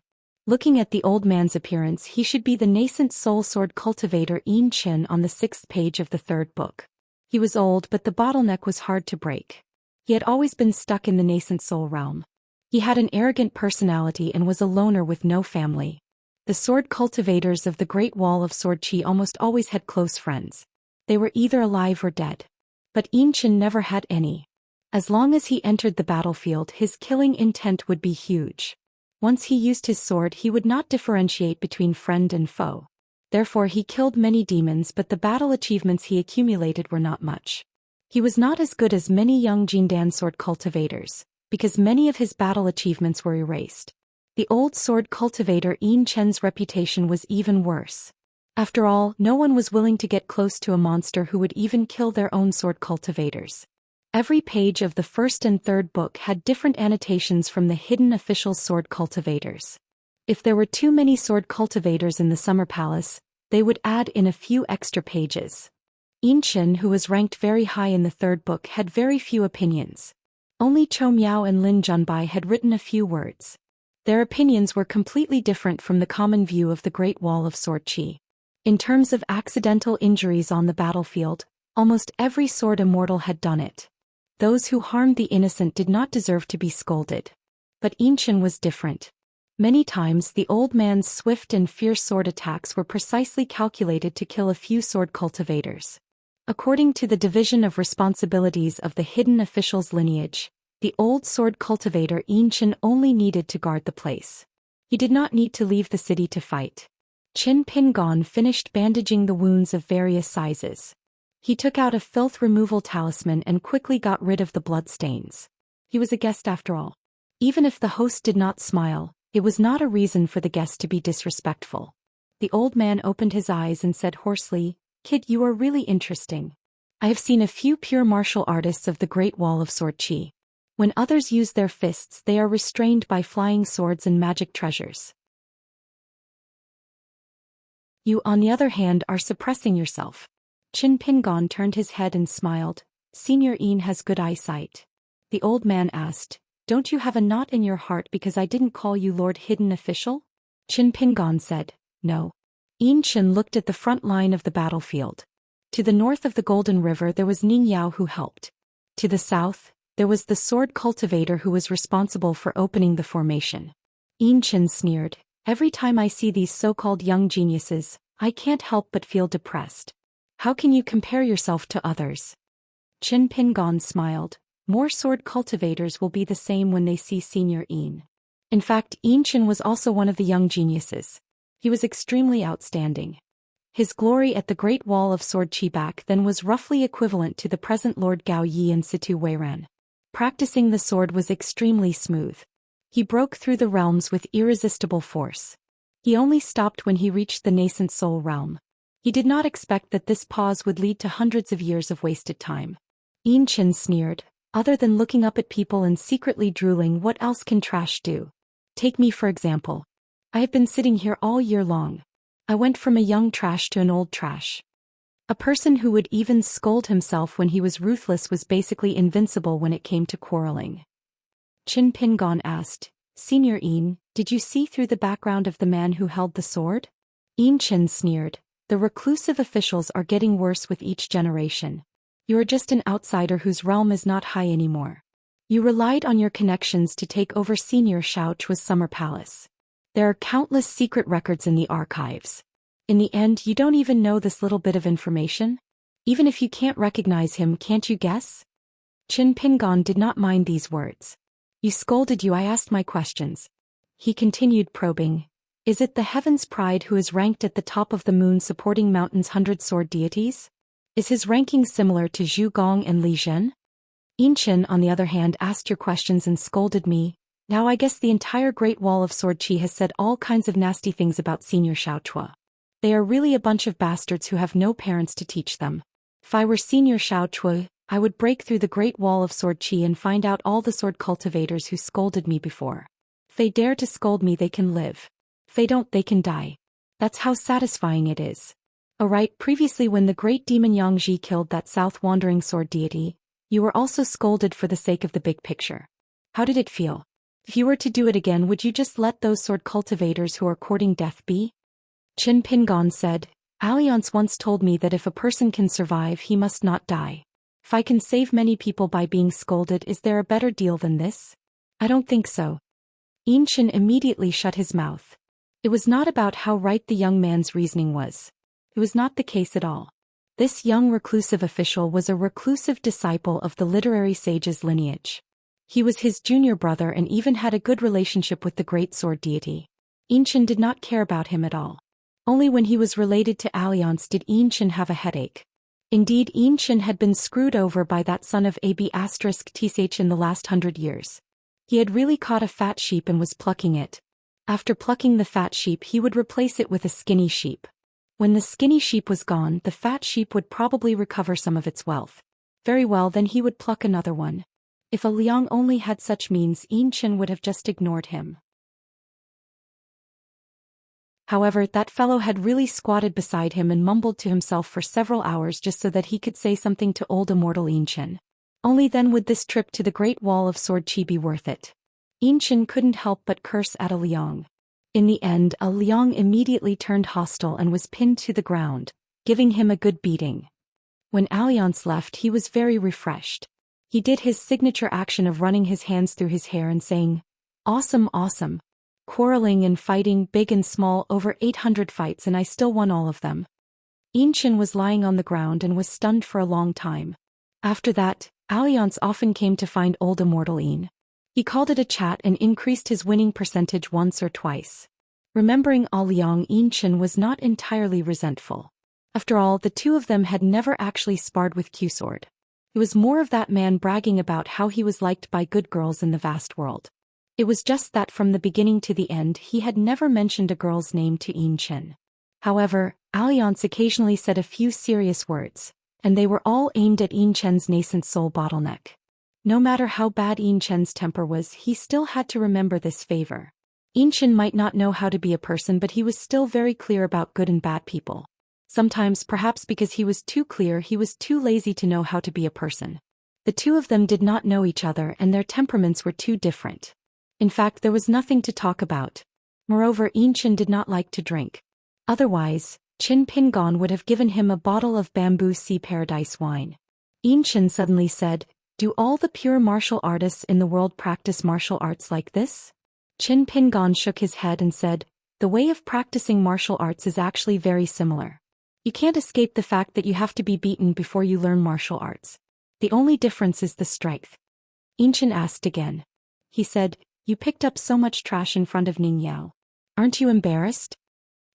Speaker 1: Looking at the old man's appearance, he should be the nascent soul sword cultivator Yin Qin on the 6th page of the 3rd book. He was old, but the bottleneck was hard to break. He had always been stuck in the nascent soul realm. He had an arrogant personality and was a loner with no family. The sword cultivators of the Great Wall of Sword Qi almost always had close friends. They were either alive or dead. But Yin Qin never had any. As long as he entered the battlefield, his killing intent would be huge. Once he used his sword, he would not differentiate between friend and foe. Therefore he killed many demons, but the battle achievements he accumulated were not much. He was not as good as many young Jindan sword cultivators, because many of his battle achievements were erased. The old sword cultivator Yin Chen's reputation was even worse. After all, no one was willing to get close to a monster who would even kill their own sword cultivators. Every page of the first and third book had different annotations from the hidden official sword cultivators. If there were too many sword cultivators in the Summer Palace, they would add in a few extra pages. Yin Chen, who was ranked very high in the third book, had very few opinions. Only Chou Miao and Lin Junbai had written a few words. Their opinions were completely different from the common view of the Great Wall of Sword Qi. In terms of accidental injuries on the battlefield, almost every sword immortal had done it. Those who harmed the innocent did not deserve to be scolded. But Yin Chen was different. Many times the old man's swift and fierce sword attacks were precisely calculated to kill a few sword cultivators. According to the division of responsibilities of the hidden official's lineage, the old sword cultivator Yin Chen only needed to guard the place. He did not need to leave the city to fight. Qin Pingon finished bandaging the wounds of various sizes. He took out a filth removal talisman and quickly got rid of the blood stains. He was a guest after all. Even if the host did not smile, it was not a reason for the guest to be disrespectful. The old man opened his eyes and said hoarsely, "Kid, you are really interesting. I have seen a few pure martial artists of the Great Wall of Sword Qi. When others use their fists, they are restrained by flying swords and magic treasures. You, on the other hand, are suppressing yourself." Qin Pingon turned his head and smiled. "Senior Yin has good eyesight." The old man asked, "Don't you have a knot in your heart because I didn't call you Lord Hidden Official?" Qin Pingon said, "No." Yin Chen looked at the front line of the battlefield. To the north of the Golden River there was Ning Yao who helped. To the south, there was the sword cultivator who was responsible for opening the formation. Yin Chen sneered, "Every time I see these so-called young geniuses, I can't help but feel depressed. How can you compare yourself to others?" Qin Pingon smiled. "More sword cultivators will be the same when they see Senior Yin." In fact, Yin Chen was also one of the young geniuses. He was extremely outstanding. His glory at the Great Wall of Sword Qi back then was roughly equivalent to the present Lord Gao Yi and Situ Weiran. Practicing the sword was extremely smooth. He broke through the realms with irresistible force. He only stopped when he reached the nascent soul realm. He did not expect that this pause would lead to hundreds of years of wasted time. Yin Chen sneered, "Other than looking up at people and secretly drooling, what else can trash do? Take me for example. I have been sitting here all year long. I went from a young trash to an old trash. A person who would even scold himself when he was ruthless was basically invincible when it came to quarreling." Qin Pingon asked, "Senior Yin, did you see through the background of the man who held the sword?" Yin Chen sneered, "The reclusive officials are getting worse with each generation. You are just an outsider whose realm is not high anymore. You relied on your connections to take over Senior Xiaochua's summer palace. There are countless secret records in the archives. In the end, you don't even know this little bit of information? Even if you can't recognize him, can't you guess?" Qin Pingon did not mind these words. "You scolded you, I asked my questions." He continued probing. "Is it the Heaven's Pride who is ranked at the top of the moon supporting Mountain's 100 sword deities? Is his ranking similar to Zhu Gong and Li Zhen? Yin Chen, on the other hand, asked your questions and scolded me. Now I guess the entire Great Wall of Sword Qi has said all kinds of nasty things about Senior Xiaochua. They are really a bunch of bastards who have no parents to teach them. If I were Senior Xiaochua, I would break through the Great Wall of Sword Qi and find out all the sword cultivators who scolded me before. If they dare to scold me, they can live. If they don't, they can die. That's how satisfying it is. Alright, previously when the great demon Yangji killed that south-wandering sword deity, you were also scolded for the sake of the big picture. How did it feel? If you were to do it again, would you just let those sword cultivators who are courting death be?" Qin Pingon said, "Alliance once told me that if a person can survive, he must not die. If I can save many people by being scolded, is there a better deal than this? I don't think so." Yin Chen immediately shut his mouth. It was not about how right the young man's reasoning was. It was not the case at all. This young reclusive official was a reclusive disciple of the literary sage's lineage. He was his junior brother and even had a good relationship with the great sword deity. Yin Chen did not care about him at all. Only when he was related to Alliance did Yin Chen have a headache. Indeed, Yin Chen had been screwed over by that son of AB*TSH in the last 100 years. He had really caught a fat sheep and was plucking it. After plucking the fat sheep, he would replace it with a skinny sheep. When the skinny sheep was gone, the fat sheep would probably recover some of its wealth. Very well, then he would pluck another one. If a Liang only had such means, Yin would have just ignored him. However, that fellow had really squatted beside him and mumbled to himself for several hours just so that he could say something to old immortal Yin. Only then would this trip to the Great Wall of Sword Chi be worth it. Yin couldn't help but curse at a Liang. In the end, a Liang immediately turned hostile and was pinned to the ground, giving him a good beating. When Alliance left, he was very refreshed. He did his signature action of running his hands through his hair and saying, "Awesome, awesome. Quarreling and fighting, big and small, over 800 fights, and I still won all of them." Yin was lying on the ground and was stunned for a long time. After that, Alliance often came to find old immortal Yin. He called it a chat and increased his winning percentage once or twice. Remembering Liang, Yin was not entirely resentful. After all, the two of them had never actually sparred with Q-sword. It was more of that man bragging about how he was liked by good girls in the vast world. It was just that from the beginning to the end he had never mentioned a girl's name to Yin. However, Alliance occasionally said a few serious words, and they were all aimed at Yin's nascent soul bottleneck. No matter how bad Yin's temper was, he still had to remember this favor. Yin might not know how to be a person, but he was still very clear about good and bad people. Sometimes, perhaps because he was too clear, he was too lazy to know how to be a person. The two of them did not know each other and their temperaments were too different. In fact, there was nothing to talk about. Moreover, Yin did not like to drink. Otherwise, Qin Pingon would have given him a bottle of bamboo sea paradise wine. Yin suddenly said, "Do all the pure martial artists in the world practice martial arts like this?" Qin Pingon shook his head and said, "The way of practicing martial arts is actually very similar. You can't escape the fact that you have to be beaten before you learn martial arts. The only difference is the strength." Yin asked again. He said, "You picked up so much trash in front of Ningyao. Aren't you embarrassed?"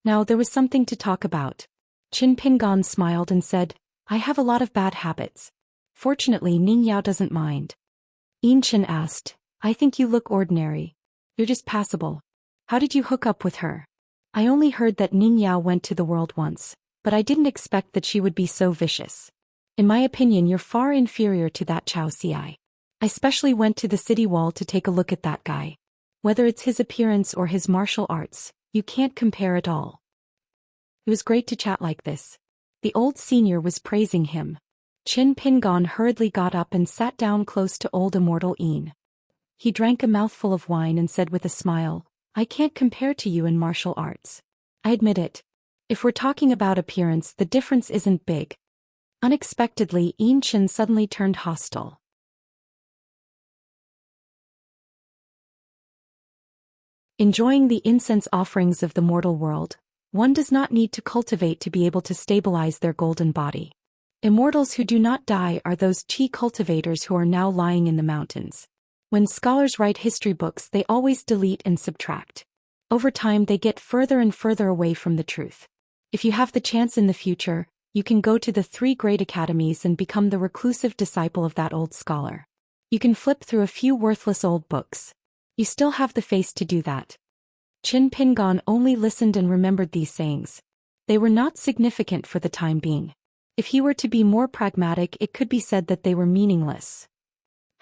Speaker 1: Now there was something to talk about. Qin Pingon smiled and said, "I have a lot of bad habits. Fortunately, Ningyao doesn't mind." Yin asked, "I think you look ordinary. You're just passable. How did you hook up with her?" "I only heard that Ningyao went to the world once, but I didn't expect that she would be so vicious. In my opinion, you're far inferior to that Zhou Xian. I specially went to the city wall to take a look at that guy. Whether it's his appearance or his martial arts, you can't compare at all." It was great to chat like this. The old senior was praising him. Qin Pingon hurriedly got up and sat down close to old immortal Yin. He drank a mouthful of wine and said with a smile, "I can't compare to you in martial arts. I admit it. If we're talking about appearance, the difference isn't big." Unexpectedly, Yin suddenly turned hostile. Enjoying the incense offerings of the mortal world, one does not need to cultivate to be able to stabilize their golden body. Immortals who do not die are those chi cultivators who are now lying in the mountains. When scholars write history books, they always delete and subtract. Over time, they get further and further away from the truth. If you have the chance in the future, you can go to the 3 great academies and become the reclusive disciple of that old scholar. You can flip through a few worthless old books. You still have the face to do that. Qin Pingon only listened and remembered these sayings. They were not significant for the time being. If he were to be more pragmatic, it could be said that they were meaningless.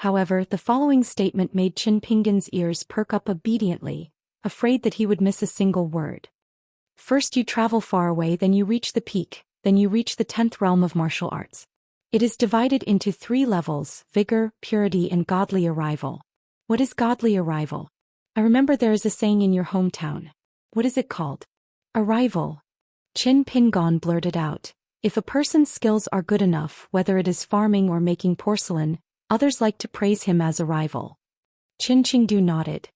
Speaker 1: However, the following statement made Qin Pingon's ears perk up obediently, afraid that he would miss a single word. "First you travel far away, then you reach the peak, then you reach the 10th realm of martial arts. It is divided into 3 levels: vigor, purity, and godly arrival." "What is godly arrival?" "I remember there is a saying in your hometown. What is it called?" "Arrival." Qin Pingon blurted out. If a person's skills are good enough, whether it is farming or making porcelain, others like to praise him as arrival. Qin Qingdu nodded.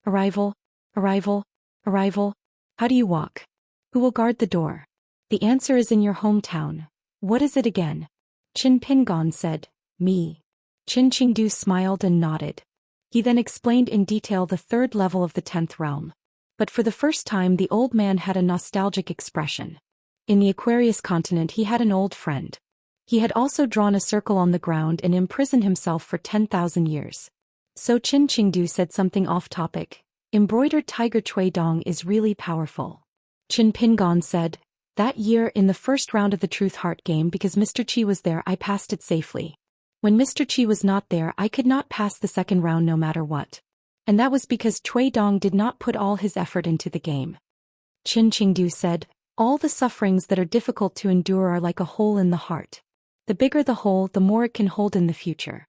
Speaker 1: "Arrival, arrival, arrival. How do you walk? Who will guard the door?" "The answer is in your hometown. What is it again?" Qin Pingon said, "Me." Qin Qingdu smiled and nodded. He then explained in detail the 3rd level of the 10th realm. But for the first time, the old man had a nostalgic expression. In the Aquarius continent, he had an old friend. He had also drawn a circle on the ground and imprisoned himself for 10,000 years. So Qin Qingdu said something off topic. Embroidered tiger Cui Dong is really powerful. Qin Pingon said, that year in the first round of the Truth Heart game because Mr. Qi was there I passed it safely. When Mr. Qi was not there I could not pass the second round no matter what. And that was because Cui Dong did not put all his effort into the game. Qin Qingdu said, all the sufferings that are difficult to endure are like a hole in the heart. The bigger the hole, the more it can hold in the future.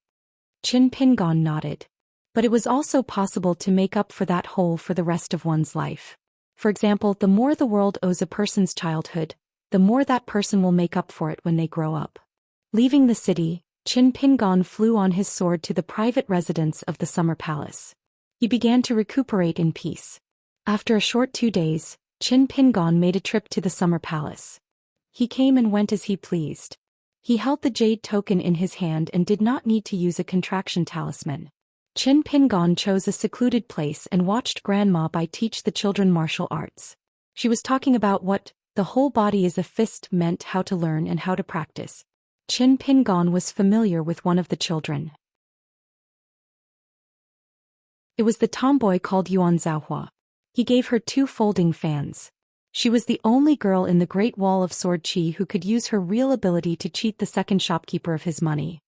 Speaker 1: Qin Pingon nodded. But it was also possible to make up for that hole for the rest of one's life. For example, the more the world owes a person's childhood, the more that person will make up for it when they grow up. Leaving the city, Qin Pingon flew on his sword to the private residence of the Summer Palace. He began to recuperate in peace. After a short 2 days, Qin Pingon made a trip to the Summer Palace. He came and went as he pleased. He held the jade token in his hand and did not need to use a contraction talisman. Qin Pingon chose a secluded place and watched Grandma Bai teach the children martial arts. She was talking about what the whole body is a fist meant, how to learn and how to practice. Qin Pingon was familiar with one of the children. It was the tomboy called Yuan Zhaohua. He gave her 2 folding fans. She was the only girl in the Great Wall of Sword Qi who could use her real ability to cheat the second shopkeeper of his money.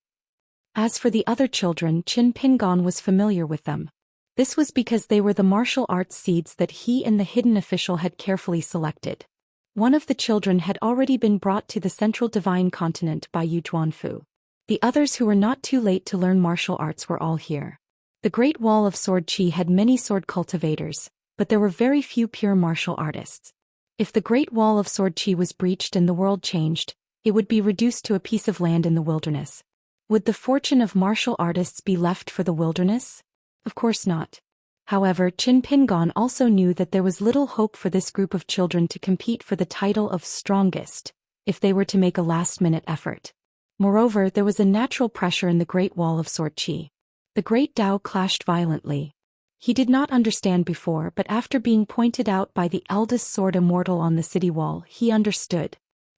Speaker 1: As for the other children, Qin Pingon was familiar with them. This was because they were the martial arts seeds that he and the hidden official had carefully selected. One of the children had already been brought to the central divine continent by Yu Zhuanfu. The others who were not too late to learn martial arts were all here. The Great Wall of Sword Qi had many sword cultivators, but there were very few pure martial artists. If the Great Wall of Sword Qi was breached and the world changed, it would be reduced to a piece of land in the wilderness. Would the fortune of martial artists be left for the wilderness? Of course not. However, Qin Pingon also knew that there was little hope for this group of children to compete for the title of strongest, if they were to make a last-minute effort. Moreover, there was a natural pressure in the Great Wall of Sword Qi. The Great Tao clashed violently. He did not understand before, but after being pointed out by the eldest sword immortal on the city wall, he understood.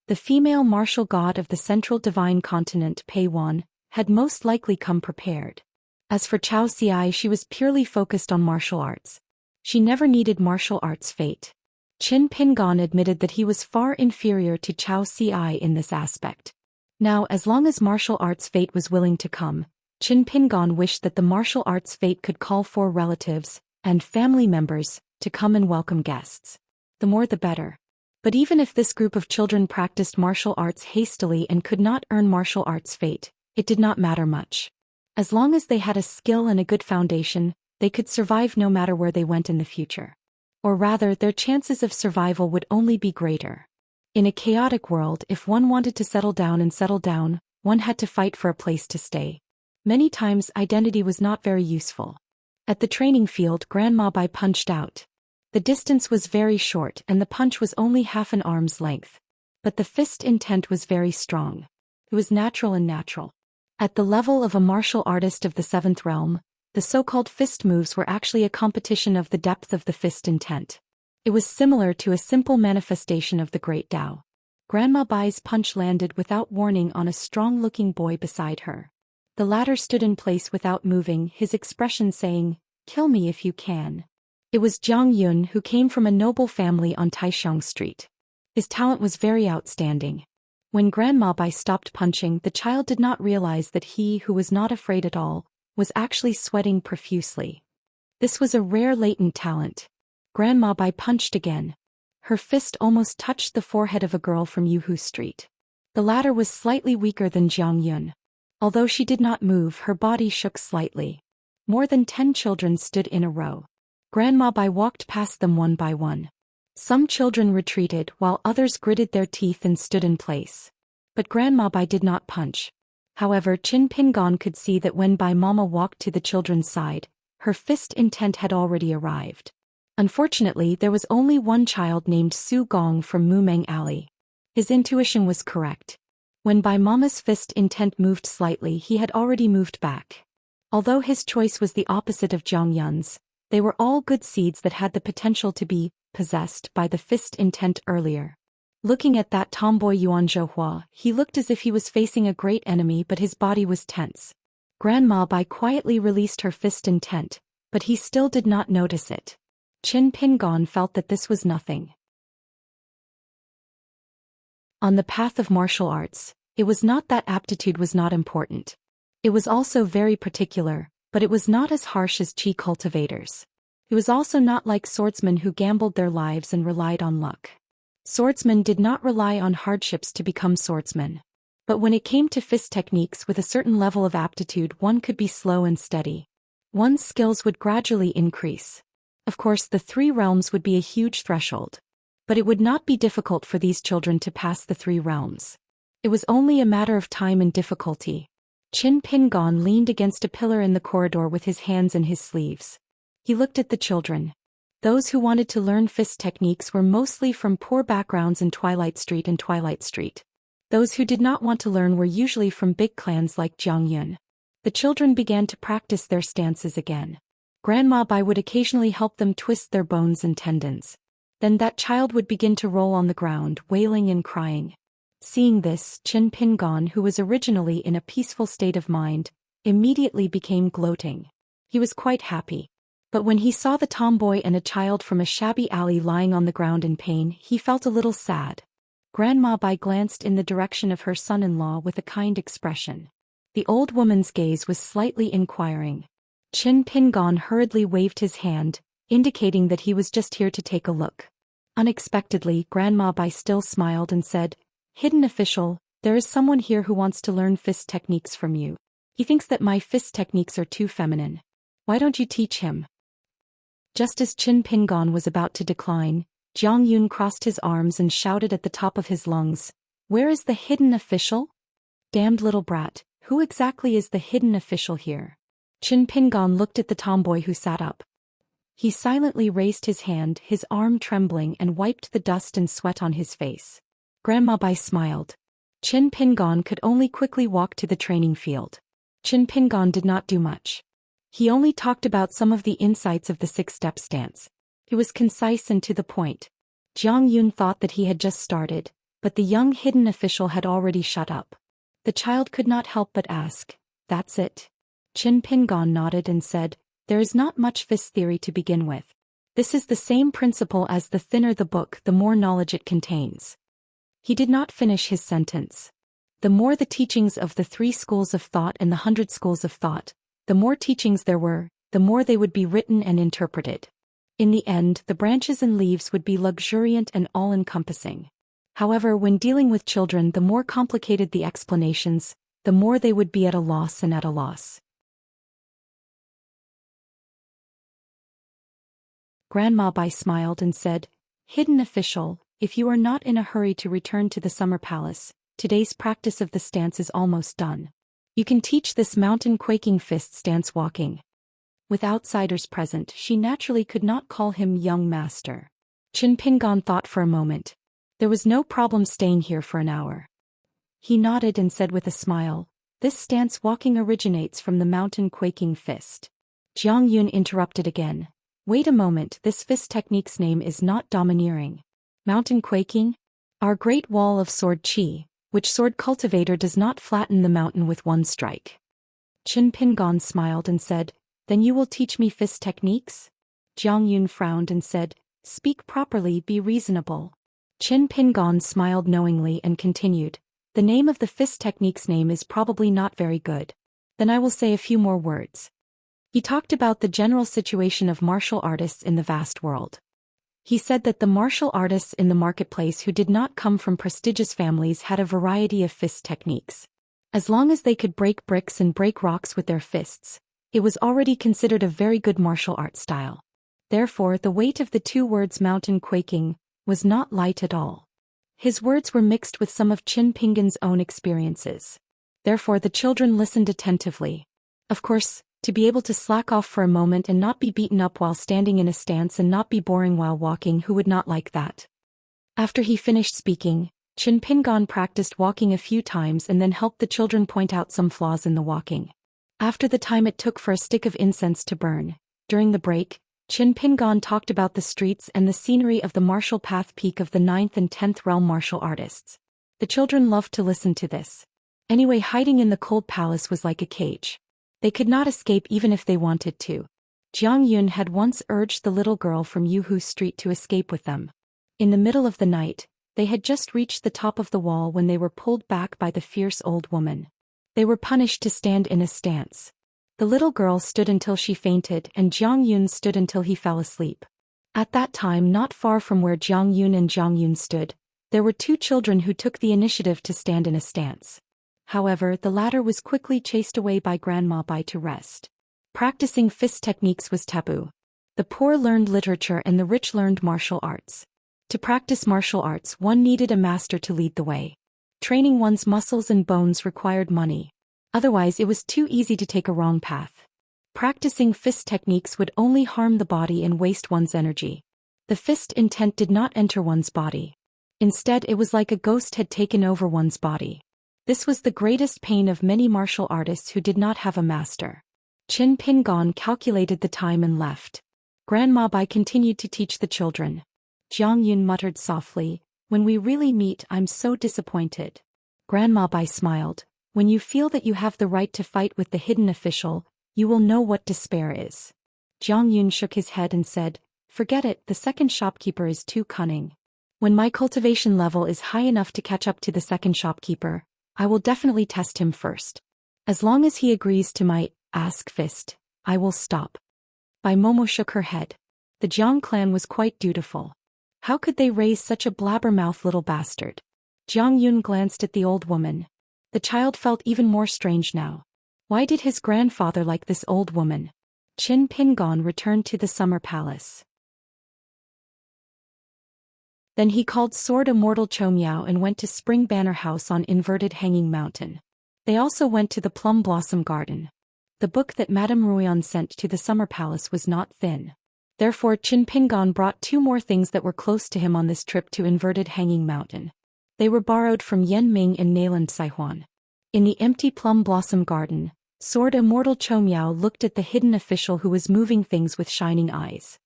Speaker 1: The female martial god of the central divine continent, Pei Wan, had most likely come prepared. As for Chao Xiai, she was purely focused on martial arts. She never needed martial arts fate. Qin Pingon admitted that he was far inferior to Chao Xiai in this aspect. Now, as long as martial arts fate was willing to come, Qin Pingon wished that the martial arts fate could call for relatives and family members to come and welcome guests. The more the better. But even if this group of children practiced martial arts hastily and could not earn martial arts fate, it did not matter much. As long as they had a skill and a good foundation, they could survive no matter where they went in the future. Or rather, their chances of survival would only be greater. In a chaotic world, if one wanted to settle down, one had to fight for a place to stay. Many times identity was not very useful. At the training field, Grandma Bai punched out. The distance was very short and the punch was only half an arm's length. But the fist intent was very strong. It was natural and natural. At the level of a martial artist of the 7th realm, the so-called fist moves were actually a competition of the depth of the fist intent. It was similar to a simple manifestation of the Great Tao. Grandma Bai's punch landed without warning on a strong-looking boy beside her. The latter stood in place without moving, his expression saying, "Kill me if you can." It was Jiang Yun who came from a noble family on Taisheng Street. His talent was very outstanding. When Grandma Bai stopped punching, the child did not realize that he, who was not afraid at all, was actually sweating profusely. This was a rare latent talent. Grandma Bai punched again. Her fist almost touched the forehead of a girl from Yuhu Street. The latter was slightly weaker than Jiang Yun. Although she did not move, her body shook slightly. More than 10 children stood in a row. Grandma Bai walked past them one by one. Some children retreated while others gritted their teeth and stood in place. But Grandma Bai did not punch. However, Qin Pingon could see that when Bai Mama walked to the children's side, her fist intent had already arrived. Unfortunately, there was only one child named Su Gong from Mumeng Alley. His intuition was correct. When Bai Mama's fist intent moved slightly, he had already moved back. Although his choice was the opposite of Jiang Yun's, they were all good seeds that had the potential to be possessed by the fist intent earlier. Looking at that tomboy Yuan Zhaohua, he looked as if he was facing a great enemy, but his body was tense. Grandma Bai quietly released her fist intent, but he still did not notice it. Qin Pingon felt that this was nothing. On the path of martial arts, it was not that aptitude was not important. It was also very particular, but it was not as harsh as qi cultivators. It was also not like swordsmen who gambled their lives and relied on luck. Swordsmen did not rely on hardships to become swordsmen. But when it came to fist techniques with a certain level of aptitude, one could be slow and steady. One's skills would gradually increase. Of course, the 3 realms would be a huge threshold. But it would not be difficult for these children to pass the 3 realms. It was only a matter of time and difficulty. Qin Pingon leaned against a pillar in the corridor with his hands in his sleeves. He looked at the children. Those who wanted to learn fist techniques were mostly from poor backgrounds in Twilight Street and Twilight Street. Those who did not want to learn were usually from big clans like Jiangyun. The children began to practice their stances again. Grandma Bai would occasionally help them twist their bones and tendons. Then that child would begin to roll on the ground, wailing and crying. Seeing this, Qin Pingon, who was originally in a peaceful state of mind, immediately became gloating. He was quite happy. But when he saw the tomboy and a child from a shabby alley lying on the ground in pain, he felt a little sad. Grandma Bai glanced in the direction of her son-in-law with a kind expression. The old woman's gaze was slightly inquiring. Qin Pingon hurriedly waved his hand, indicating that he was just here to take a look. Unexpectedly, Grandma Bai still smiled and said, "Hidden official, there is someone here who wants to learn fist techniques from you. He thinks that my fist techniques are too feminine. Why don't you teach him?" Just as Qin Pingon was about to decline, Jiang Yun crossed his arms and shouted at the top of his lungs, "Where is the hidden official? Damned little brat, who exactly is the hidden official here?" Qin Pingon looked at the tomboy who sat up. He silently raised his hand, his arm trembling, and wiped the dust and sweat on his face. Grandma Bai smiled. Qin Pingon could only quickly walk to the training field. Qin Pingon did not do much. He only talked about some of the insights of the 6-step stance. He was concise and to the point. Jiang Yun thought that he had just started, but the young hidden official had already shut up. The child could not help but ask, "That's it?" Qin Pingon nodded and said, "There is not much fist theory to begin with. This is the same principle as the thinner the book, the more knowledge it contains." He did not finish his sentence. The more the teachings of the 3 schools of thought and the 100 schools of thought, the more teachings there were, the more they would be written and interpreted. In the end, the branches and leaves would be luxuriant and all-encompassing. However, when dealing with children, the more complicated the explanations, the more they would be at a loss and at a loss. Grandma Bai smiled and said, "Hidden official, if you are not in a hurry to return to the summer palace, today's practice of the stance is almost done. You can teach this mountain-quaking fist stance walking." With outsiders present, she naturally could not call him young master. Qin Pingon thought for a moment. There was no problem staying here for an hour. He nodded and said with a smile, "This stance walking originates from the mountain-quaking fist." Jiang Yun interrupted again. "Wait a moment, this fist technique's name is not domineering. Mountain quaking? Our great wall of sword qi, which sword cultivator does not flatten the mountain with one strike." Qin Pingon smiled and said, "Then you will teach me fist techniques?" Jiang Yun frowned and said, "Speak properly, be reasonable." Qin Pingon smiled knowingly and continued, "The name of the fist technique's name is probably not very good. Then I will say a few more words." He talked about the general situation of martial artists in the vast world. He said that the martial artists in the marketplace who did not come from prestigious families had a variety of fist techniques. As long as they could break bricks and break rocks with their fists, it was already considered a very good martial art style. Therefore, the weight of the 2 words mountain quaking was not light at all. His words were mixed with some of Qin Pingon's own experiences. Therefore, the children listened attentively. Of course, to be able to slack off for a moment and not be beaten up while standing in a stance and not be boring while walking, who would not like that? After he finished speaking, Qin Pingon practiced walking a few times and then helped the children point out some flaws in the walking. After the time it took for a stick of incense to burn, during the break, Qin Pingon talked about the streets and the scenery of the martial path peak of the 9th and 10th realm martial artists. The children loved to listen to this. Anyway, hiding in the cold palace was like a cage. They could not escape even if they wanted to. Jiang Yun had once urged the little girl from Yuhu Street to escape with them. In the middle of the night, they had just reached the top of the wall when they were pulled back by the fierce old woman. They were punished to stand in a stance. The little girl stood until she fainted and Jiang Yun stood until he fell asleep. At that time, not far from where Jiang Yun and Jiang Yun stood, there were two children who took the initiative to stand in a stance. However, the latter was quickly chased away by Grandma Bai to rest. Practicing fist techniques was taboo. The poor learned literature and the rich learned martial arts. To practice martial arts, one needed a master to lead the way. Training one's muscles and bones required money. Otherwise, it was too easy to take a wrong path. Practicing fist techniques would only harm the body and waste one's energy. The fist intent did not enter one's body. Instead, it was like a ghost had taken over one's body. This was the greatest pain of many martial artists who did not have a master. Qin Pingon calculated the time and left. Grandma Bai continued to teach the children. Jiang Yun muttered softly, "When we really meet, I'm so disappointed." Grandma Bai smiled. "When you feel that you have the right to fight with the hidden official, you will know what despair is." Jiang Yun shook his head and said, "Forget it, the second shopkeeper is too cunning. When my cultivation level is high enough to catch up to the second shopkeeper, I will definitely test him first. As long as he agrees to my ask fist, I will stop." Bai Momo shook her head. The Jiang clan was quite dutiful. How could they raise such a blabbermouth little bastard? Jiang Yun glanced at the old woman. The child felt even more strange now. Why did his grandfather like this old woman? Qin Pingon returned to the summer palace. Then he called Sword Immortal Cho Miao and went to Spring Banner House on Inverted Hanging Mountain. They also went to the Plum Blossom Garden. The book that Madame Ruyan sent to the summer palace was not thin. Therefore Qin Pingon brought two more things that were close to him on this trip to Inverted Hanging Mountain. They were borrowed from Yan Ming and Nayland Saihuan. In the empty Plum Blossom Garden, Sword Immortal Cho Miao looked at the hidden official who was moving things with shining eyes.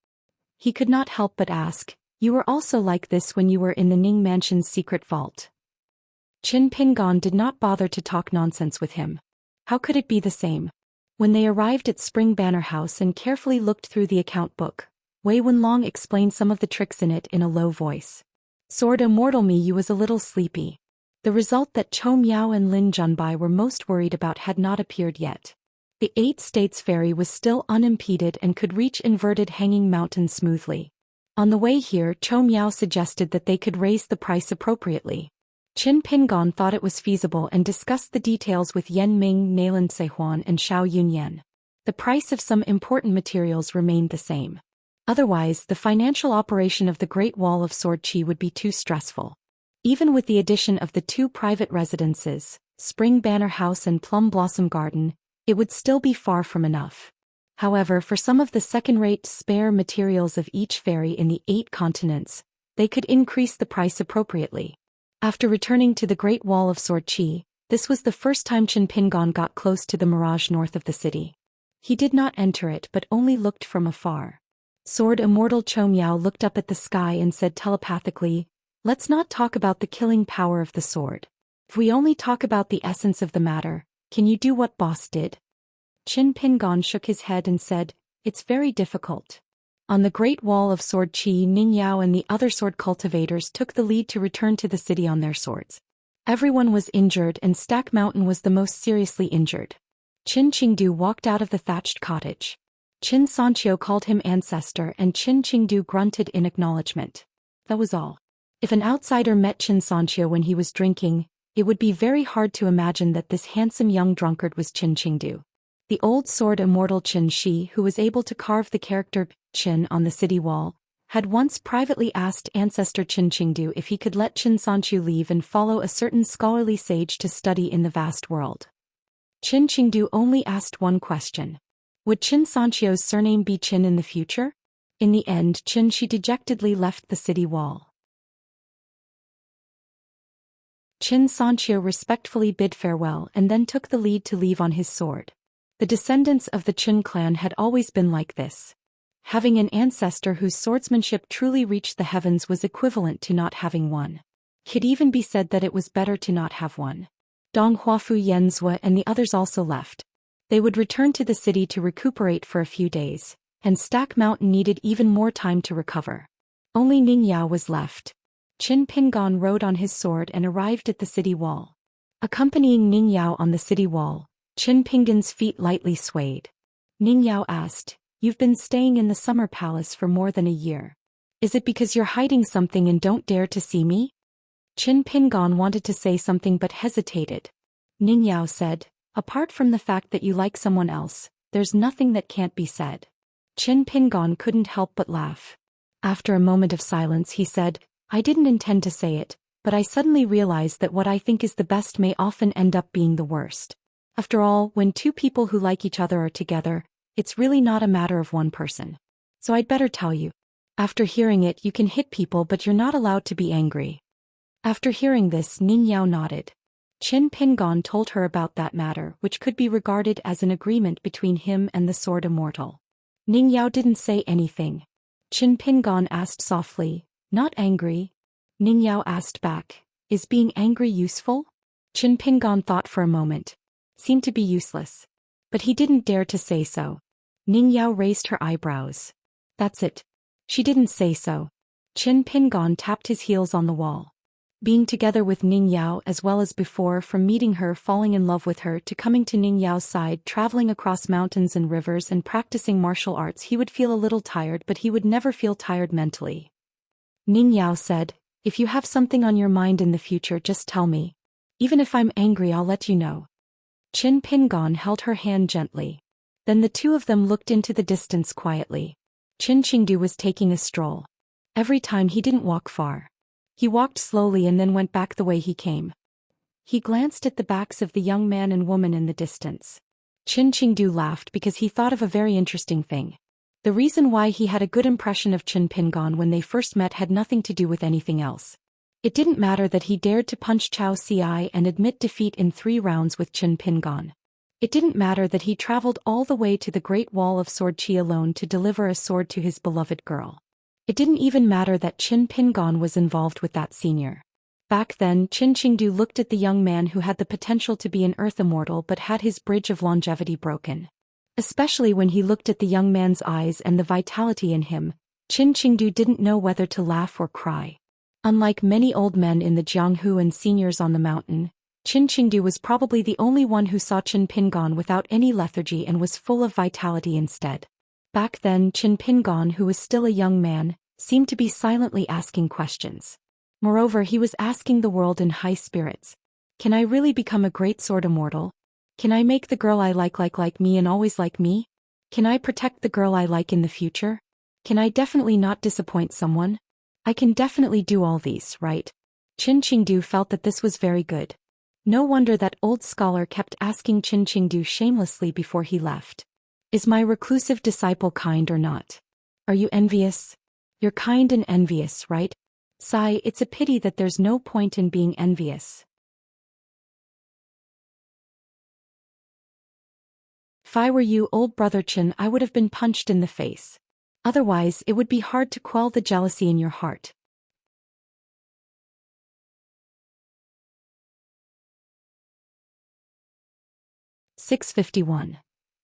Speaker 1: He could not help but ask, "You were also like this when you were in the Ning Mansion's secret vault?" Qin Pingon did not bother to talk nonsense with him. How could it be the same? When they arrived at Spring Banner House and carefully looked through the account book, Wei Wenlong explained some of the tricks in it in a low voice. Sword Immortal Miyu was a little sleepy. The result that Cho Miao and Lin Junbai were most worried about had not appeared yet. The 8 States ferry was still unimpeded and could reach Inverted Hanging Mountain smoothly. On the way here, Cho Miao suggested that they could raise the price appropriately. Qin Pingon thought it was feasible and discussed the details with Yan Ming, Nayland Saihuan and Xiao Yunyan. The price of some important materials remained the same. Otherwise, the financial operation of the Great Wall of Sword Qi would be too stressful. Even with the addition of the 2 private residences, Spring Banner House and Plum Blossom Garden, it would still be far from enough. However, for some of the second-rate spare materials of each ferry in the 8 continents, they could increase the price appropriately. After returning to the Great Wall of Sword Qi, this was the first time Qin Pingon got close to the mirage north of the city. He did not enter it but only looked from afar. Sword Immortal Cho Miao looked up at the sky and said telepathically, "Let's not talk about the killing power of the sword. If we only talk about the essence of the matter, can you do what boss did?" Qin Pingon shook his head and said, "It's very difficult." On the Great Wall of Sword Qi, Ning Yao and the other sword cultivators took the lead to return to the city on their swords. Everyone was injured and Stack Mountain was the most seriously injured. Qin Qingdu walked out of the thatched cottage. Qin Sanqiu called him ancestor and Qin Qingdu grunted in acknowledgement. That was all. If an outsider met Qin Sanqiu when he was drinking, it would be very hard to imagine that this handsome young drunkard was Qin Qingdu. The old sword immortal Qin Shi, who was able to carve the character Qin on the city wall, had once privately asked ancestor Qin Qingdu if he could let Qin Sanqiu leave and follow a certain scholarly sage to study in the vast world. Qin Qingdu only asked one question. Would Qin Sanqiu's surname be Qin in the future? In the end, Qin Shi dejectedly left the city wall. Qin Sanqiu respectfully bid farewell and then took the lead to leave on his sword. The descendants of the Qin clan had always been like this. Having an ancestor whose swordsmanship truly reached the heavens was equivalent to not having one. It could even be said that it was better to not have one. Dong Huafu Yenzhua and the others also left. They would return to the city to recuperate for a few days, and Stack Mountain needed even more time to recover. Only Ningyao was left. Qin Pingon rode on his sword and arrived at the city wall. Accompanying Ningyao on the city wall, Qin Pingon's feet lightly swayed. Ningyao asked, "You've been staying in the summer palace for more than a year. Is it because you're hiding something and don't dare to see me?" Qin Pingon wanted to say something but hesitated. Ningyao said, "Apart from the fact that you like someone else, there's nothing that can't be said." Qin Pingon couldn't help but laugh. After a moment of silence he said, "I didn't intend to say it, but I suddenly realized that what I think is the best may often end up being the worst. After all, when two people who like each other are together, it's really not a matter of one person. So I'd better tell you. After hearing it, you can hit people but you're not allowed to be angry." After hearing this, Ningyao nodded. Qin Pingon told her about that matter, which could be regarded as an agreement between him and the Sword Immortal. Ningyao didn't say anything. Qin Pingon asked softly, "Not angry?" Ningyao asked back, "Is being angry useful?" Qin Pingon thought for a moment. Seemed to be useless. But he didn't dare to say so. Ningyao raised her eyebrows. "That's it. She didn't say so." Qin Pingon tapped his heels on the wall. Being together with Ningyao as well as before, from meeting her, falling in love with her, to coming to Ningyao's side, traveling across mountains and rivers and practicing martial arts, he would feel a little tired, but he would never feel tired mentally. Ningyao said, "If you have something on your mind in the future, just tell me. Even if I'm angry, I'll let you know." Qin Pingon held her hand gently. Then the two of them looked into the distance quietly. Qin Qingdu was taking a stroll. Every time he didn't walk far. He walked slowly and then went back the way he came. He glanced at the backs of the young man and woman in the distance. Qin Qingdu laughed because he thought of a very interesting thing. The reason why he had a good impression of Qin Pingon when they first met had nothing to do with anything else. It didn't matter that he dared to punch Cao Ci and admit defeat in 3 rounds with Qin Pingon. It didn't matter that he traveled all the way to the Great Wall of Sword Qi alone to deliver a sword to his beloved girl. It didn't even matter that Qin Pingon was involved with that senior. Back then, Qin Qingdu looked at the young man who had the potential to be an Earth Immortal but had his bridge of longevity broken. Especially when he looked at the young man's eyes and the vitality in him, Qin Qingdu didn't know whether to laugh or cry. Unlike many old men in the Jianghu and seniors on the mountain, Qin Qingdu was probably the only one who saw Qin Pingon without any lethargy and was full of vitality instead. Back then, Qin Pingon, who was still a young man, seemed to be silently asking questions. Moreover, he was asking the world in high spirits. Can I really become a great sword immortal? Can I make the girl I like me and always like me? Can I protect the girl I like in the future? Can I definitely not disappoint someone? I can definitely do all these, right? Qin Qingdu felt that this was very good. No wonder that old scholar kept asking Qin Qingdu shamelessly before he left. Is my reclusive disciple kind or not? Are you envious? You're kind and envious, right? Sigh, it's a pity that there's no point in being envious. If I were you, old brother Qin, I would have been punched in the face. Otherwise, it would be hard to quell the jealousy in your heart. "651.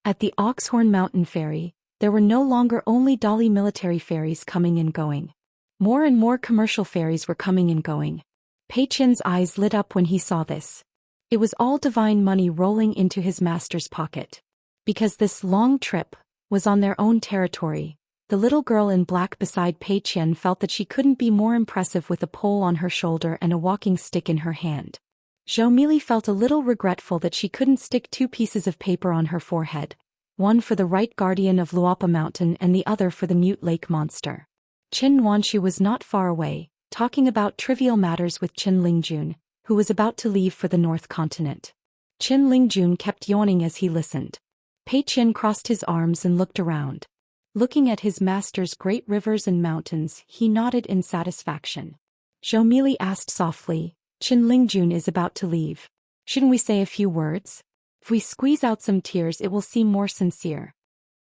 Speaker 1: At the Oxhorn Mountain Ferry, there were no longer only Dali military ferries coming and going. More and more commercial ferries were coming and going. Pei Qian's eyes lit up when he saw this. It was all divine money rolling into his master's pocket. Because this long trip was on their own territory, the little girl in black beside Pei Qian felt that she couldn't be more impressive with a pole on her shoulder and a walking stick in her hand. Zhou Mili felt a little regretful that she couldn't stick 2 pieces of paper on her forehead, one for the right guardian of Luopa Mountain and the other for the mute lake monster. Qin Wanshu was not far away, talking about trivial matters with Qin Lingjun, who was about to leave for the North Continent. Qin Lingjun kept yawning as he listened. Pei Qian crossed his arms and looked around. Looking at his master's great rivers and mountains, he nodded in satisfaction. Zhou Mili asked softly, "Qin Lingjun is about to leave. Shouldn't we say a few words? If we squeeze out some tears, it will seem more sincere."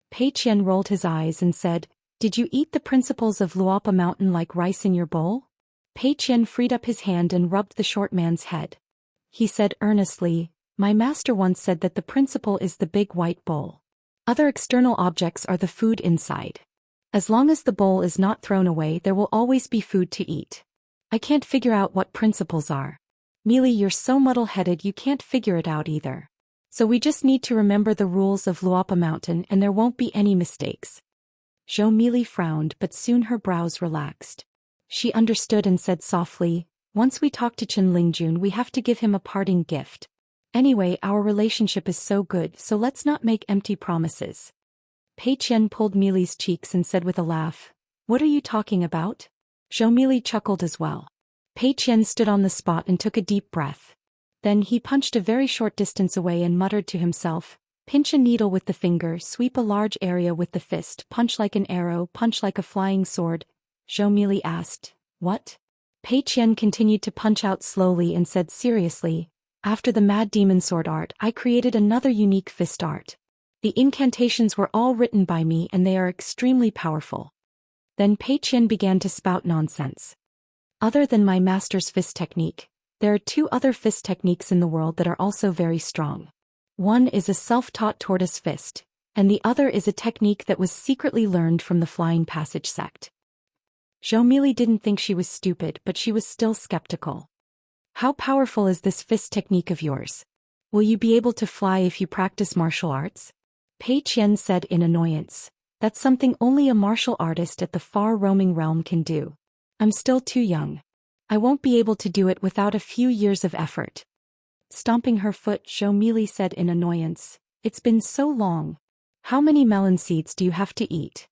Speaker 1: Pei Qian rolled his eyes and said, "Did you eat the principles of Luopa Mountain like rice in your bowl?" Pei Qian freed up his hand and rubbed the short man's head. He said earnestly, "My master once said that the principle is the big white bowl. Other external objects are the food inside. As long as the bowl is not thrown away, there will always be food to eat. I can't figure out what principles are. Mealy, you're so muddle-headed you can't figure it out either. So we just need to remember the rules of Luopa Mountain and there won't be any mistakes. Zhou Mealy frowned, but soon her brows relaxed. She understood and said softly, once we talk to Chen Lingjun, we have to give him a parting gift. Anyway, our relationship is so good, so let's not make empty promises. Pei Qian pulled Mealy's cheeks and said with a laugh, what are you talking about? Zhou Mealy chuckled as well. Pei Qian stood on the spot and took a deep breath. Then he punched a very short distance away and muttered to himself, pinch a needle with the finger, sweep a large area with the fist, punch like an arrow, punch like a flying sword. Zhou Mealy asked, what? Pei Qian continued to punch out slowly and said seriously, after the Mad Demon sword art, I created another unique fist art. The incantations were all written by me and they are extremely powerful. Then Pei Qian began to spout nonsense. Other than my master's fist technique, there are 2 other fist techniques in the world that are also very strong. One is a self-taught tortoise fist, and the other is a technique that was secretly learned from the Flying Passage sect. Zhou Mealy didn't think she was stupid, but she was still skeptical. How powerful is this fist technique of yours? Will you be able to fly if you practice martial arts? Pei Qian said in annoyance. That's something only a martial artist at the far-roaming realm can do. I'm still too young. I won't be able to do it without a few years of effort. Stomping her foot, Zhou Mealy said in annoyance, it's been so long. How many melon seeds do you have to eat?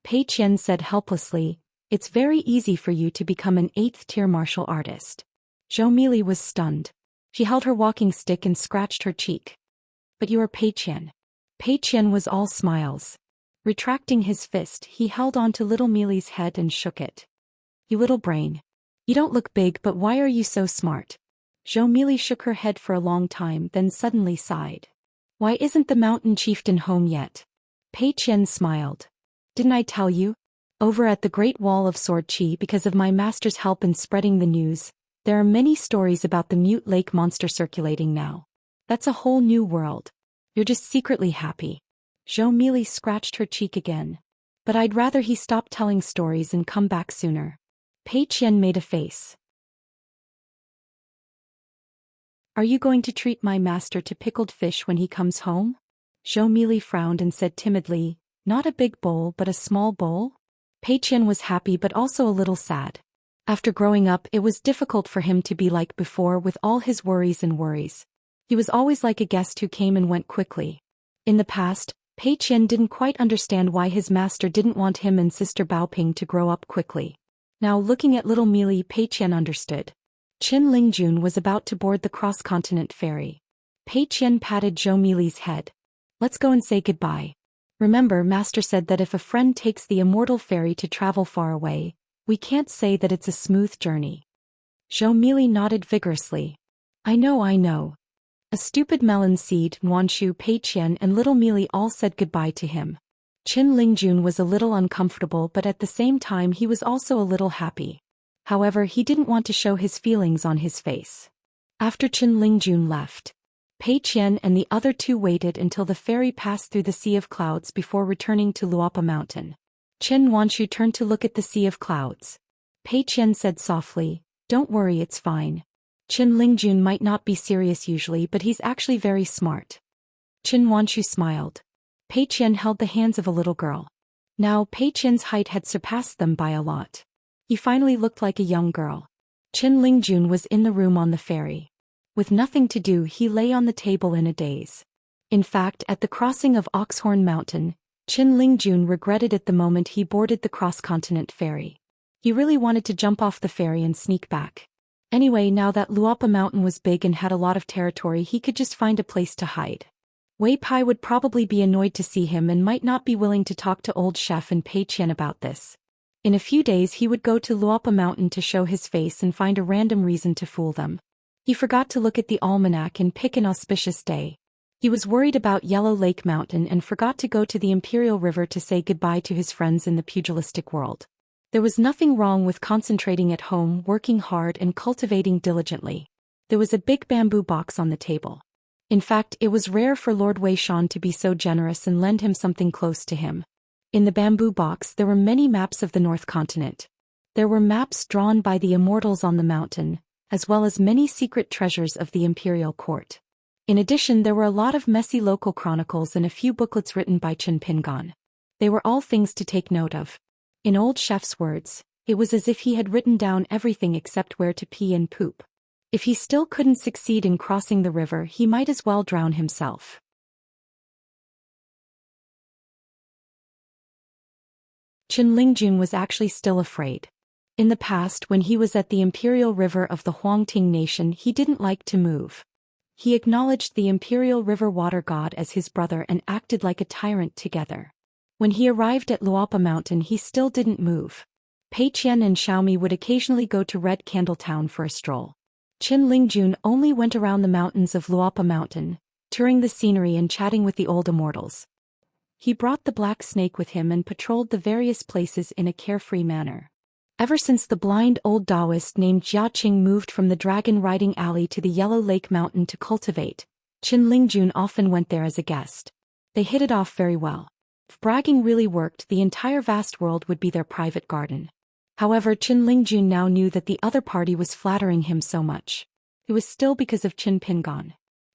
Speaker 1: Pei Qian said helplessly, it's very easy for you to become an 8th-tier martial artist. Zhou Mealy was stunned. She held her walking stick and scratched her cheek. But you are Pei Qian. Pei Qian was all smiles. Retracting his fist, he held on to little Mealy's head and shook it. You little brain. You don't look big, but why are you so smart? Zhou Mealy shook her head for a long time, then suddenly sighed. Why isn't the mountain chieftain home yet? Pei Qian smiled. Didn't I tell you? Over at the Great Wall of Sword Qi, because of my master's help in spreading the news, there are many stories about the Mute Lake monster circulating now. That's a whole new world. You're just secretly happy. Zhou Mealy scratched her cheek again. But I'd rather he stop telling stories and come back sooner. Pei Qian made a face. Are you going to treat my master to pickled fish when he comes home? Zhou Mealy frowned and said timidly, not a big bowl but a small bowl? Pei Qian was happy but also a little sad. After growing up, it was difficult for him to be like before with all his worries and worries. He was always like a guest who came and went quickly. In the past, Pei Qian didn't quite understand why his master didn't want him and Sister Baoping to grow up quickly. Now looking at little Mealy, Pei Qian understood. Chen Lingjun was about to board the cross-continent ferry. Pei Qian patted Zhou Mealy's head. Let's go and say goodbye. Remember, Master said that if a friend takes the immortal ferry to travel far away, we can't say that it's a smooth journey. Zhou Mealy nodded vigorously. I know. A stupid melon seed, Nuanshu, Pei Qian and little Mealy all said goodbye to him. Chen Lingjun was a little uncomfortable, but at the same time he was also a little happy. However, he didn't want to show his feelings on his face. After Chen Lingjun left, Pei Qian and the other 2 waited until the ferry passed through the Sea of Clouds before returning to Luopa Mountain. Chen Nuanshu turned to look at the Sea of Clouds. Pei Qian said softly, don't worry, it's fine. Chen Lingjun might not be serious usually, but he's actually very smart. Chen Nuanshu smiled. Pei Qian held the hands of a little girl. Now Pei Qian's height had surpassed them by a lot. He finally looked like a young girl. Chen Lingjun was in the room on the ferry. With nothing to do, he lay on the table in a daze. In fact, at the crossing of Oxhorn Mountain, Chen Lingjun regretted it the moment he boarded the cross-continent ferry. He really wanted to jump off the ferry and sneak back. Anyway, now that Luopa Mountain was big and had a lot of territory, he could just find a place to hide. Wei Pai would probably be annoyed to see him and might not be willing to talk to old chef and Pei Qian about this. In a few days he would go to Luopa Mountain to show his face and find a random reason to fool them. He forgot to look at the almanac and pick an auspicious day. He was worried about Yellow Lake Mountain and forgot to go to the Imperial River to say goodbye to his friends in the pugilistic world. There was nothing wrong with concentrating at home, working hard and cultivating diligently. There was a big bamboo box on the table. In fact, it was rare for Lord Wei Shan to be so generous and lend him something close to him. In the bamboo box there were many maps of the North Continent. There were maps drawn by the immortals on the mountain, as well as many secret treasures of the imperial court. In addition, there were a lot of messy local chronicles and a few booklets written by Qin Pingan. They were all things to take note of. In old chef's words, it was as if he had written down everything except where to pee and poop. If he still couldn't succeed in crossing the river, he might as well drown himself. Qin Lingjun was actually still afraid. In the past, when he was at the imperial river of the Huangting nation, he didn't like to move. He acknowledged the imperial river water god as his brother and acted like a tyrant together. When he arrived at Luopa Mountain, he still didn't move. Pei Qian and Xiaomi would occasionally go to Red Candle Town for a stroll. Qin Lingjun only went around the mountains of Luopa Mountain, touring the scenery and chatting with the old immortals. He brought the black snake with him and patrolled the various places in a carefree manner. Ever since the blind old Taoist named Jia Qing moved from the Dragon Riding Alley to the Yellow Lake Mountain to cultivate, Qin Lingjun often went there as a guest. They hit it off very well. If bragging really worked, the entire vast world would be their private garden. However, Qin Lingjun now knew that the other party was flattering him so much. It was still because of Qin Pingan.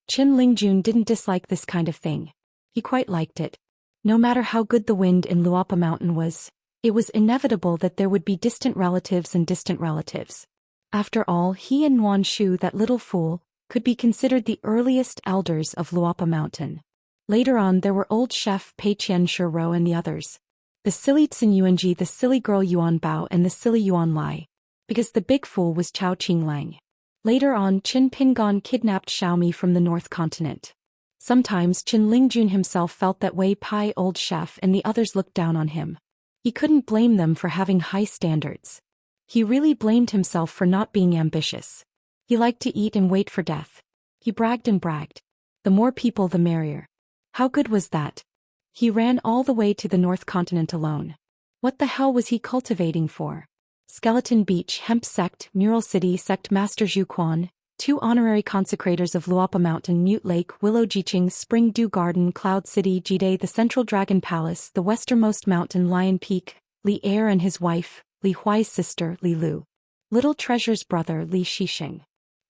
Speaker 1: Qin Lingjun didn't dislike this kind of thing. He quite liked it. No matter how good the wind in Luopa Mountain was, it was inevitable that there would be distant relatives and distant relatives. After all, he and Nuan Shu, that little fool, could be considered the earliest elders of Luopa Mountain. Later on there were old chef Pei Qian Shuro and the others. The silly Tsin Yuanji, the silly girl Yuan Bao and the silly Yuan Lai. Because the big fool was Chao Qinglang. Later on, Qin Pingan kidnapped Xiaomi from the North Continent. Sometimes Qin Lingjun himself felt that Wei Pai, old chef, and the others looked down on him. He couldn't blame them for having high standards. He really blamed himself for not being ambitious. He liked to eat and wait for death. He bragged and bragged. The more people the merrier. How good was that? He ran all the way to the North Continent alone. What the hell was he cultivating for? Skeleton Beach, Hemp Sect, Mural City Sect Master Zhu Quan, 2 honorary consecrators of Luopa Mountain, Mute Lake, Willow Jiqing, Spring Dew Garden, Cloud City, Jide, the Central Dragon Palace, the westernmost mountain, Lion Peak, Li Er and his wife, Li Huai's sister, Li Lu. Little Treasure's brother, Li Shixing.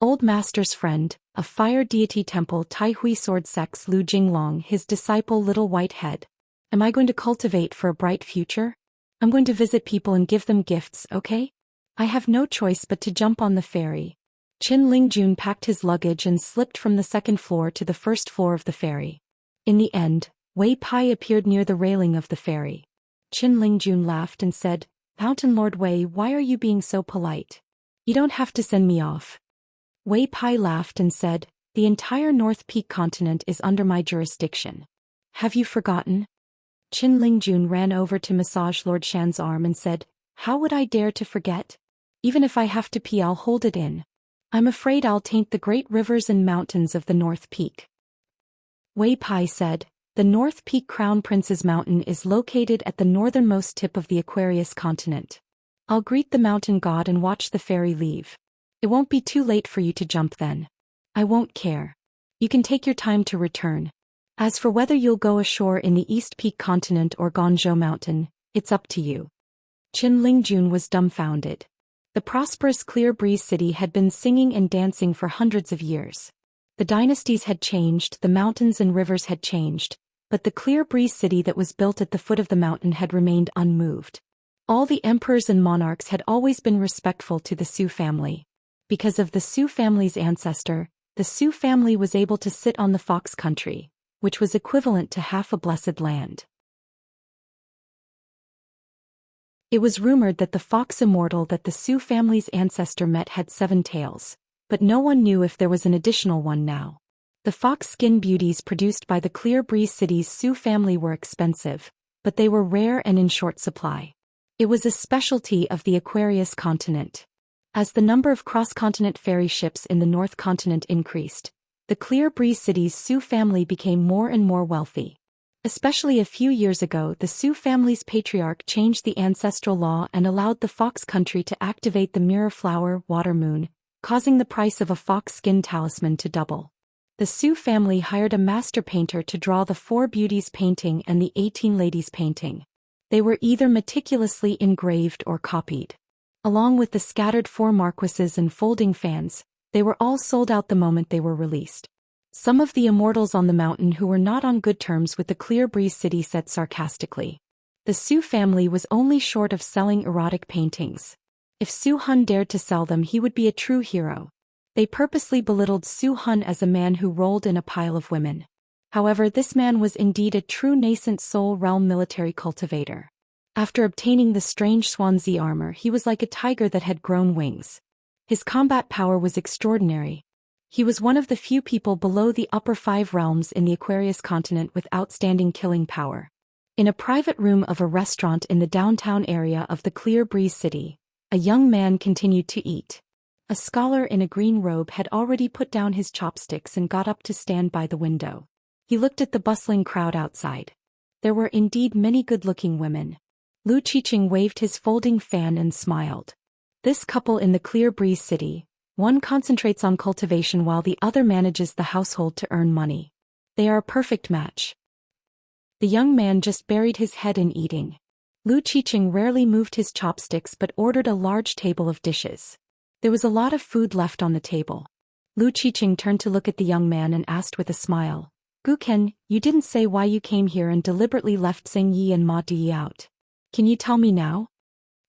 Speaker 1: Old Master's friend, a fire deity temple, Tai Hui Sword Sex, Lu Jinglong, his disciple, Little White Head. Am I going to cultivate for a bright future? I'm going to visit people and give them gifts, okay? I have no choice but to jump on the ferry. Qin Lingjun packed his luggage and slipped from the second floor to the first floor of the ferry. In the end, Wei Pai appeared near the railing of the ferry. Qin Lingjun laughed and said, "Mountain Lord Wei, why are you being so polite? You don't have to send me off." Wei Pai laughed and said, "The entire North Peak continent is under my jurisdiction. Have you forgotten?" Qin Lingjun ran over to massage Lord Shan's arm and said, "How would I dare to forget? Even if I have to pee, I'll hold it in. I'm afraid I'll taint the great rivers and mountains of the North Peak." Wei Pai said, "The North Peak Crown Prince's Mountain is located at the northernmost tip of the Aquarius continent. I'll greet the mountain god and watch the ferry leave. It won't be too late for you to jump then. I won't care. You can take your time to return. As for whether you'll go ashore in the East Peak continent or Ganzhou Mountain, it's up to you." Qin Lingjun was dumbfounded. The prosperous Clear Breeze City had been singing and dancing for hundreds of years. The dynasties had changed, the mountains and rivers had changed, but the Clear Breeze City that was built at the foot of the mountain had remained unmoved. All the emperors and monarchs had always been respectful to the Su family. Because of the Su family's ancestor, the Su family was able to sit on the Fox country, which was equivalent to half a blessed land. It was rumored that the fox immortal that the Su family's ancestor met had 7 tails, but no one knew if there was an additional one now. The fox skin beauties produced by the Clear Breeze City's Su family were expensive, but they were rare and in short supply. It was a specialty of the Aquarius continent. As the number of cross-continent ferry ships in the North Continent increased, the Clear Breeze City's Su family became more and more wealthy. Especially a few years ago, the Su family's patriarch changed the ancestral law and allowed the Fox country to activate the mirror flower water moon, causing the price of a fox skin talisman to double. The Su family hired a master painter to draw the 4 beauties painting and the 18 ladies painting. They were either meticulously engraved or copied. Along with the scattered 4 marquises and folding fans, they were all sold out the moment they were released. Some of the immortals on the mountain who were not on good terms with the Clear Breeze city said sarcastically. The Su family was only short of selling erotic paintings. If Su Hun dared to sell them, he would be a true hero. They purposely belittled Su Hun as a man who rolled in a pile of women. However, this man was indeed a true nascent soul realm military cultivator. After obtaining the strange Swansea armor, he was like a tiger that had grown wings. His combat power was extraordinary. He was one of the few people below the upper 5 realms in the Aquarius continent with outstanding killing power. In a private room of a restaurant in the downtown area of the Clear Breeze city, a young man continued to eat. A scholar in a green robe had already put down his chopsticks and got up to stand by the window. He looked at the bustling crowd outside. There were indeed many good-looking women. Lu Qiqing waved his folding fan and smiled. This couple in the Clear Breeze city, one concentrates on cultivation while the other manages the household to earn money. They are a perfect match. The young man just buried his head in eating. Lu Qiqing rarely moved his chopsticks but ordered a large table of dishes. There was a lot of food left on the table. Lu Qiqing turned to look at the young man and asked with a smile, "Guken, you didn't say why you came here and deliberately left Xing Yi and Ma Di out. Can you tell me now?"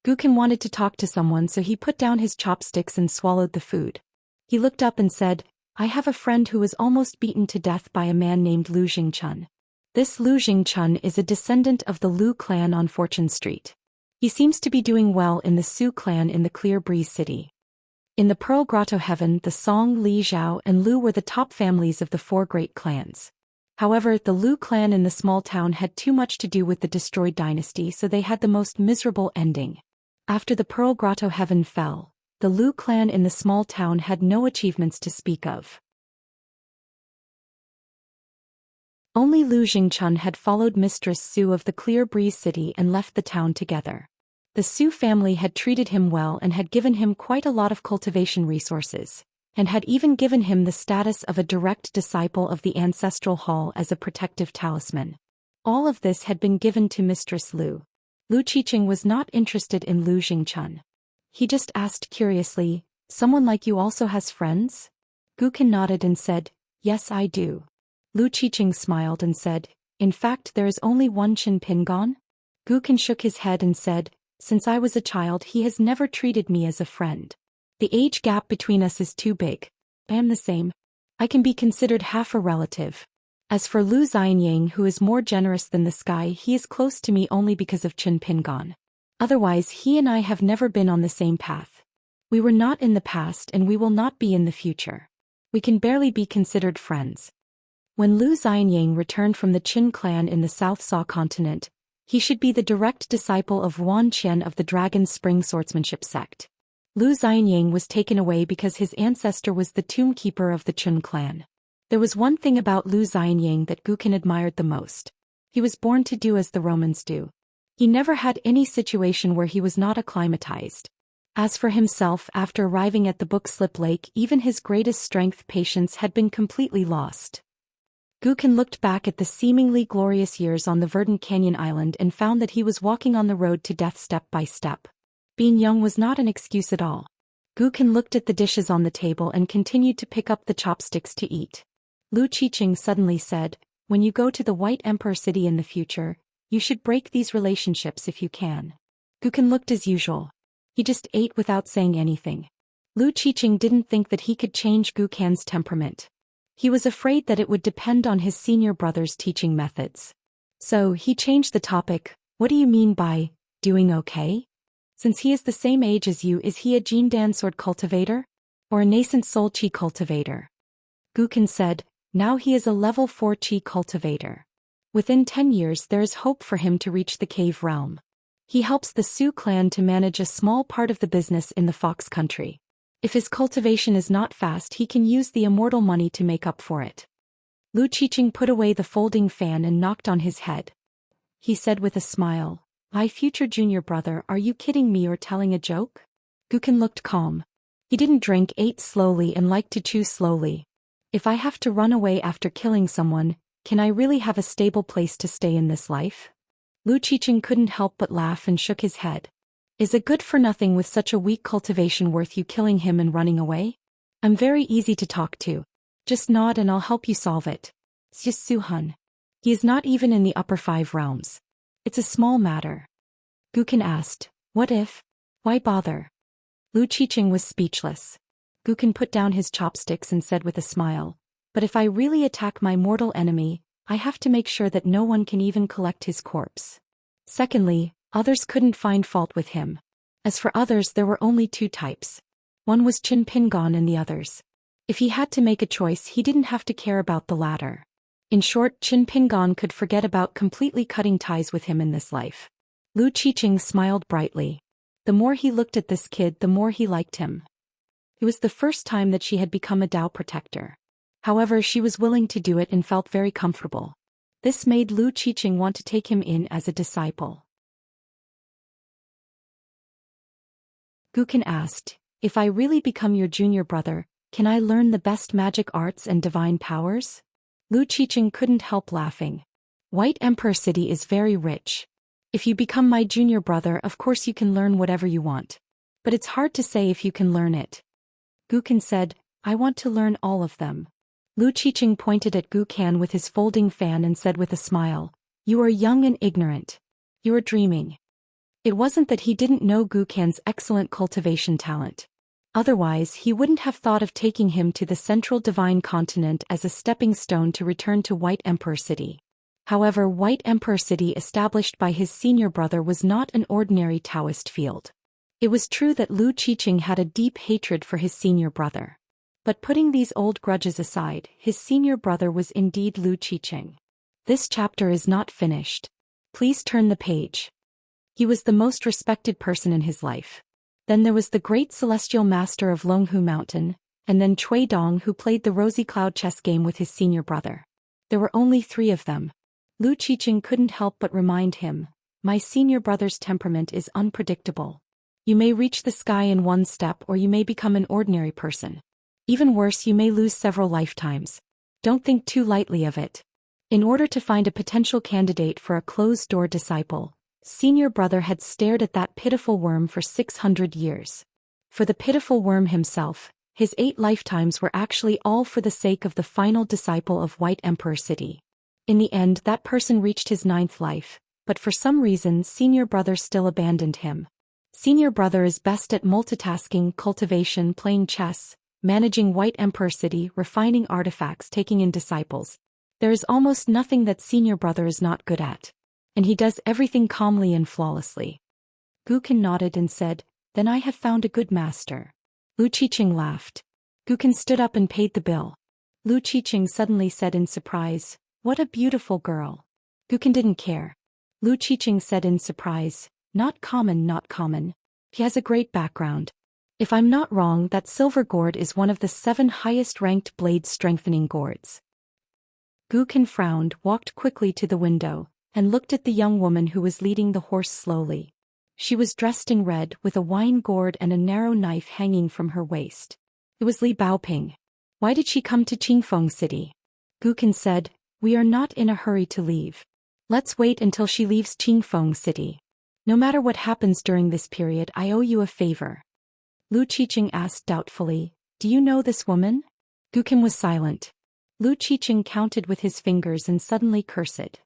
Speaker 1: Guken wanted to talk to someone, so he put down his chopsticks and swallowed the food. He looked up and said, "I have a friend who was almost beaten to death by a man named Lu Jingchun. This Lu Jingchun is a descendant of the Lu clan on Fortune Street. He seems to be doing well in the Su clan in the Clear Breeze city." In the Pearl Grotto heaven, the Song, Li Zhao and Lu were the top families of the 4 great clans. However, the Lu clan in the small town had too much to do with the destroyed dynasty, so they had the most miserable ending. After the Pearl Grotto heaven fell, the Lu clan in the small town had no achievements to speak of. Only Lu Jingchun had followed Mistress Su of the Clear Breeze city and left the town together. The Su family had treated him well and had given him quite a lot of cultivation resources, and had even given him the status of a direct disciple of the ancestral hall as a protective talisman. All of this had been given to Mistress Lu. Lu Qiqing was not interested in Lu Jingchun. He just asked curiously, "Someone like you also has friends?" Guken nodded and said, "Yes, I do." Lu Qiqing smiled and said, "In fact, there is only one Qin Pingon?" Guken shook his head and said, "Since I was a child, he has never treated me as a friend. The age gap between us is too big. I am the same. I can be considered half a relative. As for Lu Xianyang, who is more generous than the sky, he is close to me only because of Qin Pingon. Otherwise, he and I have never been on the same path. We were not in the past and we will not be in the future. We can barely be considered friends." When Lu Xianyang returned from the Qin clan in the South Sa continent, he should be the direct disciple of Wan Qian of the Dragon Spring swordsmanship sect. Lu Xianyang was taken away because his ancestor was the tomb keeper of the Qin clan. There was one thing about Lu Xianyang that Guken admired the most. He was born to do as the Romans do. He never had any situation where he was not acclimatized. As for himself, after arriving at the Book Slip Lake, even his greatest strength, patience, had been completely lost. Guken looked back at the seemingly glorious years on the verdant canyon island and found that he was walking on the road to death step by step. Being young was not an excuse at all. Guken looked at the dishes on the table and continued to pick up the chopsticks to eat. Lu Qiqing suddenly said, "When you go to the White Emperor city in the future, you should break these relationships if you can." Guken looked as usual. He just ate without saying anything. Lu Qiqing didn't think that he could change Guken's temperament. He was afraid that it would depend on his senior brother's teaching methods. So he changed the topic. "What do you mean by doing okay? Since he is the same age as you, is he a Jindan sword cultivator? Or a nascent soul chi cultivator?" Guken said, "Now he is a level 4 chi cultivator. Within 10 years there is hope for him to reach the cave realm. He helps the Su clan to manage a small part of the business in the Fox country. If his cultivation is not fast, he can use the immortal money to make up for it." Lu Qiqing put away the folding fan and knocked on his head. He said with a smile, "My future junior brother, are you kidding me or telling a joke?" Guken looked calm. He didn't drink, ate slowly and liked to chew slowly. If I have to run away after killing someone, can I really have a stable place to stay in this life? Lu Qiqing couldn't help but laugh and shook his head. Is a good-for-nothing with such a weak cultivation worth you killing him and running away? I'm very easy to talk to. Just nod and I'll help you solve it. Suhan. He is not even in the upper 5 realms. It's a small matter. Gukin asked, what if? Why bother? Lu Qiqing was speechless. Gukin put down his chopsticks and said with a smile, but if I really attack my mortal enemy, I have to make sure that no one can even collect his corpse. Secondly, others couldn't find fault with him. As for others, there were only 2 types. One was Qin Pingon and the others. If he had to make a choice, he didn't have to care about the latter. In short, Qin Pingon could forget about completely cutting ties with him in this life. Lu Qiqing smiled brightly. The more he looked at this kid, the more he liked him. It was the first time that she had become a Dao protector. However, she was willing to do it and felt very comfortable. This made Lu Qiqing want to take him in as a disciple. Gukin asked, if I really become your junior brother, can I learn the best magic arts and divine powers? Lu Qiqing couldn't help laughing. White Emperor City is very rich. If you become my junior brother, of course you can learn whatever you want. But it's hard to say if you can learn it. Gukin said, I want to learn all of them. Lu Qiqing pointed at Gukan with his folding fan and said with a smile, you are young and ignorant. You are dreaming. It wasn't that he didn't know Gukan's excellent cultivation talent. Otherwise, he wouldn't have thought of taking him to the central divine continent as a stepping stone to return to White Emperor City. However, White Emperor City established by his senior brother was not an ordinary Taoist field. It was true that Lu Qiqing had a deep hatred for his senior brother. But putting these old grudges aside, his senior brother was indeed Lu Qiqing. This chapter is not finished. Please turn the page. He was the most respected person in his life. Then there was the great celestial master of Longhu Mountain, and then Cui Dong, who played the Rosy Cloud chess game with his senior brother. There were only 3 of them. Lu Qiqing couldn't help but remind him, my senior brother's temperament is unpredictable. You may reach the sky in 1 step or you may become an ordinary person. Even worse, you may lose several lifetimes. Don't think too lightly of it. In order to find a potential candidate for a closed-door disciple, senior brother had stared at that pitiful worm for 600 years. For the pitiful worm himself, his 8 lifetimes were actually all for the sake of the final disciple of White Emperor City. In the end, that person reached his 9th life, but for some reason senior brother still abandoned him. Senior brother is best at multitasking, cultivation, playing chess, managing White Emperor City, refining artifacts, taking in disciples. There is almost nothing that senior brother is not good at. And he does everything calmly and flawlessly. Gukin nodded and said, then I have found a good master. Lu Qiqing laughed. Gukin stood up and paid the bill. Lu Qiqing suddenly said in surprise, what a beautiful girl. Gukin didn't care. Lu Qiqing said in surprise, not common, not common. He has a great background. If I'm not wrong, that silver gourd is one of the 7 highest-ranked blade strengthening gourds. Gukin frowned, walked quickly to the window, and looked at the young woman who was leading the horse slowly. She was dressed in red, with a wine gourd and a narrow knife hanging from her waist. It was Li Baoping. Why did she come to Qingfeng City? Gukin said, we are not in a hurry to leave. Let's wait until she leaves Qingfeng City. No matter what happens during this period, I owe you a favor. Lu Qiqing asked doubtfully, do you know this woman? Gukin was silent. Lu Qiqing counted with his fingers and suddenly cursed.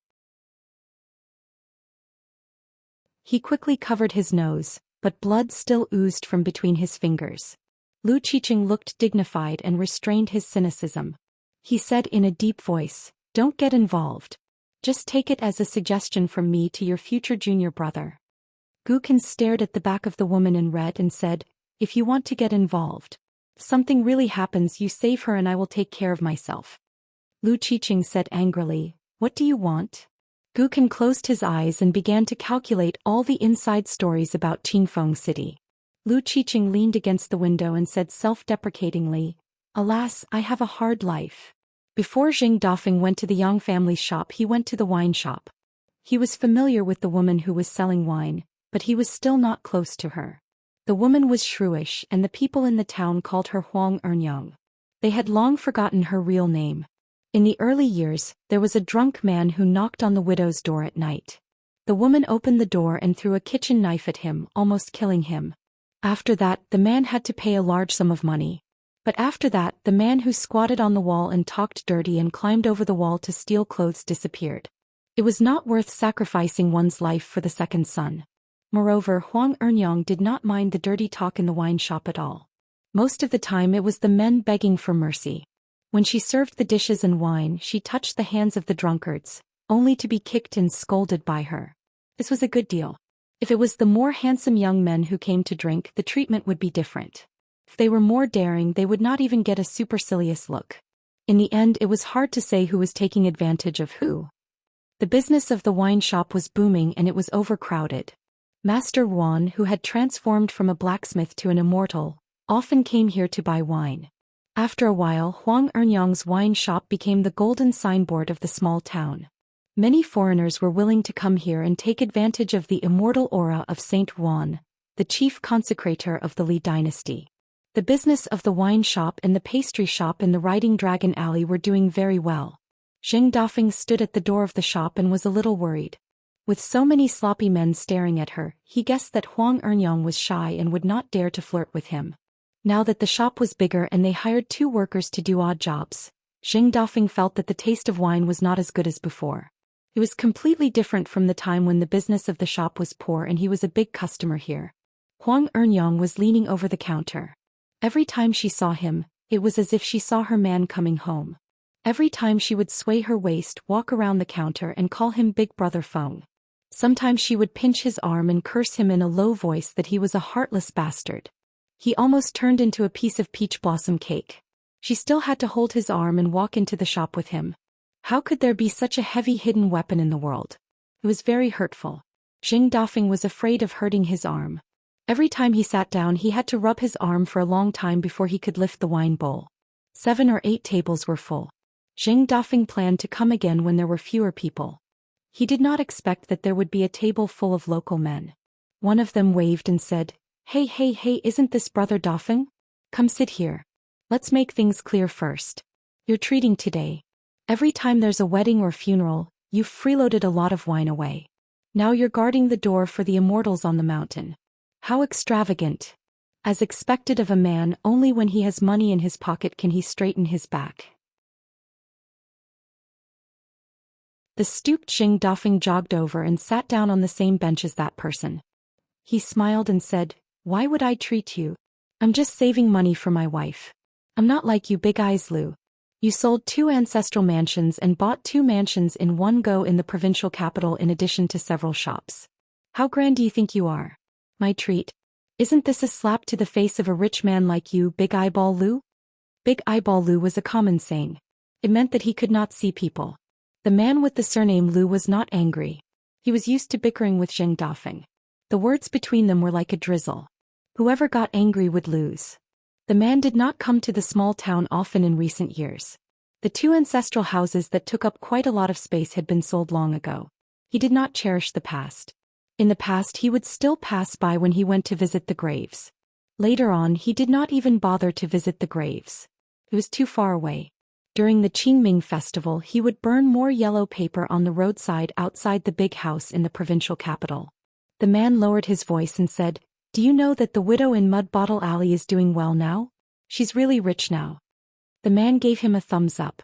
Speaker 1: He quickly covered his nose, but blood still oozed from between his fingers. Lu Qiqing looked dignified and restrained his cynicism. He said in a deep voice, don't get involved. Just take it as a suggestion from me to your future junior brother. Gukin stared at the back of the woman in red and said, if you want to get involved, something really happens, you save her and I will take care of myself. Lu Qiqing said angrily, what do you want? Gukin closed his eyes and began to calculate all the inside stories about Qingfeng City. Lu Qiqing leaned against the window and said self-deprecatingly, alas, I have a hard life. Before Jing Dafeng went to the Yang family's shop, he went to the wine shop. He was familiar with the woman who was selling wine, but he was still not close to her. The woman was shrewish and the people in the town called her Huang Ernyang. They had long forgotten her real name. In the early years, there was a drunk man who knocked on the widow's door at night. The woman opened the door and threw a kitchen knife at him, almost killing him. After that, the man had to pay a large sum of money. But after that, the man who squatted on the wall and talked dirty and climbed over the wall to steal clothes disappeared. It was not worth sacrificing one's life for the second son. Moreover, Huang Ernyang did not mind the dirty talk in the wine shop at all. Most of the time it was the men begging for mercy. When she served the dishes and wine, she touched the hands of the drunkards, only to be kicked and scolded by her. This was a good deal. If it was the more handsome young men who came to drink, the treatment would be different. If they were more daring, they would not even get a supercilious look. In the end, it was hard to say who was taking advantage of who. The business of the wine shop was booming and it was overcrowded. Master Yuan, who had transformed from a blacksmith to an immortal, often came here to buy wine. After a while, Huang Ernyang's wine shop became the golden signboard of the small town. Many foreigners were willing to come here and take advantage of the immortal aura of Saint Yuan, the chief consecrator of the Li dynasty. The business of the wine shop and the pastry shop in the Riding Dragon Alley were doing very well. Zheng Dafeng stood at the door of the shop and was a little worried. With so many sloppy men staring at her, he guessed that Huang Ernyang was shy and would not dare to flirt with him. Now that the shop was bigger and they hired 2 workers to do odd jobs, Zheng Dafeng felt that the taste of wine was not as good as before. It was completely different from the time when the business of the shop was poor and he was a big customer here. Huang Ernyang was leaning over the counter. Every time she saw him, it was as if she saw her man coming home. Every time she would sway her waist, walk around the counter and call him Big Brother Feng. Sometimes she would pinch his arm and curse him in a low voice that he was a heartless bastard. He almost turned into a piece of peach blossom cake. She still had to hold his arm and walk into the shop with him. How could there be such a heavy hidden weapon in the world? It was very hurtful. Zheng Dafeng was afraid of hurting his arm. Every time he sat down he had to rub his arm for a long time before he could lift the wine bowl. 7 or 8 tables were full. Zheng Dafeng planned to come again when there were fewer people. He did not expect that there would be a table full of local men. One of them waved and said, Hey, isn't this Brother Dafeng? Come sit here. Let's make things clear first. You're treating today. Every time there's a wedding or funeral, you've freeloaded a lot of wine away. Now you're guarding the door for the immortals on the mountain. How extravagant. As expected of a man, only when he has money in his pocket can he straighten his back. The stooped Zheng Dafeng jogged over and sat down on the same bench as that person. He smiled and said, Why would I treat you? I'm just saving money for my wife. I'm not like you Big Eyes Lu. You sold 2 ancestral mansions and bought 2 mansions in one go in the provincial capital in addition to several shops. How grand do you think you are? My treat. Isn't this a slap to the face of a rich man like you, Big Eyeball Lu? Big Eyeball Lu was a common saying. It meant that he could not see people. The man with the surname Lu was not angry. He was used to bickering with Zheng Dafeng. The words between them were like a drizzle. Whoever got angry would lose. The man did not come to the small town often in recent years. The 2 ancestral houses that took up quite a lot of space had been sold long ago. He did not cherish the past. In the past he would still pass by when he went to visit the graves. Later on he did not even bother to visit the graves. It was too far away. During the Qingming festival he would burn more yellow paper on the roadside outside the big house in the provincial capital. The man lowered his voice and said, Do you know that the widow in Mud Bottle Alley is doing well now? She's really rich now. The man gave him a thumbs up.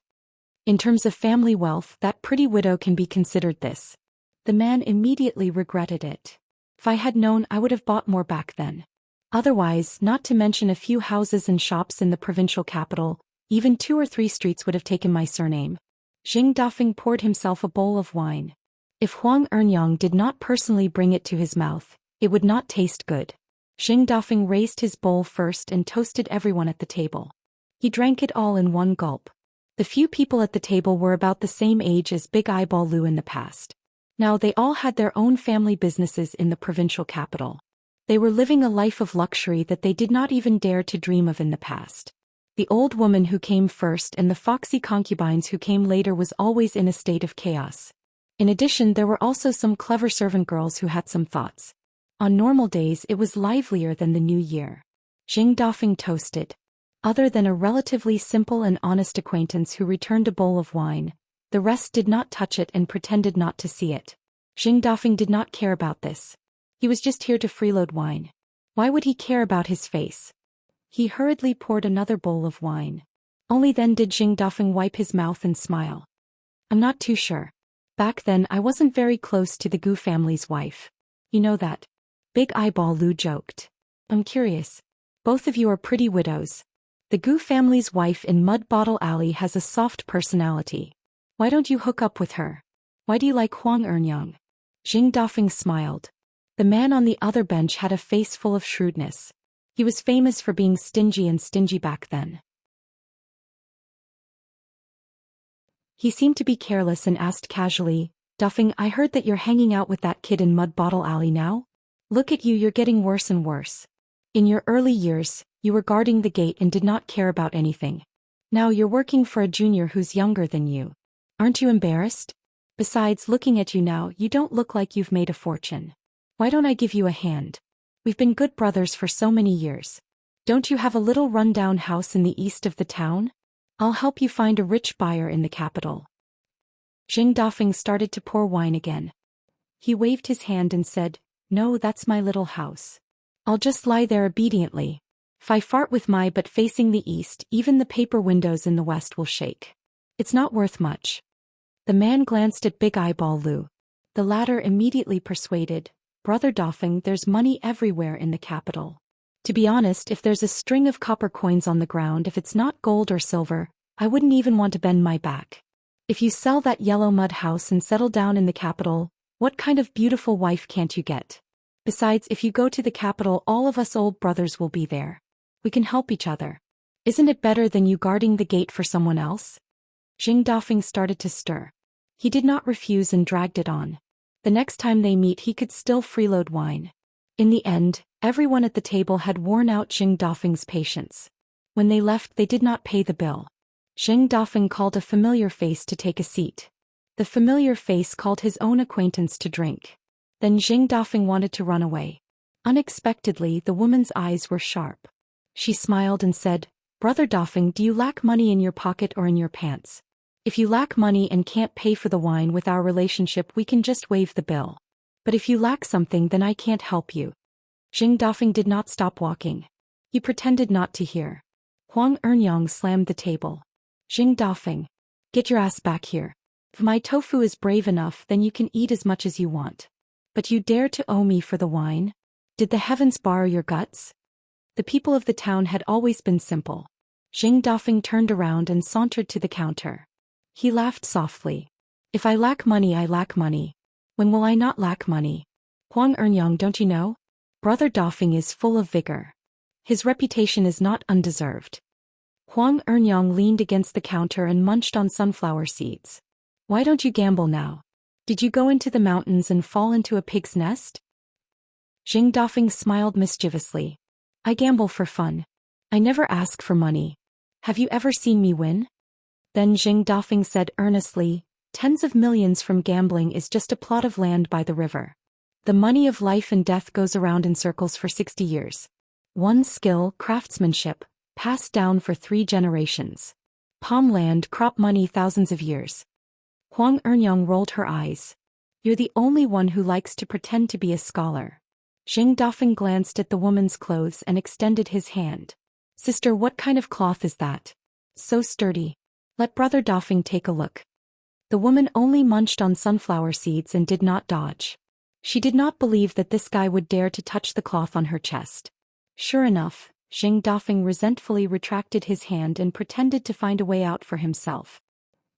Speaker 1: In terms of family wealth, that pretty widow can be considered this. The man immediately regretted it. If I had known, I would have bought more back then. Otherwise, not to mention a few houses and shops in the provincial capital, even 2 or 3 streets would have taken my surname. Zheng Dafeng poured himself a bowl of wine. If Huang Ernyang did not personally bring it to his mouth, it would not taste good. Zheng Dafeng raised his bowl first and toasted everyone at the table. He drank it all in one gulp. The few people at the table were about the same age as Big Eyeball Lu in the past. Now they all had their own family businesses in the provincial capital. They were living a life of luxury that they did not even dare to dream of in the past. The old woman who came first and the foxy concubines who came later was always in a state of chaos. In addition, there were also some clever servant girls who had some thoughts. On normal days it was livelier than the new year. Zheng Dafeng toasted. Other than a relatively simple and honest acquaintance who returned a bowl of wine, the rest did not touch it and pretended not to see it. Xing Dafeng did not care about this. He was just here to freeload wine. Why would he care about his face? He hurriedly poured another bowl of wine. Only then did Xing Dafeng wipe his mouth and smile. I'm not too sure. Back then I wasn't very close to the Gu family's wife. You know that? Big Eyeball Lu joked. I'm curious. Both of you are pretty widows. The Gu family's wife in Mud Bottle Alley has a soft personality. Why don't you hook up with her? Why do you like Huang Ernyang? Xing Dafeng smiled. The man on the other bench had a face full of shrewdness. He was famous for being stingy back then. He seemed to be careless and asked casually, Dafeng, I heard that you're hanging out with that kid in Mud Bottle Alley now? Look at you, you're getting worse and worse. In your early years, you were guarding the gate and did not care about anything. Now you're working for a junior who's younger than you. Aren't you embarrassed? Besides, looking at you now, you don't look like you've made a fortune. Why don't I give you a hand? We've been good brothers for so many years. Don't you have a little rundown house in the east of the town? I'll help you find a rich buyer in the capital. Xing Dafeng started to pour wine again. He waved his hand and said, No, that's my little house. I'll just lie there obediently. If I fart with my butt facing the east, even the paper windows in the west will shake. It's not worth much. The man glanced at Big Eyeball Lu. The latter immediately persuaded, Brother Dafeng, there's money everywhere in the capital. To be honest, if there's a string of copper coins on the ground, if it's not gold or silver, I wouldn't even want to bend my back. If you sell that yellow mud house and settle down in the capital, what kind of beautiful wife can't you get? Besides, if you go to the capital, all of us old brothers will be there. We can help each other. Isn't it better than you guarding the gate for someone else? Xing Dafeng started to stir. He did not refuse and dragged it on. The next time they meet he could still freeload wine. In the end, everyone at the table had worn out Xing Dafeng's patience. When they left they did not pay the bill. Xing Dafeng called a familiar face to take a seat. The familiar face called his own acquaintance to drink. Then Xing Dafeng wanted to run away. Unexpectedly the woman's eyes were sharp. She smiled and said, Brother Dafeng, do you lack money in your pocket or in your pants? If you lack money and can't pay for the wine with our relationship, we can just waive the bill. But if you lack something, then I can't help you. Xing Dafeng did not stop walking. He pretended not to hear. Huang Ernyang slammed the table. Xing Dafeng, get your ass back here. If my tofu is brave enough, then you can eat as much as you want. But you dare to owe me for the wine? Did the heavens borrow your guts? The people of the town had always been simple. Xing Dafeng turned around and sauntered to the counter. He laughed softly. If I lack money, I lack money. When will I not lack money? Huang Ernyang, don't you know? Brother Dafeng is full of vigor. His reputation is not undeserved. Huang Ernyang leaned against the counter and munched on sunflower seeds. Why don't you gamble now? Did you go into the mountains and fall into a pig's nest? Xing Dafeng smiled mischievously. I gamble for fun. I never ask for money. Have you ever seen me win? Then Xing Dafeng said earnestly, tens of millions from gambling is just a plot of land by the river. The money of life and death goes around in circles for 60 years. One skill, craftsmanship, passed down for 3 generations. Palm land, crop money, thousands of years. Huang Ernyang rolled her eyes. You're the only one who likes to pretend to be a scholar. Xing Dafeng glanced at the woman's clothes and extended his hand. Sister, what kind of cloth is that? So sturdy. Let Brother Dafeng take a look. The woman only munched on sunflower seeds and did not dodge. She did not believe that this guy would dare to touch the cloth on her chest. Sure enough, Xing Dafeng resentfully retracted his hand and pretended to find a way out for himself.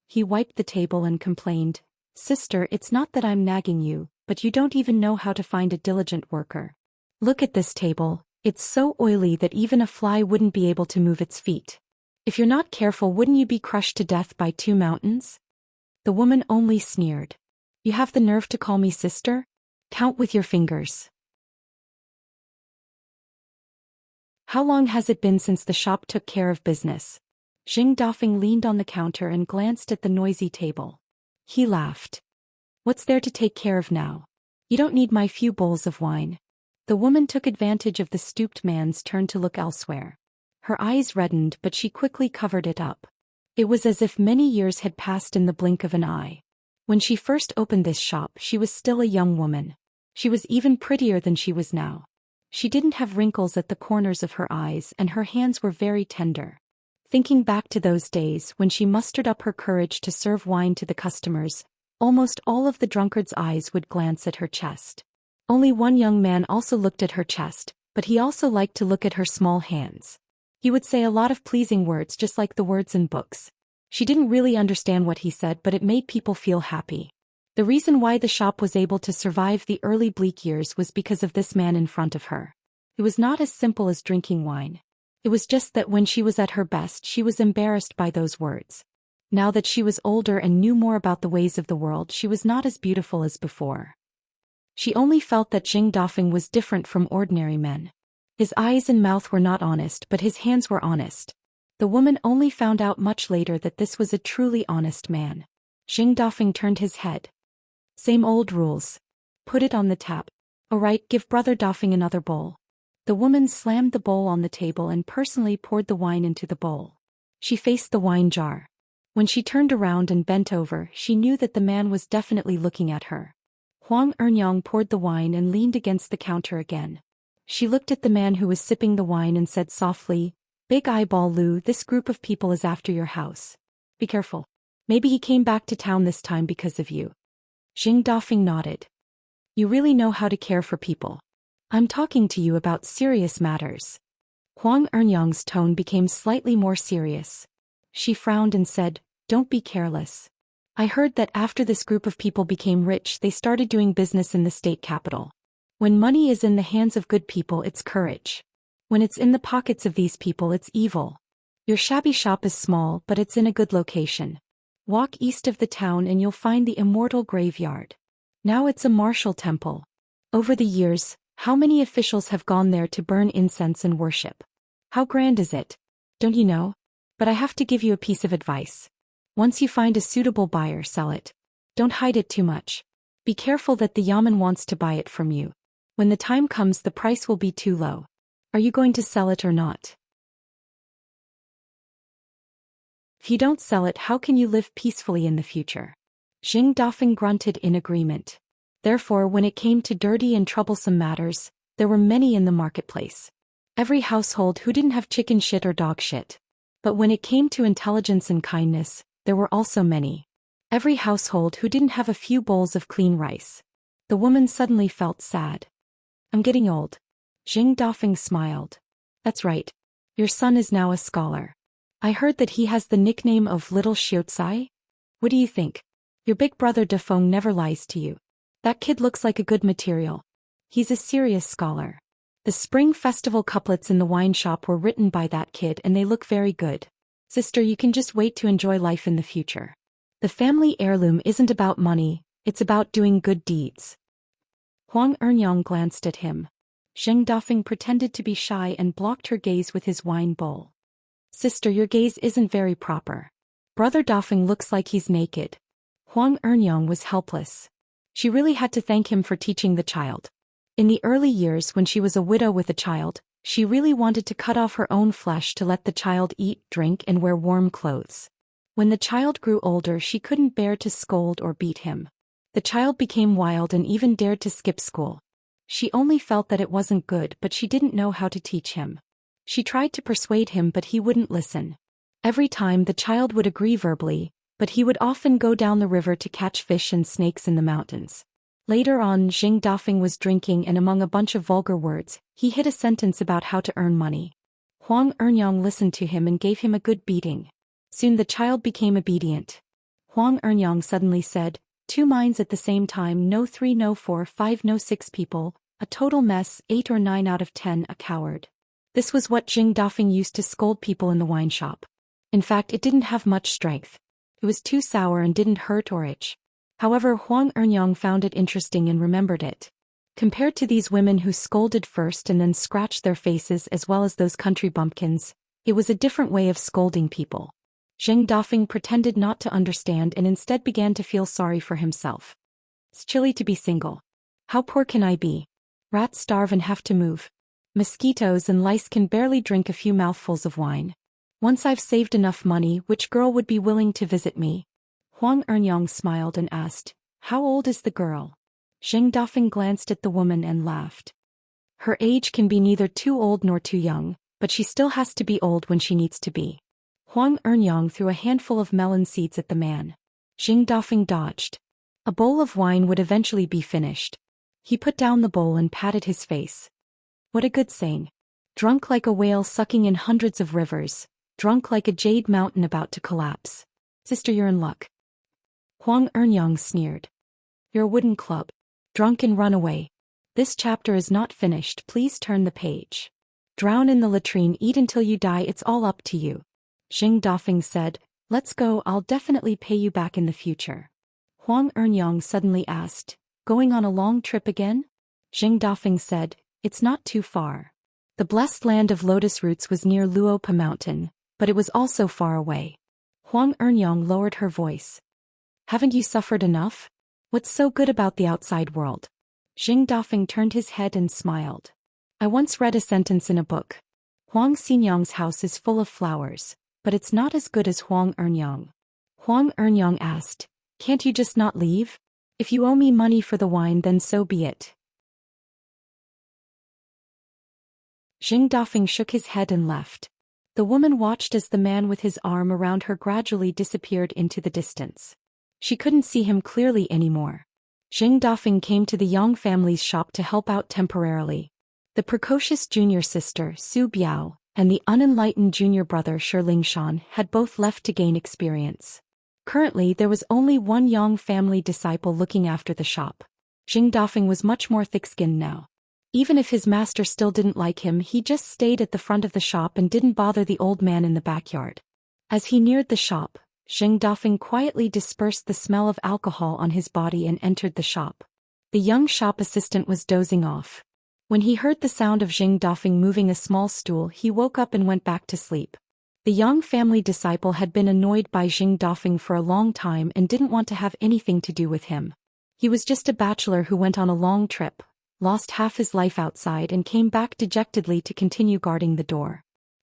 Speaker 1: He wiped the table and complained, Sister, it's not that I'm nagging you, but you don't even know how to find a diligent worker. Look at this table, it's so oily that even a fly wouldn't be able to move its feet. If you're not careful, wouldn't you be crushed to death by 2 mountains? The woman only sneered. You have the nerve to call me sister? Count with your fingers. How long has it been since the shop took care of business? Xing Dafeng leaned on the counter and glanced at the noisy table. He laughed. What's there to take care of now? You don't need my few bowls of wine. The woman took advantage of the stooped man's turn to look elsewhere. Her eyes reddened, but she quickly covered it up. It was as if many years had passed in the blink of an eye. When she first opened this shop, she was still a young woman. She was even prettier than she was now. She didn't have wrinkles at the corners of her eyes, and her hands were very tender. Thinking back to those days when she mustered up her courage to serve wine to the customers, almost all of the drunkards' eyes would glance at her chest. Only one young man also looked at her chest, but he also liked to look at her small hands. He would say a lot of pleasing words, just like the words in books. She didn't really understand what he said, but it made people feel happy. The reason why the shop was able to survive the early bleak years was because of this man in front of her. It was not as simple as drinking wine. It was just that when she was at her best, she was embarrassed by those words. Now that she was older and knew more about the ways of the world, she was not as beautiful as before. She only felt that Jing Dafeng was different from ordinary men. His eyes and mouth were not honest, but his hands were honest. The woman only found out much later that this was a truly honest man. Jing Dafeng turned his head. Same old rules. Put it on the tap. Alright, give Brother Dafeng another bowl. The woman slammed the bowl on the table and personally poured the wine into the bowl. She faced the wine jar. When she turned around and bent over, she knew that the man was definitely looking at her. Huang Ernyang poured the wine and leaned against the counter again. She looked at the man who was sipping the wine and said softly, "Big Eyeball Lu, this group of people is after your house. Be careful. Maybe he came back to town this time because of you." Jing Dafeng nodded. "You really know how to care for people. I'm talking to you about serious matters." Huang Ernyang's tone became slightly more serious. She frowned and said, "Don't be careless. I heard that after this group of people became rich, they started doing business in the state capital. When money is in the hands of good people, it's courage. When it's in the pockets of these people, it's evil. Your shabby shop is small, but it's in a good location. Walk east of the town and you'll find the immortal graveyard. Now it's a martial temple. Over the years, how many officials have gone there to burn incense and worship? How grand is it? Don't you know? But I have to give you a piece of advice. Once you find a suitable buyer, sell it. Don't hide it too much. Be careful that the yamen wants to buy it from you. When the time comes, the price will be too low. Are you going to sell it or not? If you don't sell it, how can you live peacefully in the future?" Jing Dafeng grunted in agreement. Therefore, when it came to dirty and troublesome matters, there were many in the marketplace. Every household who didn't have chicken shit or dog shit. But when it came to intelligence and kindness, there were also many. Every household who didn't have a few bowls of clean rice. The woman suddenly felt sad. "I'm getting old." Jing Dafeng smiled. "That's right. Your son is now a scholar. I heard that he has the nickname of Little Xiaotsai. What do you think? Your big brother Dafeng never lies to you. That kid looks like a good material. He's a serious scholar. The spring festival couplets in the wine shop were written by that kid and they look very good. Sister, you can just wait to enjoy life in the future. The family heirloom isn't about money, it's about doing good deeds." Huang Ernyang glanced at him. Jing Dafeng pretended to be shy and blocked her gaze with his wine bowl. "Sister, your gaze isn't very proper. Brother Dafeng looks like he's naked." Huang Ernyang was helpless. She really had to thank him for teaching the child. In the early years when she was a widow with a child, she really wanted to cut off her own flesh to let the child eat, drink, and wear warm clothes. When the child grew older, she couldn't bear to scold or beat him. The child became wild and even dared to skip school. She only felt that it wasn't good, but she didn't know how to teach him. She tried to persuade him, but he wouldn't listen. Every time the child would agree verbally, but he would often go down the river to catch fish and snakes in the mountains. Later on, Jing Dafeng was drinking and among a bunch of vulgar words, he hit a sentence about how to earn money. Huang Ernyang listened to him and gave him a good beating. Soon the child became obedient. Huang Ernyang suddenly said, "Two minds at the same time, no 3, no 4, 5, no 6 people, a total mess, 8 or 9 out of 10, a coward." This was what Jing Dafeng used to scold people in the wine shop. In fact, it didn't have much strength. It was too sour and didn't hurt or itch. However, Huang Ernyang found it interesting and remembered it. Compared to these women who scolded first and then scratched their faces, as well as those country bumpkins, it was a different way of scolding people. Jing Dafeng pretended not to understand and instead began to feel sorry for himself. "It's chilly to be single. How poor can I be? Rats starve and have to move. Mosquitoes and lice can barely drink a few mouthfuls of wine. Once I've saved enough money, which girl would be willing to visit me? Huang Enyang smiled and asked, how old is the girl? Zheng Dafeng glanced at the woman and laughed. Her age can be neither too old nor too young, but she still has to be old when she needs to be. Huang Enyang threw a handful of melon seeds at the man. Zheng Dafeng dodged. A bowl of wine would eventually be finished. He put down the bowl and patted his face. What a good saying. Drunk like a whale sucking in hundreds of rivers, drunk like a jade mountain about to collapse. Sister, you're in luck. Huang Enyang sneered. You're a wooden club. Drunk and run away. This chapter is not finished, please turn the page. Drown in the latrine, eat until you die, it's all up to you. Zheng Dafeng said, let's go, I'll definitely pay you back in the future. Huang Enyang suddenly asked, going on a long trip again? Zheng Dafeng said, it's not too far. The blessed land of lotus roots was near Luopa Mountain, but it was also far away. Huang Enyang lowered her voice. Haven't you suffered enough? What's so good about the outside world? Zheng Dafeng turned his head and smiled. I once read a sentence in a book. Huang Xinyang's house is full of flowers, but it's not as good as Huang Enyang. Huang Enyang asked, can't you just not leave? If you owe me money for the wine, then so be it. Zheng Dafeng shook his head and left. The woman watched as the man with his arm around her gradually disappeared into the distance. She couldn't see him clearly anymore. Zheng Dafeng came to the Yang family's shop to help out temporarily. The precocious junior sister, Su Biao, and the unenlightened junior brother, Lingshan, had both left to gain experience. Currently, there was only one Yang family disciple looking after the shop. Zheng Dafeng was much more thick-skinned now. Even if his master still didn't like him, he just stayed at the front of the shop and didn't bother the old man in the backyard. As he neared the shop, Zheng Dafeng quietly dispersed the smell of alcohol on his body and entered the shop. The young shop assistant was dozing off. When he heard the sound of Zheng Dafeng moving a small stool, he woke up and went back to sleep. The Yang family disciple had been annoyed by Zheng Dafeng for a long time and didn't want to have anything to do with him. He was just a bachelor who went on a long trip, lost half his life outside and came back dejectedly to continue guarding the door.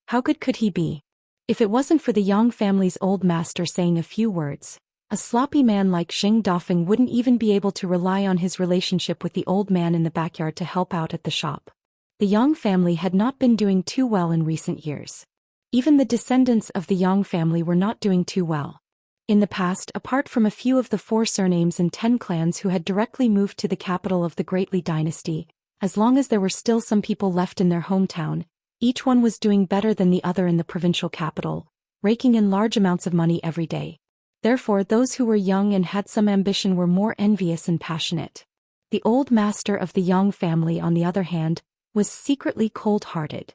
Speaker 1: How good could he be? If it wasn't for the Yang family's old master saying a few words, a sloppy man like Zheng Dafeng wouldn't even be able to rely on his relationship with the old man in the backyard to help out at the shop. The Yang family had not been doing too well in recent years. Even the descendants of the Yang family were not doing too well. In the past, apart from a few of the 4 surnames and 10 clans who had directly moved to the capital of the Great Li dynasty, as long as there were still some people left in their hometown, each one was doing better than the other in the provincial capital, raking in large amounts of money every day. Therefore, those who were young and had some ambition were more envious and passionate. The old master of the Yang family, on the other hand, was secretly cold-hearted.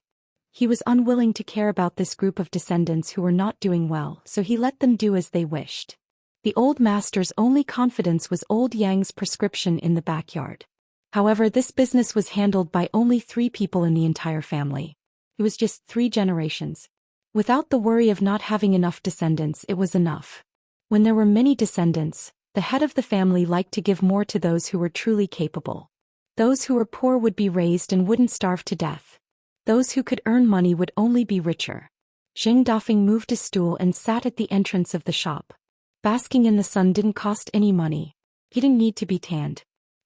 Speaker 1: He was unwilling to care about this group of descendants who were not doing well, so he let them do as they wished. The old master's only confidence was old Yang's prescription in the backyard. However, this business was handled by only 3 people in the entire family. It was just 3 generations. Without the worry of not having enough descendants, it was enough. When there were many descendants, the head of the family liked to give more to those who were truly capable. Those who were poor would be raised and wouldn't starve to death. Those who could earn money would only be richer. Zheng Dafeng moved a stool and sat at the entrance of the shop. Basking in the sun didn't cost any money. He didn't need to be tanned.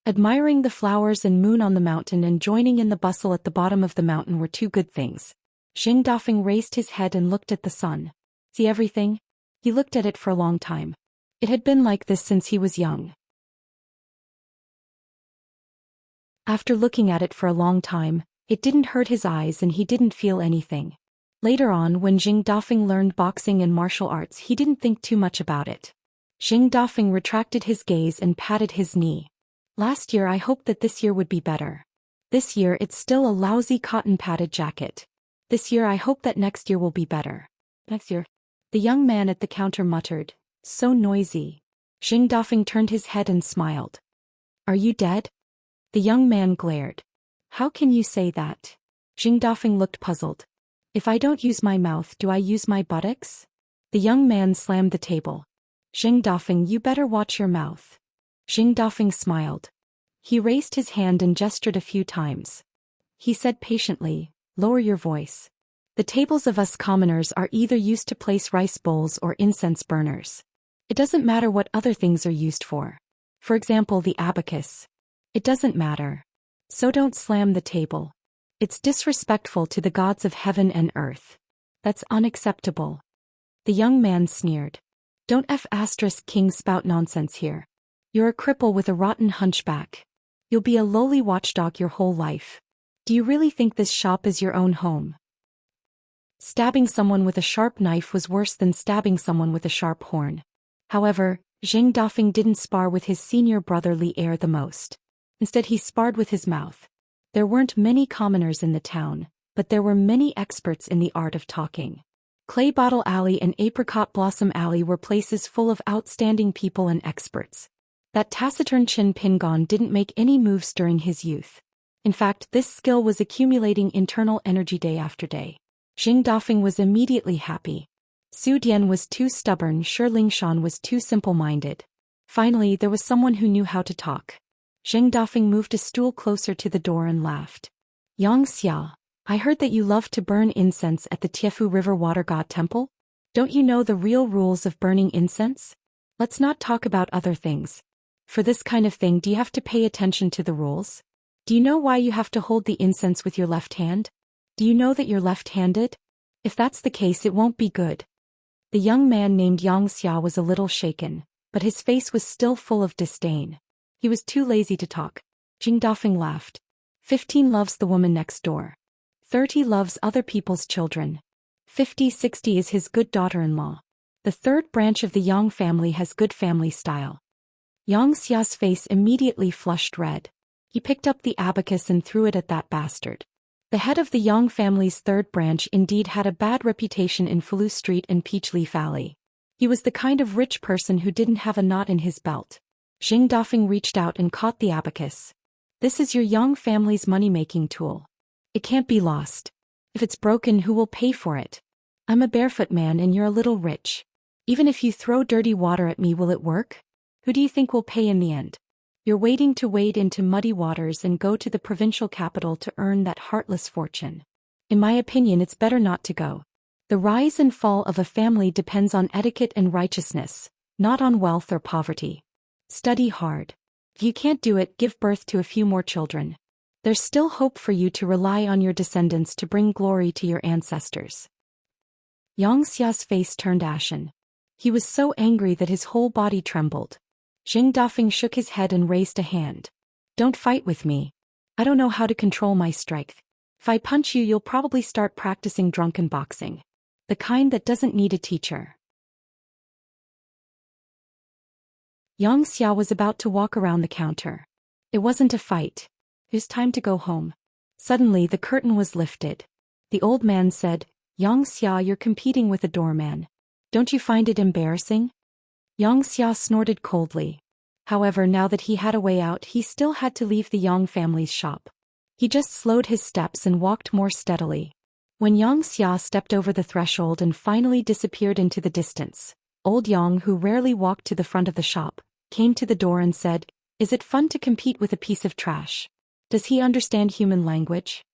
Speaker 1: Admiring the flowers and moon on the mountain and joining in the bustle at the bottom of the mountain were 2 good things. Zheng Dafeng raised his head and looked at the sun. See everything? He looked at it for a long time. It had been like this since he was young. After looking at it for a long time, it didn't hurt his eyes and he didn't feel anything. Later on, when Zheng Dafeng learned boxing and martial arts, he didn't think too much about it. Zheng Dafeng retracted his gaze and patted his knee. Last year I hoped that this year would be better. This year it's still a lousy cotton padded jacket. This year I hope that next year will be better. Next year. The young man at the counter muttered, so noisy. Zheng Dafeng turned his head and smiled. Are you dead? The young man glared. How can you say that? Zheng Dafeng looked puzzled. If I don't use my mouth, do I use my buttocks? The young man slammed the table. Zheng Dafeng, you better watch your mouth. Zheng Dafeng smiled. He raised his hand and gestured a few times. he said patiently, lower your voice. The tables of us commoners are either used to place rice bowls or incense burners. It doesn't matter what other things are used for. For example, the abacus. It doesn't matter. So don't slam the table. It's disrespectful to the gods of heaven and earth. That's unacceptable. The young man sneered. Don't King spout nonsense here. You're a cripple with a rotten hunchback. You'll be a lowly watchdog your whole life. Do you really think this shop is your own home? Stabbing someone with a sharp knife was worse than stabbing someone with a sharp horn. However, Zheng Dafeng didn't spar with his senior brother Li Er the most. Instead he sparred with his mouth. There weren't many commoners in the town, but there were many experts in the art of talking. Clay Bottle Alley and Apricot Blossom Alley were places full of outstanding people and experts. That taciturn Qin Pingon didn't make any moves during his youth. In fact, this skill was accumulating internal energy day after day. Zheng Dafeng was immediately happy. Su Dian was too stubborn, Shi Lingshan was too simple-minded. Finally, there was someone who knew how to talk. Zheng Dafeng moved a stool closer to the door and laughed. Xianxia, I heard that you love to burn incense at the Tiefu River Water God Temple? Don't you know the real rules of burning incense? Let's not talk about other things. For this kind of thing, do you have to pay attention to the rules? Do you know why you have to hold the incense with your left hand? Do you know that you're left-handed? If that's the case, it won't be good. The young man named Xianxia was a little shaken, but his face was still full of disdain. He was too lazy to talk. Zheng Dafeng laughed. 15 loves the woman next door. 30 loves other people's children. 50-60 is his good daughter-in-law. The third branch of the Yang family has good family style. Xia's face immediately flushed red. He picked up the abacus and threw it at that bastard. The head of the Yang family's third branch indeed had a bad reputation in Fulu Street and Peachleaf Alley. He was the kind of rich person who didn't have a knot in his belt. Zheng Dafeng reached out and caught the abacus. This is your Yang family's money-making tool. It can't be lost. If it's broken, who will pay for it? I'm a barefoot man and you're a little rich. Even if you throw dirty water at me, will it work? Who do you think will pay in the end? You're waiting to wade into muddy waters and go to the provincial capital to earn that heartless fortune. In my opinion, it's better not to go. The rise and fall of a family depends on etiquette and righteousness, not on wealth or poverty. Study hard. If you can't do it, give birth to a few more children. There's still hope for you to rely on your descendants to bring glory to your ancestors. Xia's face turned ashen. He was so angry that his whole body trembled. Zheng Dafeng shook his head and raised a hand. Don't fight with me. I don't know how to control my strength. If I punch you, you'll probably start practicing drunken boxing. The kind that doesn't need a teacher. Xianxia was about to walk around the counter. It wasn't a fight. It was time to go home. Suddenly the curtain was lifted. The old man said, Xianxia, you're competing with a doorman. Don't you find it embarrassing? Xianxia snorted coldly. However, now that he had a way out, he still had to leave the Yang family's shop. He just slowed his steps and walked more steadily. When Xianxia stepped over the threshold and finally disappeared into the distance, old Yang, who rarely walked to the front of the shop, came to the door and said, Is it fun to compete with a piece of trash? Does he understand human language?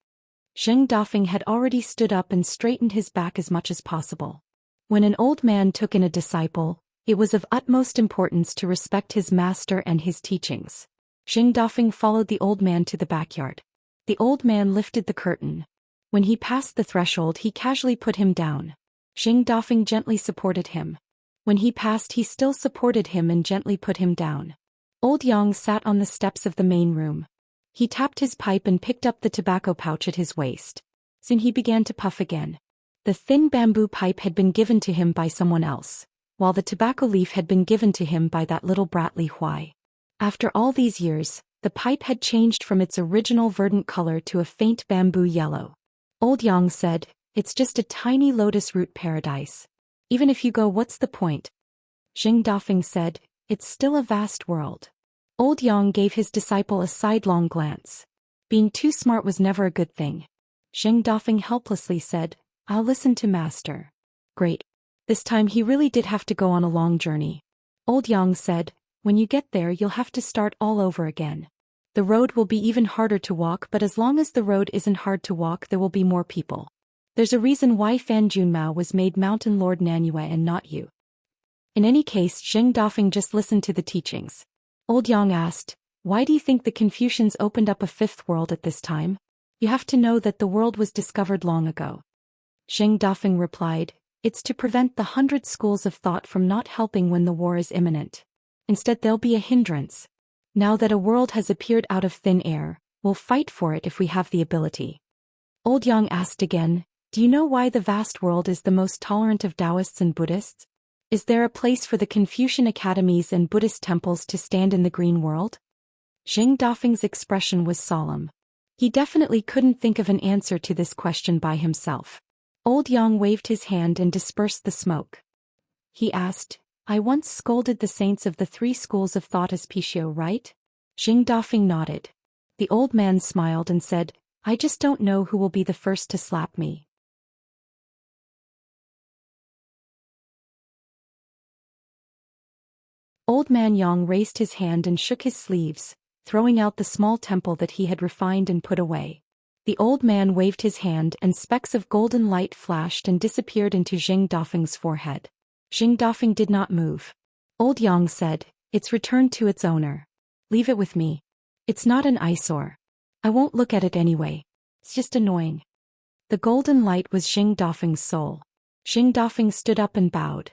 Speaker 1: Zheng Dafeng had already stood up and straightened his back as much as possible. When an old man took in a disciple, it was of utmost importance to respect his master and his teachings. Zheng Dafeng followed the old man to the backyard. The old man lifted the curtain. When he passed the threshold, he casually put him down. Zheng Dafeng gently supported him. When he passed, he still supported him and gently put him down. Old Yang sat on the steps of the main room. He tapped his pipe and picked up the tobacco pouch at his waist. Soon he began to puff again. The thin bamboo pipe had been given to him by someone else, while the tobacco leaf had been given to him by that little brat Li Huai. After all these years, the pipe had changed from its original verdant color to a faint bamboo yellow. Old Yang said, It's just a tiny lotus root paradise. Even if you go, what's the point? Zheng Dafeng said, It's still a vast world. Old Yang gave his disciple a sidelong glance. Being too smart was never a good thing. Zheng Dafeng helplessly said, I'll listen to master. Great. This time he really did have to go on a long journey. Old Yang said, When you get there, you'll have to start all over again. The road will be even harder to walk, but as long as the road isn't hard to walk, there will be more people. There's a reason why Fan Junmao was made Mountain Lord Nanyue and not you. In any case, Zheng Dafeng just listened to the teachings. Old Yang asked, why do you think the Confucians opened up a fifth world at this time? You have to know that the world was discovered long ago. Zheng Dafeng replied, it's to prevent the 100 schools of thought from not helping when the war is imminent. Instead, they'll be a hindrance. Now that a world has appeared out of thin air, we'll fight for it if we have the ability. Old Yang asked again, do you know why the vast world is the most tolerant of Taoists and Buddhists? Is there a place for the Confucian academies and Buddhist temples to stand in the green world? Zheng Dafeng's expression was solemn. He definitely couldn't think of an answer to this question by himself. Old Yang waved his hand and dispersed the smoke. He asked, I once scolded the saints of the 3 schools of thought as Pishio, right? Zheng Dafeng nodded. The old man smiled and said, I just don't know who will be the first to slap me. Old man Yang raised his hand and shook his sleeves, throwing out the small temple that he had refined and put away. The old man waved his hand and specks of golden light flashed and disappeared into Zheng Dafeng's forehead. Zheng Dafeng did not move. Old Yang said, it's returned to its owner. Leave it with me. It's not an eyesore. I won't look at it anyway. It's just annoying. The golden light was Zheng Dafeng's soul. Zheng Dafeng stood up and bowed.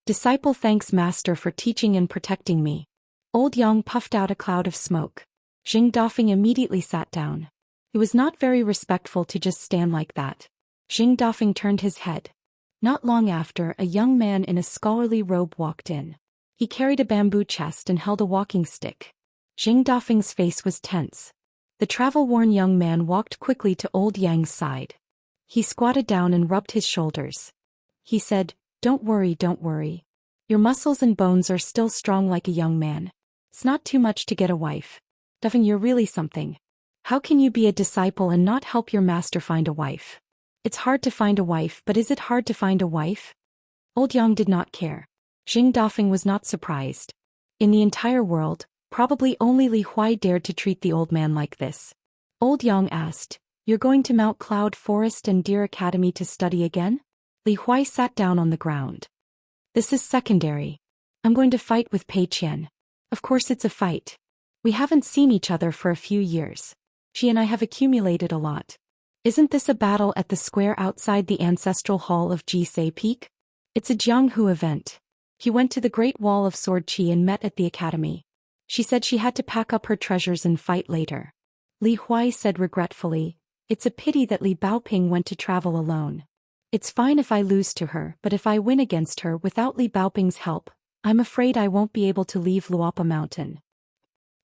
Speaker 1: Disciple thanks Master for teaching and protecting me. Old Yang puffed out a cloud of smoke. Zheng Dafeng immediately sat down. It was not very respectful to just stand like that. Zheng Dafeng turned his head. Not long after, a young man in a scholarly robe walked in. He carried a bamboo chest and held a walking stick. Zheng Dafeng's face was tense. The travel-worn young man walked quickly to Old Yang's side. He squatted down and rubbed his shoulders. He said, don't worry, don't worry. Your muscles and bones are still strong like a young man. It's not too much to get a wife. Dafeng, you're really something. How can you be a disciple and not help your master find a wife? It's hard to find a wife, but is it hard to find a wife? Old Yang did not care. Zheng Dafeng was not surprised. In the entire world, probably only Li Huai dared to treat the old man like this. Old Yang asked, you're going to Mount Cloud Forest and Deer Academy to study again? Li Huai sat down on the ground. This is secondary. I'm going to fight with Pei Qian. Of course it's a fight. We haven't seen each other for a few years. She and I have accumulated a lot. Isn't this a battle at the square outside the ancestral hall of Jisei Peak? It's a Jianghu event. He went to the Great Wall of Sword Qi and met at the academy. She said she had to pack up her treasures and fight later. Li Huai said regretfully, it's a pity that Li Baoping went to travel alone. It's fine if I lose to her, but if I win against her without Li Baoping's help, I'm afraid I won't be able to leave Luopa Mountain.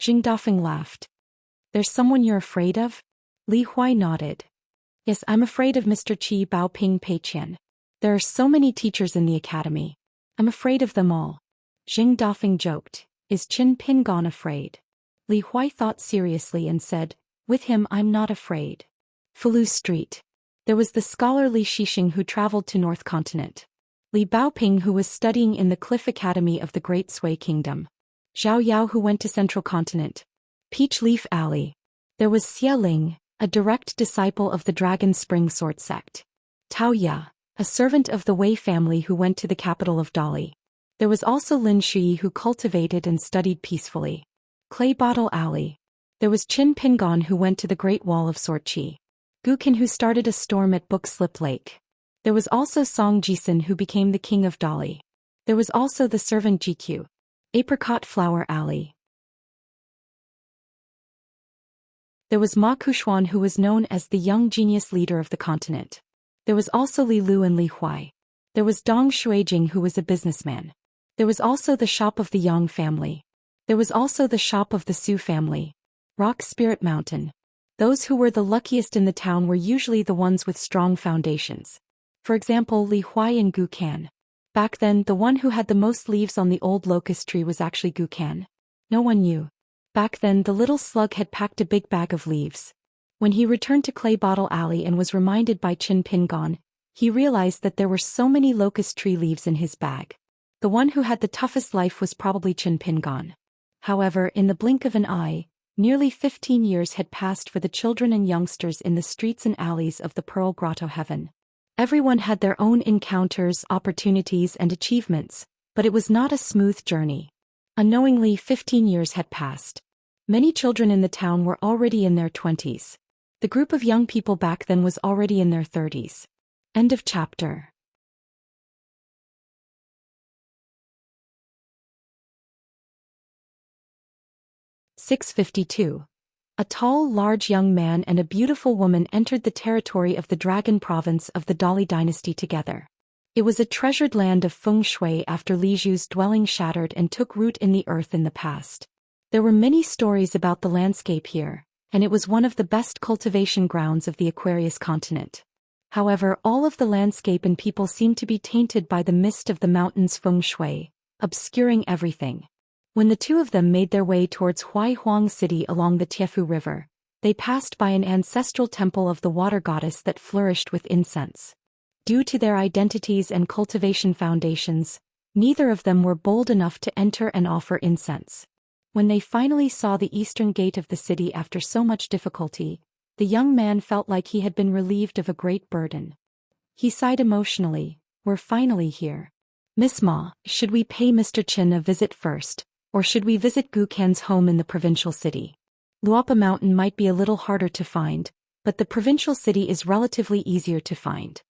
Speaker 1: Zheng Dafeng laughed. There's someone you're afraid of? Li Huai nodded. Yes, I'm afraid of Mr. Qi Baoping Pei Qian. There are so many teachers in the academy. I'm afraid of them all. Zheng Dafeng joked, is Qin Pingon afraid? Li Huai thought seriously and said, with him I'm not afraid. Falu Street. There was the scholar Li Shixing who traveled to North Continent. Li Baoping who was studying in the Cliff Academy of the Great Sui Kingdom. Zhao Yao who went to Central Continent. Peach Leaf Alley. There was Xie Ling, a direct disciple of the Dragon Spring Sword sect. Tao Ya, a servant of the Wei family who went to the capital of Dali. There was also Lin Shui who cultivated and studied peacefully. Clay Bottle Alley. There was Qin Pingon who went to the Great Wall of Sword Qi. Gukin who started a storm at Book Slip Lake. There was also Song Jisun who became the king of Dali. There was also the servant GQ. Apricot Flower Alley. There was Ma Kuxuan who was known as the young genius leader of the continent. There was also Li Lu and Li Huai. There was Dong Shuijing who was a businessman. There was also the shop of the Yang family. There was also the shop of the Su family. Rock Spirit Mountain. Those who were the luckiest in the town were usually the ones with strong foundations. For example, Li Huai and Gu Kan. Back then, the one who had the most leaves on the old locust tree was actually Gu Kan. No one knew. Back then, the little slug had packed a big bag of leaves. When he returned to Clay Bottle Alley and was reminded by Qin Pingon, he realized that there were so many locust tree leaves in his bag. The one who had the toughest life was probably Qin Pingon. However, in the blink of an eye, Nearly 15 years had passed for the children and youngsters in the streets and alleys of the Pearl Grotto heaven. Everyone had their own encounters, opportunities, and achievements, but it was not a smooth journey. Unknowingly, 15 years had passed. Many children in the town were already in their 20s. The group of young people back then was already in their 30s. End of chapter. "652. A tall, large young man and a beautiful woman entered the territory of the Dragon Province of the Dali dynasty together. It was a treasured land of feng shui after Li Zhu's dwelling shattered and took root in the earth in the past. There were many stories about the landscape here, and it was one of the best cultivation grounds of the Aquarius continent. However, all of the landscape and people seemed to be tainted by the mist of the mountains' feng shui, obscuring everything. When the two of them made their way towards Huaihuang City along the Tiefu River, they passed by an ancestral temple of the water goddess that flourished with incense. Due to their identities and cultivation foundations, neither of them were bold enough to enter and offer incense. When they finally saw the eastern gate of the city after so much difficulty, the young man felt like he had been relieved of a great burden. He sighed emotionally. "We're finally here. Miss Ma, should we pay Mr. Chen a visit first, or should we visit Gu Kan's home in the provincial city? Luapa Mountain might be a little harder to find, but the provincial city is relatively easier to find."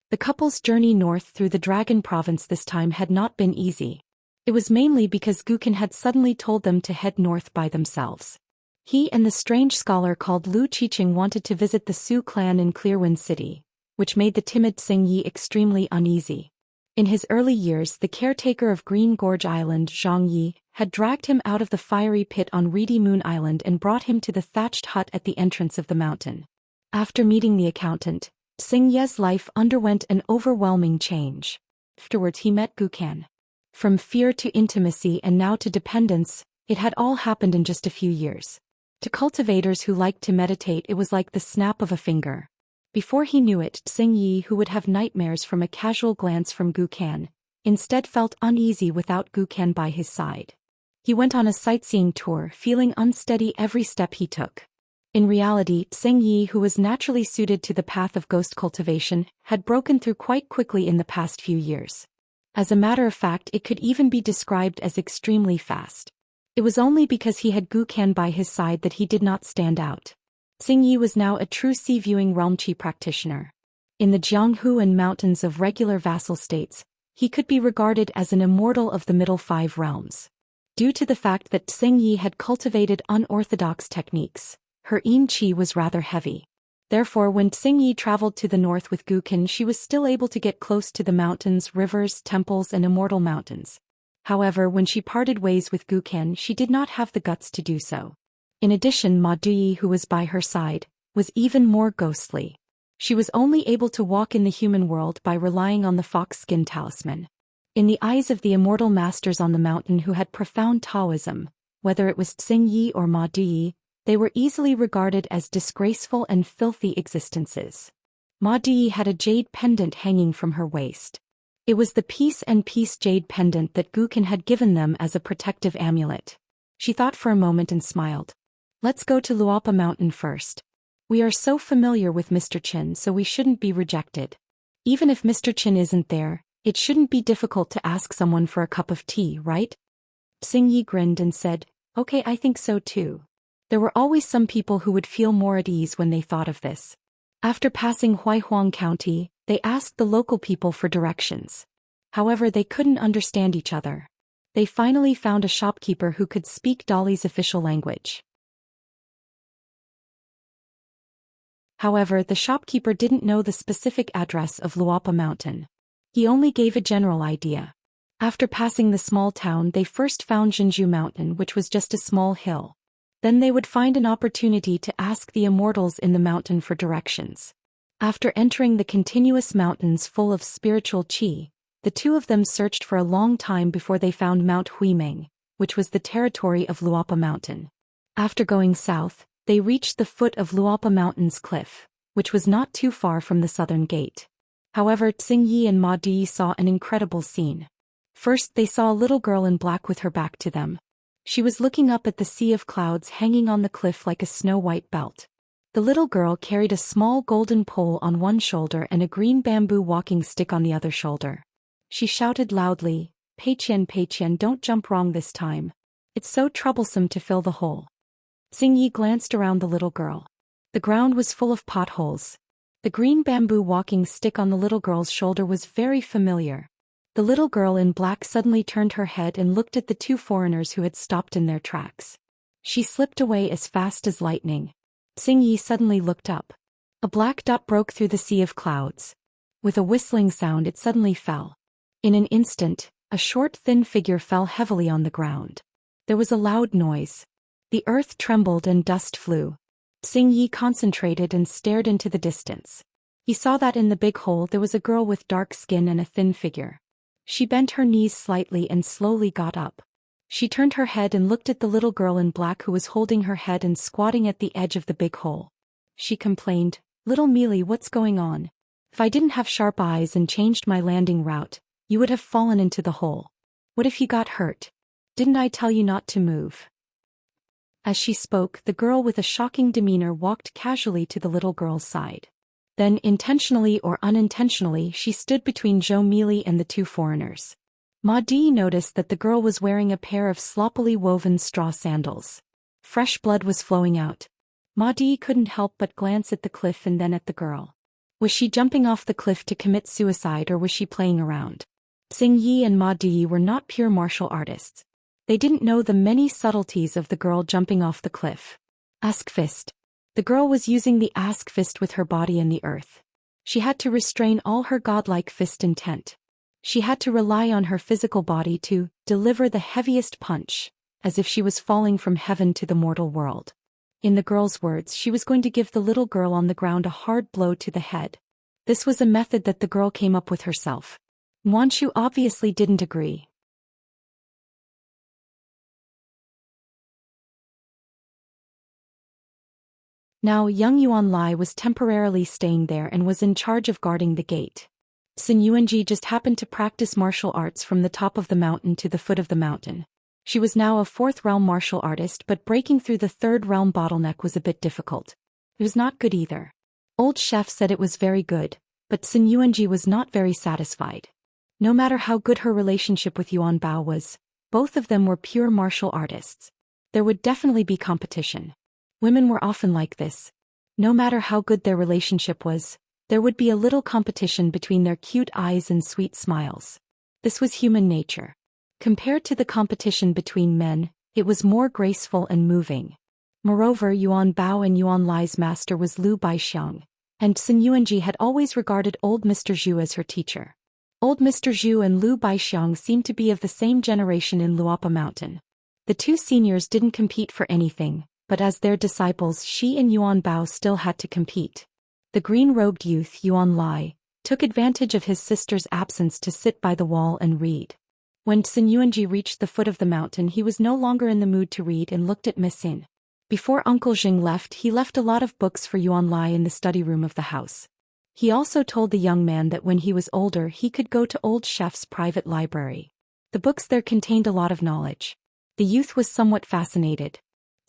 Speaker 1: The couple's journey north through the Dragon Province this time had not been easy. It was mainly because Gu Kan had suddenly told them to head north by themselves. He and the strange scholar called Lu Qiqing wanted to visit the Su clan in Clearwind City, which made the timid Xing Yi extremely uneasy. In his early years, the caretaker of Green Gorge Island, Zhang Yi, had dragged him out of the fiery pit on Reedy Moon Island and brought him to the thatched hut at the entrance of the mountain. After meeting the accountant, Xing Ye's life underwent an overwhelming change. Afterwards he met Gu Kan. From fear to intimacy and now to dependence, it had all happened in just a few years. To cultivators who liked to meditate, it was like the snap of a finger. Before he knew it, Xing Yi, who would have nightmares from a casual glance from Gu Kan, instead felt uneasy without Gu Kan by his side. He went on a sightseeing tour, feeling unsteady every step he took. In reality, Xing Yi, who was naturally suited to the path of ghost cultivation, had broken through quite quickly in the past few years. As a matter of fact, it could even be described as extremely fast. It was only because he had Gu Kan by his side that he did not stand out. Xing Yi was now a true sea-viewing realm qi practitioner. In the Jianghuan mountains of regular vassal states, he could be regarded as an immortal of the middle five realms. Due to the fact that Xing Yi had cultivated unorthodox techniques, her yin qi was rather heavy. Therefore, when Xing Yi traveled to the north with Gu Kan, she was still able to get close to the mountains, rivers, temples, and immortal mountains. However, when she parted ways with Gu Kan, she did not have the guts to do so. In addition, Ma Duyi, who was by her side, was even more ghostly. She was only able to walk in the human world by relying on the fox skin talisman. In the eyes of the immortal masters on the mountain who had profound Taoism, whether it was Xing Yi or Ma Duyi, they were easily regarded as disgraceful and filthy existences. Ma Duyi had a jade pendant hanging from her waist. It was the peace and peace jade pendant that Gu Kan had given them as a protective amulet. She thought for a moment and smiled. "Let's go to Luapa Mountain first. We are so familiar with Mr. Chen, so we shouldn't be rejected. Even if Mr. Chen isn't there, it shouldn't be difficult to ask someone for a cup of tea, right?" Xing Yi grinned and said, "Okay, I think so too." There were always some people who would feel more at ease when they thought of this. After passing Huaihuang County, they asked the local people for directions. However, they couldn't understand each other. They finally found a shopkeeper who could speak Dali's official language. However, the shopkeeper didn't know the specific address of Luapa Mountain. He only gave a general idea. After passing the small town, they first found Jinju Mountain, which was just a small hill. Then they would find an opportunity to ask the immortals in the mountain for directions. After entering the continuous mountains full of spiritual qi, the two of them searched for a long time before they found Mount Huimeng, which was the territory of Luapa Mountain. After going south, they reached the foot of Luapa Mountain's cliff, which was not too far from the southern gate. However, Xing Yi and Ma Di saw an incredible scene. First, they saw a little girl in black with her back to them. She was looking up at the sea of clouds hanging on the cliff like a snow-white belt. The little girl carried a small golden pole on one shoulder and a green bamboo walking stick on the other shoulder. She shouted loudly, Pei Qian, don't jump wrong this time. It's so troublesome to fill the hole." Xingyi glanced around the little girl. The ground was full of potholes. The green bamboo walking stick on the little girl's shoulder was very familiar. The little girl in black suddenly turned her head and looked at the two foreigners who had stopped in their tracks. She slipped away as fast as lightning. Xingyi suddenly looked up. A black dot broke through the sea of clouds. With a whistling sound it suddenly fell. In an instant, a short thin figure fell heavily on the ground. There was a loud noise. The earth trembled and dust flew. Xingyi concentrated and stared into the distance. He saw that in the big hole there was a girl with dark skin and a thin figure. She bent her knees slightly and slowly got up. She turned her head and looked at the little girl in black who was holding her head and squatting at the edge of the big hole. She complained, "Little Mealy, what's going on? If I didn't have sharp eyes and changed my landing route, you would have fallen into the hole. What if you got hurt? Didn't I tell you not to move?" As she spoke, the girl with a shocking demeanor walked casually to the little girl's side. Then, intentionally or unintentionally, she stood between Zhou Mealy and the two foreigners. Ma Di noticed that the girl was wearing a pair of sloppily woven straw sandals. Fresh blood was flowing out. Ma Di couldn't help but glance at the cliff and then at the girl. Was she jumping off the cliff to commit suicide or was she playing around? Xingyi and Ma Di were not pure martial artists. They didn't know the many subtleties of the girl jumping off the cliff. Ask fist. The girl was using the ask fist with her body in the earth. She had to restrain all her godlike fist intent. She had to rely on her physical body to deliver the heaviest punch, as if she was falling from heaven to the mortal world. In the girl's words, she was going to give the little girl on the ground a hard blow to the head. This was a method that the girl came up with herself. Yuanshu obviously didn't agree. Now young Yuan Lai was temporarily staying there and was in charge of guarding the gate. Sun Yuanji just happened to practice martial arts from the top of the mountain to the foot of the mountain. She was now a fourth realm martial artist, but breaking through the third realm bottleneck was a bit difficult. It was not good either. Old chef said it was very good, but Sun Yuanji was not very satisfied. No matter how good her relationship with Yuan Bao was, both of them were pure martial artists. There would definitely be competition. Women were often like this. No matter how good their relationship was, there would be a little competition between their cute eyes and sweet smiles. This was human nature. Compared to the competition between men, it was more graceful and moving. Moreover, Yuan Bao and Yuan Lai's master was Liu Baixiang, and Sun Yuanji had always regarded old Mr. Zhu as her teacher. Old Mr. Zhu and Liu Baixiang seemed to be of the same generation in Luopa Mountain. The two seniors didn't compete for anything, but as their disciples she and Yuan Bao still had to compete. The green-robed youth, Yuan Lai, took advantage of his sister's absence to sit by the wall and read. When Sun Yuanji reached the foot of the mountain, he was no longer in the mood to read and looked at Miss Xin. Before Uncle Jing left, he left a lot of books for Yuan Lai in the study room of the house. He also told the young man that when he was older he could go to old chef's private library. The books there contained a lot of knowledge. The youth was somewhat fascinated.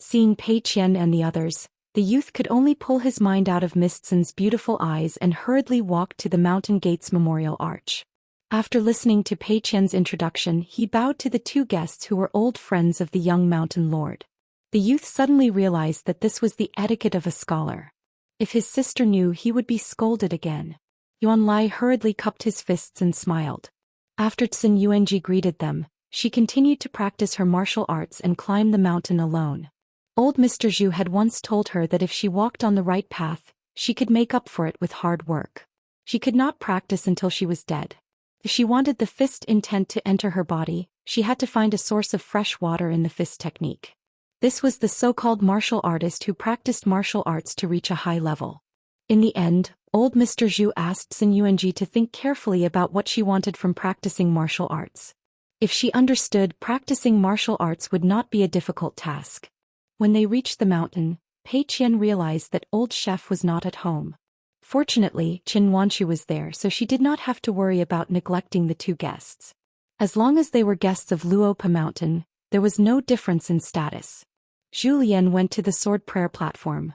Speaker 1: Seeing Pei Qian and the others, the youth could only pull his mind out of Miss Xin's beautiful eyes and hurriedly walked to the Mountain Gates Memorial Arch. After listening to Pei Qian's introduction, he bowed to the two guests who were old friends of the young mountain lord. The youth suddenly realized that this was the etiquette of a scholar. If his sister knew, he would be scolded again. Yuan Lai hurriedly cupped his fists and smiled. After Sun Yuanji greeted them, she continued to practice her martial arts and climb the mountain alone. Old Mr. Zhu had once told her that if she walked on the right path, she could make up for it with hard work. She could not practice until she was dead. If she wanted the fist intent to enter her body, she had to find a source of fresh water in the fist technique. This was the so-called martial artist who practiced martial arts to reach a high level. In the end, old Mr. Zhu asked Sun Yuanji to think carefully about what she wanted from practicing martial arts. If she understood, practicing martial arts would not be a difficult task. When they reached the mountain, Pei Qian realized that old chef was not at home. Fortunately, Qin Wanshu was there, so she did not have to worry about neglecting the two guests. As long as they were guests of Luopa Mountain, There was no difference in status. Zhou Xian went to the sword prayer platform.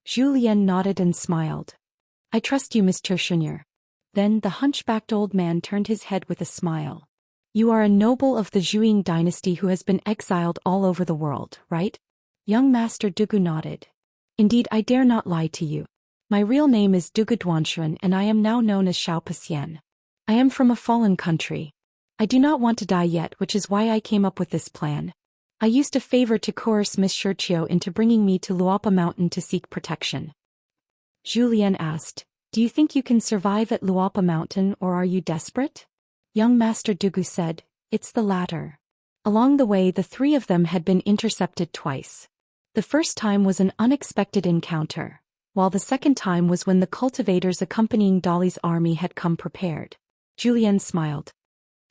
Speaker 1: Zhou Xian nodded and smiled. I trust you, Mr. Xianxia. Then the hunchbacked old man turned his head with a smile. You are a noble of the Zhuang dynasty who has been exiled all over the world, right? Young Master Dugu nodded. Indeed, I dare not lie to you. My real name is Dugu Duanshan and I am now known as Xiao Pasian. I am from a fallen country. I do not want to die yet, which is why I came up with this plan. I used a favor to coerce Miss Xianxia into bringing me to Luopa Mountain to seek protection. Zhou Xian asked, do you think you can survive at Luopa Mountain or are you desperate? Young Master Dugu said, it's the latter. Along the way the three of them had been intercepted twice. The first time was an unexpected encounter, while the second time was when the cultivators accompanying Dolly's army had come prepared. Zhou Xian smiled.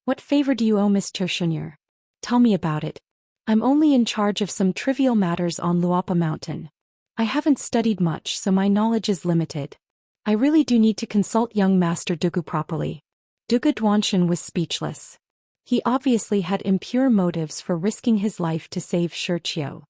Speaker 1: What favor do you owe Mr. Xianxia? Tell me about it. I'm only in charge of some trivial matters on Luopa Mountain. I haven't studied much so my knowledge is limited. I really do need to consult young Master Dugu properly. Dugu Duanshan was speechless. He obviously had impure motives for risking his life to save Xianxia.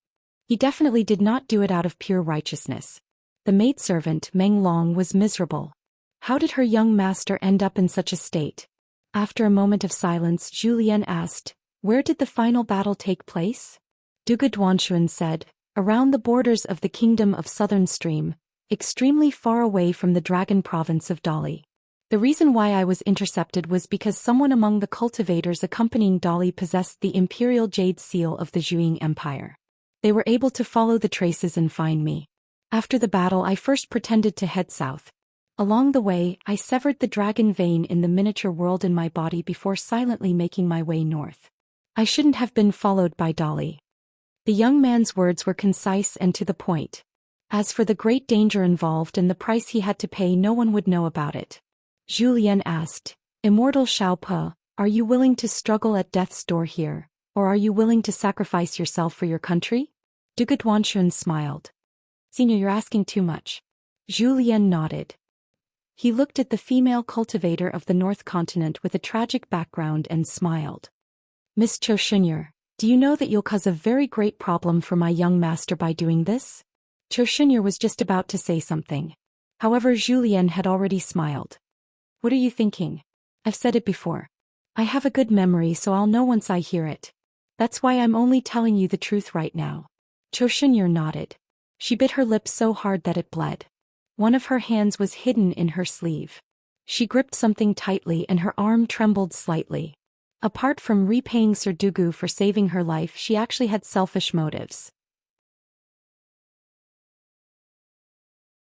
Speaker 1: He definitely did not do it out of pure righteousness. The maidservant Meng Long was miserable. How did her young master end up in such a state? After a moment of silence, Zhou Xian asked, where did the final battle take place? Dugu Duanshan said, around the borders of the kingdom of Southern Stream, extremely far away from the dragon province of Dolly. The reason why I was intercepted was because someone among the cultivators accompanying Dolly possessed the imperial jade seal of the Zhuang Empire. They were able to follow the traces and find me. After the battle I first pretended to head south. Along the way, I severed the dragon vein in the miniature world in my body before silently making my way north. I shouldn't have been followed by Dolly. The young man's words were concise and to the point. As for the great danger involved and the price he had to pay, no one would know about it. Zhou Xian asked, Immortal Xiao Pe, are you willing to struggle at death's door here, or are you willing to sacrifice yourself for your country? Dugu Duanshan smiled. Senior, you're asking too much. Zhou Xian nodded. He looked at the female cultivator of the North Continent with a tragic background and smiled. Miss Xianxia, do you know that you'll cause a very great problem for my young master by doing this? Xianxia was just about to say something. However, Zhou Xian had already smiled. What are you thinking? I've said it before. I have a good memory so I'll know once I hear it. That's why I'm only telling you the truth right now. Xianxia nodded. She bit her lip so hard that it bled. One of her hands was hidden in her sleeve. She gripped something tightly and her arm trembled slightly. Apart from repaying Sir Dugu for saving her life, she actually had selfish motives.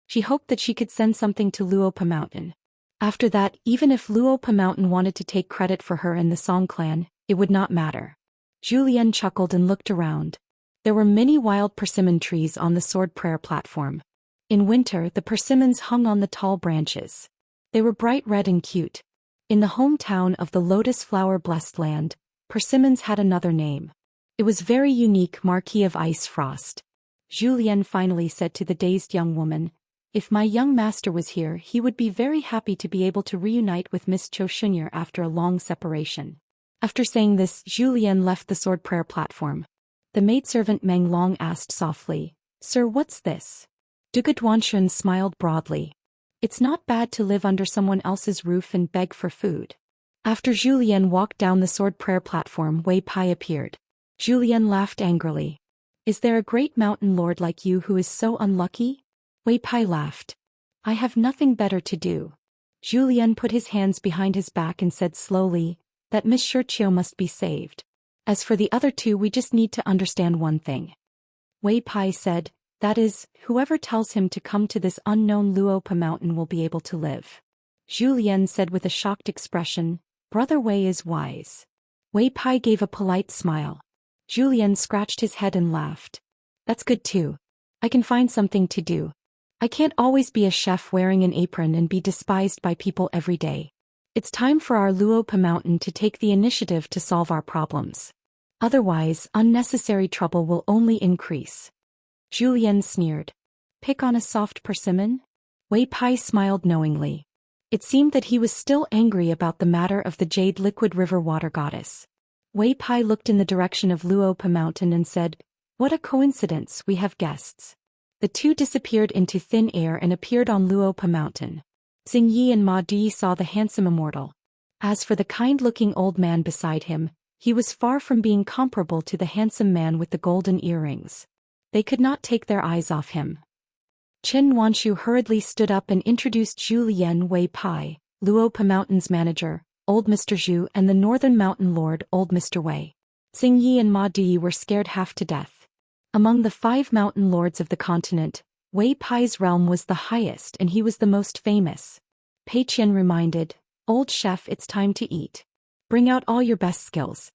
Speaker 1: She hoped that she could send something to Luopa Mountain. After that, even if Luopa Mountain wanted to take credit for her and the Song clan, it would not matter. Zhou Xian chuckled and looked around. There were many wild persimmon trees on the sword prayer platform. In winter, the persimmons hung on the tall branches. They were bright red and cute. In the hometown of the lotus flower blessed land, persimmons had another name. It was very unique, Marquis of Ice Frost. Zhou Xian finally said to the dazed young woman, if my young master was here, he would be very happy to be able to reunite with Miss Xianxia after a long separation. After saying this, Zhou Xian left the sword prayer platform. The maidservant Meng Long asked softly, Sir, what's this? Dugu Duanshan smiled broadly. It's not bad to live under someone else's roof and beg for food. After Zhou Xian walked down the sword prayer platform, Wei Pai appeared. Zhou Xian laughed angrily. Is there a great mountain lord like you who is so unlucky? Wei Pai laughed. I have nothing better to do. Zhou Xian put his hands behind his back and said slowly, that Miss Xianxia must be saved. As for the other two, we just need to understand one thing. Wei Pai said, that is, whoever tells him to come to this unknown Luopa mountain will be able to live. Zhou Xian said with a shocked expression, Brother Wei is wise. Wei Pai gave a polite smile. Zhou Xian scratched his head and laughed. That's good too. I can find something to do. I can't always be a chef wearing an apron and be despised by people every day. It's time for our Luopa mountain to take the initiative to solve our problems. Otherwise, unnecessary trouble will only increase. Zhou Xian sneered. Pick on a soft persimmon? Wei Pai smiled knowingly. It seemed that he was still angry about the matter of the jade liquid river water goddess. Wei Pai looked in the direction of Luopa Mountain and said, "What a coincidence, we have guests." The two disappeared into thin air and appeared on Luopa Mountain. Xing Yi and Ma Di saw the handsome immortal. As for the kind-looking old man beside him, he was far from being comparable to the handsome man with the golden earrings. They could not take their eyes off him. Chen Wanshu hurriedly stood up and introduced Zhu Lian Wei Pai, Luopa Mountain's manager, old Mr. Zhu, and the Northern Mountain Lord, old Mr. Wei. Xing Yi and Ma Di were scared half to death. Among the 5 mountain lords of the continent, Wei Pai's realm was the highest and he was the most famous. Pei Qian reminded, "Old chef, it's time to eat. Bring out all your best skills."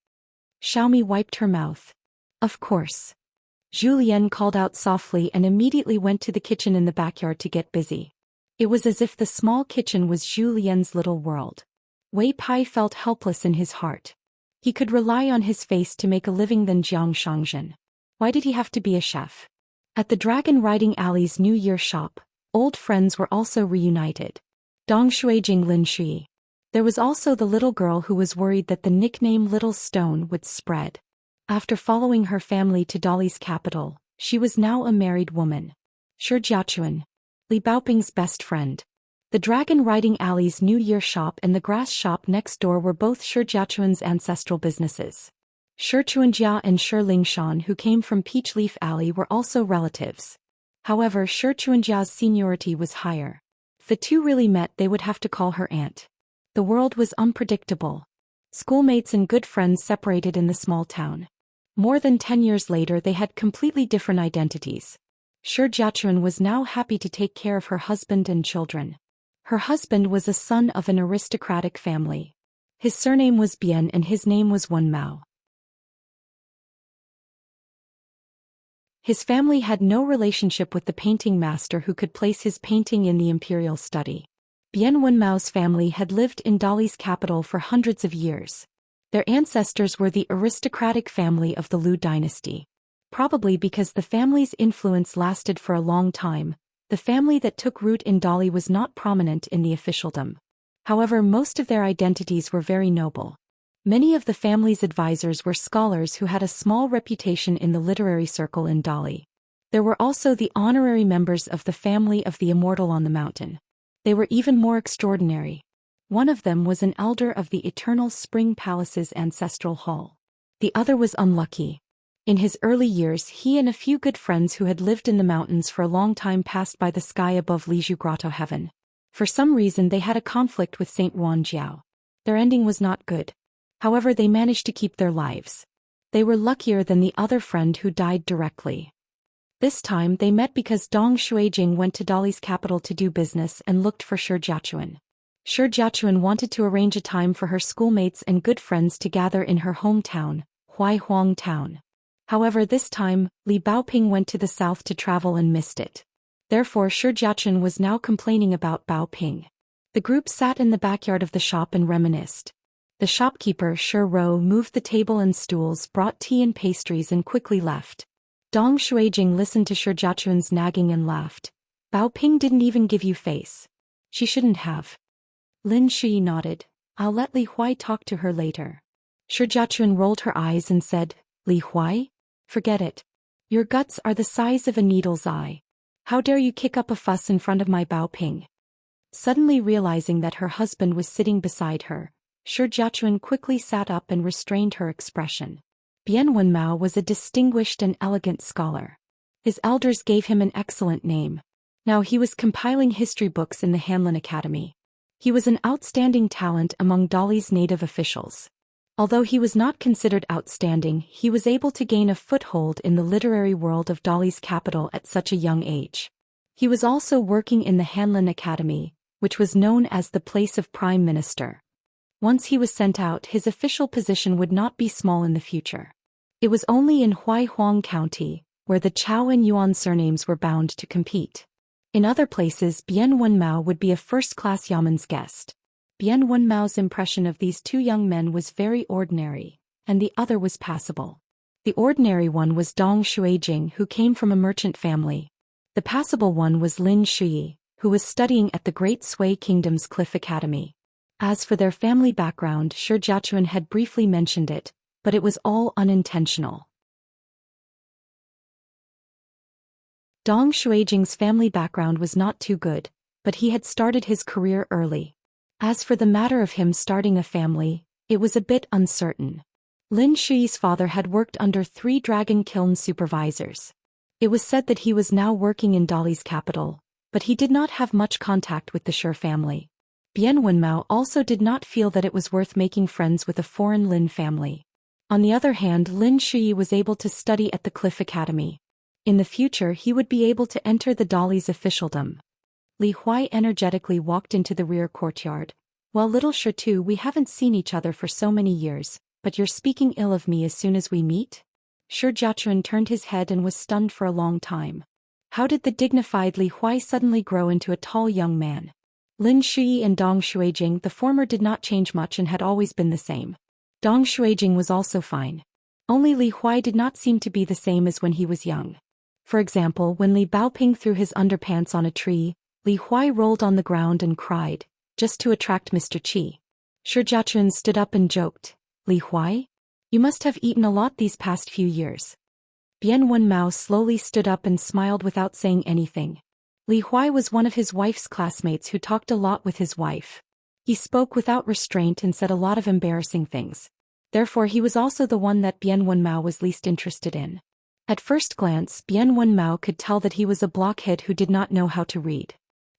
Speaker 1: Xiaomi wiped her mouth. "Of course." Zhu Lian called out softly and immediately went to the kitchen in the backyard to get busy. It was as if the small kitchen was Zhu Lian's little world. Wei Pai felt helpless in his heart. He could rely on his face to make a living than Jiang Shangzhen. Why did he have to be a chef? At the Dragon Riding Alley's New Year shop, old friends were also reunited. Dong Shuijing Lin Shui. There was also the little girl who was worried that the nickname Little Stone would spread. After following her family to Dali's capital, she was now a married woman. Shi Jiachuan, Li Baoping's best friend. The Dragon Riding Alley's New Year shop and the grass shop next door were both Shi Jiachuan's ancestral businesses. Shi Chuanjia and Shi Lingshan, who came from Peach Leaf Alley, were also relatives. However, Shi Chuanjia's seniority was higher. If the two really met, they would have to call her aunt. The world was unpredictable. Schoolmates and good friends separated in the small town. More than 10 years later, they had completely different identities. Shi Jiachuan was now happy to take care of her husband and children. Her husband was a son of an aristocratic family. His surname was Bian and his name was Wenmao. His family had no relationship with the painting master who could place his painting in the imperial study. Bian Wenmao's family had lived in Dali's capital for hundreds of years. Their ancestors were the aristocratic family of the Lu dynasty. Probably because the family's influence lasted for a long time, the family that took root in Dali was not prominent in the officialdom. However, most of their identities were very noble. Many of the family's advisors were scholars who had a small reputation in the literary circle in Dali. There were also the honorary members of the family of the immortal on the mountain. They were even more extraordinary. One of them was an elder of the Eternal Spring Palace's ancestral hall. The other was unlucky. In his early years, he and a few good friends who had lived in the mountains for a long time passed by the sky above Liju Grotto heaven. For some reason they had a conflict with Saint Wan Jiao. Their ending was not good. However, they managed to keep their lives. They were luckier than the other friend who died directly. This time they met because Dong Shuijing went to Dali's capital to do business and looked for Shi Jiachuan. Shi Jiachuan wanted to arrange a time for her schoolmates and good friends to gather in her hometown, Huaihuang Town. However, this time, Li Baoping went to the south to travel and missed it. Therefore, Shi Jiachuan was now complaining about Baoping. The group sat in the backyard of the shop and reminisced. The shopkeeper, Shi Rou, moved the table and stools, brought tea and pastries and quickly left. Dong Shuijing listened to Shi Jiachuan's nagging and laughed. Baoping didn't even give you face. She shouldn't have. Lin Shi nodded. I'll let Li Huai talk to her later. Shi Jiachuan rolled her eyes and said, Li Huai? Forget it. Your guts are the size of a needle's eye. How dare you kick up a fuss in front of my Baoping? Suddenly realizing that her husband was sitting beside her, Shi Jiachuan quickly sat up and restrained her expression. Bian Wenmao was a distinguished and elegant scholar. His elders gave him an excellent name. Now he was compiling history books in the Hanlin Academy. He was an outstanding talent among Dali's native officials. Although he was not considered outstanding, he was able to gain a foothold in the literary world of Dali's capital at such a young age. He was also working in the Hanlin Academy, which was known as the place of Prime Minister. Once he was sent out, his official position would not be small in the future. It was only in Huaihuang County, where the Chao and Yuan surnames were bound to compete. In other places, Bian Wenmao would be a first-class yeoman's guest. Bian Wenmao's impression of these two young men was very ordinary, and the other was passable. The ordinary one was Dong Shuijing, who came from a merchant family. The passable one was Lin Shi, who was studying at the Great Sui Kingdom's Cliff Academy. As for their family background, Shi Jiachuan had briefly mentioned it, but it was all unintentional. Dong Shuijing's family background was not too good, but he had started his career early. As for the matter of him starting a family, it was a bit uncertain. Lin Shuyi's father had worked under 3 dragon kiln supervisors. It was said that he was now working in Dali's capital, but he did not have much contact with the Shi family. Bian Wenmao also did not feel that it was worth making friends with a foreign Lin family. On the other hand, Lin Shuyi was able to study at the Cliff Academy. In the future he would be able to enter the Dali's officialdom. Li Huai energetically walked into the rear courtyard. "Well, little Shi Tu, we haven't seen each other for so many years, but you're speaking ill of me as soon as we meet?" Shi Jiachuan turned his head and was stunned for a long time. How did the dignified Li Huai suddenly grow into a tall young man? Lin Shuyi and Dong Shuijing, the former did not change much and had always been the same. Dong Shuijing was also fine. Only Li Huai did not seem to be the same as when he was young. For example, when Li Baoping threw his underpants on a tree, Li Huai rolled on the ground and cried, just to attract Mr. Qi. Shi Jiachuan stood up and joked, "Li Huai? You must have eaten a lot these past few years." Bian Wenmao slowly stood up and smiled without saying anything. Li Huai was one of his wife's classmates who talked a lot with his wife. He spoke without restraint and said a lot of embarrassing things. Therefore he was also the one that Bian Wenmao was least interested in. At first glance, Bian Wenmao could tell that he was a blockhead who did not know how to read.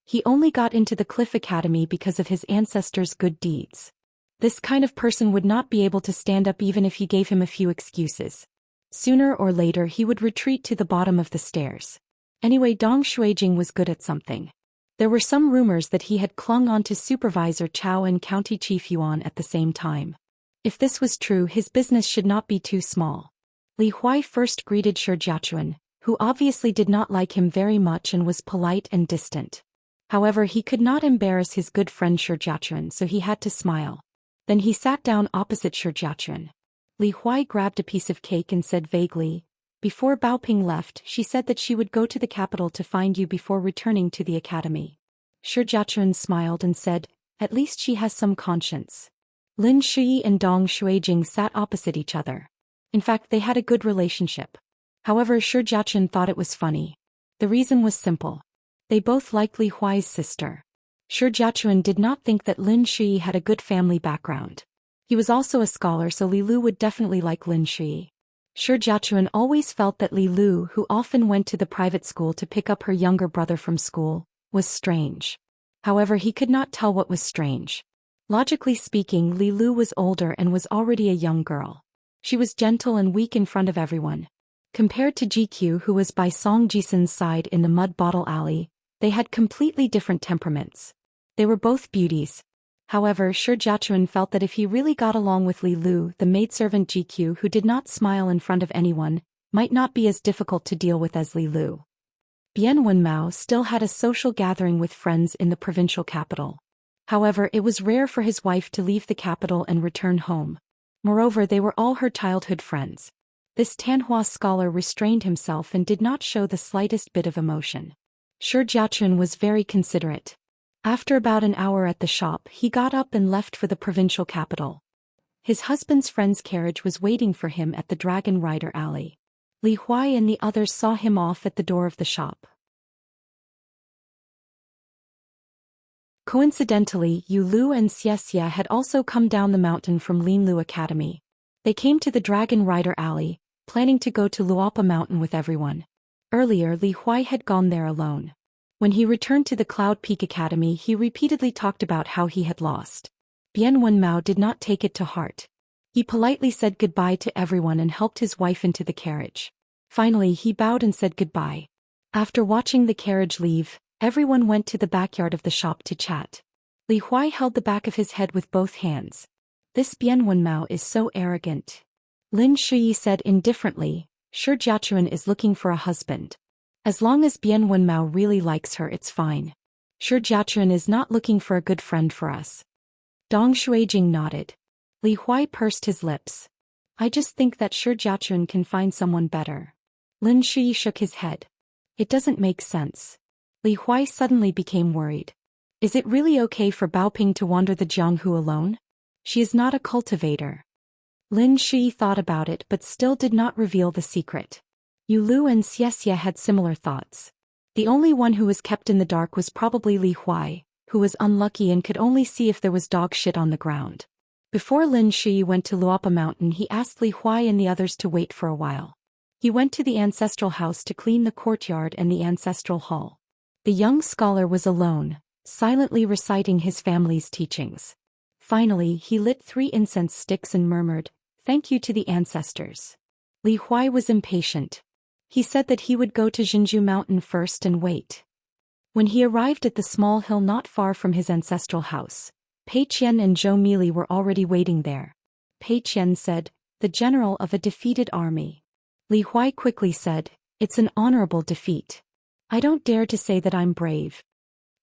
Speaker 1: He only got into the Cliff Academy because of his ancestors' good deeds. This kind of person would not be able to stand up even if he gave him a few excuses. Sooner or later he would retreat to the bottom of the stairs. Anyway, Dong Shuijing was good at something. There were some rumors that he had clung on to Supervisor Chao and County Chief Yuan at the same time. If this was true, his business should not be too small. Li Huai first greeted Shi Jiachuan, who obviously did not like him very much and was polite and distant. However, he could not embarrass his good friend Shi Jiachuan, so he had to smile. Then he sat down opposite Shi Jiachuan. Li Huai grabbed a piece of cake and said vaguely, "Before Baoping left, she said that she would go to the capital to find you before returning to the academy." Shi Jiachuan smiled and said, "At least she has some conscience." Lin Shuyi and Dong Shuijing sat opposite each other. In fact, they had a good relationship. However, Shi Jiachuan thought it was funny. The reason was simple. They both liked Li Huai's sister. Shi Jiachuan did not think that Lin Shuyi had a good family background. He was also a scholar, so Li Lu would definitely like Lin Shuyi. Shi Jiachuan always felt that Li Lu, who often went to the private school to pick up her younger brother from school, was strange. However, he could not tell what was strange. Logically speaking, Li Lu was older and was already a young girl. She was gentle and weak in front of everyone. Compared to GQ, who was by Song Jisun's side in the mud bottle alley, they had completely different temperaments. They were both beauties. However, Shi Jiachuan felt that if he really got along with Li Lu, the maidservant GQ who did not smile in front of anyone, might not be as difficult to deal with as Li Lu. Bian Wenmao still had a social gathering with friends in the provincial capital. However, it was rare for his wife to leave the capital and return home. Moreover, they were all her childhood friends. This Tanhua scholar restrained himself and did not show the slightest bit of emotion. Shi Jiachuan was very considerate. After about an hour at the shop, he got up and left for the provincial capital. His husband's friend's carriage was waiting for him at the Dragon Rider Alley. Li Huai and the others saw him off at the door of the shop. Coincidentally, Yu Lu and Xianxia had also come down the mountain from Linlu Academy. They came to the Dragon Rider Alley, planning to go to Luopa Mountain with everyone. Earlier, Li Huai had gone there alone. When he returned to the Cloud Peak Academy, he repeatedly talked about how he had lost. Bian Wenmao did not take it to heart. He politely said goodbye to everyone and helped his wife into the carriage. Finally, he bowed and said goodbye. After watching the carriage leave, everyone went to the backyard of the shop to chat. Li Huai held the back of his head with both hands. This Bian Wenmao is so arrogant. Lin Shuyi said indifferently, Shi Jiachuan is looking for a husband. As long as Bian Wenmao really likes her, it's fine. Shi Jiachuan is not looking for a good friend for us. Dong Shuijing nodded. Li Huai pursed his lips. I just think that Shi Jiachuan can find someone better. Lin Shuyi shook his head. It doesn't make sense. Li Huai suddenly became worried. Is it really okay for Baoping to wander the Jianghu alone? She is not a cultivator. Lin Shi thought about it but still did not reveal the secret. Yu Lu and Xianxia had similar thoughts. The only one who was kept in the dark was probably Li Huai, who was unlucky and could only see if there was dog shit on the ground. Before Lin Shi went to Luopa Mountain, he asked Li Huai and the others to wait for a while. He went to the ancestral house to clean the courtyard and the ancestral hall. The young scholar was alone, silently reciting his family's teachings. Finally, he lit 3 incense sticks and murmured, "Thank you to the ancestors." Li Huai was impatient. He said that he would go to Jinju Mountain first and wait. When he arrived at the small hill not far from his ancestral house, Pei Qian and Zhou Mili were already waiting there. Pei Qian said, "The general of a defeated army." Li Huai quickly said, "It's an honorable defeat. I don't dare to say that I'm brave."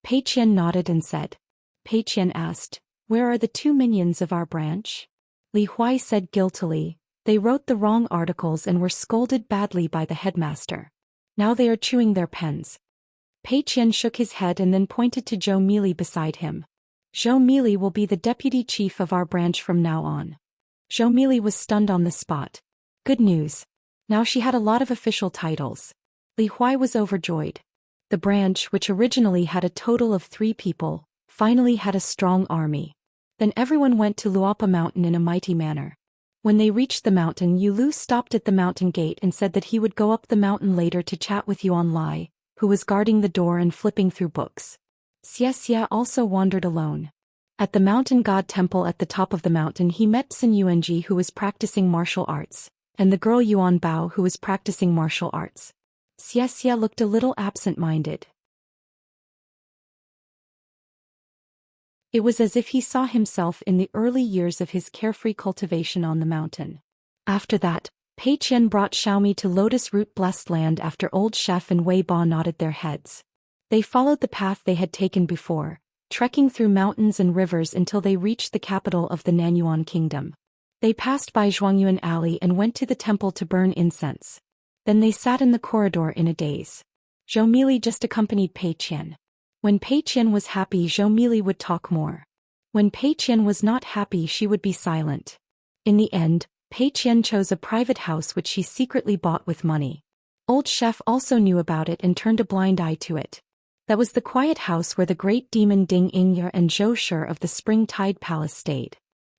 Speaker 1: Pei Qian nodded and said. Pei Qian asked, "Where are the 2 minions of our branch?" Li Huai said guiltily, "They wrote the wrong articles and were scolded badly by the headmaster. Now they are chewing their pens." Pei Qian shook his head and then pointed to Zhou Mili beside him. "Zhou Mili will be the deputy chief of our branch from now on." Zhou Mili was stunned on the spot. Good news. Now she had a lot of official titles. Li Huai was overjoyed. The branch, which originally had a total of 3 people, finally had a strong army. Then everyone went to Luopa Mountain in a mighty manner. When they reached the mountain, Yu Lu stopped at the mountain gate and said that he would go up the mountain later to chat with Yuan Lai, who was guarding the door and flipping through books. Xianxia also wandered alone. At the mountain god temple at the top of the mountain he met Sun Yuanji, who was practicing martial arts, and the girl Yuan Bao, who was practicing martial arts. Xianxia looked a little absent-minded. It was as if he saw himself in the early years of his carefree cultivation on the mountain. After that, Pei Qian brought Xiaomi to Lotus Root Blessed Land after Old Chef and Wei Ba nodded their heads. They followed the path they had taken before, trekking through mountains and rivers until they reached the capital of the Nanyuan Kingdom. They passed by Zhuangyuan Alley and went to the temple to burn incense. Then they sat in the corridor in a daze. Zhou Mili just accompanied Pei Qian. When Pei Qian was happy, Zhou Mili would talk more. When Pei Qian was not happy, she would be silent. In the end, Pei Qian chose a private house which she secretly bought with money. Old Chef also knew about it and turned a blind eye to it. That was the quiet house where the great demon Ding Yingye and Zhou Shi of the Spring Tide Palace stayed.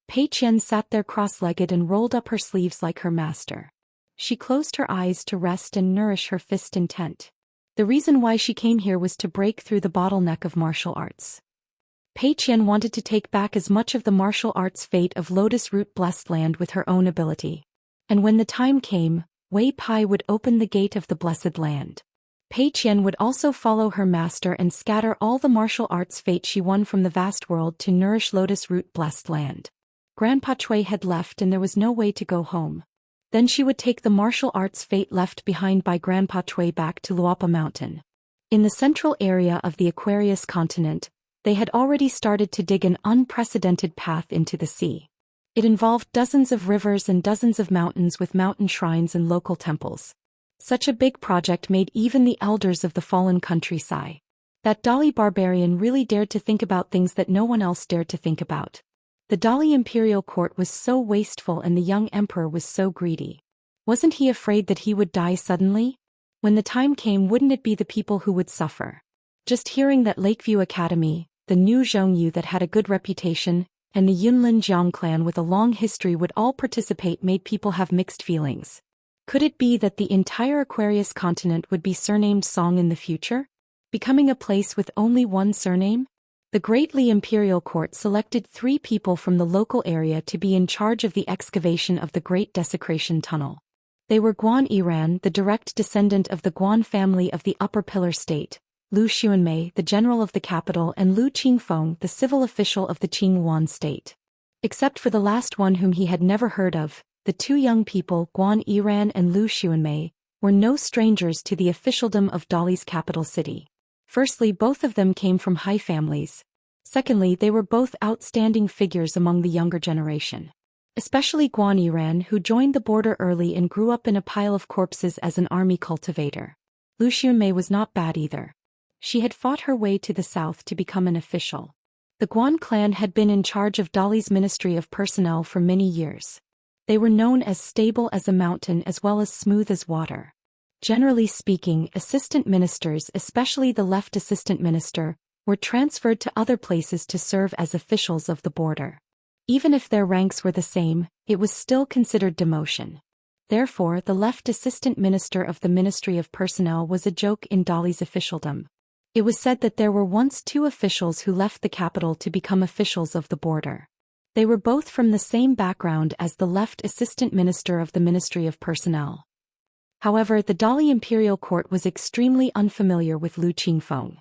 Speaker 1: Pei Qian sat there cross-legged and rolled up her sleeves like her master. She closed her eyes to rest and nourish her fist intent. The reason why she came here was to break through the bottleneck of martial arts. Pei Qian wanted to take back as much of the martial arts fate of Lotus Root Blessed Land with her own ability. And when the time came, Wei Pai would open the gate of the Blessed Land. Pei Qian would also follow her master and scatter all the martial arts fate she won from the vast world to nourish Lotus Root Blessed Land. Grandpa Chui had left and there was no way to go home. Then she would take the martial arts fate left behind by Grandpa Chui back to Luopa Mountain. In the central area of the Aquarius continent, they had already started to dig an unprecedented path into the sea. It involved dozens of rivers and dozens of mountains with mountain shrines and local temples. Such a big project made even the elders of the fallen country sigh. That Dali barbarian really dared to think about things that no one else dared to think about. The Dali imperial court was so wasteful and the young emperor was so greedy. Wasn't he afraid that he would die suddenly? When the time came, wouldn't it be the people who would suffer? Just hearing that Lakeview Academy, the new Zhongyu that had a good reputation, and the Yunlin Jiang clan with a long history would all participate made people have mixed feelings. Could it be that the entire Aquarius continent would be surnamed Song in the future? Becoming a place with only one surname? The Great Li Imperial Court selected 3 people from the local area to be in charge of the excavation of the Great Desecration Tunnel. They were Guan Yiran, the direct descendant of the Guan family of the Upper Pillar State, Lu Xuanmei, the general of the capital, and Lu Qingfeng, the civil official of the Qingyuan state. Except for the last one whom he had never heard of, the 2 young people, Guan Yiran and Lu Xuanmei, were no strangers to the officialdom of Dali's capital city. Firstly, both of them came from high families. Secondly, they were both outstanding figures among the younger generation. Especially Guan Yiran, who joined the border early and grew up in a pile of corpses as an army cultivator. Lu Xuanmei was not bad either. She had fought her way to the south to become an official. The Guan clan had been in charge of Dali's Ministry of Personnel for many years. They were known as stable as a mountain as well as smooth as water. Generally speaking, assistant ministers, especially the left assistant minister, were transferred to other places to serve as officials of the border. Even if their ranks were the same, it was still considered demotion. Therefore, the left assistant minister of the Ministry of Personnel was a joke in Dali's officialdom. It was said that there were once two officials who left the capital to become officials of the border. They were both from the same background as the left assistant minister of the Ministry of Personnel. However, the Dali imperial court was extremely unfamiliar with Lu Qingfeng.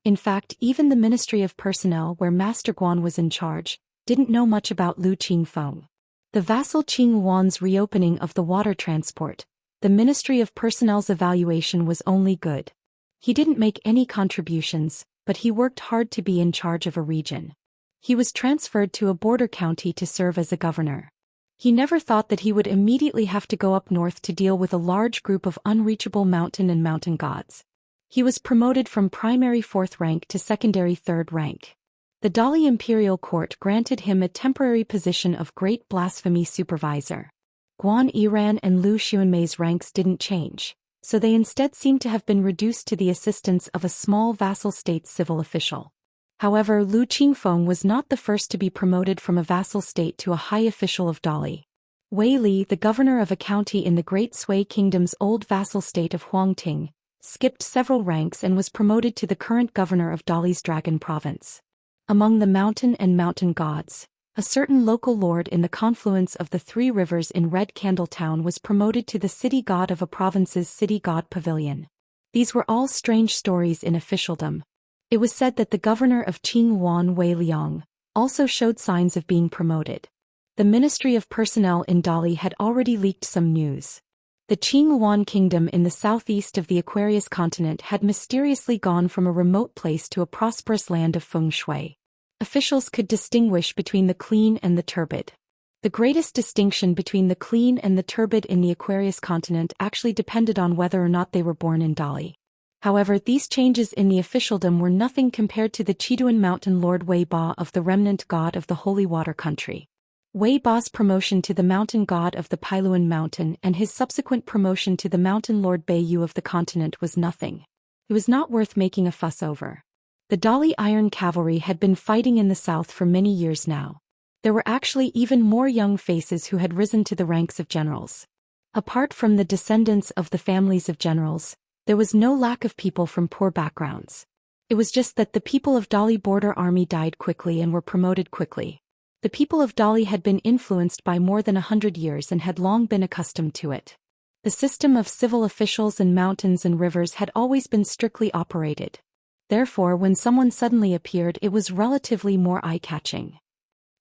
Speaker 1: In fact, even the Ministry of Personnel, where Master Guan was in charge, didn't know much about Lu Qingfeng. The vassal Qing Wan's reopening of the water transport, the Ministry of Personnel's evaluation was only good. He didn't make any contributions, but he worked hard to be in charge of a region. He was transferred to a border county to serve as a governor. He never thought that he would immediately have to go up north to deal with a large group of unreachable mountain and mountain gods. He was promoted from primary 4th rank to secondary 3rd rank. The Dali imperial court granted him a temporary position of great blasphemy supervisor. Guan Yiran and Lu Xianmei's ranks didn't change, so they instead seem to have been reduced to the assistance of a small vassal state civil official. However, Lu Qingfeng was not the first to be promoted from a vassal state to a high official of Dali. Wei Li, the governor of a county in the Great Sui Kingdom's old vassal state of Huangting, skipped several ranks and was promoted to the current governor of Dali's Dragon Province. Among the mountain and mountain gods, a certain local lord in the confluence of the 3 rivers in Red Candle Town was promoted to the city god of a province's city god pavilion. These were all strange stories in officialdom. It was said that the governor of Qingwan Wei Liang also showed signs of being promoted. The Ministry of Personnel in Dali had already leaked some news. The Qingwan kingdom in the southeast of the Aquarius continent had mysteriously gone from a remote place to a prosperous land of feng shui. Officials could distinguish between the clean and the turbid. The greatest distinction between the clean and the turbid in the Aquarius continent actually depended on whether or not they were born in Dali. However, these changes in the officialdom were nothing compared to the Chiduan mountain lord Wei Ba of the remnant god of the Holy Water Country. Wei Ba's promotion to the mountain god of the Pailuan mountain and his subsequent promotion to the mountain lord Beiyu of the continent was nothing. It was not worth making a fuss over. The Dali Iron Cavalry had been fighting in the south for many years now. There were actually even more young faces who had risen to the ranks of generals. Apart from the descendants of the families of generals, there was no lack of people from poor backgrounds. It was just that the people of Dali border army died quickly and were promoted quickly. The people of Dali had been influenced by more than 100 years and had long been accustomed to it. The system of civil officials and mountains and rivers had always been strictly operated. Therefore, when someone suddenly appeared, it was relatively more eye-catching.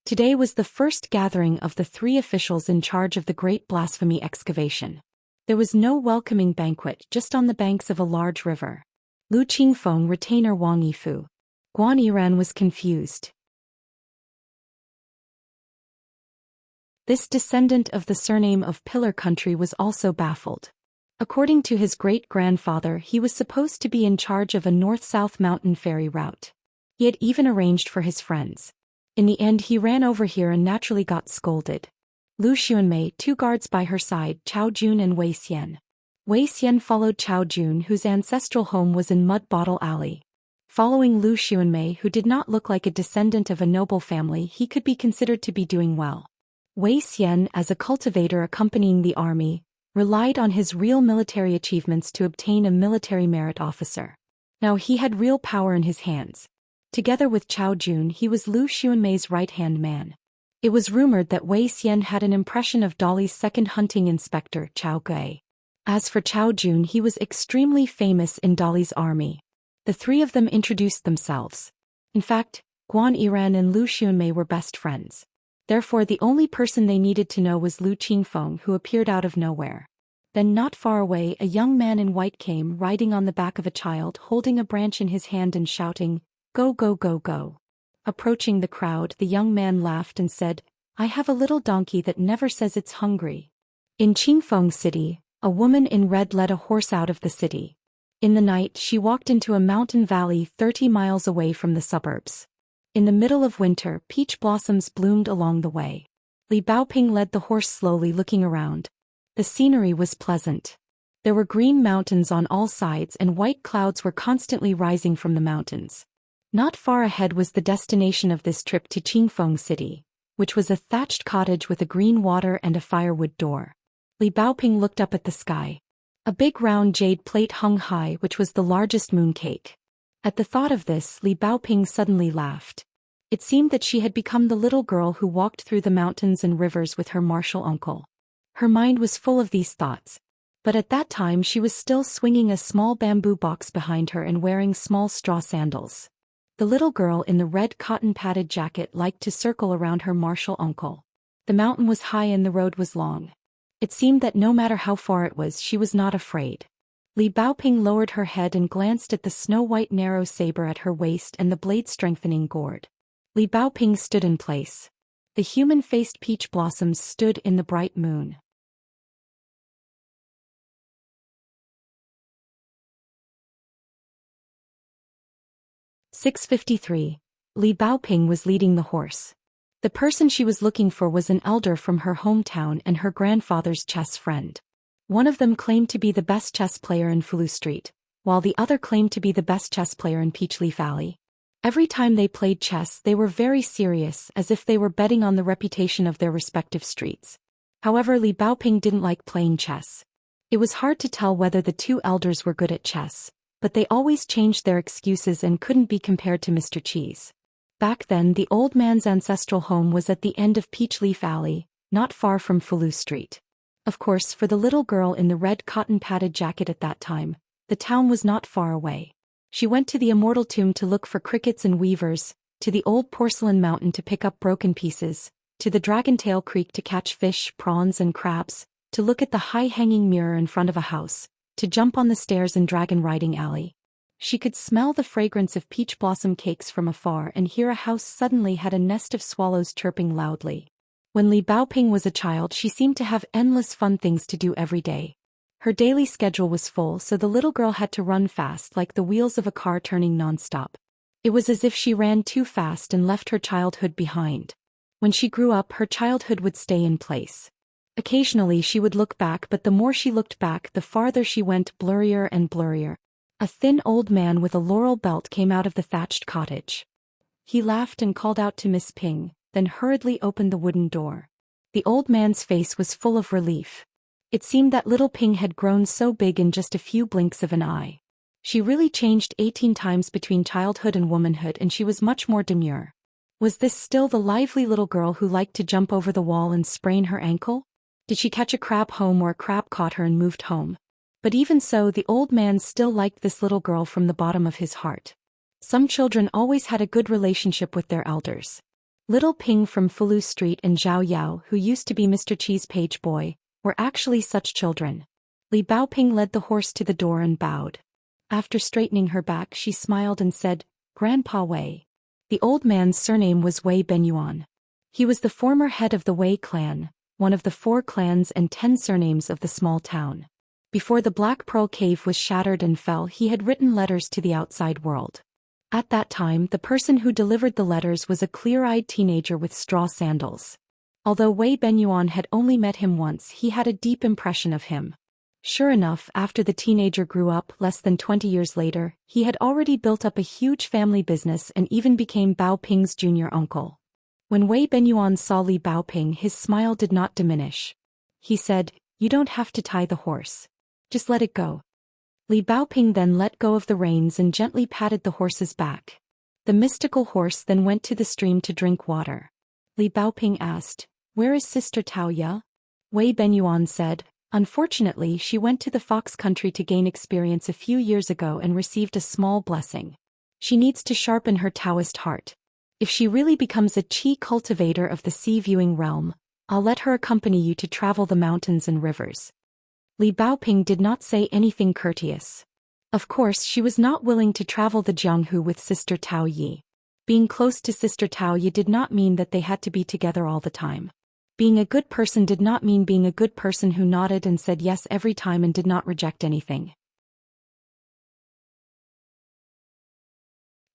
Speaker 1: Today was the first gathering of the 3 officials in charge of the Great Blasphemy excavation. There was no welcoming banquet, just on the banks of a large river. Lu Qingfeng, retainer Wang Yifu. Guan Yiran was confused. This descendant of the surname of Pillar Country was also baffled. According to his great-grandfather, he was supposed to be in charge of a north-south mountain ferry route. He had even arranged for his friends. In the end, he ran over here and naturally got scolded. Lu Xianmei, 2 guards by her side, Chao Jun and Wei Xian. Wei Xian followed Chao Jun, whose ancestral home was in Mud Bottle Alley. Following Lu Xianmei, who did not look like a descendant of a noble family, he could be considered to be doing well. Wei Xian, as a cultivator accompanying the army, relied on his real military achievements to obtain a military merit officer. Now he had real power in his hands. Together with Chao Jun, he was Lu Xianmei's right-hand man. It was rumored that Wei Xian had an impression of Dali's second hunting inspector, Chao Gui. As for Chao Jun, he was extremely famous in Dali's army. The 3 of them introduced themselves. In fact, Guan Yiran and Lu Xianmei were best friends. Therefore, the only person they needed to know was Lu Qingfeng, who appeared out of nowhere. Then not far away, a young man in white came riding on the back of a child, holding a branch in his hand and shouting, "Go, go, go, go." Approaching the crowd, the young man laughed and said, "I have a little donkey that never says it's hungry." In Qingfeng City, A woman in red led a horse out of the city. In the night she walked into a mountain valley 30 miles away from the suburbs. In the middle of winter, peach blossoms bloomed along the way. Li Baoping led the horse slowly, looking around. The scenery was pleasant. There were green mountains on all sides and white clouds were constantly rising from the mountains. Not far ahead was the destination of this trip to Qingfeng City, which was a thatched cottage with a green water and a firewood door. Li Baoping looked up at the sky. A big round jade plate hung high, which was the largest mooncake. At the thought of this, Li Baoping suddenly laughed. It seemed that she had become the little girl who walked through the mountains and rivers with her martial uncle. Her mind was full of these thoughts. But at that time she was still swinging a small bamboo box behind her and wearing small straw sandals. The little girl in the red cotton-padded jacket liked to circle around her martial uncle. The mountain was high and the road was long. It seemed that no matter how far it was, she was not afraid. Li Baoping lowered her head and glanced at the snow-white narrow saber at her waist and the blade-strengthening gourd. Li Baoping stood in place. The human-faced peach blossoms stood in the bright moon. "6:53. Li Baoping was leading the horse. The person she was looking for was an elder from her hometown and her grandfather's chess friend. One of them claimed to be the best chess player in Fulu Street, while the other claimed to be the best chess player in Peachleaf Valley. Every time they played chess they were very serious, as if they were betting on the reputation of their respective streets. However, Li Baoping didn't like playing chess. It was hard to tell whether the two elders were good at chess, but they always changed their excuses and couldn't be compared to Mr. Cheese. Back then the old man's ancestral home was at the end of Peachleaf Alley, not far from Fulu Street. Of course, for the little girl in the red cotton-padded jacket at that time, the town was not far away. She went to the immortal tomb to look for crickets and weavers, to the old porcelain mountain to pick up broken pieces, to the Dragontail Creek to catch fish, prawns and crabs, to look at the high-hanging mirror in front of a house, to jump on the stairs in Dragon Riding Alley. She could smell the fragrance of peach blossom cakes from afar and hear a house suddenly had a nest of swallows chirping loudly. When Li Baoping was a child she seemed to have endless fun things to do every day. Her daily schedule was full, so the little girl had to run fast like the wheels of a car turning non-stop. It was as if she ran too fast and left her childhood behind. When she grew up, her childhood would stay in place. Occasionally she would look back, but the more she looked back, the farther she went, blurrier and blurrier. A thin old man with a laurel belt came out of the thatched cottage. He laughed and called out to Miss Ping, then hurriedly opened the wooden door. The old man's face was full of relief. It seemed that little Ping had grown so big in just a few blinks of an eye. She really changed 18 times between childhood and womanhood, and she was much more demure. Was this still the lively little girl who liked to jump over the wall and sprain her ankle? Did she catch a crab home, or a crab caught her and moved home? But even so, the old man still liked this little girl from the bottom of his heart. Some children always had a good relationship with their elders. Little Ping from Fulu Street and Zhao Yao, who used to be Mr. Chee's page boy, were actually such children. Li Baoping led the horse to the door and bowed. After straightening her back, she smiled and said, "Grandpa Wei." The old man's surname was Wei Benyuan. He was the former head of the Wei clan, one of the 4 clans and 10 surnames of the small town. Before the Black Pearl Cave was shattered and fell, he had written letters to the outside world. At that time, the person who delivered the letters was a clear-eyed teenager with straw sandals. Although Wei Benyuan had only met him once, he had a deep impression of him. Sure enough, after the teenager grew up, less than 20 years later, he had already built up a huge family business and even became Bao Ping's junior uncle. When Wei Benyuan saw Li Baoping, his smile did not diminish. He said, "You don't have to tie the horse. Just let it go." Li Baoping then let go of the reins and gently patted the horse's back. The mystical horse then went to the stream to drink water. Li Baoping asked, "Where is Sister Tao Ya?" Wei Benyuan said, "Unfortunately, she went to the Fox Country to gain experience a few years ago and received a small blessing. She needs to sharpen her Taoist heart. If she really becomes a Qi cultivator of the sea-viewing realm, I'll let her accompany you to travel the mountains and rivers." Li Baoping did not say anything courteous. Of course, she was not willing to travel the Jianghu with Sister Tao Yi. Being close to Sister Tao Yi did not mean that they had to be together all the time. Being a good person did not mean being a good person who nodded and said yes every time and did not reject anything.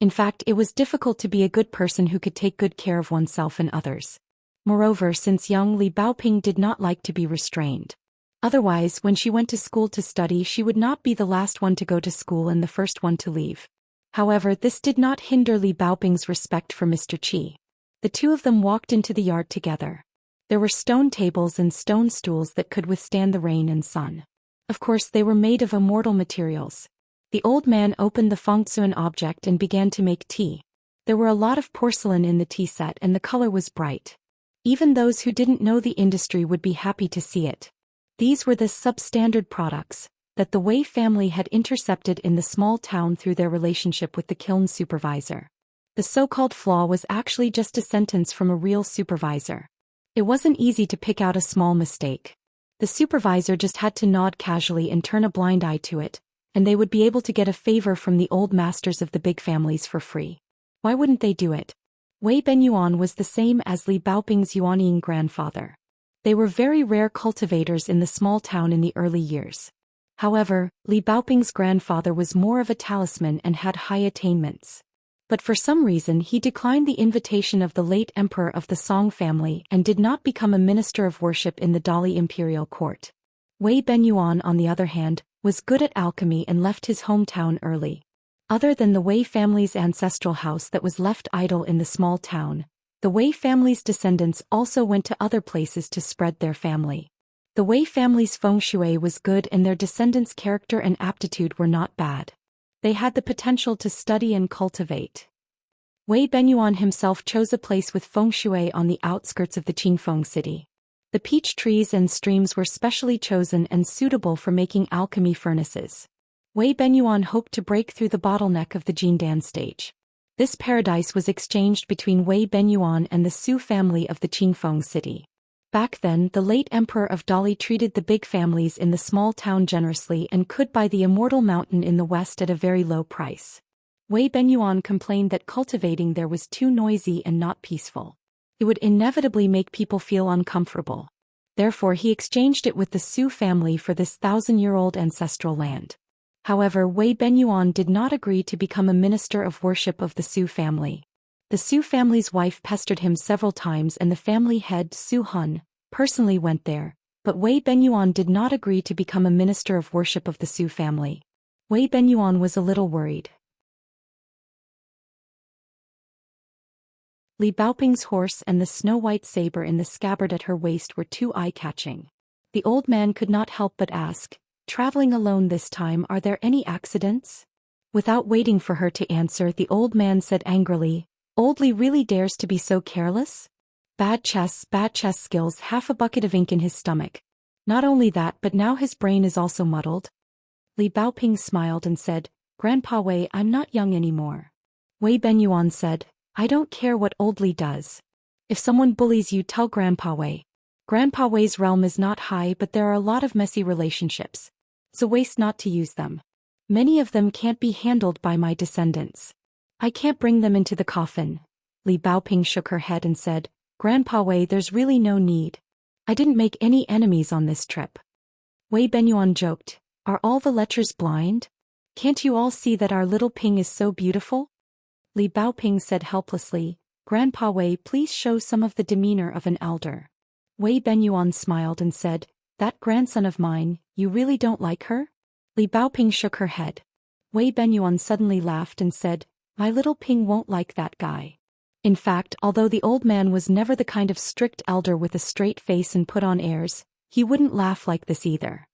Speaker 1: In fact, it was difficult to be a good person who could take good care of oneself and others. Moreover, since young, Li Baoping did not like to be restrained. Otherwise, when she went to school to study, she would not be the last one to go to school and the first one to leave. However, this did not hinder Li Baoping's respect for Mr. Qi. The two of them walked into the yard together. There were stone tables and stone stools that could withstand the rain and sun. Of course, they were made of immortal materials. The old man opened the fengsuan object and began to make tea. There were a lot of porcelain in the tea set and the color was bright. Even those who didn't know the industry would be happy to see it. These were the substandard products that the Wei family had intercepted in the small town through their relationship with the kiln supervisor. The so-called flaw was actually just a sentence from a real supervisor. It wasn't easy to pick out a small mistake. The supervisor just had to nod casually and turn a blind eye to it, and they would be able to get a favor from the old masters of the big families for free. Why wouldn't they do it? Wei Benyuan was the same as Li Baoping's Yuanying grandfather. They were very rare cultivators in the small town in the early years. However, Li Baoping's grandfather was more of a talisman and had high attainments. But for some reason he declined the invitation of the late emperor of the Song family and did not become a minister of worship in the Dali imperial court. Wei Benyuan, on the other hand, was good at alchemy and left his hometown early. Other than the Wei family's ancestral house that was left idle in the small town, the Wei family's descendants also went to other places to spread their family. The Wei family's feng shui was good and their descendants' character and aptitude were not bad. They had the potential to study and cultivate. Wei Benyuan himself chose a place with feng shui on the outskirts of the Qingfeng city. The peach trees and streams were specially chosen and suitable for making alchemy furnaces. Wei Benyuan hoped to break through the bottleneck of the Jindan stage. This paradise was exchanged between Wei Benyuan and the Su family of the Qingfeng city. Back then, the late emperor of Dali treated the big families in the small town generously and could buy the immortal mountain in the west at a very low price. Wei Benyuan complained that cultivating there was too noisy and not peaceful. It would inevitably make people feel uncomfortable. Therefore, he exchanged it with the Su family for this 1,000-year-old ancestral land. However, Wei Benyuan did not agree to become a minister of worship of the Su family. The Su family's wife pestered him several times and the family head, Su Hun, personally went there, but Wei Benyuan did not agree to become a minister of worship of the Su family. Wei Benyuan was a little worried. Li Baoping's horse and the snow-white saber in the scabbard at her waist were too eye-catching. The old man could not help but ask, "Traveling alone this time, are there any accidents?" Without waiting for her to answer, the old man said angrily, "Old Li really dares to be so careless? Bad chess skills, half a bucket of ink in his stomach. Not only that, but now his brain is also muddled." Li Baoping smiled and said, "Grandpa Wei, I'm not young anymore." Wei Benyuan said, "I don't care what old Li does. If someone bullies you, tell Grandpa Wei. Grandpa Wei's realm is not high, but there are a lot of messy relationships. So waste not to use them. Many of them can't be handled by my descendants. I can't bring them into the coffin." Li Baoping shook her head and said, "Grandpa Wei, there's really no need. I didn't make any enemies on this trip." Wei Benyuan joked, "Are all the lechers blind? Can't you all see that our little Ping is so beautiful?" Li Baoping said helplessly, "Grandpa Wei, please show some of the demeanor of an elder." Wei Benyuan smiled and said, "That grandson of mine, you really don't like her?" Li Baoping shook her head. Wei Benyuan suddenly laughed and said, "My little Ping won't like that guy." In fact, although the old man was never the kind of strict elder with a straight face and put on airs, he wouldn't laugh like this either.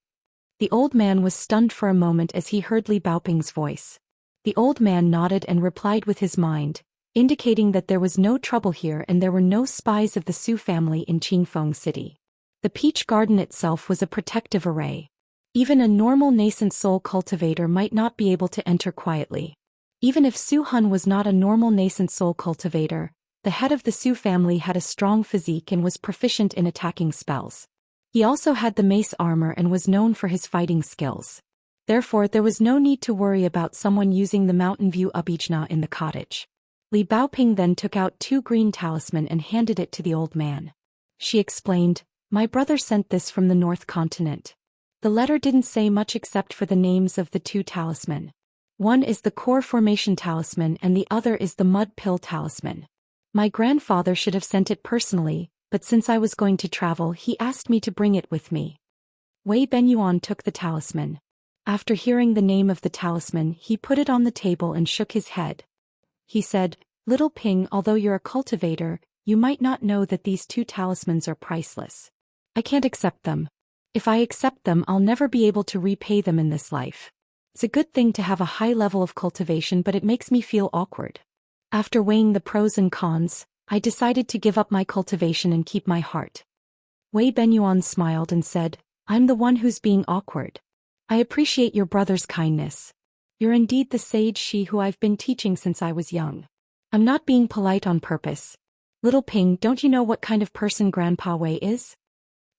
Speaker 1: The old man was stunned for a moment as he heard Li Baoping's voice. The old man nodded and replied with his mind, indicating that there was no trouble here and there were no spies of the Su family in Qingfeng city. The peach garden itself was a protective array. Even a normal nascent soul cultivator might not be able to enter quietly. Even if Su Hun was not a normal nascent soul cultivator, the head of the Su family had a strong physique and was proficient in attacking spells. He also had the mace armor and was known for his fighting skills. Therefore, there was no need to worry about someone using the Mountain View Abijna in the cottage. Li Baoping then took out 2 green talisman and handed it to the old man. She explained, "My brother sent this from the North Continent." The letter didn't say much except for the names of the two talisman. One is the Core Formation Talisman and the other is the Mud Pill Talisman. My grandfather should have sent it personally, but since I was going to travel he asked me to bring it with me. Wei Benyuan took the talisman. After hearing the name of the talisman he put it on the table and shook his head. He said, "Little Ping, although you're a cultivator, you might not know that these two talismans are priceless. I can't accept them. If I accept them I'll never be able to repay them in this life. It's a good thing to have a high level of cultivation but it makes me feel awkward. After weighing the pros and cons, I decided to give up my cultivation and keep my heart." Wei Benyuan smiled and said, "I'm the one who's being awkward. I appreciate your brother's kindness. You're indeed the sage she who I've been teaching since I was young. I'm not being polite on purpose. Little Ping, don't you know what kind of person Grandpa Wei is?"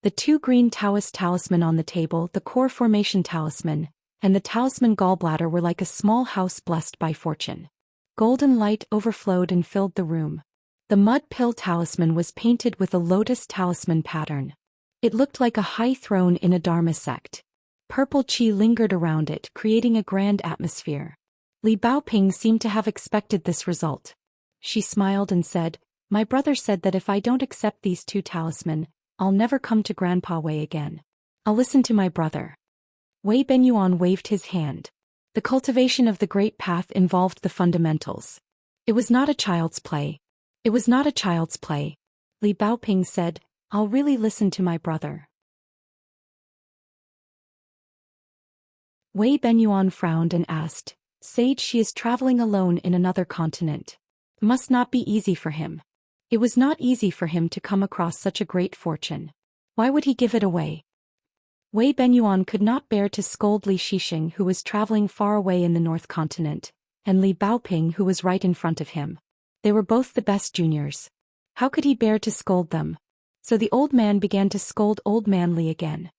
Speaker 1: The two green Taoist talisman on the table, the Core Formation Talisman, and the Talisman Gallbladder were like a small house blessed by fortune. Golden light overflowed and filled the room. The Mud Pill Talisman was painted with a lotus talisman pattern. It looked like a high throne in a Dharma sect. Purple qi lingered around it, creating a grand atmosphere. Li Baoping seemed to have expected this result. She smiled and said, "My brother said that if I don't accept these two talisman, I'll never come to Grandpa Wei again. I'll listen to my brother." Wei Benyuan waved his hand. The cultivation of the Great Path involved the fundamentals. It was not a child's play. It was not a child's play. Li Baoping said, "I'll really listen to my brother." Wei Benyuan frowned and asked, "Sage, she is traveling alone in another continent. It must not be easy for him." It was not easy for him to come across such a great fortune. Why would he give it away? Wei Benyuan could not bear to scold Li Shixing, who was traveling far away in the North Continent, and Li Baoping, who was right in front of him. They were both the best juniors. How could he bear to scold them? So the old man began to scold Old Man Li again.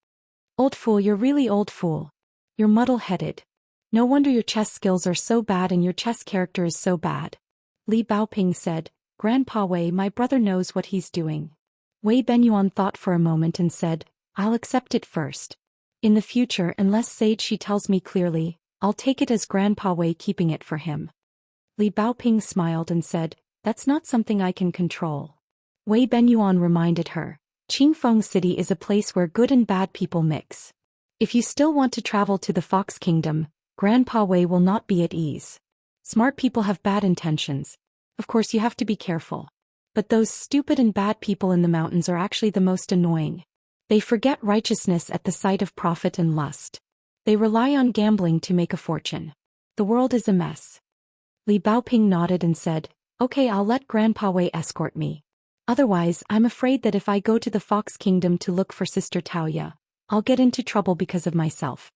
Speaker 1: "Old fool, you're really old fool. You're muddle-headed. No wonder your chess skills are so bad and your chess character is so bad." Li Baoping said, "Grandpa Wei, my brother knows what he's doing." Wei Benyuan thought for a moment and said, "I'll accept it first. In the future, unless Sage she tells me clearly, I'll take it as Grandpa Wei keeping it for him." Li Baoping smiled and said, "That's not something I can control." Wei Benyuan reminded her, "Qingfeng City is a place where good and bad people mix. If you still want to travel to the Fox Kingdom, Grandpa Wei will not be at ease. Smart people have bad intentions. Of course you have to be careful. But those stupid and bad people in the mountains are actually the most annoying. They forget righteousness at the sight of profit and lust. They rely on gambling to make a fortune. The world is a mess." Li Baoping nodded and said, "Okay, I'll let Grandpa Wei escort me. Otherwise, I'm afraid that if I go to the Fox Kingdom to look for Sister Taoya, I'll get into trouble because of myself."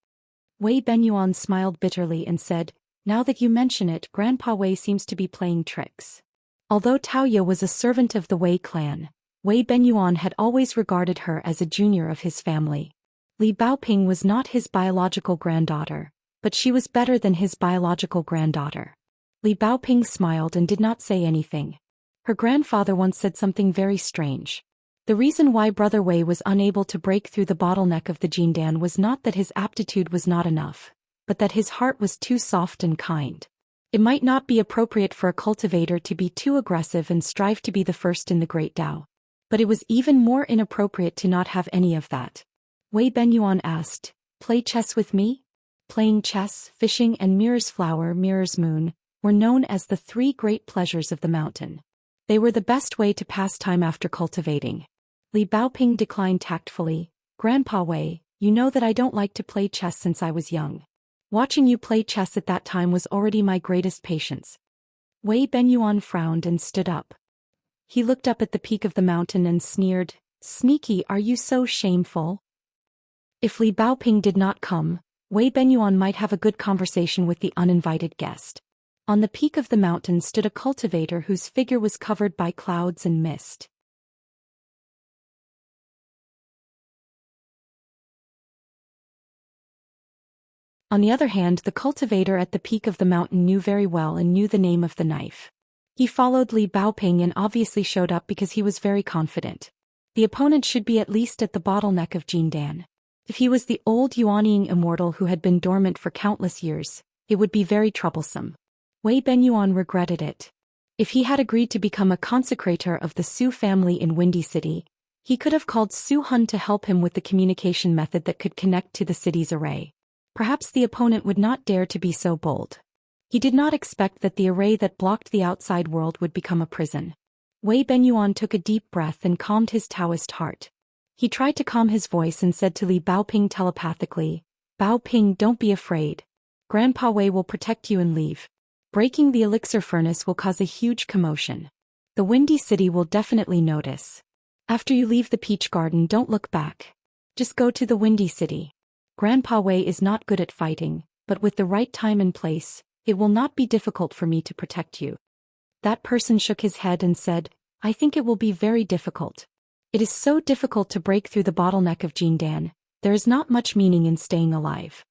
Speaker 1: Wei Benyuan smiled bitterly and said, "Now that you mention it, Grandpa Wei seems to be playing tricks." Although Taoya was a servant of the Wei clan, Wei Benyuan had always regarded her as a junior of his family. Li Baoping was not his biological granddaughter, but she was better than his biological granddaughter. Li Baoping smiled and did not say anything. Her grandfather once said something very strange. The reason why Brother Wei was unable to break through the bottleneck of the Jindan was not that his aptitude was not enough, but that his heart was too soft and kind. It might not be appropriate for a cultivator to be too aggressive and strive to be the first in the Great Tao. But it was even more inappropriate to not have any of that. Wei Benyuan asked, "Play chess with me?" Playing chess, fishing and Mirror's Flower, Mirror's Moon, were known as the three great pleasures of the mountain. They were the best way to pass time after cultivating. Li Baoping declined tactfully, "Grandpa Wei, you know that I don't like to play chess since I was young. Watching you play chess at that time was already my greatest patience." Wei Benyuan frowned and stood up. He looked up at the peak of the mountain and sneered, "Sneaky, are you so shameful?" If Li Baoping did not come, Wei Benyuan might have a good conversation with the uninvited guest. On the peak of the mountain stood a cultivator whose figure was covered by clouds and mist. On the other hand, the cultivator at the peak of the mountain knew very well and knew the name of the knife. He followed Li Baoping and obviously showed up because he was very confident. The opponent should be at least at the bottleneck of Jindan. If he was the old Yuanying immortal who had been dormant for countless years, it would be very troublesome. Wei Benyuan regretted it. If he had agreed to become a consecrator of the Su family in Windy City, he could have called Su Hun to help him with the communication method that could connect to the city's array. Perhaps the opponent would not dare to be so bold. He did not expect that the array that blocked the outside world would become a prison. Wei Benyuan took a deep breath and calmed his Taoist heart. He tried to calm his voice and said to Li Baoping telepathically, "Baoping, don't be afraid. Grandpa Wei will protect you and leave. Breaking the elixir furnace will cause a huge commotion. The Windy City will definitely notice. After you leave the peach garden, don't look back. Just go to the Windy City. Grandpa Wei is not good at fighting, but with the right time and place, it will not be difficult for me to protect you." That person shook his head and said, "I think it will be very difficult. It is so difficult to break through the bottleneck of Jindan, there is not much meaning in staying alive."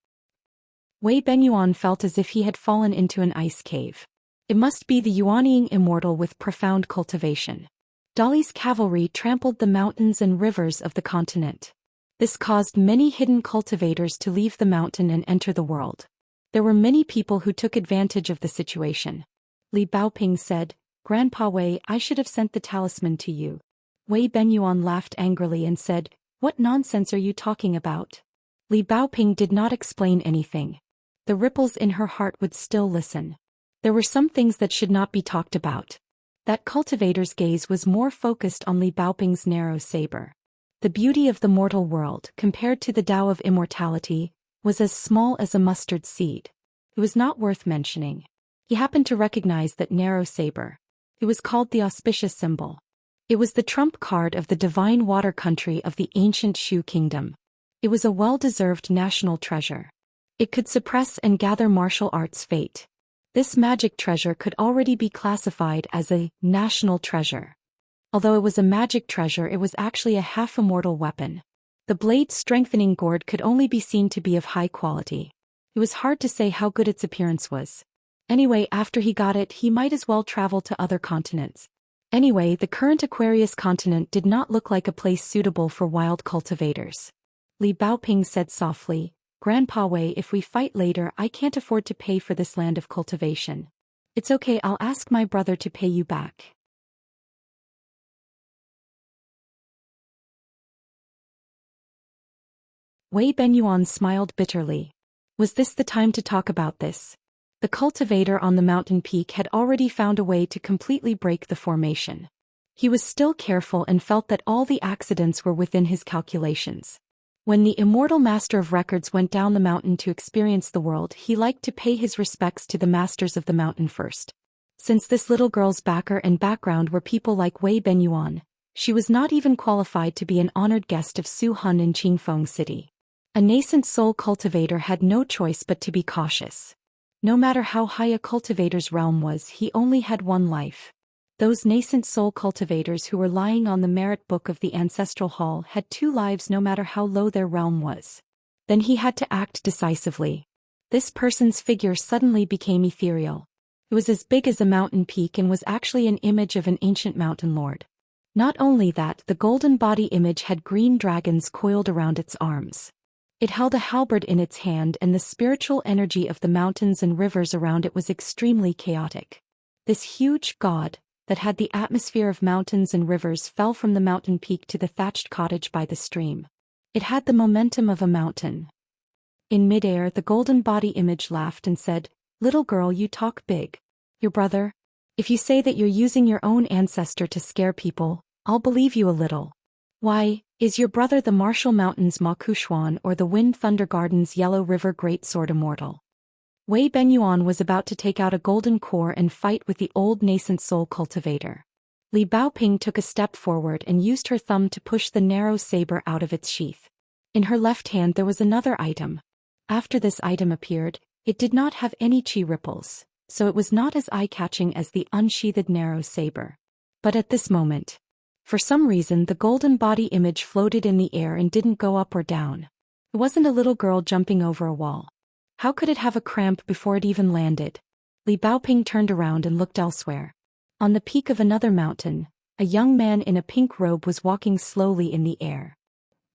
Speaker 1: Wei Benyuan felt as if he had fallen into an ice cave. It must be the Yuanying immortal with profound cultivation. Dali's cavalry trampled the mountains and rivers of the continent. This caused many hidden cultivators to leave the mountain and enter the world. There were many people who took advantage of the situation. Li Baoping said, "Grandpa Wei, I should have sent the talisman to you." Wei Benyuan laughed angrily and said, "What nonsense are you talking about?" Li Baoping did not explain anything. The ripples in her heart would still listen. There were some things that should not be talked about. That cultivator's gaze was more focused on Li Baoping's narrow saber. The beauty of the mortal world, compared to the Tao of immortality, was as small as a mustard seed. It was not worth mentioning. He happened to recognize that narrow saber. It was called the auspicious symbol. It was the trump card of the divine water country of the ancient Shu kingdom. It was a well-deserved national treasure. It could suppress and gather martial arts fate. This magic treasure could already be classified as a national treasure. Although it was a magic treasure, it was actually a half-immortal weapon. The blade's strengthening gourd could only be seen to be of high quality. It was hard to say how good its appearance was. Anyway, after he got it, he might as well travel to other continents. Anyway, the current Aquarius continent did not look like a place suitable for wild cultivators. Li Baoping said softly, "Grandpa Wei, if we fight later, I can't afford to pay for this land of cultivation. It's okay, I'll ask my brother to pay you back." Wei Benyuan smiled bitterly. Was this the time to talk about this? The cultivator on the mountain peak had already found a way to completely break the formation. He was still careful and felt that all the accidents were within his calculations. When the immortal master of records went down the mountain to experience the world, he liked to pay his respects to the masters of the mountain first. Since this little girl's backer and background were people like Wei Benyuan, she was not even qualified to be an honored guest of Su Hun in Qingfeng City. A nascent soul cultivator had no choice but to be cautious. No matter how high a cultivator's realm was, he only had one life. Those nascent soul cultivators who were lying on the merit book of the ancestral hall had 2 lives no matter how low their realm was. Then he had to act decisively. This person's figure suddenly became ethereal. It was as big as a mountain peak and was actually an image of an ancient mountain lord. Not only that, the golden body image had green dragons coiled around its arms. It held a halberd in its hand, and the spiritual energy of the mountains and rivers around it was extremely chaotic. This huge god, that had the atmosphere of mountains and rivers, fell from the mountain peak to the thatched cottage by the stream. It had the momentum of a mountain. In midair, the golden body image laughed and said, "Little girl, you talk big. Your brother? If you say that you're using your own ancestor to scare people, I'll believe you a little. Why, is your brother the Martial Mountains Ma Kushuan or the Wind Thunder Gardens Yellow River Great Sword Immortal?" Wei Benyuan was about to take out a golden core and fight with the old nascent soul cultivator. Li Baoping took a step forward and used her thumb to push the narrow saber out of its sheath. In her left hand there was another item. After this item appeared, it did not have any chi ripples, so it was not as eye-catching as the unsheathed narrow saber. But at this moment, for some reason, the golden body image floated in the air and didn't go up or down. It wasn't a little girl jumping over a wall. How could it have a cramp before it even landed? Li Baoping turned around and looked elsewhere. On the peak of another mountain, A young man in a pink robe was walking slowly in the air.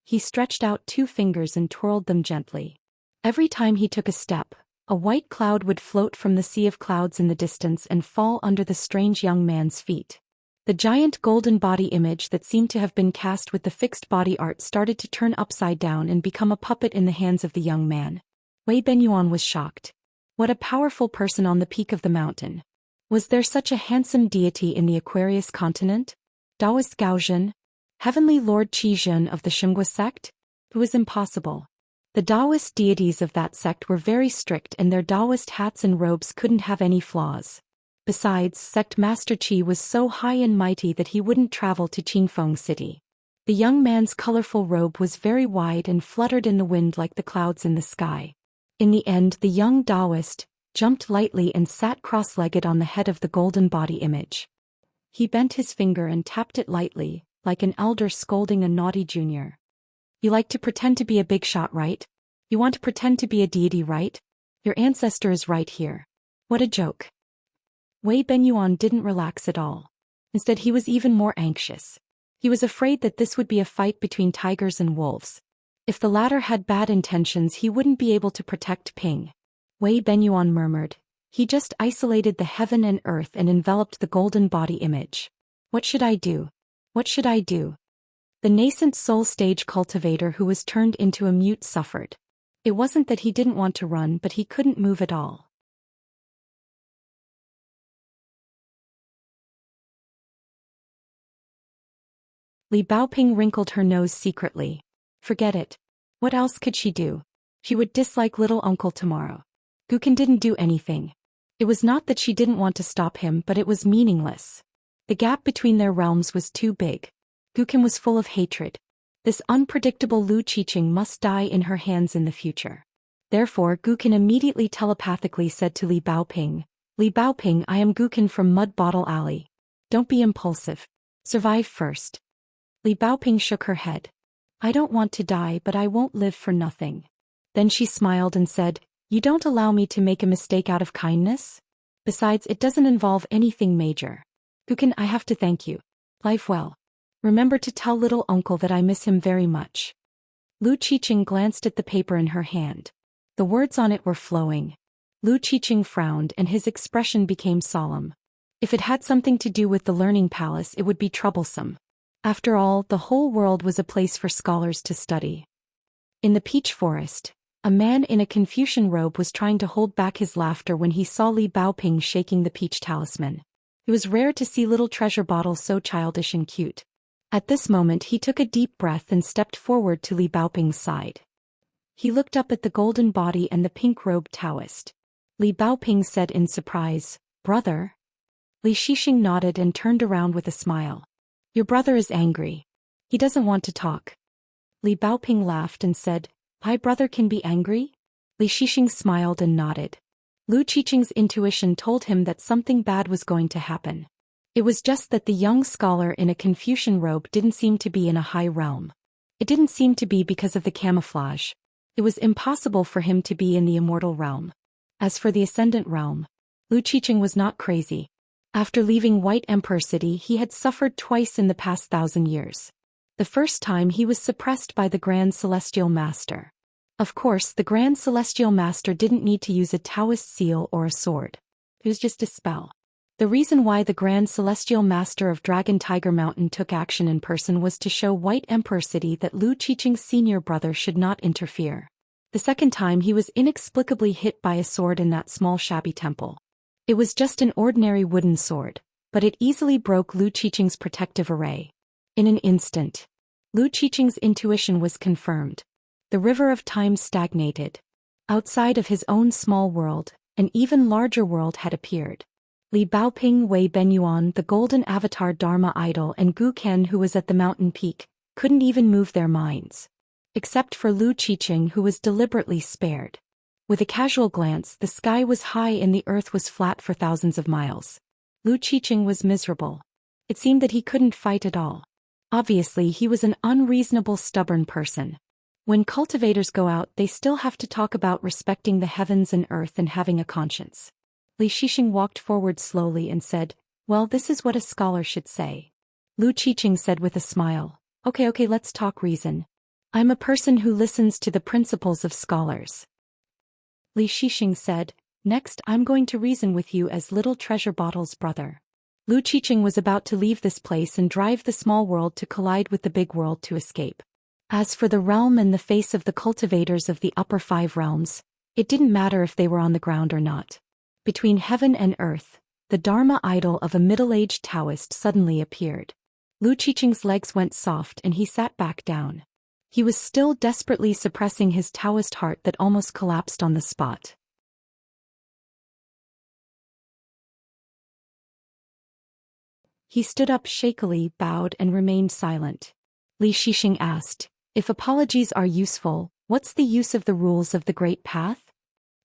Speaker 1: He stretched out 2 fingers and twirled them gently. Every time he took a step, a white cloud would float from the sea of clouds in the distance and fall under the strange young man's feet. The giant golden body image that seemed to have been cast with the fixed body art started to turn upside down and become a puppet in the hands of the young man. Wei Benyuan was shocked. What a powerful person on the peak of the mountain. Was there such a handsome deity in the Aquarius continent? Taoist Gaozhen? Heavenly Lord Qizhen of the Shimgua sect? It was impossible. The Taoist deities of that sect were very strict and their Taoist hats and robes couldn't have any flaws. Besides, Sect Master Qi was so high and mighty that he wouldn't travel to Qingfeng City. The young man's colorful robe was very wide and fluttered in the wind like the clouds in the sky. In the end, the young Taoist jumped lightly and sat cross-legged on the head of the golden body image. He bent his finger and tapped it lightly, like an elder scolding a naughty junior. You like to pretend to be a big shot, right? You want to pretend to be a deity, right? Your ancestor is right here. What a joke. Wei Benyuan didn't relax at all. Instead, he was even more anxious. He was afraid that this would be a fight between tigers and wolves. If the latter had bad intentions, he wouldn't be able to protect Ping. Wei Benyuan murmured. He just isolated the heaven and earth and enveloped the golden body image. What should I do? What should I do? The nascent soul stage cultivator who was turned into a mute suffered. It wasn't that he didn't want to run, but he couldn't move at all. Li Baoping wrinkled her nose secretly. Forget it. What else could she do? She would dislike little uncle tomorrow. Gukin didn't do anything. It was not that she didn't want to stop him, but it was meaningless. The gap between their realms was too big. Gukin was full of hatred. This unpredictable Lu Qiqing must die in her hands in the future. Therefore, Gukin immediately telepathically said to Li Baoping, Li Baoping, I am Gukin from Mud Bottle Alley. Don't be impulsive. Survive first. Li Baoping shook her head. I don't want to die, but I won't live for nothing. Then she smiled and said, You don't allow me to make a mistake out of kindness? Besides, it doesn't involve anything major. Gukin, I have to thank you. Life well. Remember to tell little uncle that I miss him very much. Lu Qiqing glanced at the paper in her hand. The words on it were flowing. Lu Qiqing frowned and his expression became solemn. If it had something to do with the learning palace, it would be troublesome. After all, the whole world was a place for scholars to study. In the peach forest, a man in a Confucian robe was trying to hold back his laughter when he saw Li Baoping shaking the peach talisman. It was rare to see little treasure bottles so childish and cute. At this moment he took a deep breath and stepped forward to Li Baoping's side. He looked up at the golden body and the pink-robed Taoist. Li Baoping said in surprise, Brother? Li Shixing nodded and turned around with a smile. Your brother is angry. He doesn't want to talk. Li Baoping laughed and said, My brother can be angry? Li Shixing smiled and nodded. Lu Qiqing's intuition told him that something bad was going to happen. It was just that the young scholar in a Confucian robe didn't seem to be in a high realm. It didn't seem to be because of the camouflage. It was impossible for him to be in the immortal realm. As for the ascendant realm, Lu Qiqing was not crazy. After leaving White Emperor City, he had suffered twice in the past 1,000 years. The first time he was suppressed by the Grand Celestial Master. Of course, the Grand Celestial Master didn't need to use a Taoist seal or a sword. It was just a spell. The reason why the Grand Celestial Master of Dragon Tiger Mountain took action in person was to show White Emperor City that Lu Qiqing's senior brother should not interfere. The second time he was inexplicably hit by a sword in that small shabby temple. It was just an ordinary wooden sword, but it easily broke Lu Qiqing's protective array. In an instant, Lu Qiqing's intuition was confirmed. The river of time stagnated. Outside of his own small world, an even larger world had appeared. Li Baoping, Wei Benyuan, the golden avatar Dharma idol, and Gu Ken, who was at the mountain peak, couldn't even move their minds. Except for Lu Qiqing, who was deliberately spared. With a casual glance, the sky was high and the earth was flat for thousands of miles. Lu Qiqing was miserable. It seemed that he couldn't fight at all. Obviously, he was an unreasonable, stubborn person. When cultivators go out, they still have to talk about respecting the heavens and earth and having a conscience. Li Shixing walked forward slowly and said, Well, this is what a scholar should say. Lu Qiqing said with a smile. Okay, let's talk reason. I'm a person who listens to the principles of scholars. Li Shixing said, next I'm going to reason with you as Little Treasure Bottle's brother. Lu Qiqing was about to leave this place and drive the small world to collide with the big world to escape. As for the realm and the face of the cultivators of the upper 5 realms, it didn't matter if they were on the ground or not. Between heaven and earth, the Dharma idol of a middle-aged Taoist suddenly appeared. Lu Qiqing's legs went soft and he sat back down. He was still desperately suppressing his Taoist heart that almost collapsed on the spot. He stood up shakily, bowed and remained silent. Li Shixing asked, if apologies are useful, what's the use of the rules of the Great Path?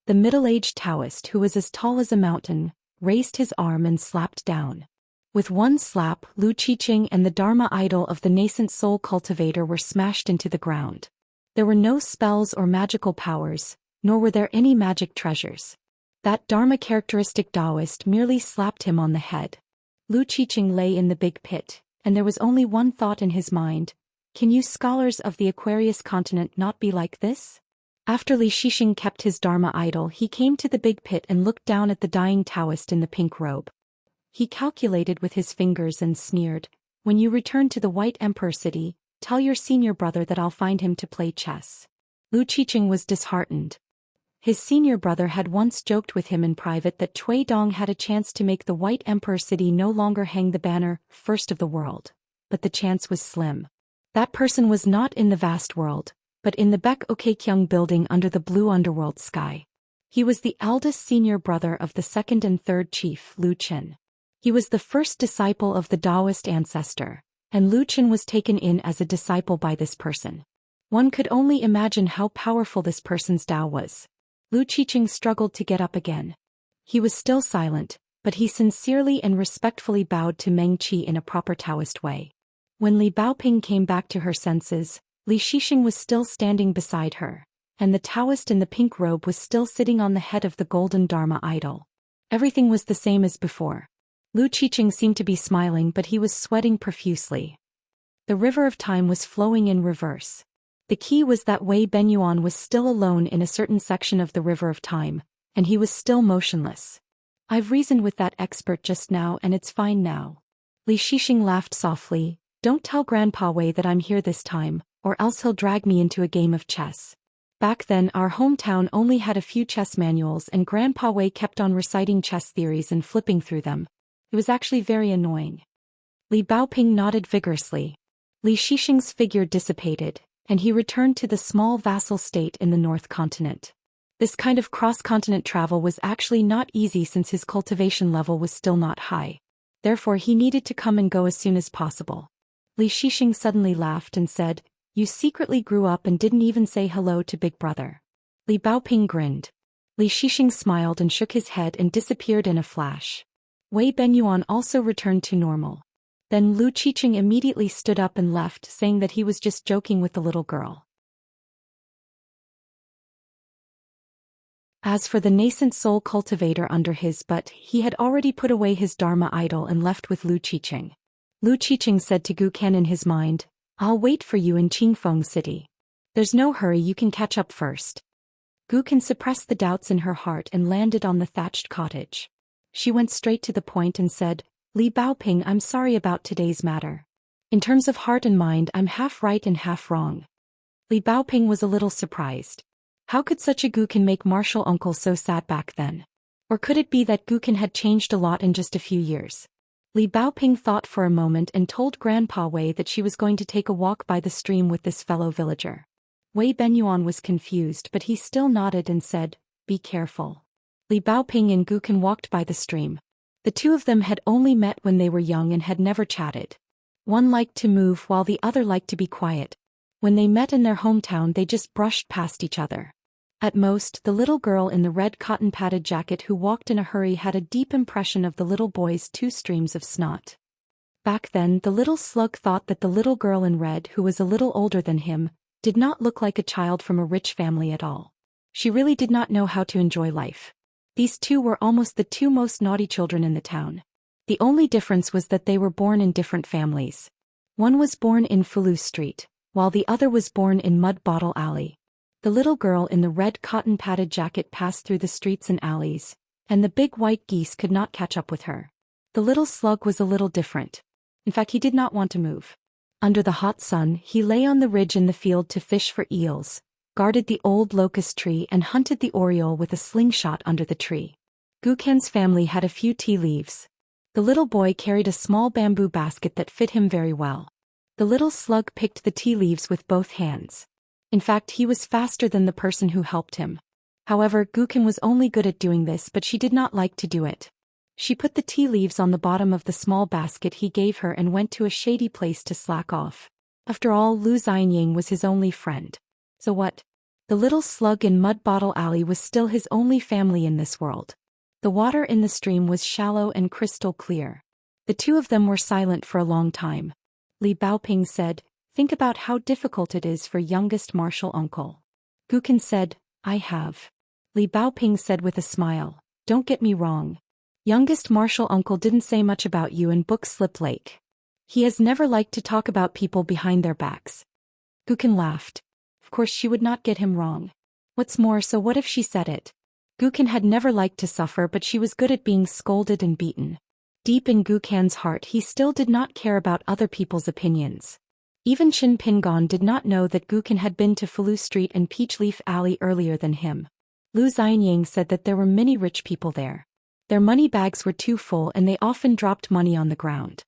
Speaker 1: The middle-aged Taoist, who was as tall as a mountain, raised his arm and slapped down. With one slap, Lu Qiqing and the Dharma idol of the nascent soul cultivator were smashed into the ground. There were no spells or magical powers, nor were there any magic treasures. That Dharma characteristic Taoist merely slapped him on the head. Lu Qiqing lay in the big pit, and there was only one thought in his mind. Can you scholars of the Aquarius continent not be like this? After Li Shixing kept his Dharma idol, he came to the big pit and looked down at the dying Taoist in the pink robe. He calculated with his fingers and sneered, when you return to the White Emperor City, tell your senior brother that I'll find him to play chess. Lu Qiqing was disheartened. His senior brother had once joked with him in private that Cui Dong had a chance to make the White Emperor City no longer hang the banner, first of the world. But the chance was slim. That person was not in the vast world, but in the Baek Okekyung building under the blue underworld sky. He was the eldest senior brother of the second and third chief, Lu Qin. He was the first disciple of the Taoist ancestor, and Lu Qin was taken in as a disciple by this person. One could only imagine how powerful this person's Tao was. Lu Qiqing struggled to get up again. He was still silent, but he sincerely and respectfully bowed to Meng Qi in a proper Taoist way. When Li Baoping came back to her senses, Li Shixing was still standing beside her, and the Taoist in the pink robe was still sitting on the head of the golden Dharma idol. Everything was the same as before. Lu Qiqing seemed to be smiling, but he was sweating profusely. The river of time was flowing in reverse. The key was that Wei Benyuan was still alone in a certain section of the river of time, and he was still motionless. I've reasoned with that expert just now and it's fine now. Li Shixing laughed softly. Don't tell Grandpa Wei that I'm here this time, or else he'll drag me into a game of chess. Back then our hometown only had a few chess manuals and Grandpa Wei kept on reciting chess theories and flipping through them. It was actually very annoying. Li Baoping nodded vigorously. Li Shixing's figure dissipated, and he returned to the small vassal state in the North Continent. This kind of cross-continent travel was actually not easy since his cultivation level was still not high. Therefore he needed to come and go as soon as possible. Li Shixing suddenly laughed and said, you secretly grew up and didn't even say hello to Big Brother. Li Baoping grinned. Li Shixing smiled and shook his head and disappeared in a flash. Wei Benyuan also returned to normal. Then Lu Qiqing immediately stood up and left, saying that he was just joking with the little girl. As for the nascent soul cultivator under his butt, he had already put away his Dharma idol and left with Lu Qiqing. Lu Qiqing said to Gu Ken in his mind, I'll wait for you in Qingfeng City. There's no hurry, you can catch up first. Gu Ken suppressed the doubts in her heart and landed on the thatched cottage. She went straight to the point and said, Li Baoping, I'm sorry about today's matter. In terms of heart and mind, I'm half right and half wrong. Li Baoping was a little surprised. How could such a Gu Ken make martial uncle so sad back then? Or could it be that Gu Ken had changed a lot in just a few years? Li Baoping thought for a moment and told Grandpa Wei that she was going to take a walk by the stream with this fellow villager. Wei Benyuan was confused, but he still nodded and said, be careful. Li Baoping and Gu Ken walked by the stream. The two of them had only met when they were young and had never chatted. One liked to move while the other liked to be quiet. When they met in their hometown, they just brushed past each other. At most, the little girl in the red cotton-padded jacket who walked in a hurry had a deep impression of the little boy's 2 streams of snot. Back then, the little slug thought that the little girl in red, who was a little older than him, did not look like a child from a rich family at all. She really did not know how to enjoy life. These two were almost the 2 most naughty children in the town. The only difference was that they were born in different families. One was born in Fulu Street, while the other was born in Mud Bottle Alley. The little girl in the red cotton-padded jacket passed through the streets and alleys, and the big white geese could not catch up with her. The little slug was a little different. In fact, he did not want to move. Under the hot sun, he lay on the ridge in the field to fish for eels, guarded the old locust tree and hunted the oriole with a slingshot under the tree. Guken's family had a few tea leaves. The little boy carried a small bamboo basket that fit him very well. The little slug picked the tea leaves with both hands. In fact, he was faster than the person who helped him. However, Guken was only good at doing this, but she did not like to do it. She put the tea leaves on the bottom of the small basket he gave her and went to a shady place to slack off. After all, Lu Xianying was his only friend. So what? The little slug in Mud Bottle Alley was still his only family in this world. The water in the stream was shallow and crystal clear. The two of them were silent for a long time. Li Baoping said, "Think about how difficult it is for youngest martial uncle." Guken said, "I have." Li Baoping said with a smile, "Don't get me wrong. Youngest martial uncle didn't say much about you in Book Slip Lake. He has never liked to talk about people behind their backs." Guken laughed. Of course she would not get him wrong. What's more, so what if she said it? Guken had never liked to suffer, but she was good at being scolded and beaten. Deep in Guken's heart he still did not care about other people's opinions. Even Qin Pingon did not know that Guken had been to Fulu Street and Peachleaf Alley earlier than him. Lu Xianying said that there were many rich people there. Their money bags were too full and they often dropped money on the ground.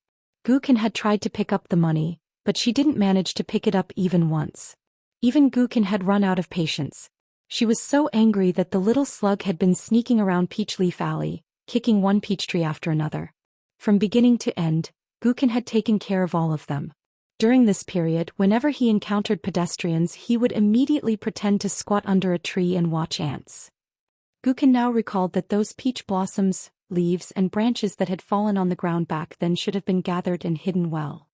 Speaker 1: Guken had tried to pick up the money, but she didn't manage to pick it up even once. Even Guken had run out of patience. She was so angry that the little slug had been sneaking around Peachleaf Alley, kicking one peach tree after another. From beginning to end, Guken had taken care of all of them. During this period, whenever he encountered pedestrians, he would immediately pretend to squat under a tree and watch ants. Guken now recalled that those peach blossoms, leaves and branches that had fallen on the ground back then should have been gathered and hidden well.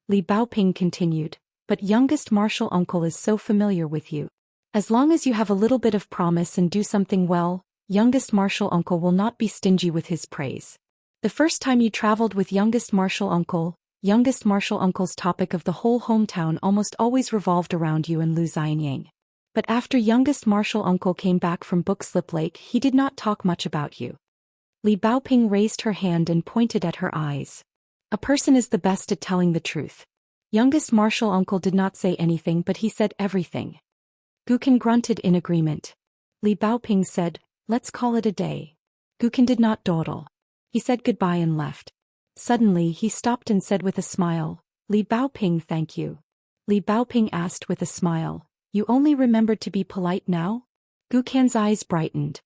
Speaker 1: Li Baoping continued, "But youngest martial uncle is so familiar with you. As long as you have a little bit of promise and do something well, youngest martial uncle will not be stingy with his praise. The first time you traveled with youngest martial uncle's topic of the whole hometown almost always revolved around you and Lu Xianying. But after youngest martial uncle came back from Book Slip Lake, he did not talk much about you." Li Baoping raised her hand and pointed at her eyes. "A person is the best at telling the truth." Youngest martial uncle did not say anything, but he said everything. Guken grunted in agreement. Li Baoping said, "Let's call it a day." Guken did not dawdle. He said goodbye and left. Suddenly he stopped and said with a smile, "Li Baoping, thank you." Li Baoping asked with a smile, "You only remembered to be polite now?" Guken's eyes brightened.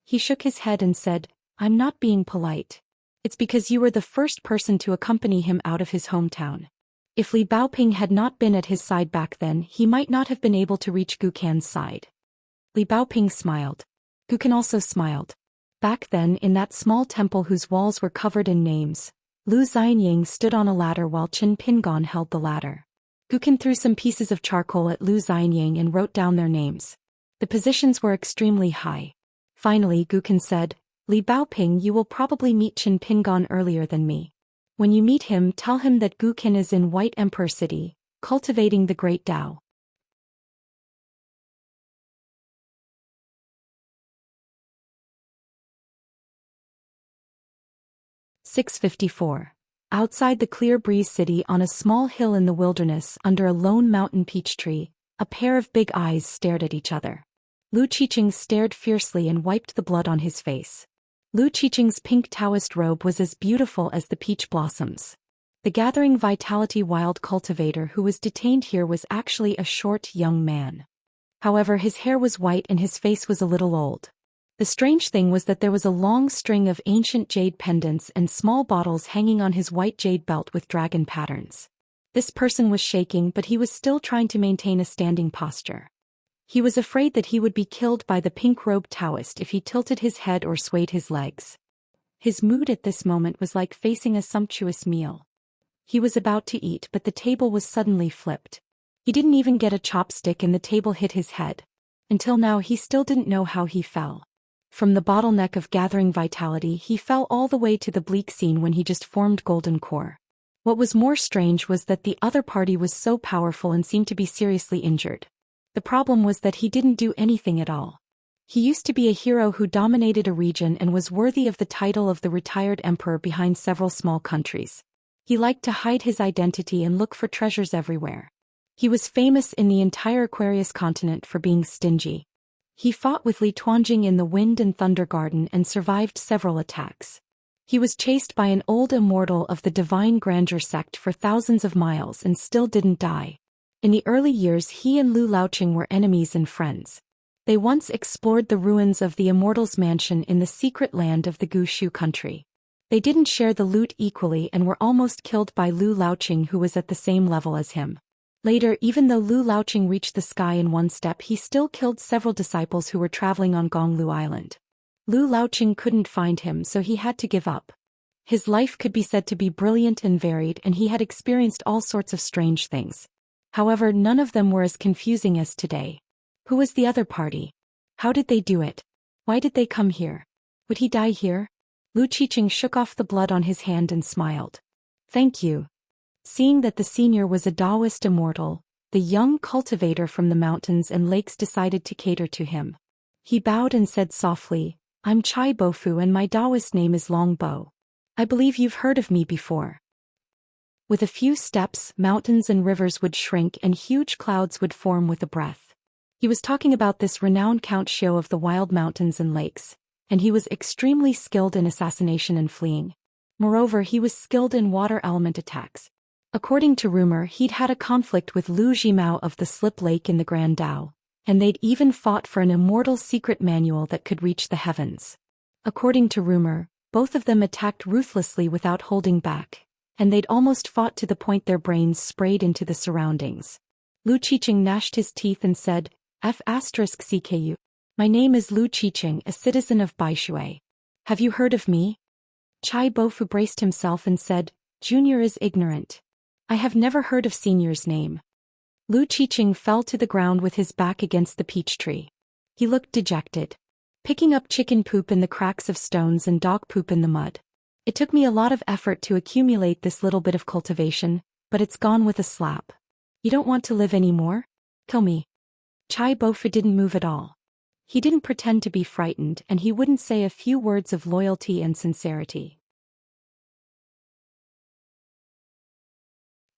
Speaker 1: He shook his head and said, "I'm not being polite. It's because you were the first person to accompany him out of his hometown. If Li Baoping had not been at his side back then, he might not have been able to reach Guken's side." Li Baoping smiled. Guken also smiled. Back then, in that small temple whose walls were covered in names, Lu Xianying stood on a ladder while Qin Pingon held the ladder. Guken threw some pieces of charcoal at Lu Xianying and wrote down their names. The positions were extremely high. Finally, Guken said, "Li Baoping, you will probably meet Qin Pingon earlier than me. When you meet him, tell him that Guken is in White Emperor City, cultivating the Great Tao." "654. Outside the Clear Breeze City on a small hill in the wilderness under a lone mountain peach tree, a pair of big eyes stared at each other. Lu Qiqing stared fiercely and wiped the blood on his face. Lu Qiqing's pink Taoist robe was as beautiful as the peach blossoms. The gathering vitality wild cultivator who was detained here was actually a short young man. However, his hair was white and his face was a little old. The strange thing was that there was a long string of ancient jade pendants and small bottles hanging on his white jade belt with dragon patterns. This person was shaking, but he was still trying to maintain a standing posture. He was afraid that he would be killed by the pink-robed Taoist if he tilted his head or swayed his legs. His mood at this moment was like facing a sumptuous meal. He was about to eat, but the table was suddenly flipped. He didn't even get a chopstick and the table hit his head. Until now he still didn't know how he fell. From the bottleneck of gathering vitality he fell all the way to the bleak scene when he just formed golden core. What was more strange was that the other party was so powerful and seemed to be seriously injured. The problem was that he didn't do anything at all. He used to be a hero who dominated a region and was worthy of the title of the retired emperor behind several small countries. He liked to hide his identity and look for treasures everywhere. He was famous in the entire Aquarius continent for being stingy. He fought with Li Tuanjing in the Wind and Thunder Garden and survived several attacks. He was chased by an old immortal of the Divine Grandeur sect for thousands of miles and still didn't die. In the early years he and Lu Laoqing were enemies and friends. They once explored the ruins of the Immortal's mansion in the secret land of the Gushu country. They didn't share the loot equally and were almost killed by Lu Laoqing, who was at the same level as him. Later, even though Lu Laoqing reached the sky in one step, he still killed several disciples who were traveling on Gonglu Island. Lu Laoqing couldn't find him, so he had to give up. His life could be said to be brilliant and varied, and he had experienced all sorts of strange things. However, none of them were as confusing as today. Who was the other party? How did they do it? Why did they come here? Would he die here? Lu Qiqing shook off the blood on his hand and smiled. Thank you. Seeing that the senior was a Taoist immortal, the young cultivator from the mountains and lakes decided to cater to him. He bowed and said softly, I'm Chai Bofu and my Taoist name is Long Bo. I believe you've heard of me before. With a few steps, mountains and rivers would shrink and huge clouds would form with a breath. He was talking about this renowned Count Xiu of the wild mountains and lakes, and he was extremely skilled in assassination and fleeing. Moreover, he was skilled in water element attacks. According to rumor, he'd had a conflict with Lu Jimao of the Slip Lake in the Grand Dao, and they'd even fought for an immortal secret manual that could reach the heavens. According to rumor, both of them attacked ruthlessly without holding back, and they'd almost fought to the point their brains sprayed into the surroundings. Lu Qiqing gnashed his teeth and said, F***CKU. My name is Lu Qiqing, a citizen of Baishui. Have you heard of me? Chai Bofu braced himself and said, Junior is ignorant. I have never heard of Senior's name. Lu Qiqing fell to the ground with his back against the peach tree. He looked dejected. Picking up chicken poop in the cracks of stones and dog poop in the mud. It took me a lot of effort to accumulate this little bit of cultivation, but it's gone with a slap. You don't want to live anymore? Kill me. Chai Bofu didn't move at all. He didn't pretend to be frightened, and he wouldn't say a few words of loyalty and sincerity.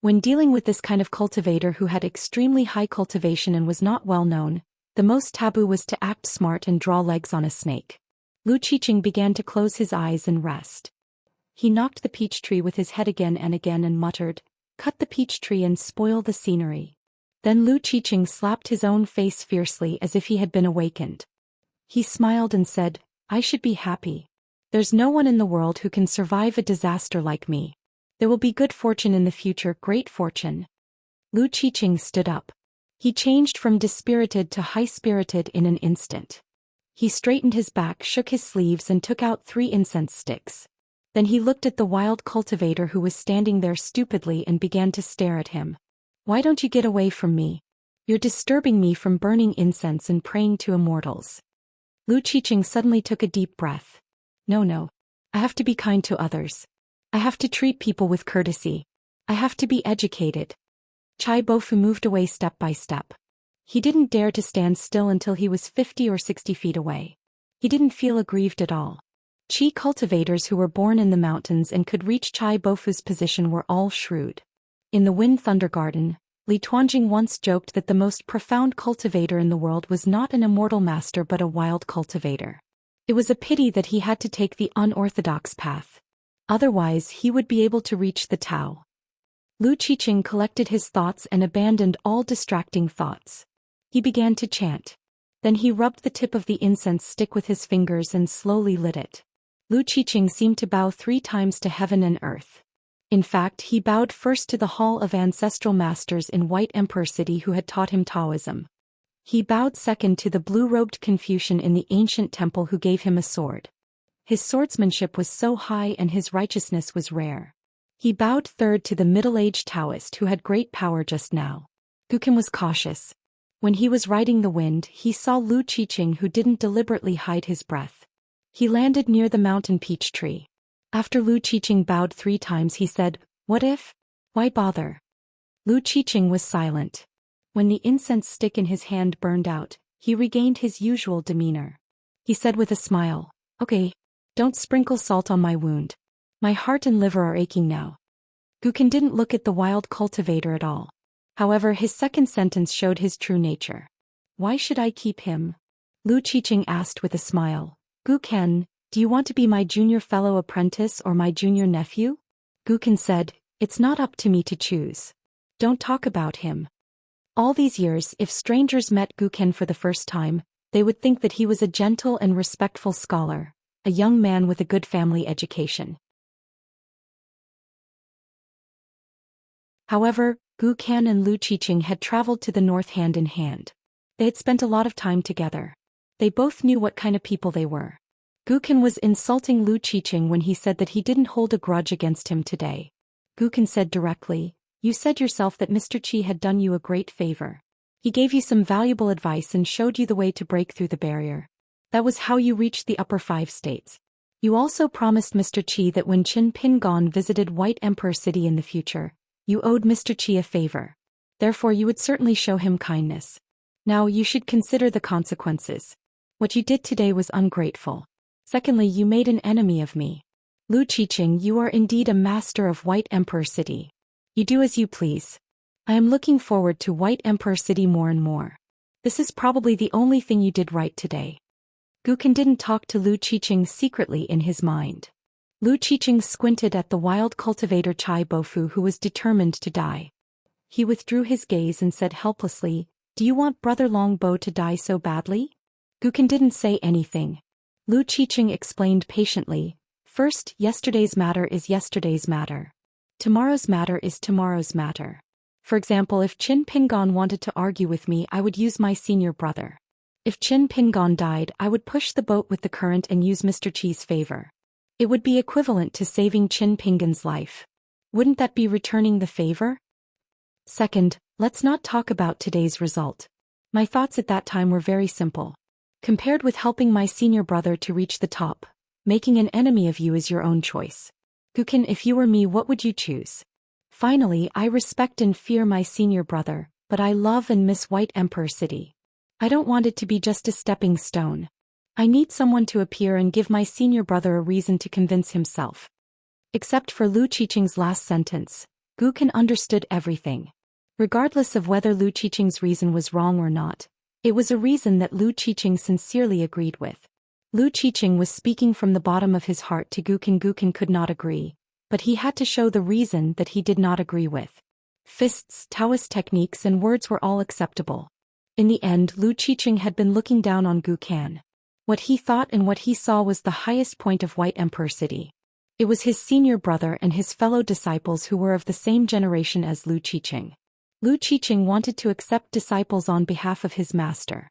Speaker 1: When dealing with this kind of cultivator who had extremely high cultivation and was not well known, the most taboo was to act smart and draw legs on a snake. Lu Qiqing began to close his eyes and rest. He knocked the peach tree with his head again and muttered, Cut the peach tree and spoil the scenery. Then Lu Qiqing slapped his own face fiercely as if he had been awakened. He smiled and said, I should be happy. There's no one in the world who can survive a disaster like me. There will be good fortune in the future, great fortune. Lu Qiqing stood up. He changed from dispirited to high-spirited in an instant. He straightened his back, shook his sleeves and took out 3 incense sticks. Then he looked at the wild cultivator who was standing there stupidly and began to stare at him. Why don't you get away from me? You're disturbing me from burning incense and praying to immortals. Lu Qiqing suddenly took a deep breath. No. I have to be kind to others. I have to treat people with courtesy. I have to be educated. Chai Bofu moved away step by step. He didn't dare to stand still until he was 50 or 60 feet away. He didn't feel aggrieved at all. Qi cultivators who were born in the mountains and could reach Chai Bofu's position were all shrewd. In the Wind Thunder Garden, Li Tuanjing once joked that the most profound cultivator in the world was not an immortal master but a wild cultivator. It was a pity that he had to take the unorthodox path. Otherwise he would be able to reach the Tao. Lu Qiqing collected his thoughts and abandoned all distracting thoughts. He began to chant. Then he rubbed the tip of the incense stick with his fingers and slowly lit it. Lu Qiqing seemed to bow 3 times to heaven and earth. In fact, he bowed first to the Hall of Ancestral Masters in White Emperor City who had taught him Taoism. He bowed second to the blue-robed Confucian in the ancient temple who gave him a sword. His swordsmanship was so high and his righteousness was rare. He bowed third to the middle-aged Taoist who had great power just now. Gukim was cautious. When he was riding the wind, he saw Lu Qiqing, who didn't deliberately hide his breath. He landed near the mountain peach tree. After Lu Qiqing bowed 3 times, he said, "What if? Why bother?" Lu Qiqing was silent. When the incense stick in his hand burned out, he regained his usual demeanor. He said with a smile, "Okay, don't sprinkle salt on my wound. My heart and liver are aching now." Guken didn't look at the wild cultivator at all. However, his second sentence showed his true nature. "Why should I keep him?" Lu Qiqing asked with a smile. "Guken, do you want to be my junior fellow apprentice or my junior nephew?" Guken said, "It's not up to me to choose. Don't talk about him." All these years, if strangers met Guken for the first time, they would think that he was a gentle and respectful scholar, a young man with a good family education. However, Guken and Lu Qiqing had traveled to the north hand in hand. They had spent a lot of time together. They both knew what kind of people they were. Guken was insulting Lu Qiqing when he said that he didn't hold a grudge against him today. Guken said directly, "You said yourself that Mr. Qi had done you a great favor. He gave you some valuable advice and showed you the way to break through the barrier. That was how you reached the upper 5 states. You also promised Mr. Qi that when Qin Pingon visited White Emperor City in the future, you owed Mr. Qi a favor. Therefore you would certainly show him kindness. Now you should consider the consequences. What you did today was ungrateful. Secondly, you made an enemy of me. Lu Qiqing, you are indeed a master of White Emperor City. You do as you please. I am looking forward to White Emperor City more and more. This is probably the only thing you did right today." Guken didn't talk to Lu Qiqing secretly in his mind. Lu Qiqing squinted at the wild cultivator Chai Bofu, who was determined to die. He withdrew his gaze and said helplessly, "Do you want Brother Longbow to die so badly?" Guken didn't say anything. Lu Qiqing explained patiently, "First, yesterday's matter is yesterday's matter. Tomorrow's matter is tomorrow's matter. For example, if Qin Pingon wanted to argue with me, I would use my senior brother. If Qin Pingon died, I would push the boat with the current and use Mr. Qi's favor. It would be equivalent to saving Qin Pingon's life. Wouldn't that be returning the favor? Second, let's not talk about today's result. My thoughts at that time were very simple. Compared with helping my senior brother to reach the top, making an enemy of you is your own choice. Guken, if you were me, what would you choose? Finally, I respect and fear my senior brother, but I love and miss White Emperor City. I don't want it to be just a stepping stone. I need someone to appear and give my senior brother a reason to convince himself." Except for Lu Qiqing's last sentence, Guken understood everything. Regardless of whether Lu Qiqing's reason was wrong or not, it was a reason that Lu Qiqing sincerely agreed with. Lu Qiqing was speaking from the bottom of his heart to Guken. Guken could not agree, but he had to show the reason that he did not agree with. Fists, Taoist techniques and words were all acceptable. In the end, Lu Qiqing had been looking down on Guken. What he thought and what he saw was the highest point of White Emperor City. It was his senior brother and his fellow disciples who were of the same generation as Lu Qiqing. Lu Qiqing wanted to accept disciples on behalf of his master.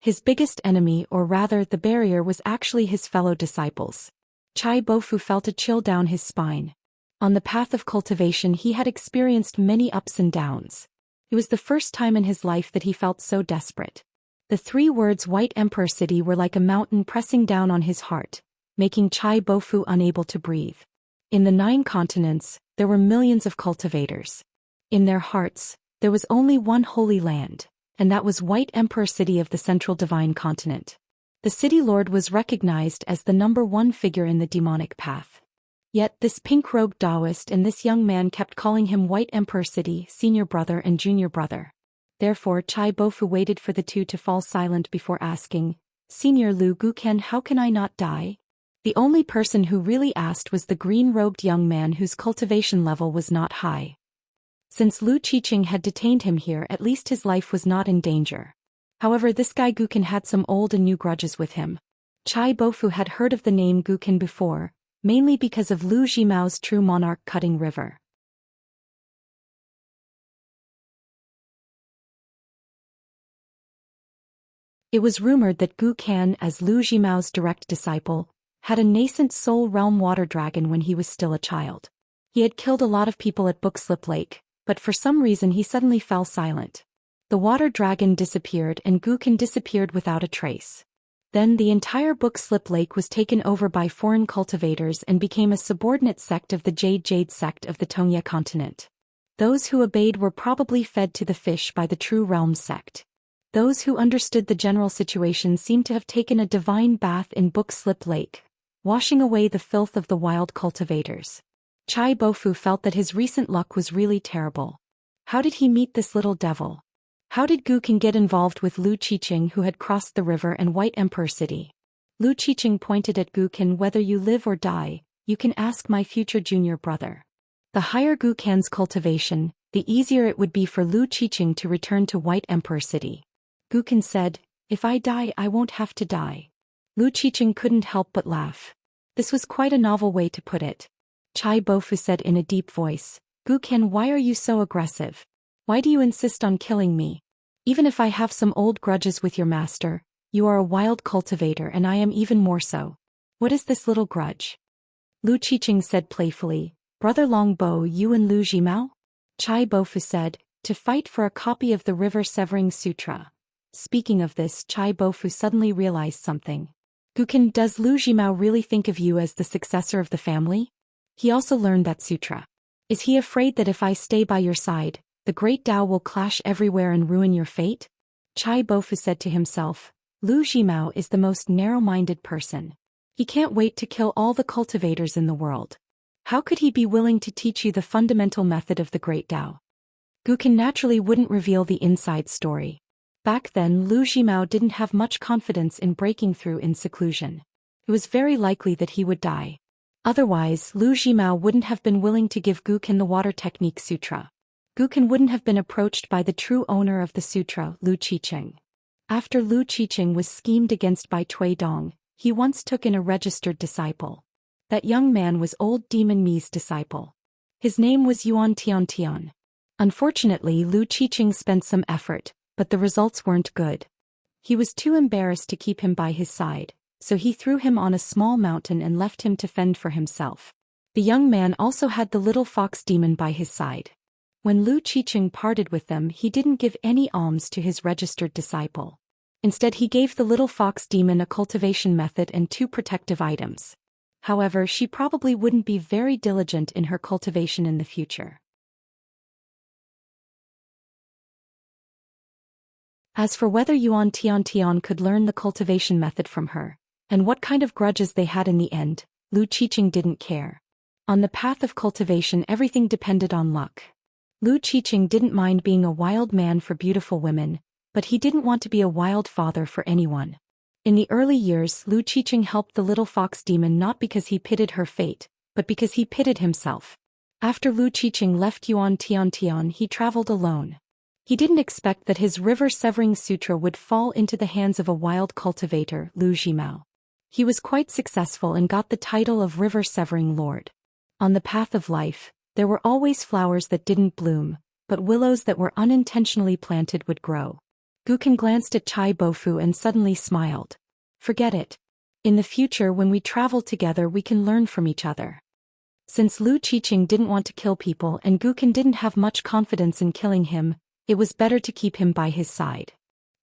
Speaker 1: His biggest enemy, or rather the barrier, was actually his fellow disciples. Chai Bofu felt a chill down his spine. On the path of cultivation he had experienced many ups and downs. It was the first time in his life that he felt so desperate. The 3 words White Emperor City were like a mountain pressing down on his heart, making Chai Bofu unable to breathe. In the 9 continents, there were millions of cultivators. In their hearts, there was only one holy land, and that was White Emperor City of the Central Divine Continent. The city lord was recognized as the #1 figure in the demonic path. Yet this pink-robed Taoist and this young man kept calling him White Emperor City, senior brother and junior brother. Therefore Chai Bofu waited for the 2 to fall silent before asking, "Senior Lu Guken, how can I not die?" The only person who really asked was the green-robed young man whose cultivation level was not high. Since Lu Qiqing had detained him here, at least his life was not in danger. However, this guy Guken had some old and new grudges with him. Chai Bofu had heard of the name Guken before, mainly because of Lu Jimao's true monarch cutting river. It was rumored that Guken, as Lu Jimao's direct disciple, had a nascent soul realm water dragon when he was still a child. He had killed a lot of people at Bookslip Lake, but for some reason he suddenly fell silent. The water dragon disappeared and Gukin disappeared without a trace. Then the entire book slip lake was taken over by foreign cultivators and became a subordinate sect of the Jade sect of the Tongye continent. Those who obeyed were probably fed to the fish by the True Realms sect. Those who understood the general situation seemed to have taken a divine bath in book slip lake, washing away the filth of the wild cultivators. Chai Bofu felt that his recent luck was really terrible. How did he meet this little devil? How did Gukin get involved with Lu Qiqing, who had crossed the river and White Emperor City? Lu Qiqing pointed at Gukin. Whether you live or die, you can ask my future junior brother. The higher Gukin's cultivation, the easier it would be for Lu Qiqing to return to White Emperor City. Gukin said, if I die I won't have to die. Lu Qiqing couldn't help but laugh. This was quite a novel way to put it. Chai Bofu said in a deep voice, Gukin, why are you so aggressive? Why do you insist on killing me? Even if I have some old grudges with your master, you are a wild cultivator and I am even more so. What is this little grudge? Lu Qiqing said playfully, Brother Longbo, you and Lu Jimao? Chai Bofu said, to fight for a copy of the River Severing Sutra. Speaking of this, Chai Bofu suddenly realized something. Gukin, does Lu Jimao really think of you as the successor of the family? He also learned that sutra. Is he afraid that if I stay by your side, the great Tao will clash everywhere and ruin your fate? Chai Bofu said to himself, Lu Jimao is the most narrow-minded person. He can't wait to kill all the cultivators in the world. How could he be willing to teach you the fundamental method of the great Tao? Gukin naturally wouldn't reveal the inside story. Back then Lu Jimao didn't have much confidence in breaking through in seclusion. It was very likely that he would die. Otherwise, Lu Jimao wouldn't have been willing to give Gukin the water technique sutra. Gukin wouldn't have been approached by the true owner of the sutra, Lu Qiqing. After Lu Qiqing was schemed against by Cui Dong, he once took in a registered disciple. That young man was old Demon Mi's disciple. His name was Yuan Tian. Unfortunately, Lu Qiqing spent some effort, but the results weren't good. He was too embarrassed to keep him by his side, so he threw him on a small mountain and left him to fend for himself. The young man also had the little fox demon by his side. When Lu Qiqing parted with them, he didn't give any alms to his registered disciple. Instead, he gave the little fox demon a cultivation method and 2 protective items. However, she probably wouldn't be very diligent in her cultivation in the future. As for whether Yuan Tian could learn the cultivation method from her, and what kind of grudges they had in the end, Lu Qiqing didn't care. On the path of cultivation, everything depended on luck. Lu Qiqing didn't mind being a wild man for beautiful women, but he didn't want to be a wild father for anyone. In the early years, Lu Qiqing helped the little fox demon not because he pitied her fate, but because he pitied himself. After Lu Qiqing left Yuan Tian, he traveled alone. He didn't expect that his River Severing Sutra would fall into the hands of a wild cultivator, Lu Jimao. He was quite successful and got the title of River Severing Lord. On the path of life, there were always flowers that didn't bloom, but willows that were unintentionally planted would grow. Gukin glanced at Chai Bofu and suddenly smiled. Forget it. In the future, when we travel together, we can learn from each other. Since Lu Qiqing didn't want to kill people and Gukin didn't have much confidence in killing him, it was better to keep him by his side.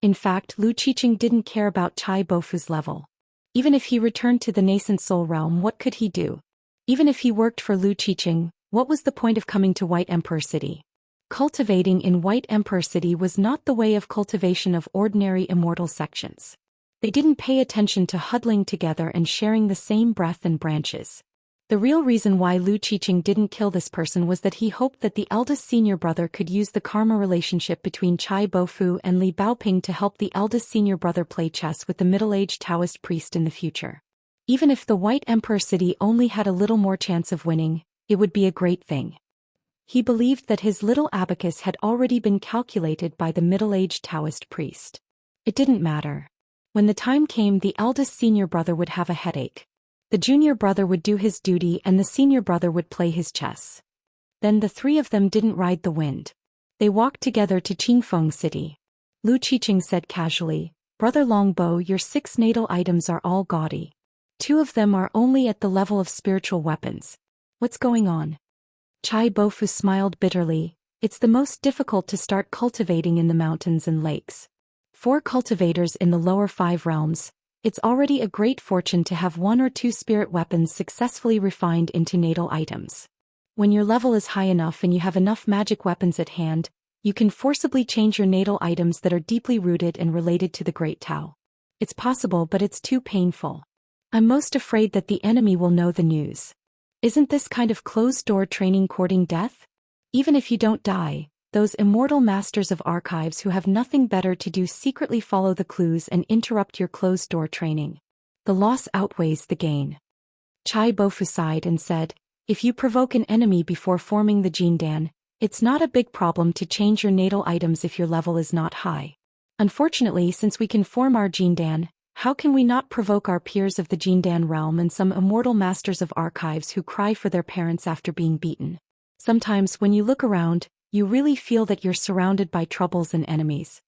Speaker 1: In fact, Lu Qiqing didn't care about Chai Bofu's level. Even if he returned to the nascent soul realm, what could he do? Even if he worked for Lu Qiqing, what was the point of coming to White Emperor City? Cultivating in White Emperor City was not the way of cultivation of ordinary immortal sections. They didn't pay attention to huddling together and sharing the same breath and branches. The real reason why Lu Qiqing didn't kill this person was that he hoped that the eldest senior brother could use the karma relationship between Chai Bofu and Li Baoping to help the eldest senior brother play chess with the middle-aged Taoist priest in the future. Even if the White Emperor City only had a little more chance of winning, it would be a great thing. He believed that his little abacus had already been calculated by the middle-aged Taoist priest. It didn't matter. When the time came, the eldest senior brother would have a headache. The junior brother would do his duty and the senior brother would play his chess. Then the 3 of them didn't ride the wind. They walked together to Qingfeng City. Lu Qiqing said casually, Brother Longbo, your 6 natal items are all gaudy. 2 of them are only at the level of spiritual weapons. What's going on? Chai Bofu smiled bitterly. It's the most difficult to start cultivating in the mountains and lakes. For cultivators in the lower 5 realms, it's already a great fortune to have 1 or 2 spirit weapons successfully refined into natal items. When your level is high enough and you have enough magic weapons at hand, you can forcibly change your natal items that are deeply rooted and related to the Great Tao. It's possible, but it's too painful. I'm most afraid that the enemy will know the news. Isn't this kind of closed-door training courting death? Even if you don't die, those immortal masters of archives who have nothing better to do secretly follow the clues and interrupt your closed-door training. The loss outweighs the gain. Chai Bofu sighed and said, if you provoke an enemy before forming the Jindan, it's not a big problem to change your natal items if your level is not high. Unfortunately, since we can form our Jindan, how can we not provoke our peers of the Jindan realm and some immortal masters of archives who cry for their parents after being beaten? Sometimes when you look around, you really feel that you're surrounded by troubles and enemies.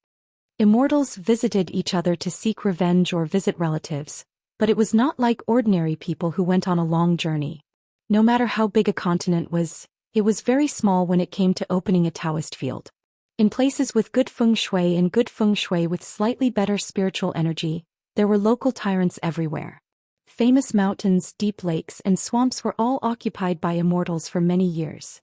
Speaker 1: Immortals visited each other to seek revenge or visit relatives, but it was not like ordinary people who went on a long journey. No matter how big a continent was, it was very small when it came to opening a Taoist field. In places with good feng shui and good feng shui with slightly better spiritual energy, there were local tyrants everywhere. Famous mountains, deep lakes, and swamps were all occupied by immortals for many years.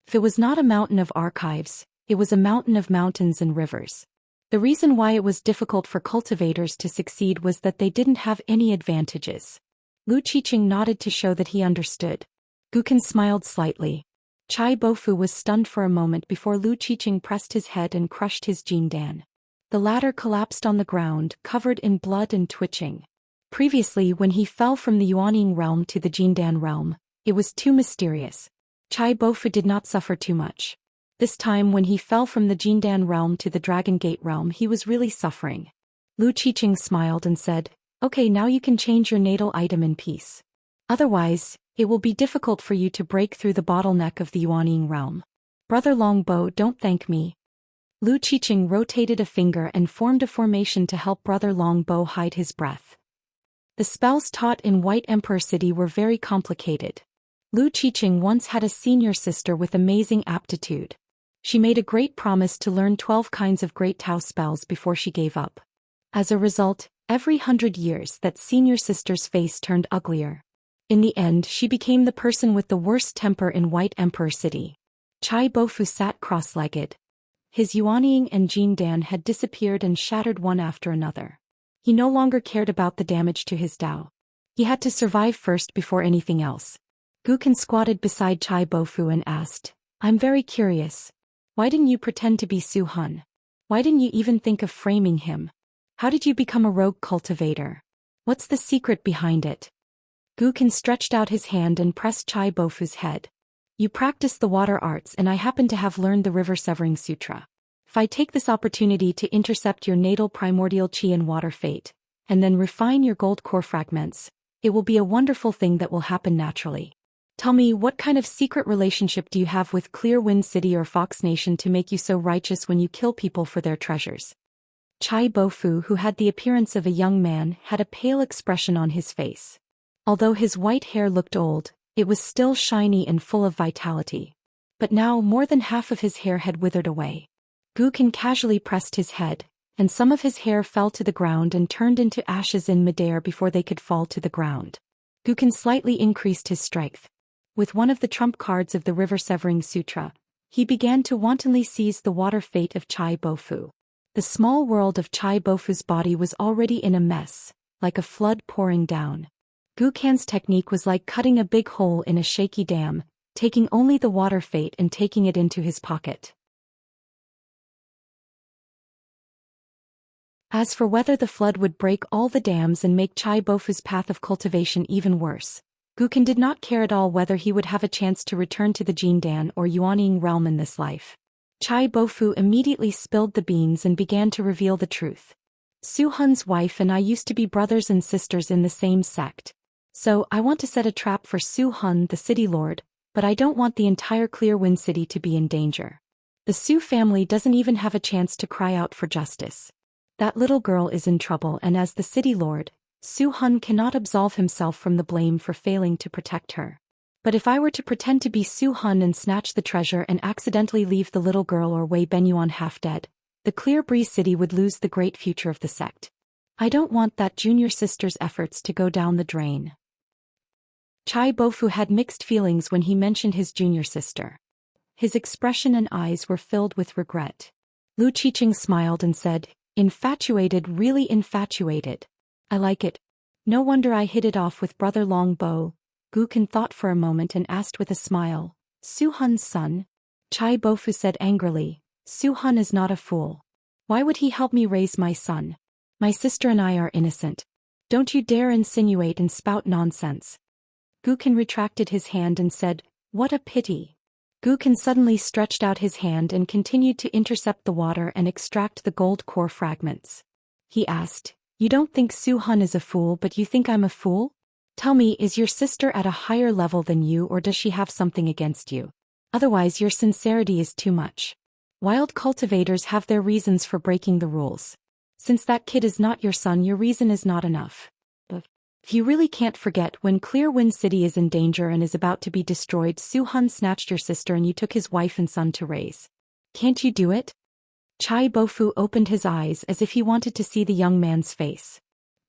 Speaker 1: If it was not a mountain of archives, it was a mountain of mountains and rivers. The reason why it was difficult for cultivators to succeed was that they didn't have any advantages. Lu Qiqing nodded to show that he understood. Gukin smiled slightly. Chai Bofu was stunned for a moment before Lu Qiqing pressed his head and crushed his Jindan. The latter collapsed on the ground, covered in blood and twitching. Previously, when he fell from the Yuanying realm to the Jindan realm, it was too mysterious. Chai Bofu did not suffer too much. This time when he fell from the Jindan realm to the Dragon Gate realm, he was really suffering. Lu Qiqing smiled and said, okay, now you can change your natal item in peace. Otherwise, it will be difficult for you to break through the bottleneck of the Yuanying realm. Brother Longbo, don't thank me. Lu Qiqing rotated a finger and formed a formation to help Brother Longbo hide his breath. The spells taught in White Emperor City were very complicated. Lu Qiqing once had a senior sister with amazing aptitude. She made a great promise to learn 12 kinds of Great Tao spells before she gave up. As a result, every 100 years that senior sister's face turned uglier. In the end, she became the person with the worst temper in White Emperor City. Chai Bofu sat cross-legged. His Yuanying and Jindan had disappeared and shattered one after another. He no longer cared about the damage to his Tao. He had to survive first before anything else. Gukin squatted beside Chai Bofu and asked, I'm very curious. Why didn't you pretend to be Su Hun? Why didn't you even think of framing him? How did you become a rogue cultivator? What's the secret behind it? Gukin stretched out his hand and pressed Chai Bofu's head. You practice the water arts and I happen to have learned the River Severing Sutra. If I take this opportunity to intercept your natal primordial chi and water fate, and then refine your gold core fragments, it will be a wonderful thing that will happen naturally. Tell me, what kind of secret relationship do you have with Clear Wind City or Fox Nation to make you so righteous when you kill people for their treasures? Chai Bofu, who had the appearance of a young man, had a pale expression on his face. Although his white hair looked old, it was still shiny and full of vitality. But now more than half of his hair had withered away. Gukin casually pressed his head, and some of his hair fell to the ground and turned into ashes in midair before they could fall to the ground. Gukin slightly increased his strength. With one of the trump cards of the River Severing Sutra, he began to wantonly seize the water fate of Chai Bofu. The small world of Chai Bofu's body was already in a mess, like a flood pouring down. Gukin's technique was like cutting a big hole in a shaky dam, taking only the water fate and taking it into his pocket. As for whether the flood would break all the dams and make Chai Bofu's path of cultivation even worse, Gukin did not care at all whether he would have a chance to return to the Jindan or Yuanying realm in this life. Chai Bofu immediately spilled the beans and began to reveal the truth. Su Hun's wife and I used to be brothers and sisters in the same sect. So, I want to set a trap for Su Hun, the city lord, but I don't want the entire Clear Wind City to be in danger. The Su family doesn't even have a chance to cry out for justice. That little girl is in trouble, and as the city lord, Su Hun cannot absolve himself from the blame for failing to protect her. But if I were to pretend to be Su Han and snatch the treasure and accidentally leave the little girl or Wei Benyuan half dead, the Clear Breeze City would lose the great future of the sect. I don't want that junior sister's efforts to go down the drain. Chai Bofu had mixed feelings when he mentioned his junior sister. His expression and eyes were filled with regret. Lu Qiqing smiled and said, "Infatuated, really infatuated. I like it. No wonder I hit it off with Brother Longbo." Gu Kan thought for a moment and asked with a smile, "Su Hun's son?" Chai Bofu said angrily, "Su Han is not a fool. Why would he help me raise my son? My sister and I are innocent. Don't you dare insinuate and spout nonsense." Gu Kan retracted his hand and said, "What a pity." Gu Kan suddenly stretched out his hand and continued to intercept the water and extract the gold core fragments. He asked, "You don't think Su Han is a fool, but you think I'm a fool? Tell me, is your sister at a higher level than you, or does she have something against you? Otherwise your sincerity is too much. Wild cultivators have their reasons for breaking the rules. Since that kid is not your son, your reason is not enough. If you really can't forget when Clear Wind City is in danger and is about to be destroyed, Su Han snatched your sister and you took his wife and son to raise. Can't you do it?" Chai Bofu opened his eyes as if he wanted to see the young man's face.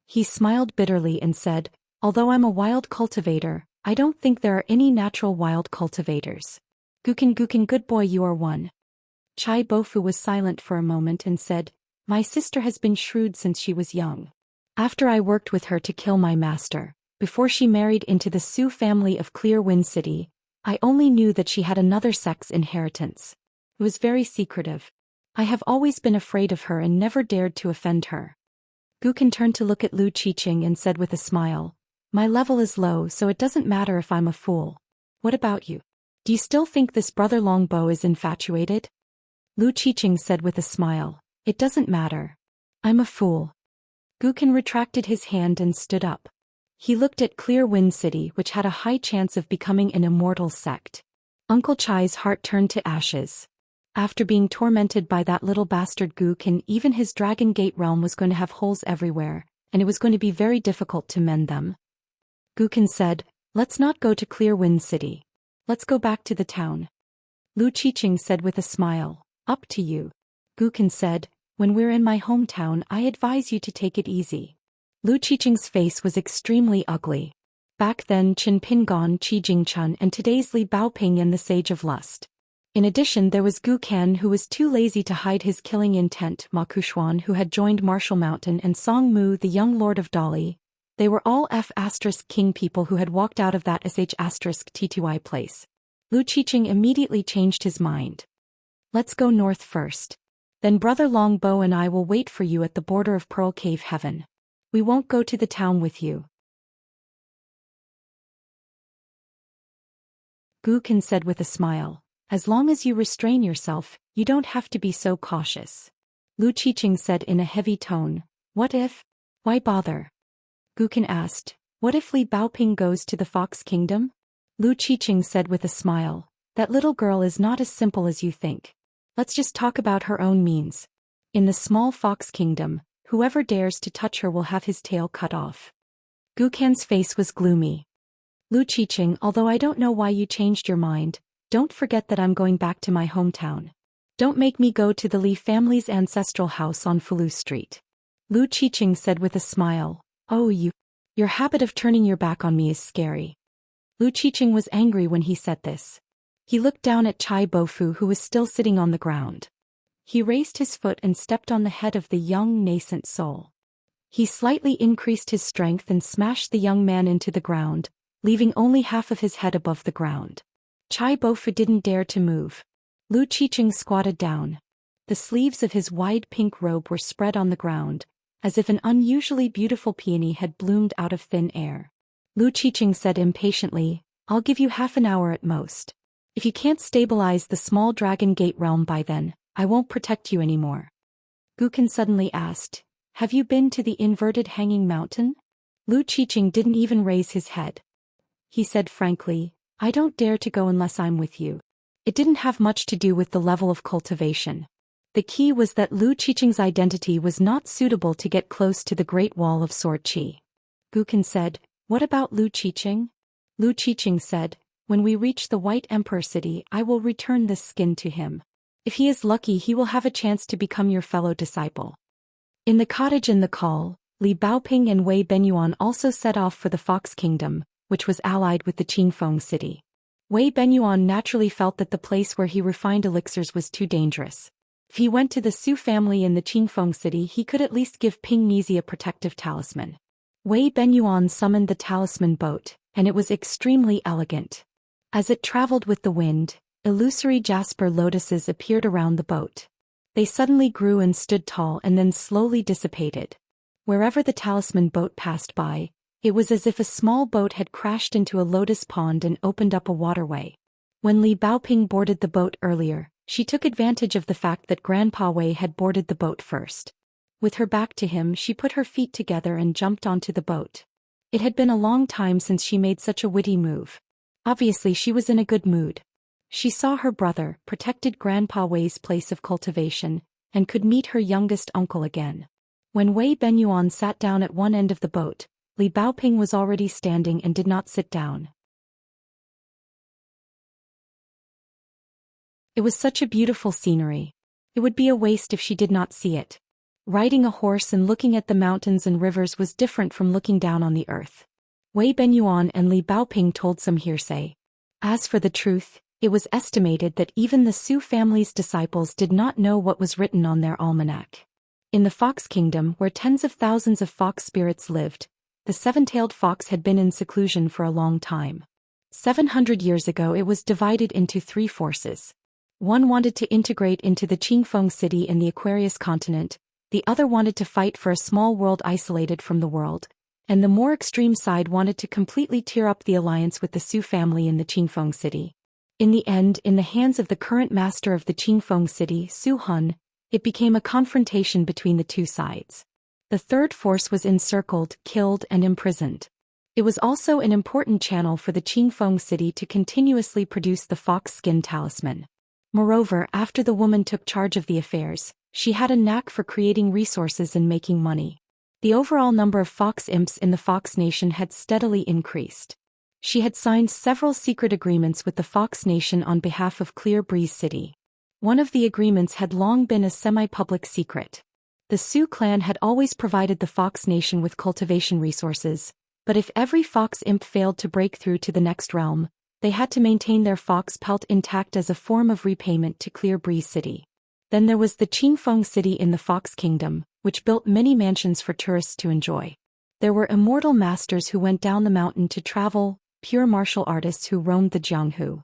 Speaker 1: He smiled bitterly and said, "Although I'm a wild cultivator, I don't think there are any natural wild cultivators. Gu Kan, good boy, you are one." Chai Bofu was silent for a moment and said, "My sister has been shrewd since she was young. After I worked with her to kill my master, before she married into the Su family of Clear Wind City, I only knew that she had another sex inheritance. It was very secretive. I have always been afraid of her and never dared to offend her." Gu Kan turned to look at Lu Qiqing and said with a smile, "My level is low, so it doesn't matter if I'm a fool. What about you? Do you still think this Brother Longbo is infatuated?" Lu Qiqing said with a smile, "It doesn't matter. I'm a fool." Gu Kan retracted his hand and stood up. He looked at Clear Wind City, which had a high chance of becoming an immortal sect. Uncle Chai's heart turned to ashes. After being tormented by that little bastard Gu Kan, even his Dragon Gate realm was going to have holes everywhere, and it was going to be very difficult to mend them. Gu Kan said, "Let's not go to Clear Wind City. Let's go back to the town." Lu Qiqing said with a smile, "Up to you." Gu Kan said, "When we're in my hometown, I advise you to take it easy." Lu Qiqing's face was extremely ugly. Back then Qin Pingon, Qi Jingchun, and today's Li Baoping and the Sage of Lust. In addition, there was Gu Kan, who was too lazy to hide his killing intent, Ma Kushuan, who had joined Marshall Mountain, and Song Mu, the young lord of Dali. They were all F***king people who had walked out of that **TTY place. Lu Qiqing immediately changed his mind. "Let's go north first. Then Brother Longbo and I will wait for you at the border of Pearl Cave Heaven. We won't go to the town with you." Gu Kan said with a smile, "As long as you restrain yourself, you don't have to be so cautious." Lu Qiqing said in a heavy tone, "What if? Why bother?" Gu Kan asked, "What if Li Baoping goes to the Fox Kingdom?" Lu Qiqing said with a smile, "That little girl is not as simple as you think. Let's just talk about her own means. In the small Fox Kingdom, whoever dares to touch her will have his tail cut off." Gu Kan's face was gloomy. "Lu Qiqing, although I don't know why you changed your mind, don't forget that I'm going back to my hometown. Don't make me go to the Li family's ancestral house on Fulu Street." Lu Qiqing said with a smile, "Oh, your habit of turning your back on me is scary." Lu Qiqing was angry when he said this. He looked down at Chai Bofu, who was still sitting on the ground. He raised his foot and stepped on the head of the young nascent soul. He slightly increased his strength and smashed the young man into the ground, leaving only half of his head above the ground. Chai Bofu didn't dare to move. Lu Qiqing squatted down. The sleeves of his wide pink robe were spread on the ground, as if an unusually beautiful peony had bloomed out of thin air. Lu Qiqing said impatiently, "I'll give you half an hour at most. If you can't stabilize the small Dragon Gate realm by then, I won't protect you anymore." Gu Kan suddenly asked, "Have you been to the inverted hanging mountain?" Lu Qiqing didn't even raise his head. He said frankly, "I don't dare to go unless I'm with you." It didn't have much to do with the level of cultivation. The key was that Lu Qiqing's identity was not suitable to get close to the Great Wall of Sword Qi. Gu Kan said, "What about Lu Qiqing?" Lu Qiqing said, When we reach the White Emperor city, I will return this skin to him. If he is lucky, he will have a chance to become your fellow disciple." In the cottage in the Call, Li Baoping and Wei Benyuan also set off for the Fox Kingdom, which was allied with the Qingfeng city. Wei Benyuan naturally felt that the place where he refined elixirs was too dangerous. If he went to the Su family in the Qingfeng city, he could at least give Ping Mizi a protective talisman. Wei Benyuan summoned the talisman boat, and it was extremely elegant. As it traveled with the wind, illusory jasper lotuses appeared around the boat. They suddenly grew and stood tall and then slowly dissipated. Wherever the talisman boat passed by, it was as if a small boat had crashed into a lotus pond and opened up a waterway. When Li Baoping boarded the boat earlier, she took advantage of the fact that Grandpa Wei had boarded the boat first. With her back to him, she put her feet together and jumped onto the boat. It had been a long time since she made such a witty move. Obviously, she was in a good mood. She saw her brother, protected Grandpa Wei's place of cultivation, and could meet her youngest uncle again. When Wei Benyuan sat down at one end of the boat, Li Baoping was already standing and did not sit down. It was such a beautiful scenery. It would be a waste if she did not see it. Riding a horse and looking at the mountains and rivers was different from looking down on the earth. Wei Benyuan and Li Baoping told some hearsay. As for the truth, it was estimated that even the Su family's disciples did not know what was written on their almanac. In the Fox Kingdom, where tens of thousands of fox spirits lived, the seven-tailed fox had been in seclusion for a long time. 700 years ago, it was divided into three forces. One wanted to integrate into the Qingfeng city and the Aquarius continent, the other wanted to fight for a small world isolated from the world, and the more extreme side wanted to completely tear up the alliance with the Su family in the Qingfeng city. In the end, in the hands of the current master of the Qingfeng city, Su Hun, it became a confrontation between the two sides. The third force was encircled, killed, and imprisoned. It was also an important channel for the Qingfeng city to continuously produce the fox skin talisman. Moreover, after the woman took charge of the affairs, she had a knack for creating resources and making money. The overall number of fox imps in the Fox Nation had steadily increased. She had signed several secret agreements with the Fox Nation on behalf of Clear Breeze City. One of the agreements had long been a semi-public secret. The Su clan had always provided the Fox Nation with cultivation resources, but if every fox imp failed to break through to the next realm, they had to maintain their fox pelt intact as a form of repayment to Clear Breeze City. Then there was the Qingfeng city in the Fox Kingdom, which built many mansions for tourists to enjoy. There were immortal masters who went down the mountain to travel, pure martial artists who roamed the Jianghu.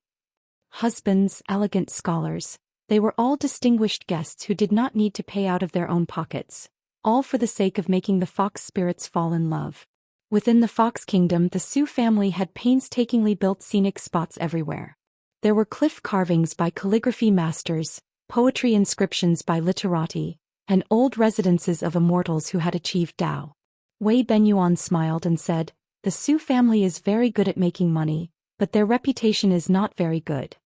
Speaker 1: Husbands, elegant scholars, they were all distinguished guests who did not need to pay out of their own pockets, all for the sake of making the fox spirits fall in love. Within the Fox Kingdom, the Su family had painstakingly built scenic spots everywhere. There were cliff carvings by calligraphy masters, poetry inscriptions by literati, and old residences of immortals who had achieved Tao. Wei Benyuan smiled and said, "The Su family is very good at making money, but their reputation is not very good."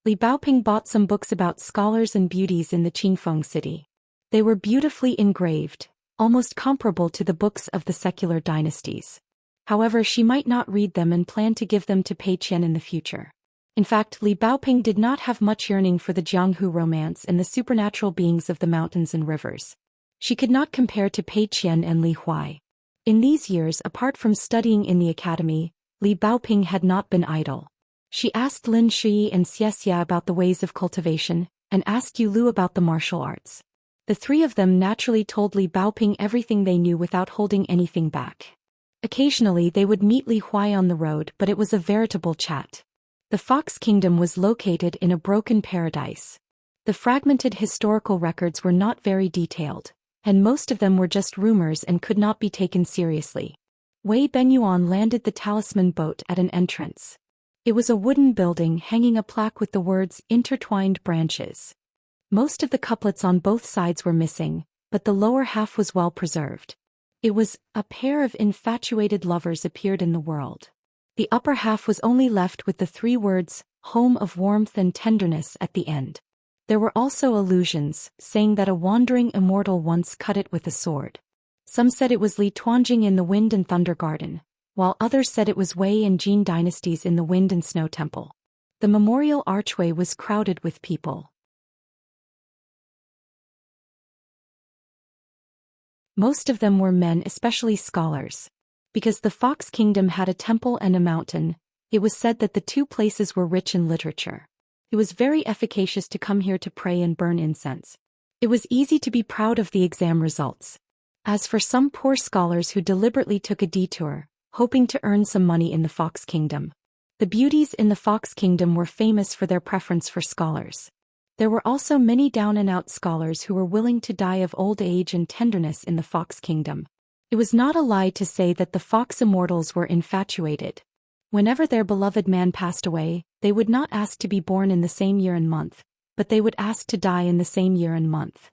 Speaker 1: Li Baoping bought some books about scholars and beauties in the Qingfeng city. They were beautifully engraved, almost comparable to the books of the secular dynasties. However, she might not read them and planned to give them to Pei Qian in the future. In fact, Li Baoping did not have much yearning for the Jianghu romance and the supernatural beings of the mountains and rivers. She could not compare to Pei Qian and Li Huai. In these years, apart from studying in the academy, Li Baoping had not been idle. She asked Lin Shi and Xianxia about the ways of cultivation, and asked Yu Lu about the martial arts. The three of them naturally told Li Baoping everything they knew without holding anything back. Occasionally they would meet Li Huai on the road, but it was a veritable chat. The Fox Kingdom was located in a broken paradise. The fragmented historical records were not very detailed, and most of them were just rumors and could not be taken seriously. Wei Benyuan landed the talisman boat at an entrance. It was a wooden building hanging a plaque with the words "Intertwined Branches." Most of the couplets on both sides were missing, but the lower half was well preserved. It was, "A pair of infatuated lovers appeared in the world." The upper half was only left with the three words, "Home of warmth and tenderness" at the end. There were also allusions, saying that a wandering immortal once cut it with a sword. Some said it was Li Tuanjing in the Wind and Thunder Garden, while others said it was Wei and Jin dynasties in the Wind and Snow Temple. The memorial archway was crowded with people. Most of them were men, especially scholars. Because the Fox Kingdom had a temple and a mountain, it was said that the two places were rich in literature. It was very efficacious to come here to pray and burn incense. It was easy to be proud of the exam results. As for some poor scholars who deliberately took a detour, hoping to earn some money in the Fox Kingdom. The beauties in the Fox Kingdom were famous for their preference for scholars. There were also many down-and-out scholars who were willing to die of old age and tenderness in the Fox Kingdom. It was not a lie to say that the Fox Immortals were infatuated. Whenever their beloved man passed away, they would not ask to be born in the same year and month, but they would ask to die in the same year and month.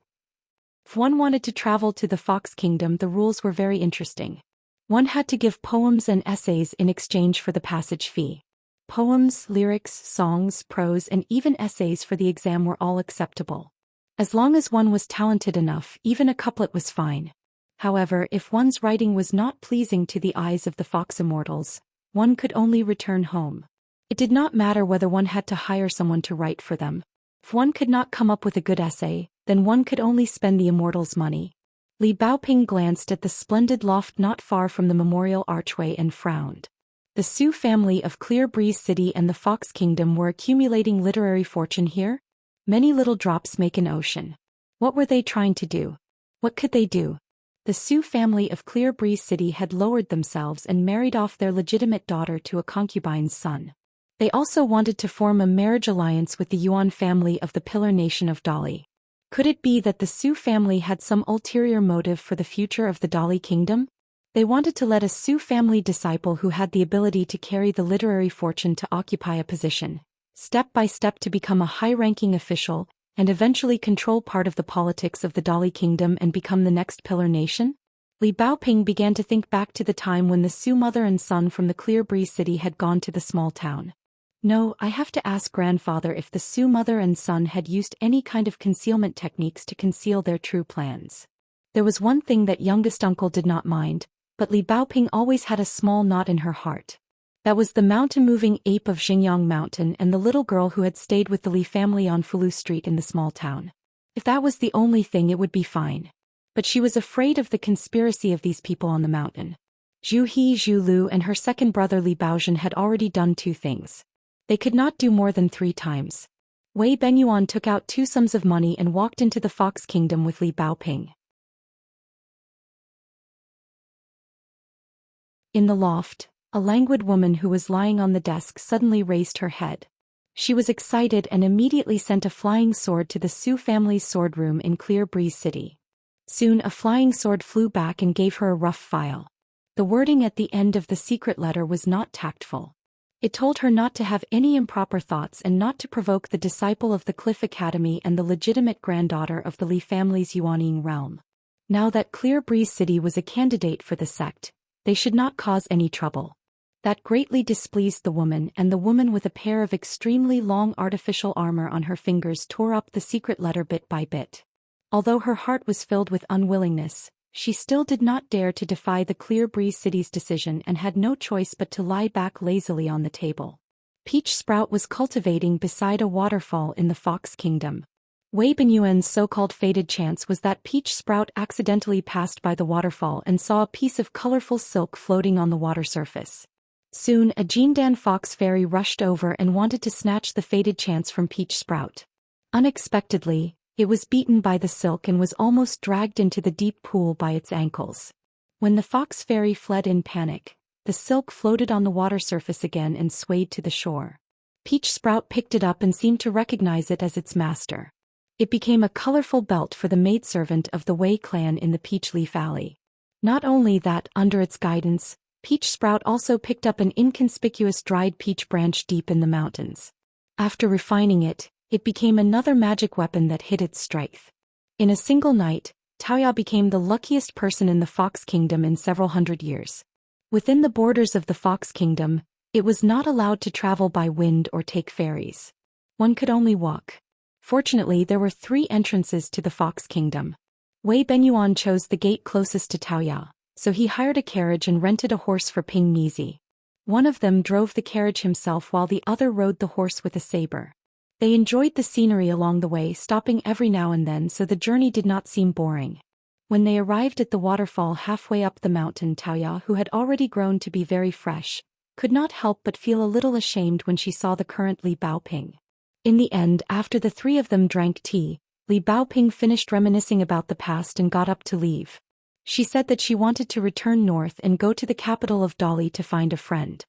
Speaker 1: If one wanted to travel to the Fox Kingdom, the rules were very interesting. One had to give poems and essays in exchange for the passage fee. Poems, lyrics, songs, prose, and even essays for the exam were all acceptable. As long as one was talented enough, even a couplet was fine. However, if one's writing was not pleasing to the eyes of the Fox Immortals, one could only return home. It did not matter whether one had to hire someone to write for them. If one could not come up with a good essay, then one could only spend the Immortals' money. Li Baoping glanced at the splendid loft not far from the memorial archway and frowned. The Su family of Clear Breeze City and the Fox Kingdom were accumulating literary fortune here? Many little drops make an ocean. What were they trying to do? What could they do? The Su family of Clear Breeze City had lowered themselves and married off their legitimate daughter to a concubine's son. They also wanted to form a marriage alliance with the Yuan family of the Pillar Nation of Dali. Could it be that the Su family had some ulterior motive for the future of the Dali Kingdom? They wanted to let a Su family disciple who had the ability to carry the literary fortune to occupy a position, step by step to become a high-ranking official, and eventually control part of the politics of the Dali Kingdom and become the next Pillar Nation? Li Baoping began to think back to the time when the Su mother and son from the Clear Breeze City had gone to the small town. No, I have to ask grandfather if the Su mother and son had used any kind of concealment techniques to conceal their true plans. There was one thing that youngest uncle did not mind, but Li Baoping always had a small knot in her heart. That was the mountain-moving ape of Xingyang Mountain and the little girl who had stayed with the Li family on Fulu Street in the small town. If that was the only thing, it would be fine. But she was afraid of the conspiracy of these people on the mountain. Zhu He, Zhu Lu and her second brother Li Baozhen had already done 2 things. They could not do more than 3 times. Wei Benyuan took out 2 sums of money and walked into the Fox Kingdom with Li Baoping. In the loft, a languid woman who was lying on the desk suddenly raised her head. She was excited and immediately sent a flying sword to the Su family's sword room in Clear Breeze City. Soon a flying sword flew back and gave her a rough file. The wording at the end of the secret letter was not tactful. It told her not to have any improper thoughts and not to provoke the disciple of the Cliff Academy and the legitimate granddaughter of the Li family's Yuanying realm. Now that Clear Breeze City was a candidate for the sect, they should not cause any trouble. That greatly displeased the woman, and the woman with a pair of extremely long artificial armor on her fingers tore up the secret letter bit by bit. Although her heart was filled with unwillingness, she still did not dare to defy the Clear Breeze City's decision and had no choice but to lie back lazily on the table. Peach Sprout was cultivating beside a waterfall in the Fox Kingdom. Wei Benyuan's so-called fated chance was that Peach Sprout accidentally passed by the waterfall and saw a piece of colorful silk floating on the water surface. Soon a Jindan fox fairy rushed over and wanted to snatch the fated chance from Peach Sprout. Unexpectedly, it was beaten by the silk and was almost dragged into the deep pool by its ankles. When the fox fairy fled in panic, the silk floated on the water surface again and swayed to the shore. Peach Sprout picked it up and seemed to recognize it as its master. It became a colorful belt for the maidservant of the Wei clan in the Peach Leaf Alley. Not only that, under its guidance, Peach Sprout also picked up an inconspicuous dried peach branch deep in the mountains. After refining it, it became another magic weapon that hid its strength. In a single night, Taoya became the luckiest person in the Fox Kingdom in several hundred years. Within the borders of the Fox Kingdom, it was not allowed to travel by wind or take ferries. One could only walk. Fortunately, there were 3 entrances to the Fox Kingdom. Wei Benyuan chose the gate closest to Taoya, so he hired a carriage and rented a horse for Ping Mizi. One of them drove the carriage himself while the other rode the horse with a saber. They enjoyed the scenery along the way, stopping every now and then, so the journey did not seem boring. When they arrived at the waterfall halfway up the mountain, Taoya, who had already grown to be very fresh, could not help but feel a little ashamed when she saw the current Li Baoping. In the end, after the three of them drank tea, Li Baoping finished reminiscing about the past and got up to leave. She said that she wanted to return north and go to the capital of Dali to find a friend.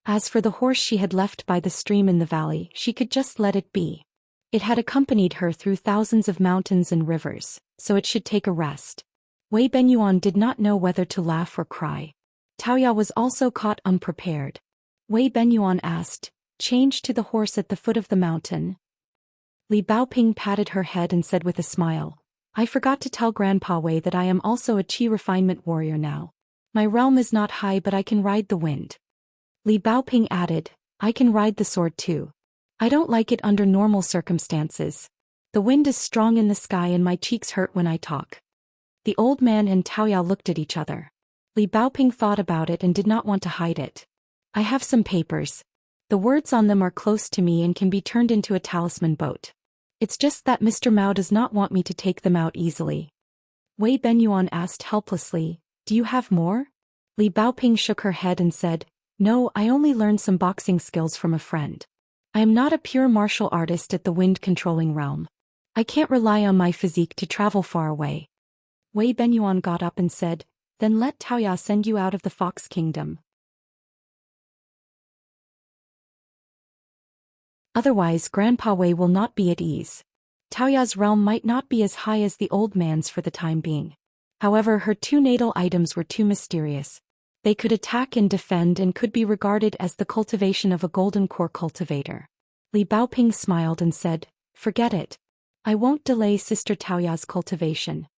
Speaker 1: As for the horse she had left by the stream in the valley, she could just let it be. It had accompanied her through thousands of mountains and rivers, so it should take a rest. Wei Benyuan did not know whether to laugh or cry. Taoya was also caught unprepared. Wei Benyuan asked, "Change to the horse at the foot of the mountain." Li Baoping patted her head and said with a smile, "I forgot to tell Grandpa Wei that I am also a Qi refinement warrior now. My realm is not high, but I can ride the wind." Li Baoping added, "I can ride the sword too. I don't like it under normal circumstances. The wind is strong in the sky and my cheeks hurt when I talk." The old man and Taoya looked at each other. Li Baoping thought about it and did not want to hide it. "I have some papers. The words on them are close to me and can be turned into a talisman boat. It's just that Mr. Mao does not want me to take them out easily." Wei Benyuan asked helplessly, "Do you have more?" Li Baoping shook her head and said, "No, I only learned some boxing skills from a friend. I am not a pure martial artist at the wind-controlling realm. I can't rely on my physique to travel far away." Wei Benyuan got up and said, "Then let Taoya send you out of the Fox Kingdom. Otherwise Grandpa Wei will not be at ease. Taoya's realm might not be as high as the old man's for the time being. However, her two natal items were too mysterious. They could attack and defend and could be regarded as the cultivation of a golden core cultivator." Li Baoping smiled and said, "Forget it. I won't delay Sister Taoya's cultivation."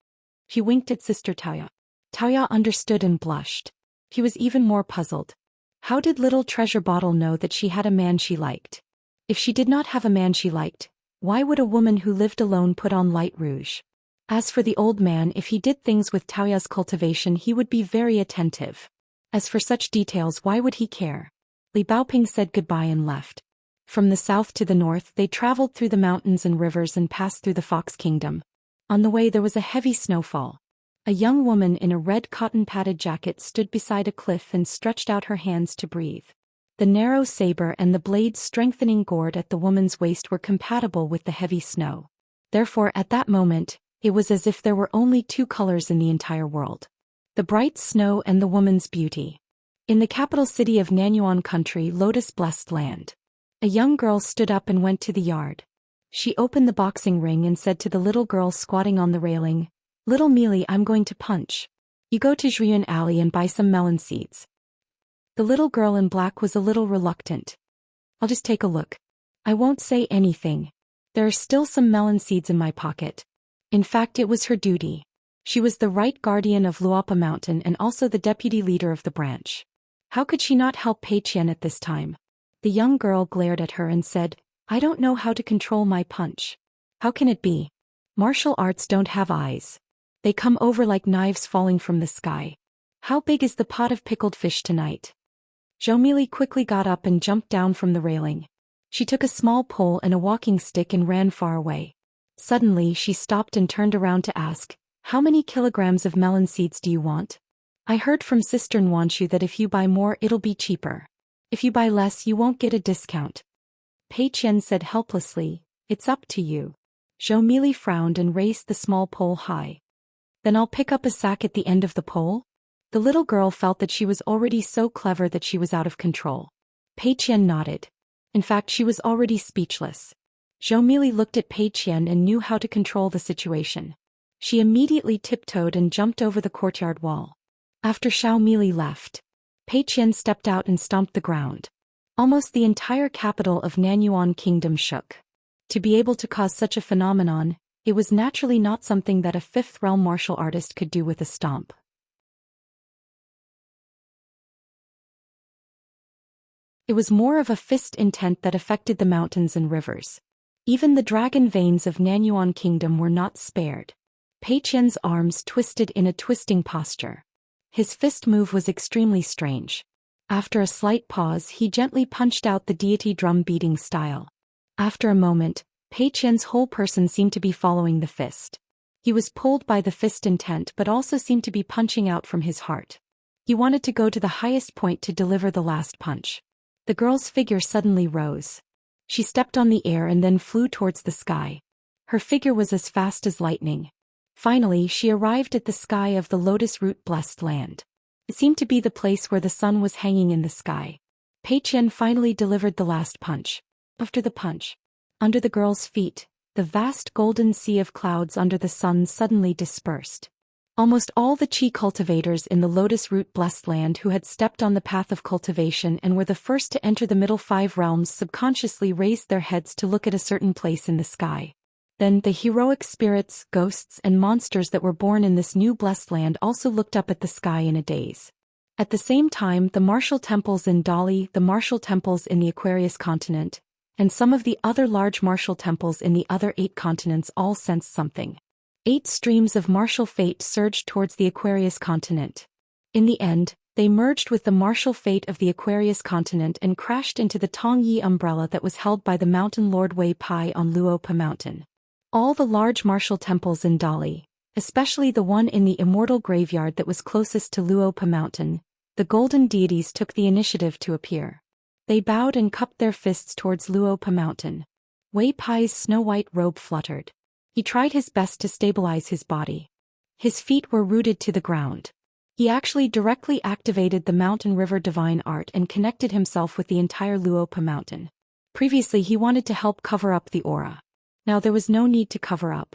Speaker 1: He winked at Sister Taoya. Taoya understood and blushed. He was even more puzzled. How did little treasure bottle know that she had a man she liked? If she did not have a man she liked, why would a woman who lived alone put on light rouge? As for the old man, if he did things with Taoya's cultivation, he would be very attentive. As for such details, why would he care? Li Baoping said goodbye and left. From the south to the north, they traveled through the mountains and rivers and passed through the Fox Kingdom. On the way there was a heavy snowfall. A young woman in a red cotton-padded jacket stood beside a cliff and stretched out her hands to breathe. The narrow saber and the blade-strengthening gourd at the woman's waist were compatible with the heavy snow. Therefore, at that moment, it was as if there were only two colors in the entire world: the bright snow and the woman's beauty. In the capital city of Nanyuan Country, Lotus-blessed land, a young girl stood up and went to the yard. She opened the boxing ring and said to the little girl squatting on the railing, "Little Mealy, I'm going to punch. You go to Zhuyan Alley and buy some melon seeds." The little girl in black was a little reluctant. "I'll just take a look. I won't say anything. There are still some melon seeds in my pocket." In fact, it was her duty. She was the right guardian of Luopa Mountain and also the deputy leader of the branch. How could she not help Pei Qian at this time? The young girl glared at her and said, "I don't know how to control my punch." "How can it be? Martial arts don't have eyes. They come over like knives falling from the sky. How big is the pot of pickled fish tonight?" Zhou Mili quickly got up and jumped down from the railing. She took a small pole and a walking stick and ran far away. Suddenly she stopped and turned around to ask, "How many kilograms of melon seeds do you want? I heard from Sister Nwanshu that if you buy more it'll be cheaper. If you buy less you won't get a discount." Pei Qian said helplessly, "It's up to you." Zhou Mili frowned and raised the small pole high. "Then I'll pick up a sack at the end of the pole?" The little girl felt that she was already so clever that she was out of control. Pei Qian nodded. In fact, she was already speechless. Zhou Mili looked at Pei Qian and knew how to control the situation. She immediately tiptoed and jumped over the courtyard wall. After Zhou Mili left, Pei Qian stepped out and stomped the ground. Almost the entire capital of Nanyuan Kingdom shook. To be able to cause such a phenomenon, it was naturally not something that a fifth realm martial artist could do with a stomp. It was more of a fist intent that affected the mountains and rivers. Even the dragon veins of Nanyuan Kingdom were not spared. Pei Qian's arms twisted in a twisting posture. His fist move was extremely strange. After a slight pause, he gently punched out the deity drum beating style. After a moment, Pei Qian's whole person seemed to be following the fist. He was pulled by the fist intent but also seemed to be punching out from his heart. He wanted to go to the highest point to deliver the last punch. The girl's figure suddenly rose. She stepped on the air and then flew towards the sky. Her figure was as fast as lightning. Finally, she arrived at the sky of the lotus root blessed land. It seemed to be the place where the sun was hanging in the sky. Pei Qian finally delivered the last punch. After the punch, under the girl's feet, the vast golden sea of clouds under the sun suddenly dispersed. Almost all the qi cultivators in the lotus root blessed land who had stepped on the path of cultivation and were the first to enter the middle 5 realms subconsciously raised their heads to look at a certain place in the sky. Then the heroic spirits, ghosts, and monsters that were born in this new blessed land also looked up at the sky in a daze. At the same time, the martial temples in Dali, the martial temples in the Aquarius continent, and some of the other large martial temples in the other 8 continents all sensed something. 8 streams of martial fate surged towards the Aquarius continent. In the end, they merged with the martial fate of the Aquarius continent and crashed into the Tongyi umbrella that was held by the mountain lord Wei Pai on Luopa mountain. All the large martial temples in Dali, especially the one in the immortal graveyard that was closest to Luopa mountain, the golden deities took the initiative to appear. They bowed and cupped their fists towards Luopa mountain. Wei Pai's snow-white robe fluttered. He tried his best to stabilize his body. His feet were rooted to the ground. He actually directly activated the mountain river divine art and connected himself with the entire Luopa mountain. Previously he wanted to help cover up the aura. Now there was no need to cover up.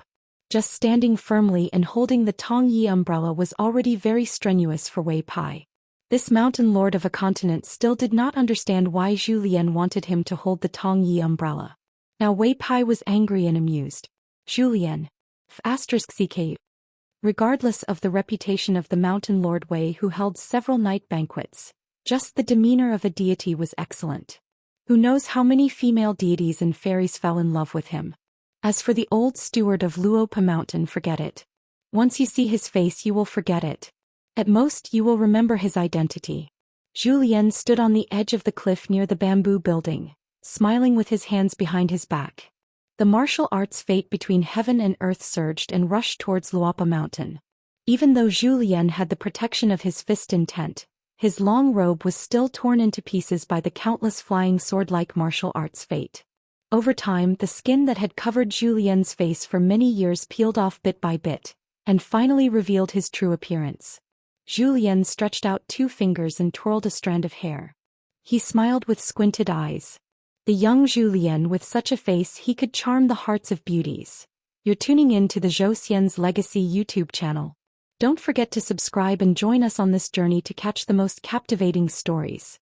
Speaker 1: Just standing firmly and holding the Tongyi umbrella was already very strenuous for Wei Pai. This mountain lord of a continent still did not understand why Zhou Xian wanted him to hold the Tongyi umbrella. Now Wei Pai was angry and amused. Zhou Xian. *CK. Regardless of the reputation of the mountain lord Wei who held several night banquets, just the demeanor of a deity was excellent. Who knows how many female deities and fairies fell in love with him. As for the old steward of Luopa mountain, forget it. Once you see his face you will forget it. At most you will remember his identity. Zhou Xian stood on the edge of the cliff near the bamboo building, smiling with his hands behind his back. The martial arts fate between heaven and earth surged and rushed towards Luopa mountain. Even though Zhou Xian had the protection of his fist intent, his long robe was still torn into pieces by the countless flying sword-like martial arts fate. Over time, the skin that had covered Zhou Lian's face for many years peeled off bit by bit, and finally revealed his true appearance. Zhou Lian stretched out 2 fingers and twirled a strand of hair. He smiled with squinted eyes. The young Zhou Lian with such a face he could charm the hearts of beauties. You're tuning in to the Zhou Xian's Legacy YouTube channel. Don't forget to subscribe and join us on this journey to catch the most captivating stories.